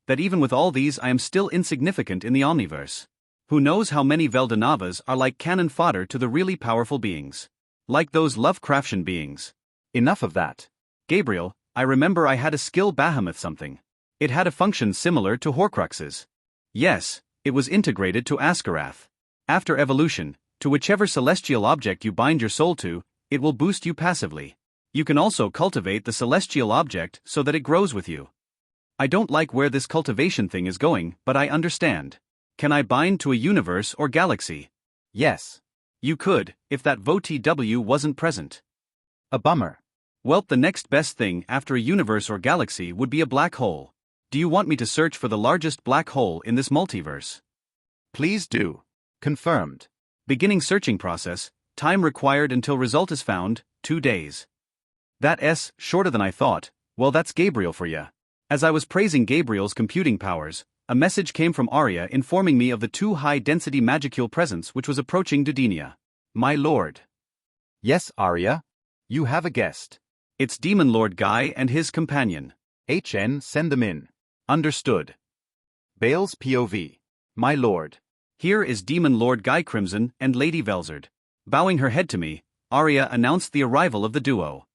That even with all these I am still insignificant in the Omniverse. Who knows how many Veldanavas are like cannon fodder to the really powerful beings. Like those Lovecraftian beings. Enough of that. Gabriel, I remember I had a skill Bahamut something. It had a function similar to Horcruxes. Yes, it was integrated to Askarath. After evolution, to whichever celestial object you bind your soul to, it will boost you passively. You can also cultivate the celestial object so that it grows with you. I don't like where this cultivation thing is going, but I understand. Can I bind to a universe or galaxy? Yes. You could, if that VOTW wasn't present. A bummer. Well, the next best thing after a universe or galaxy would be a black hole. Do you want me to search for the largest black hole in this multiverse? Please do. Confirmed. Beginning searching process, time required until result is found, 2 days. That's shorter than I thought. Well, that's Gabriel for ya. As I was praising Gabriel's computing powers, a message came from Arya informing me of the 2 high-density magicule presence which was approaching Denia. My lord. Yes, Arya. You have a guest. It's Demon Lord Guy and his companion. HN, send them in. Understood. Bale's POV. My lord. Here is Demon Lord Guy Crimson and Lady Velzard. Bowing her head to me, Arya announced the arrival of the duo.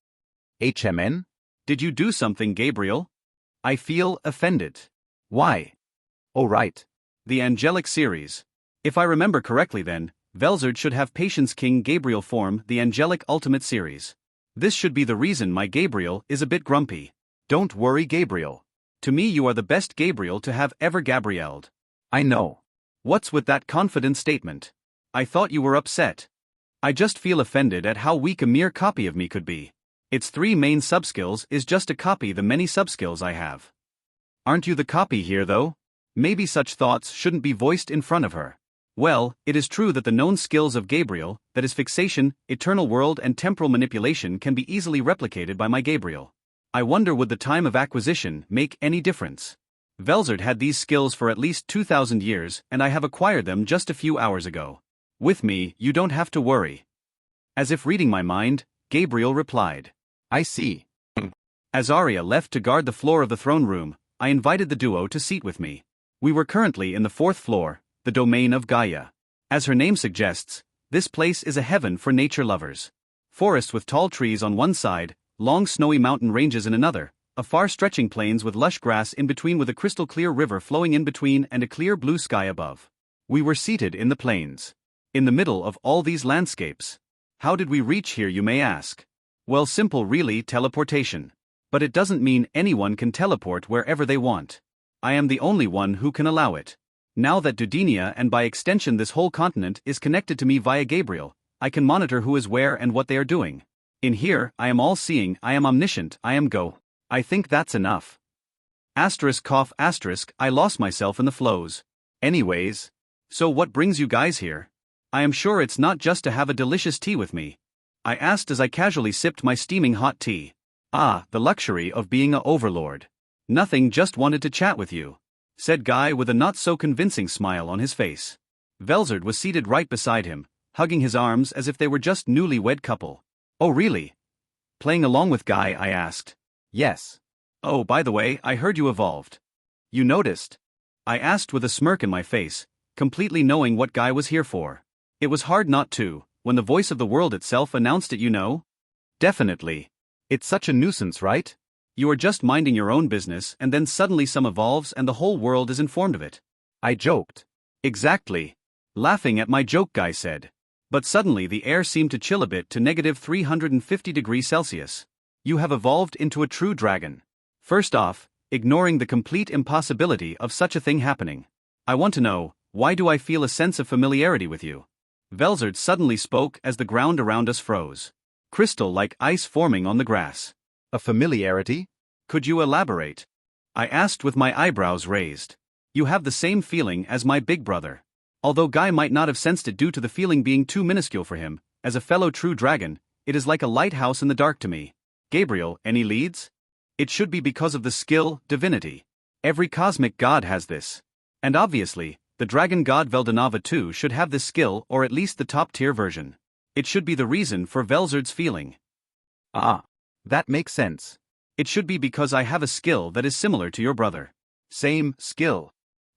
HMN? Did you do something, Gabriel? I feel offended. Why? Oh right. The angelic series. If I remember correctly then, Velzard should have Patience King Gabriel form the angelic ultimate series. This should be the reason my Gabriel is a bit grumpy. Don't worry, Gabriel. To me you are the best Gabriel to have ever Gabrielled. I know. What's with that confident statement? I thought you were upset. I just feel offended at how weak a mere copy of me could be. Its 3 main subskills is just a copy the many subskills I have. Aren't you the copy here though? Maybe such thoughts shouldn't be voiced in front of her. Well, it is true that the known skills of Gabriel, that is fixation, eternal world and temporal manipulation, can be easily replicated by my Gabriel. I wonder would the time of acquisition make any difference? Velzard had these skills for at least 2,000 years and I have acquired them just a few hours ago. With me, you don't have to worry. As if reading my mind, Gabriel replied. I see. As Arya left to guard the floor of the throne room, I invited the duo to seat with me. We were currently in the 4th floor, the domain of Gaia. As her name suggests, this place is a heaven for nature lovers. Forests with tall trees on one side, long snowy mountain ranges in another, a far-stretching plains with lush grass in between with a crystal-clear river flowing in between and a clear blue sky above. We were seated in the plains. In the middle of all these landscapes. How did we reach here, you may ask? Well, simple really, teleportation. But it doesn't mean anyone can teleport wherever they want. I am the only one who can allow it. Now that Denia and by extension this whole continent is connected to me via Gabriel, I can monitor who is where and what they are doing. In here, I am all-seeing, I am omniscient, I am go. I think that's enough. Asterisk cough asterisk, I lost myself in the flows. Anyways. So what brings you guys here? I am sure it's not just to have a delicious tea with me. I asked as I casually sipped my steaming hot tea. Ah, the luxury of being a overlord. Nothing, just wanted to chat with you, said Guy with a not-so-convincing smile on his face. Velzard was seated right beside him, hugging his arms as if they were just newlywed couple. Oh really? Playing along with Guy, I asked. Yes. Oh, by the way, I heard you evolved. You noticed? I asked with a smirk in my face, completely knowing what Guy was here for. It was hard not to, when the voice of the world itself announced it, you know? Definitely. It's such a nuisance, right? You are just minding your own business and then suddenly some evolves and the whole world is informed of it. I joked. Exactly. Laughing at my joke, Guy said. But suddenly the air seemed to chill a bit to negative 350 degrees Celsius. You have evolved into a true dragon. First off, ignoring the complete impossibility of such a thing happening. I want to know, why do I feel a sense of familiarity with you? Velzard suddenly spoke as the ground around us froze. Crystal like ice forming on the grass. A familiarity? Could you elaborate? I asked with my eyebrows raised. You have the same feeling as my big brother. Although Guy might not have sensed it due to the feeling being too minuscule for him, as a fellow true dragon, it is like a lighthouse in the dark to me. Gabriel, any leads? It should be because of the skill, divinity. Every cosmic god has this. And obviously, the dragon god Veldanava too should have this skill or at least the top-tier version. It should be the reason for Velzard's feeling. Ah, that makes sense. It should be because I have a skill that is similar to your brother. Same skill?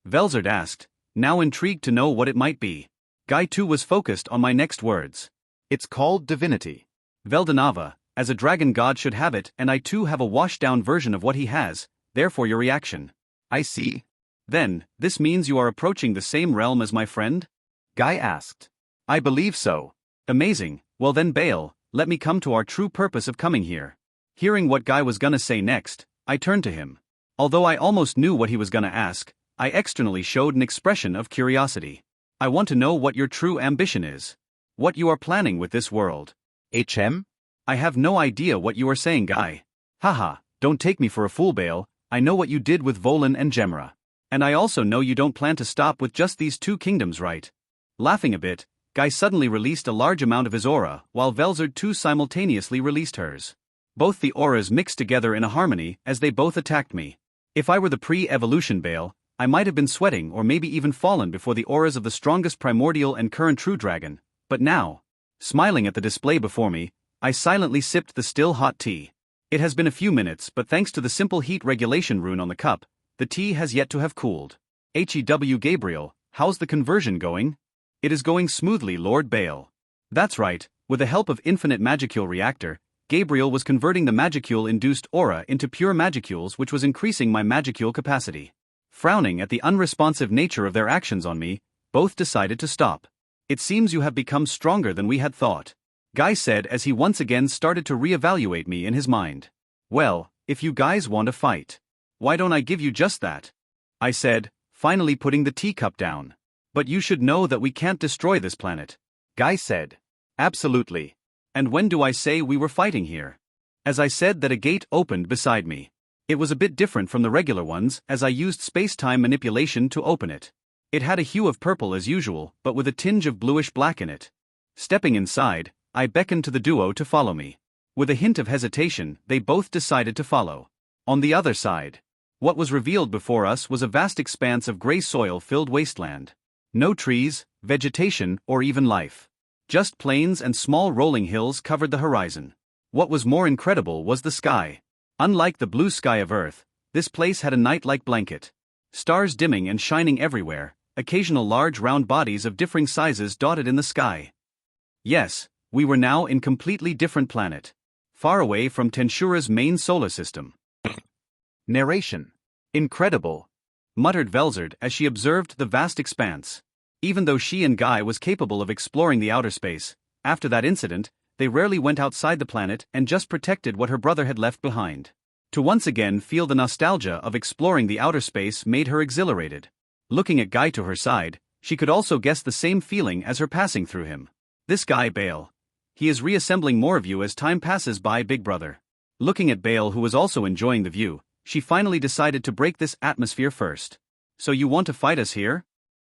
Velzard asked, now intrigued to know what it might be. Guy too was focused on my next words. It's called divinity. Veldanava, as a dragon god should have it, and I too have a washed-down version of what he has, therefore your reaction. I see. Then, this means you are approaching the same realm as my friend? Guy asked. I believe so. Amazing, well then Bale, let me come to our true purpose of coming here. Hearing what Guy was gonna say next, I turned to him. Although I almost knew what he was gonna ask, I externally showed an expression of curiosity. I want to know what your true ambition is. What you are planning with this world. I have no idea what you are saying, Guy. Haha, don't take me for a fool, Bale, I know what you did with Volan and Gemra. And I also know you don't plan to stop with just these 2 kingdoms, right? Laughing a bit, Guy suddenly released a large amount of his aura, while Velzard too simultaneously released hers. Both the auras mixed together in a harmony as they both attacked me. If I were the pre-evolution Bale, I might have been sweating or maybe even fallen before the auras of the strongest primordial and current true dragon, but now, smiling at the display before me, I silently sipped the still hot tea. It has been a few minutes, but thanks to the simple heat regulation rune on the cup, the tea has yet to have cooled. HEW Gabriel, how's the conversion going? It is going smoothly, Lord Bale. That's right, with the help of infinite magicule reactor, Gabriel was converting the magicule-induced aura into pure magicules, which was increasing my magicule capacity. Frowning at the unresponsive nature of their actions on me, both decided to stop. It seems you have become stronger than we had thought, Guy said as he once again started to reevaluate me in his mind. Well, if you guys want to fight, why don't I give you just that? I said, finally putting the teacup down. But you should know that we can't destroy this planet, Guy said. Absolutely. And when do I say we were fighting here? As I said that a gate opened beside me. It was a bit different from the regular ones as I used space-time manipulation to open it. It had a hue of purple as usual, but with a tinge of bluish-black in it. Stepping inside, I beckoned to the duo to follow me. With a hint of hesitation, they both decided to follow. On the other side, what was revealed before us was a vast expanse of gray soil-filled wasteland. No trees, vegetation, or even life. Just plains and small rolling hills covered the horizon. What was more incredible was the sky. Unlike the blue sky of Earth, this place had a night-like blanket. Stars dimming and shining everywhere, occasional large round bodies of differing sizes dotted in the sky. Yes, we were now in completely different planet. Far away from Tensura's main solar system. Narration. Incredible, muttered Velzard as she observed the vast expanse. Even though she and Guy was capable of exploring the outer space, after that incident, they rarely went outside the planet and just protected what her brother had left behind. To once again feel the nostalgia of exploring the outer space made her exhilarated. Looking at Guy to her side, she could also guess the same feeling as her passing through him. This guy Bale. He is reassembling more of you as time passes by, big brother. Looking at Bale, who was also enjoying the view, she finally decided to break this atmosphere first. So you want to fight us here?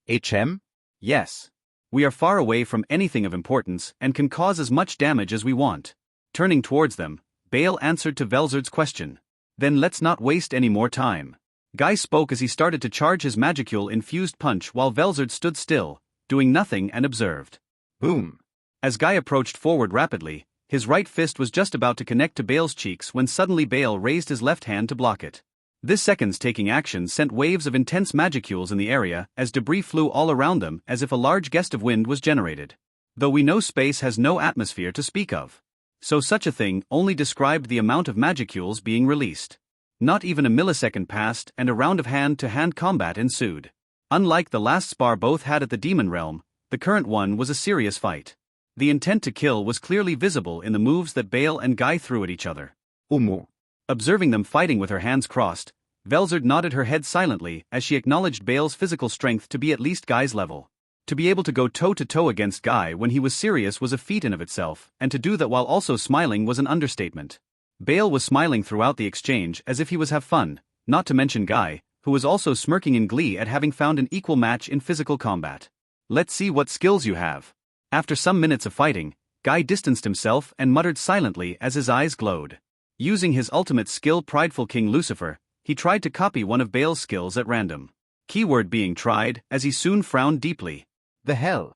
HM? Yes. We are far away from anything of importance and can cause as much damage as we want. Turning towards them, Bale answered to Velzard's question. Then let's not waste any more time. Guy spoke as he started to charge his magicule-infused punch while Velzard stood still, doing nothing and observed. Boom. As Guy approached forward rapidly, his right fist was just about to connect to Bale's cheeks when suddenly Bale raised his left hand to block it. This second's taking action sent waves of intense magicules in the area as debris flew all around them as if a large gust of wind was generated. Though we know space has no atmosphere to speak of. So such a thing only described the amount of magicules being released. Not even a millisecond passed and a round of hand-to-hand combat ensued. Unlike the last spar both had at the demon realm, the current one was a serious fight. The intent to kill was clearly visible in the moves that Bale and Guy threw at each other. Umu. Observing them fighting with her hands crossed, Velzard nodded her head silently as she acknowledged Bale's physical strength to be at least Guy's level. To be able to go toe-to-toe against Guy when he was serious was a feat in of itself, and to do that while also smiling was an understatement. Bale was smiling throughout the exchange as if he was have fun, not to mention Guy, who was also smirking in glee at having found an equal match in physical combat. Let's see what skills you have. After some minutes of fighting, Guy distanced himself and muttered silently as his eyes glowed. Using his ultimate skill, Prideful King Lucifer, he tried to copy one of Bale's skills at random. Keyword being tried, as he soon frowned deeply. The hell?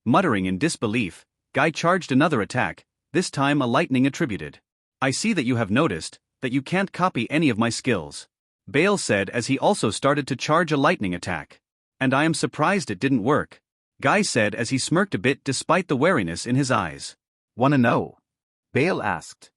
Muttering in disbelief, Guy charged another attack, this time a lightning attributed. I see that you have noticed that you can't copy any of my skills, Bale said as he also started to charge a lightning attack. And I am surprised it didn't work, Guy said as he smirked a bit despite the wariness in his eyes. Wanna know? Bale asked.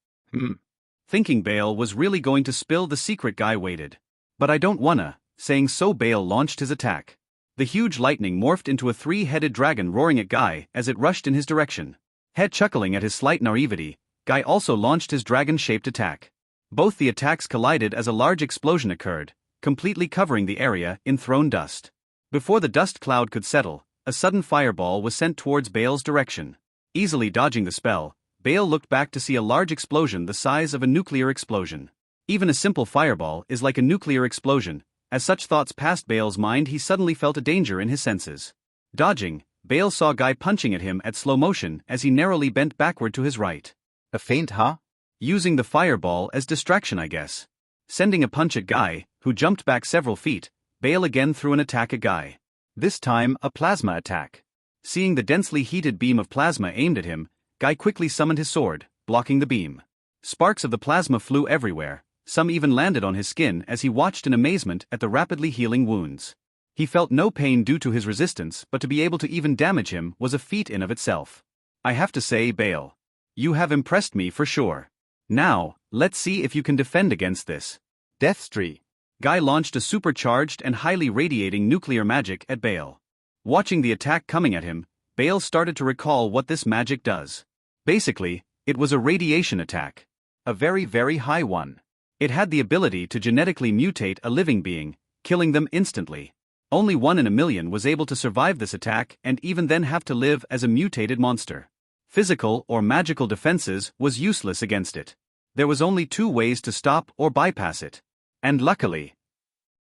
Thinking Bale was really going to spill the secret, Guy waited. But I don't wanna, saying so Bale launched his attack. The huge lightning morphed into a three-headed dragon roaring at Guy as it rushed in his direction. Head chuckling at his slight naivety, Guy also launched his dragon-shaped attack. Both the attacks collided as a large explosion occurred, completely covering the area in thrown dust. Before the dust cloud could settle, a sudden fireball was sent towards Bale's direction. Easily dodging the spell, Bale looked back to see a large explosion the size of a nuclear explosion. Even a simple fireball is like a nuclear explosion. As such thoughts passed Bale's mind, he suddenly felt a danger in his senses. Dodging, Bale saw Guy punching at him at slow motion as he narrowly bent backward to his right. A feint, huh? Using the fireball as distraction, I guess. Sending a punch at Guy, who jumped back several feet, Bale again threw an attack at Guy. This time, a plasma attack. Seeing the densely heated beam of plasma aimed at him, Guy quickly summoned his sword, blocking the beam. Sparks of the plasma flew everywhere, some even landed on his skin as he watched in amazement at the rapidly healing wounds. He felt no pain due to his resistance, but to be able to even damage him was a feat in of itself. I have to say, Bale, you have impressed me for sure. Now, let's see if you can defend against this. Deathstree. Guy launched a supercharged and highly radiating nuclear magic at Bale. Watching the attack coming at him, Bale started to recall what this magic does. Basically, it was a radiation attack. A very, very high one. It had the ability to genetically mutate a living being, killing them instantly. Only 1 in a million was able to survive this attack and even then have to live as a mutated monster. Physical or magical defenses was useless against it. There was only 2 ways to stop or bypass it. And luckily,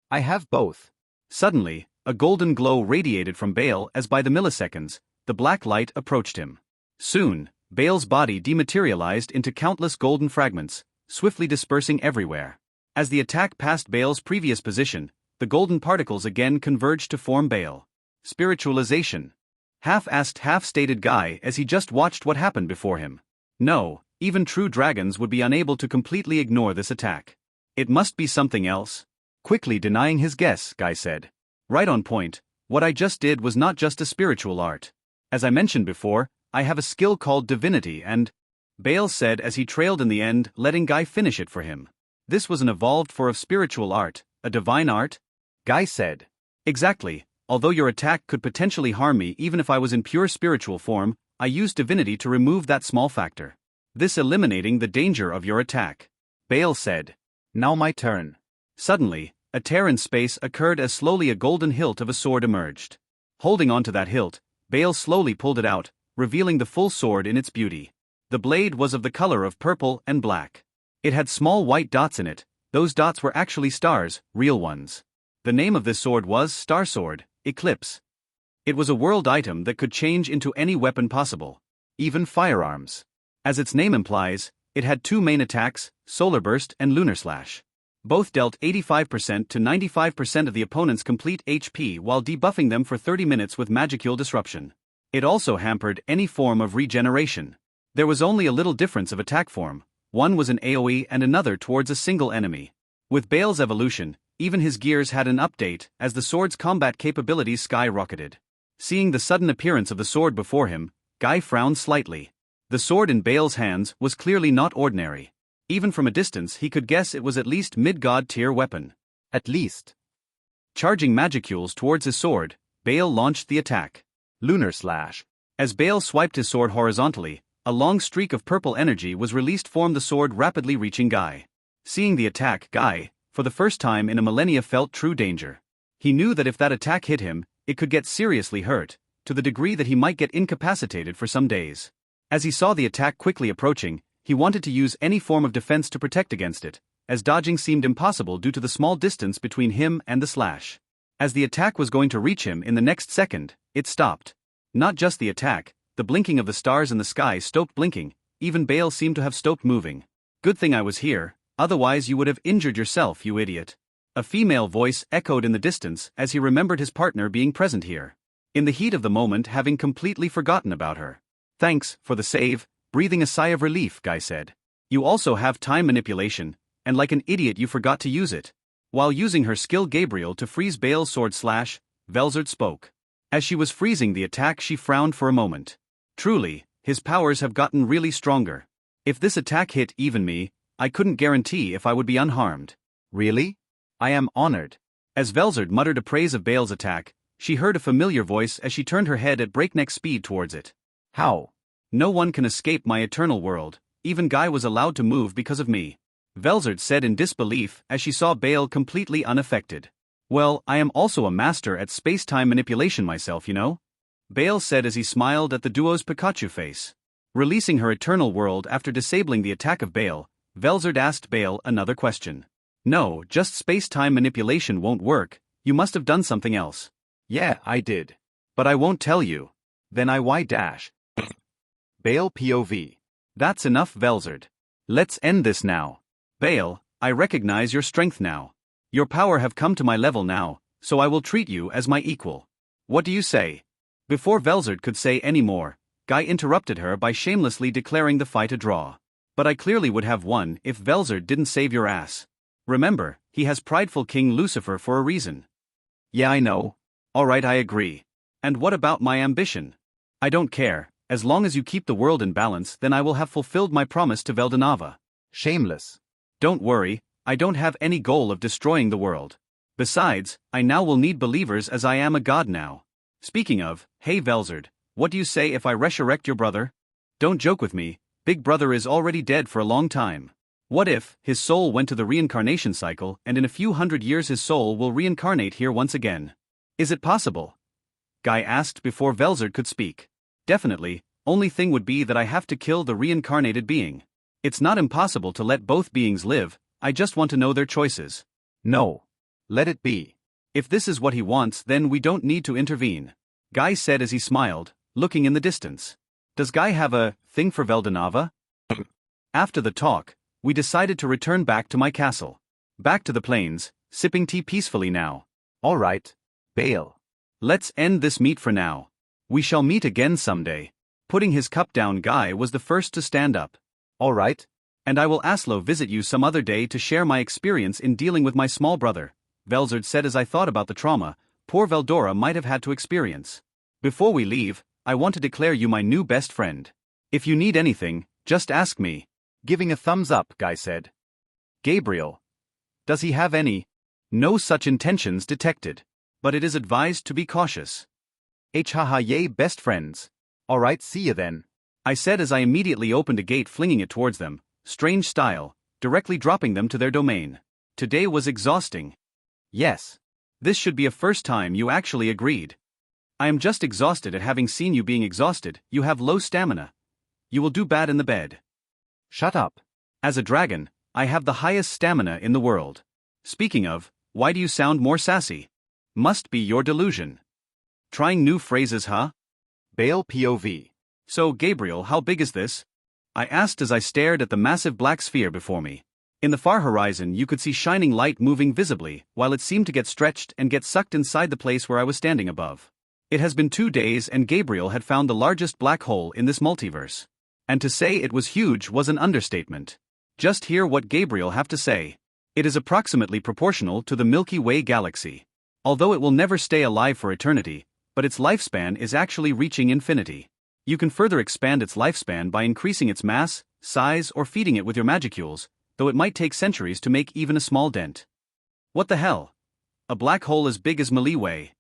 I have both. Suddenly, a golden glow radiated from Bale as by the milliseconds, the black light approached him. Soon, Bale's body dematerialized into countless golden fragments, swiftly dispersing everywhere. As the attack passed Bale's previous position, the golden particles again converged to form Bale. Spiritualization. Half-asked, half-stated Guy as he just watched what happened before him. No, even true dragons would be unable to completely ignore this attack. It must be something else. Quickly denying his guess, Guy said. Right on point, what I just did was not just a spiritual art. As I mentioned before, I have a skill called divinity and... Bale said as he trailed in the end, letting Guy finish it for him. This was an evolved form of spiritual art, a divine art? Guy said. Exactly, although your attack could potentially harm me even if I was in pure spiritual form, I used divinity to remove that small factor. This eliminating the danger of your attack. Bale said. Now my turn. Suddenly, a tear in space occurred as slowly a golden hilt of a sword emerged. Holding onto that hilt, Bale slowly pulled it out, revealing the full sword in its beauty. The blade was of the color of purple and black. It had small white dots in it. Those dots were actually stars, real ones. The name of this sword was Star Sword, Eclipse. It was a world item that could change into any weapon possible, even firearms. As its name implies, it had 2 main attacks, Solar Burst and Lunar Slash. Both dealt 85% to 95% of the opponent's complete HP while debuffing them for 30 minutes with Magicule Disruption. It also hampered any form of regeneration. There was only a little difference of attack form. One was an AoE and another towards a single enemy. With Bale's evolution, even his gears had an update as the sword's combat capabilities skyrocketed. Seeing the sudden appearance of the sword before him, Guy frowned slightly. The sword in Bale's hands was clearly not ordinary. Even from a distance he could guess it was at least mid-god tier weapon. At least. Charging Magicules towards his sword, Bale launched the attack. Lunar Slash. As Bale swiped his sword horizontally, a long streak of purple energy was released from the sword rapidly reaching Guy. Seeing the attack, Guy, for the first time in a millennia felt true danger. He knew that if that attack hit him, it could get seriously hurt, to the degree that he might get incapacitated for some days. As he saw the attack quickly approaching, he wanted to use any form of defense to protect against it, as dodging seemed impossible due to the small distance between him and the slash. As the attack was going to reach him in the next second, it stopped. Not just the attack, the blinking of the stars in the sky stopped blinking, even Bale seemed to have stopped moving. Good thing I was here, otherwise you would have injured yourself, you idiot. A female voice echoed in the distance as he remembered his partner being present here. In the heat of the moment, having completely forgotten about her. Thanks for the save, breathing a sigh of relief, Guy said. You also have time manipulation, and like an idiot you forgot to use it. While using her skill Gabriel to freeze Bale's sword slash, Velzard spoke. As she was freezing the attack she frowned for a moment. Truly, his powers have gotten really stronger. If this attack hit even me, I couldn't guarantee if I would be unharmed. Really? I am honored. As Velzard muttered a praise of Bale's attack, she heard a familiar voice as she turned her head at breakneck speed towards it. How? No one can escape my eternal world, even Guy was allowed to move because of me. Velzard said in disbelief as she saw Bale completely unaffected. Well, I am also a master at space-time manipulation myself, you know? Bale said as he smiled at the duo's Pikachu face. Releasing her eternal world after disabling the attack of Bale, Velzard asked Bale another question. No, just space-time manipulation won't work, you must have done something else. Yeah, I did. But I won't tell you. Then I why dash. Bale POV. That's enough, Velzard. Let's end this now. Bale, I recognize your strength now. Your power have come to my level now, so I will treat you as my equal. What do you say? Before Velzard could say any more, Guy interrupted her by shamelessly declaring the fight a draw. But I clearly would have won if Velzard didn't save your ass. Remember, he has prideful King Lucifer for a reason. Yeah, I know. Alright, I agree. And what about my ambition? I don't care, as long as you keep the world in balance, then I will have fulfilled my promise to Veldanava. Shameless. Don't worry, I don't have any goal of destroying the world. Besides, I now will need believers as I am a god now. Speaking of, hey Velzard, what do you say if I resurrect your brother? Don't joke with me, Big Brother is already dead for a long time. What if his soul went to the reincarnation cycle and in a few hundred years his soul will reincarnate here once again? Is it possible? Guy asked before Velzard could speak. Definitely, only thing would be that I have to kill the reincarnated being. It's not impossible to let both beings live, I just want to know their choices. No. Let it be. If this is what he wants, then we don't need to intervene. Guy said as he smiled, looking in the distance. Does Guy have a thing for Veldanava? After the talk, we decided to return back to my castle. Back to the plains, sipping tea peacefully now. All right, Bale. Let's end this meet for now. We shall meet again someday. Putting his cup down, Guy was the first to stand up. All right. And I will Aslo visit you some other day to share my experience in dealing with my small brother, Velzard said as I thought about the trauma poor Veldora might have had to experience. Before we leave, I want to declare you my new best friend. If you need anything, just ask me. Giving a thumbs up, Guy said. Gabriel. Does he have any? No such intentions detected. But it is advised to be cautious. Haha yay best friends. All right, see ya then. I said as I immediately opened a gate, flinging it towards them, strange style, directly dropping them to their domain. Today was exhausting. Yes. This should be a first time you actually agreed. I am just exhausted at having seen you being exhausted. You have low stamina. You will do bad in the bed. Shut up. As a dragon, I have the highest stamina in the world. Speaking of, why do you sound more sassy? Must be your delusion. Trying new phrases, huh? Bale POV. So, Gabriel, how big is this? I asked as I stared at the massive black sphere before me. In the far horizon you could see shining light moving visibly, while it seemed to get stretched and get sucked inside the place where I was standing above. It has been 2 days and Gabriel had found the largest black hole in this multiverse. And to say it was huge was an understatement. Just hear what Gabriel have to say. It is approximately proportional to the Milky Way galaxy. Although it will never stay alive for eternity, but its lifespan is actually reaching infinity. You can further expand its lifespan by increasing its mass, size, or feeding it with your magicules, though it might take centuries to make even a small dent. What the hell? A black hole as big as Milky Way.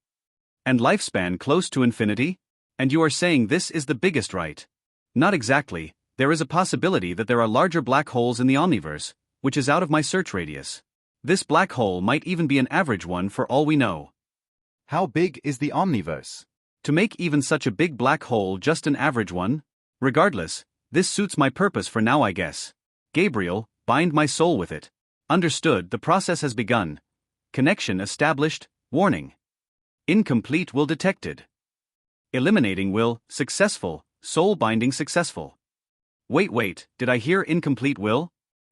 And lifespan close to infinity? And you are saying this is the biggest, right? Not exactly, there is a possibility that there are larger black holes in the omniverse, which is out of my search radius. This black hole might even be an average one for all we know. How big is the omniverse? To make even such a big black hole just an average one? Regardless, this suits my purpose for now, I guess. Gabriel, bind my soul with it. Understood, the process has begun. Connection established, warning. Incomplete will detected. Eliminating will, successful, soul binding successful. Wait, did I hear incomplete will?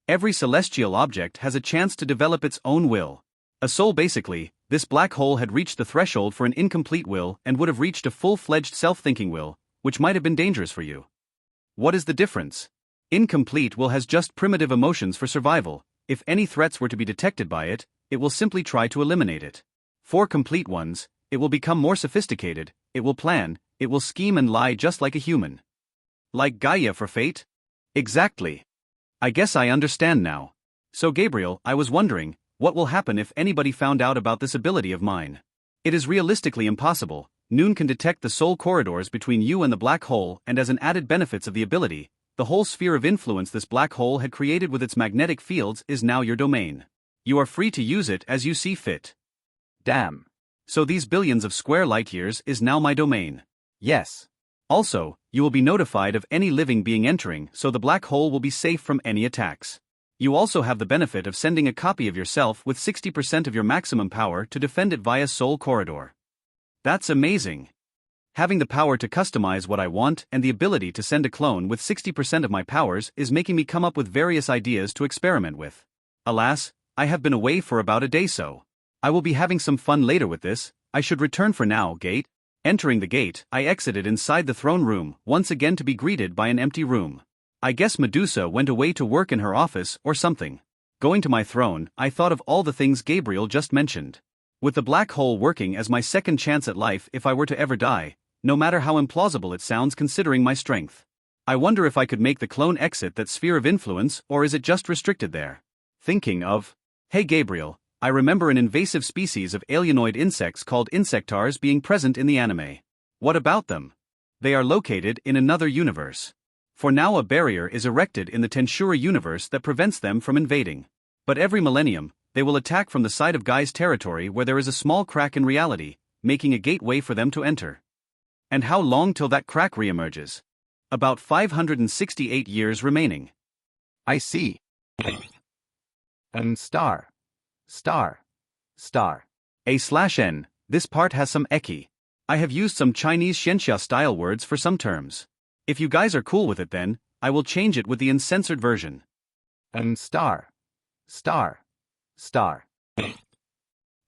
Every celestial object has a chance to develop its own will. A soul basically, this black hole had reached the threshold for an incomplete will and would have reached a full-fledged self-thinking will, which might have been dangerous for you. What is the difference? Incomplete will has just primitive emotions for survival. If any threats were to be detected by it, it will simply try to eliminate it. For complete ones, it will become more sophisticated, it will plan, it will scheme and lie just like a human. Like Gaia for fate? Exactly. I guess I understand now. So Gabriel, I was wondering, what will happen if anybody found out about this ability of mine? It is realistically impossible. Noon can detect the soul corridors between you and the black hole, and as an added benefits of the ability, the whole sphere of influence this black hole had created with its magnetic fields is now your domain. You are free to use it as you see fit. Damn. So these billions of square light years is now my domain. Yes. Also, you will be notified of any living being entering, so the black hole will be safe from any attacks. You also have the benefit of sending a copy of yourself with 60% of your maximum power to defend it via Soul Corridor. That's amazing. Having the power to customize what I want and the ability to send a clone with 60% of my powers is making me come up with various ideas to experiment with. Alas, I have been away for about a day, so I will be having some fun later with this. I should return for now, gate. Entering the gate, I exited inside the throne room, once again to be greeted by an empty room. I guess Medusa went away to work in her office or something. Going to my throne, I thought of all the things Gabriel just mentioned. With the black hole working as my second chance at life if I were to ever die, no matter how implausible it sounds considering my strength. I wonder if I could make the clone exit that sphere of influence, or is it just restricted there? Thinking of, hey Gabriel, I remember an invasive species of alienoid insects called insectars being present in the anime. What about them? They are located in another universe. For now a barrier is erected in the Tensura universe that prevents them from invading. But every millennium, they will attack from the side of Guy's territory where there is a small crack in reality, making a gateway for them to enter. And how long till that crack reemerges? About 568 years remaining. I see. Star. A/N, this part has some eki. I have used some Chinese Xianxia style words for some terms. If you guys are cool with it then, I will change it with the uncensored version. Star.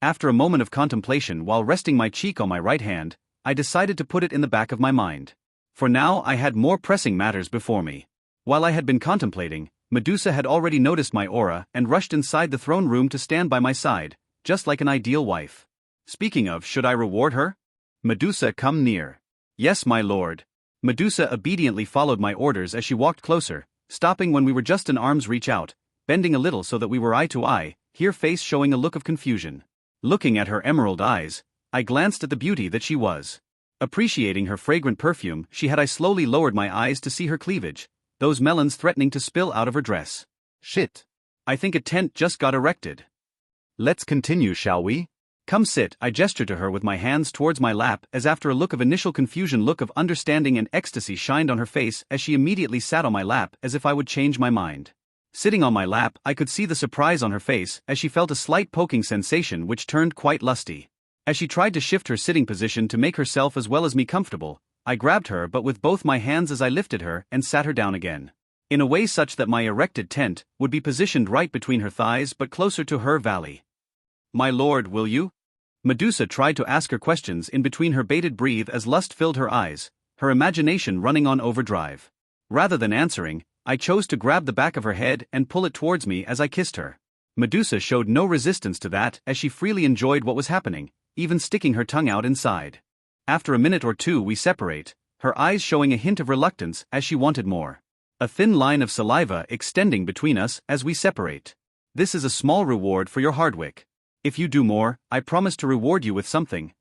After a moment of contemplation while resting my cheek on my right hand, I decided to put it in the back of my mind. For now I had more pressing matters before me. While I had been contemplating, Medusa had already noticed my aura and rushed inside the throne room to stand by my side, just like an ideal wife. Speaking of, should I reward her? Medusa, come near. Yes, my lord. Medusa obediently followed my orders as she walked closer, stopping when we were just an arm's reach out, bending a little so that we were eye to eye, her face showing a look of confusion. Looking at her emerald eyes, I glanced at the beauty that she was. Appreciating her fragrant perfume, I slowly lowered my eyes to see her cleavage, those melons threatening to spill out of her dress. Shit. I think a tent just got erected. Let's continue, shall we? Come sit, I gestured to her with my hands towards my lap as after a look of initial confusion, look of understanding and ecstasy shined on her face as she immediately sat on my lap as if I would change my mind. Sitting on my lap, I could see the surprise on her face as she felt a slight poking sensation which turned quite lusty. As she tried to shift her sitting position to make herself as well as me comfortable, I grabbed her but with both my hands as I lifted her and sat her down again. In a way such that my erected tent would be positioned right between her thighs but closer to her valley. My lord, will you? Medusa tried to ask her questions in between her bated breath as lust filled her eyes, her imagination running on overdrive. Rather than answering, I chose to grab the back of her head and pull it towards me as I kissed her. Medusa showed no resistance to that as she freely enjoyed what was happening, even sticking her tongue out inside. After a minute or two we separate, her eyes showing a hint of reluctance as she wanted more. A thin line of saliva extending between us as we separate. This is a small reward for your hardwick. If you do more, I promise to reward you with something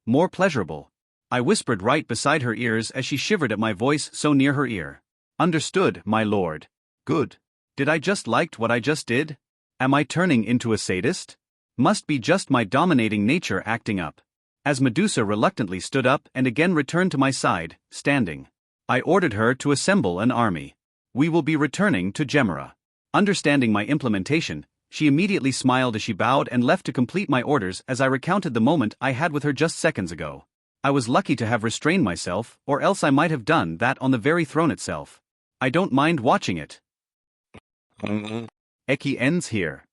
more pleasurable. I whispered right beside her ears as she shivered at my voice so near her ear. Understood, my lord. Good. Did I just liked what I just did? Am I turning into a sadist? Must be just my dominating nature acting up. As Medusa reluctantly stood up and again returned to my side, standing, I ordered her to assemble an army. We will be returning to Gemera. Understanding my implementation, she immediately smiled as she bowed and left to complete my orders as I recounted the moment I had with her just seconds ago. I was lucky to have restrained myself, or else I might have done that on the very throne itself. I don't mind watching it. Eki ends here.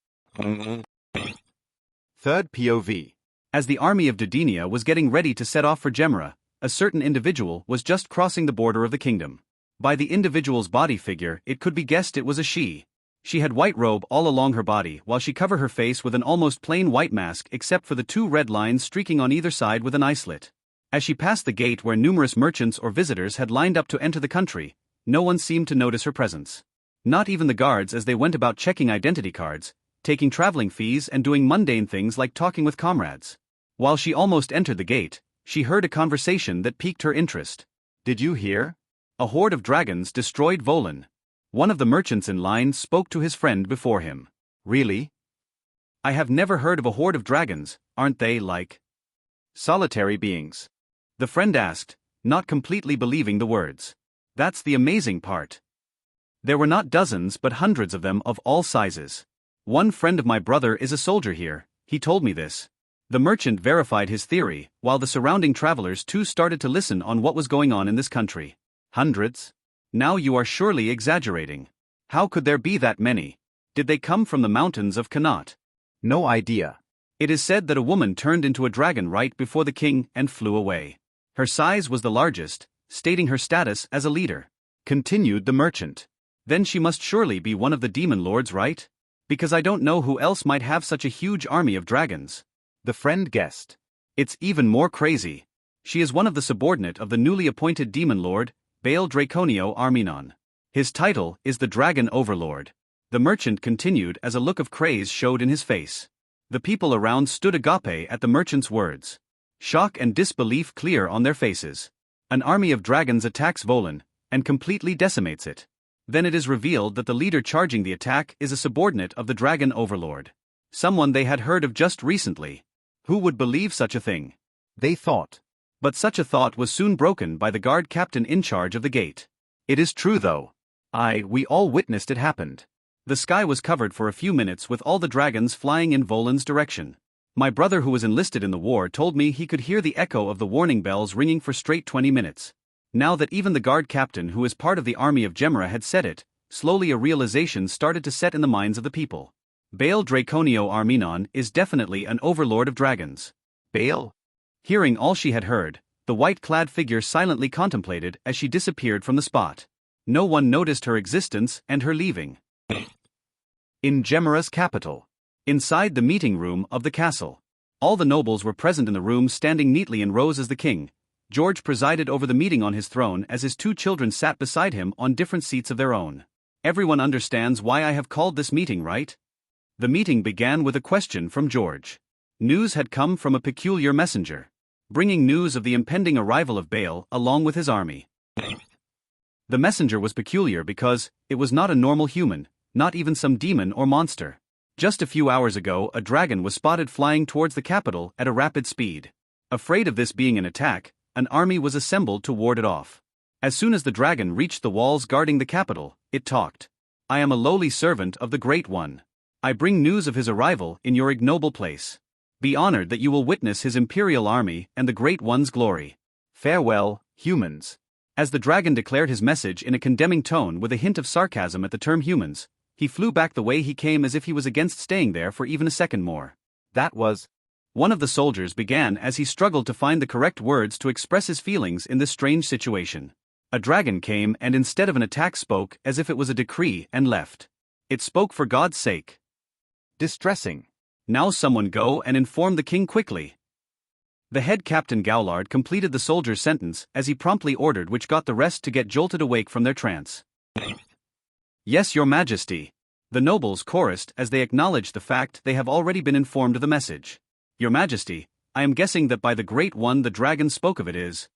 Third POV. As the army of Denia was getting ready to set off for Gemera, a certain individual was just crossing the border of the kingdom. By the individual's body figure, it could be guessed it was a she. She had white robe all along her body while she covered her face with an almost plain white mask except for the two red lines streaking on either side with an eye slit. As she passed the gate where numerous merchants or visitors had lined up to enter the country, no one seemed to notice her presence. Not even the guards as they went about checking identity cards, taking traveling fees and doing mundane things like talking with comrades. While she almost entered the gate, she heard a conversation that piqued her interest. Did you hear? A horde of dragons destroyed Volan. One of the merchants in line spoke to his friend before him. Really? I have never heard of a horde of dragons, aren't they like solitary beings? The friend asked, not completely believing the words. That's the amazing part. There were not dozens but hundreds of them of all sizes. One friend of my brother is a soldier here, he told me this. The merchant verified his theory, while the surrounding travelers too started to listen on what was going on in this country. Hundreds? Now you are surely exaggerating. How could there be that many? Did they come from the mountains of Connaught? No idea. It is said that a woman turned into a dragon right before the king and flew away. Her size was the largest, stating her status as a leader. Continued the merchant. Then she must surely be one of the demon lords, right? Because I don't know who else might have such a huge army of dragons. The friend guessed. It's even more crazy. She is one of the subordinate of the newly appointed demon lord, Bale Draconio Arminon. His title is the Dragon Overlord. The merchant continued as a look of craze showed in his face. The people around stood agape at the merchant's words. Shock and disbelief clear on their faces. An army of dragons attacks Volan, and completely decimates it. Then it is revealed that the leader charging the attack is a subordinate of the Dragon Overlord. Someone they had heard of just recently. Who would believe such a thing? They thought. But such a thought was soon broken by the guard captain in charge of the gate. It is true though. We all witnessed it happened. The sky was covered for a few minutes with all the dragons flying in Volan's direction. My brother who was enlisted in the war told me he could hear the echo of the warning bells ringing for straight 20 minutes. Now that even the guard captain who is part of the army of Gemera had said it, slowly a realization started to set in the minds of the people. Bale Draconio Arminon is definitely an overlord of dragons. Bale? Hearing all she had heard, the white-clad figure silently contemplated as she disappeared from the spot. No one noticed her existence and her leaving. In Gemera's capital. Inside the meeting room of the castle. All the nobles were present in the room, standing neatly in rows as the king, George, presided over the meeting on his throne as his two children sat beside him on different seats of their own. Everyone understands why I have called this meeting, right? The meeting began with a question from George. News had come from a peculiar messenger, bringing news of the impending arrival of Bale along with his army. The messenger was peculiar because it was not a normal human, not even some demon or monster. Just a few hours ago, a dragon was spotted flying towards the capital at a rapid speed. Afraid of this being an attack, an army was assembled to ward it off. As soon as the dragon reached the walls guarding the capital, it talked. I am a lowly servant of the Great One. I bring news of his arrival in your ignoble place. Be honored that you will witness his imperial army and the Great One's glory. Farewell, humans. As the dragon declared his message in a condemning tone with a hint of sarcasm at the term humans, he flew back the way he came as if he was against staying there for even a second more. That was... One of the soldiers began as he struggled to find the correct words to express his feelings in this strange situation. A dragon came and instead of an attack spoke as if it was a decree and left. It spoke for God's sake. Distressing. Now someone go and inform the king quickly. The head captain Gaulard completed the soldier's sentence as he promptly ordered, which got the rest to get jolted awake from their trance. Yes, your majesty. The nobles chorused as they acknowledged the fact they have already been informed of the message. Your majesty, I am guessing that by the Great One the dragon spoke of it is.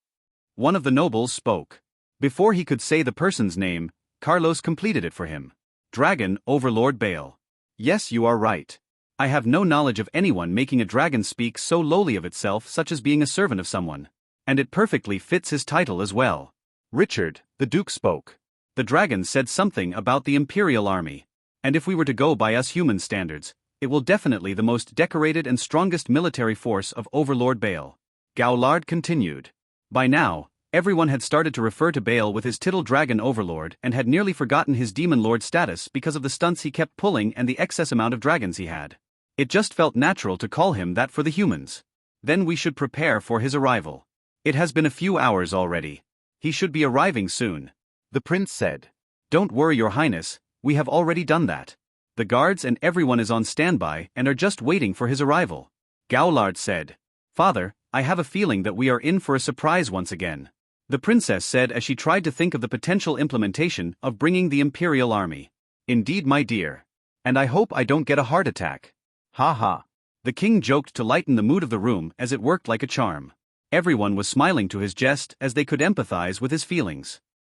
One of the nobles spoke. Before he could say the person's name, Carlos completed it for him. Dragon Overlord Bale. Yes, you are right. I have no knowledge of anyone making a dragon speak so lowly of itself, such as being a servant of someone. And it perfectly fits his title as well. Richard, the Duke spoke. The dragon said something about the Imperial Army. And if we were to go by us human standards, it will definitely the most decorated and strongest military force of Overlord Bale. Gaulard continued. By now, everyone had started to refer to Bale with his tittle Dragon Overlord and had nearly forgotten his Demon Lord status because of the stunts he kept pulling and the excess amount of dragons he had. It just felt natural to call him that for the humans. Then we should prepare for his arrival. It has been a few hours already. He should be arriving soon. The prince said. Don't worry, your highness, we have already done that. The guards and everyone is on standby and are just waiting for his arrival. Gaulard said. Father, I have a feeling that we are in for a surprise once again. The princess said as she tried to think of the potential implementation of bringing the Imperial Army. Indeed, my dear. And I hope I don't get a heart attack. Ha ha. The king joked to lighten the mood of the room as it worked like a charm. Everyone was smiling to his jest as they could empathize with his feelings.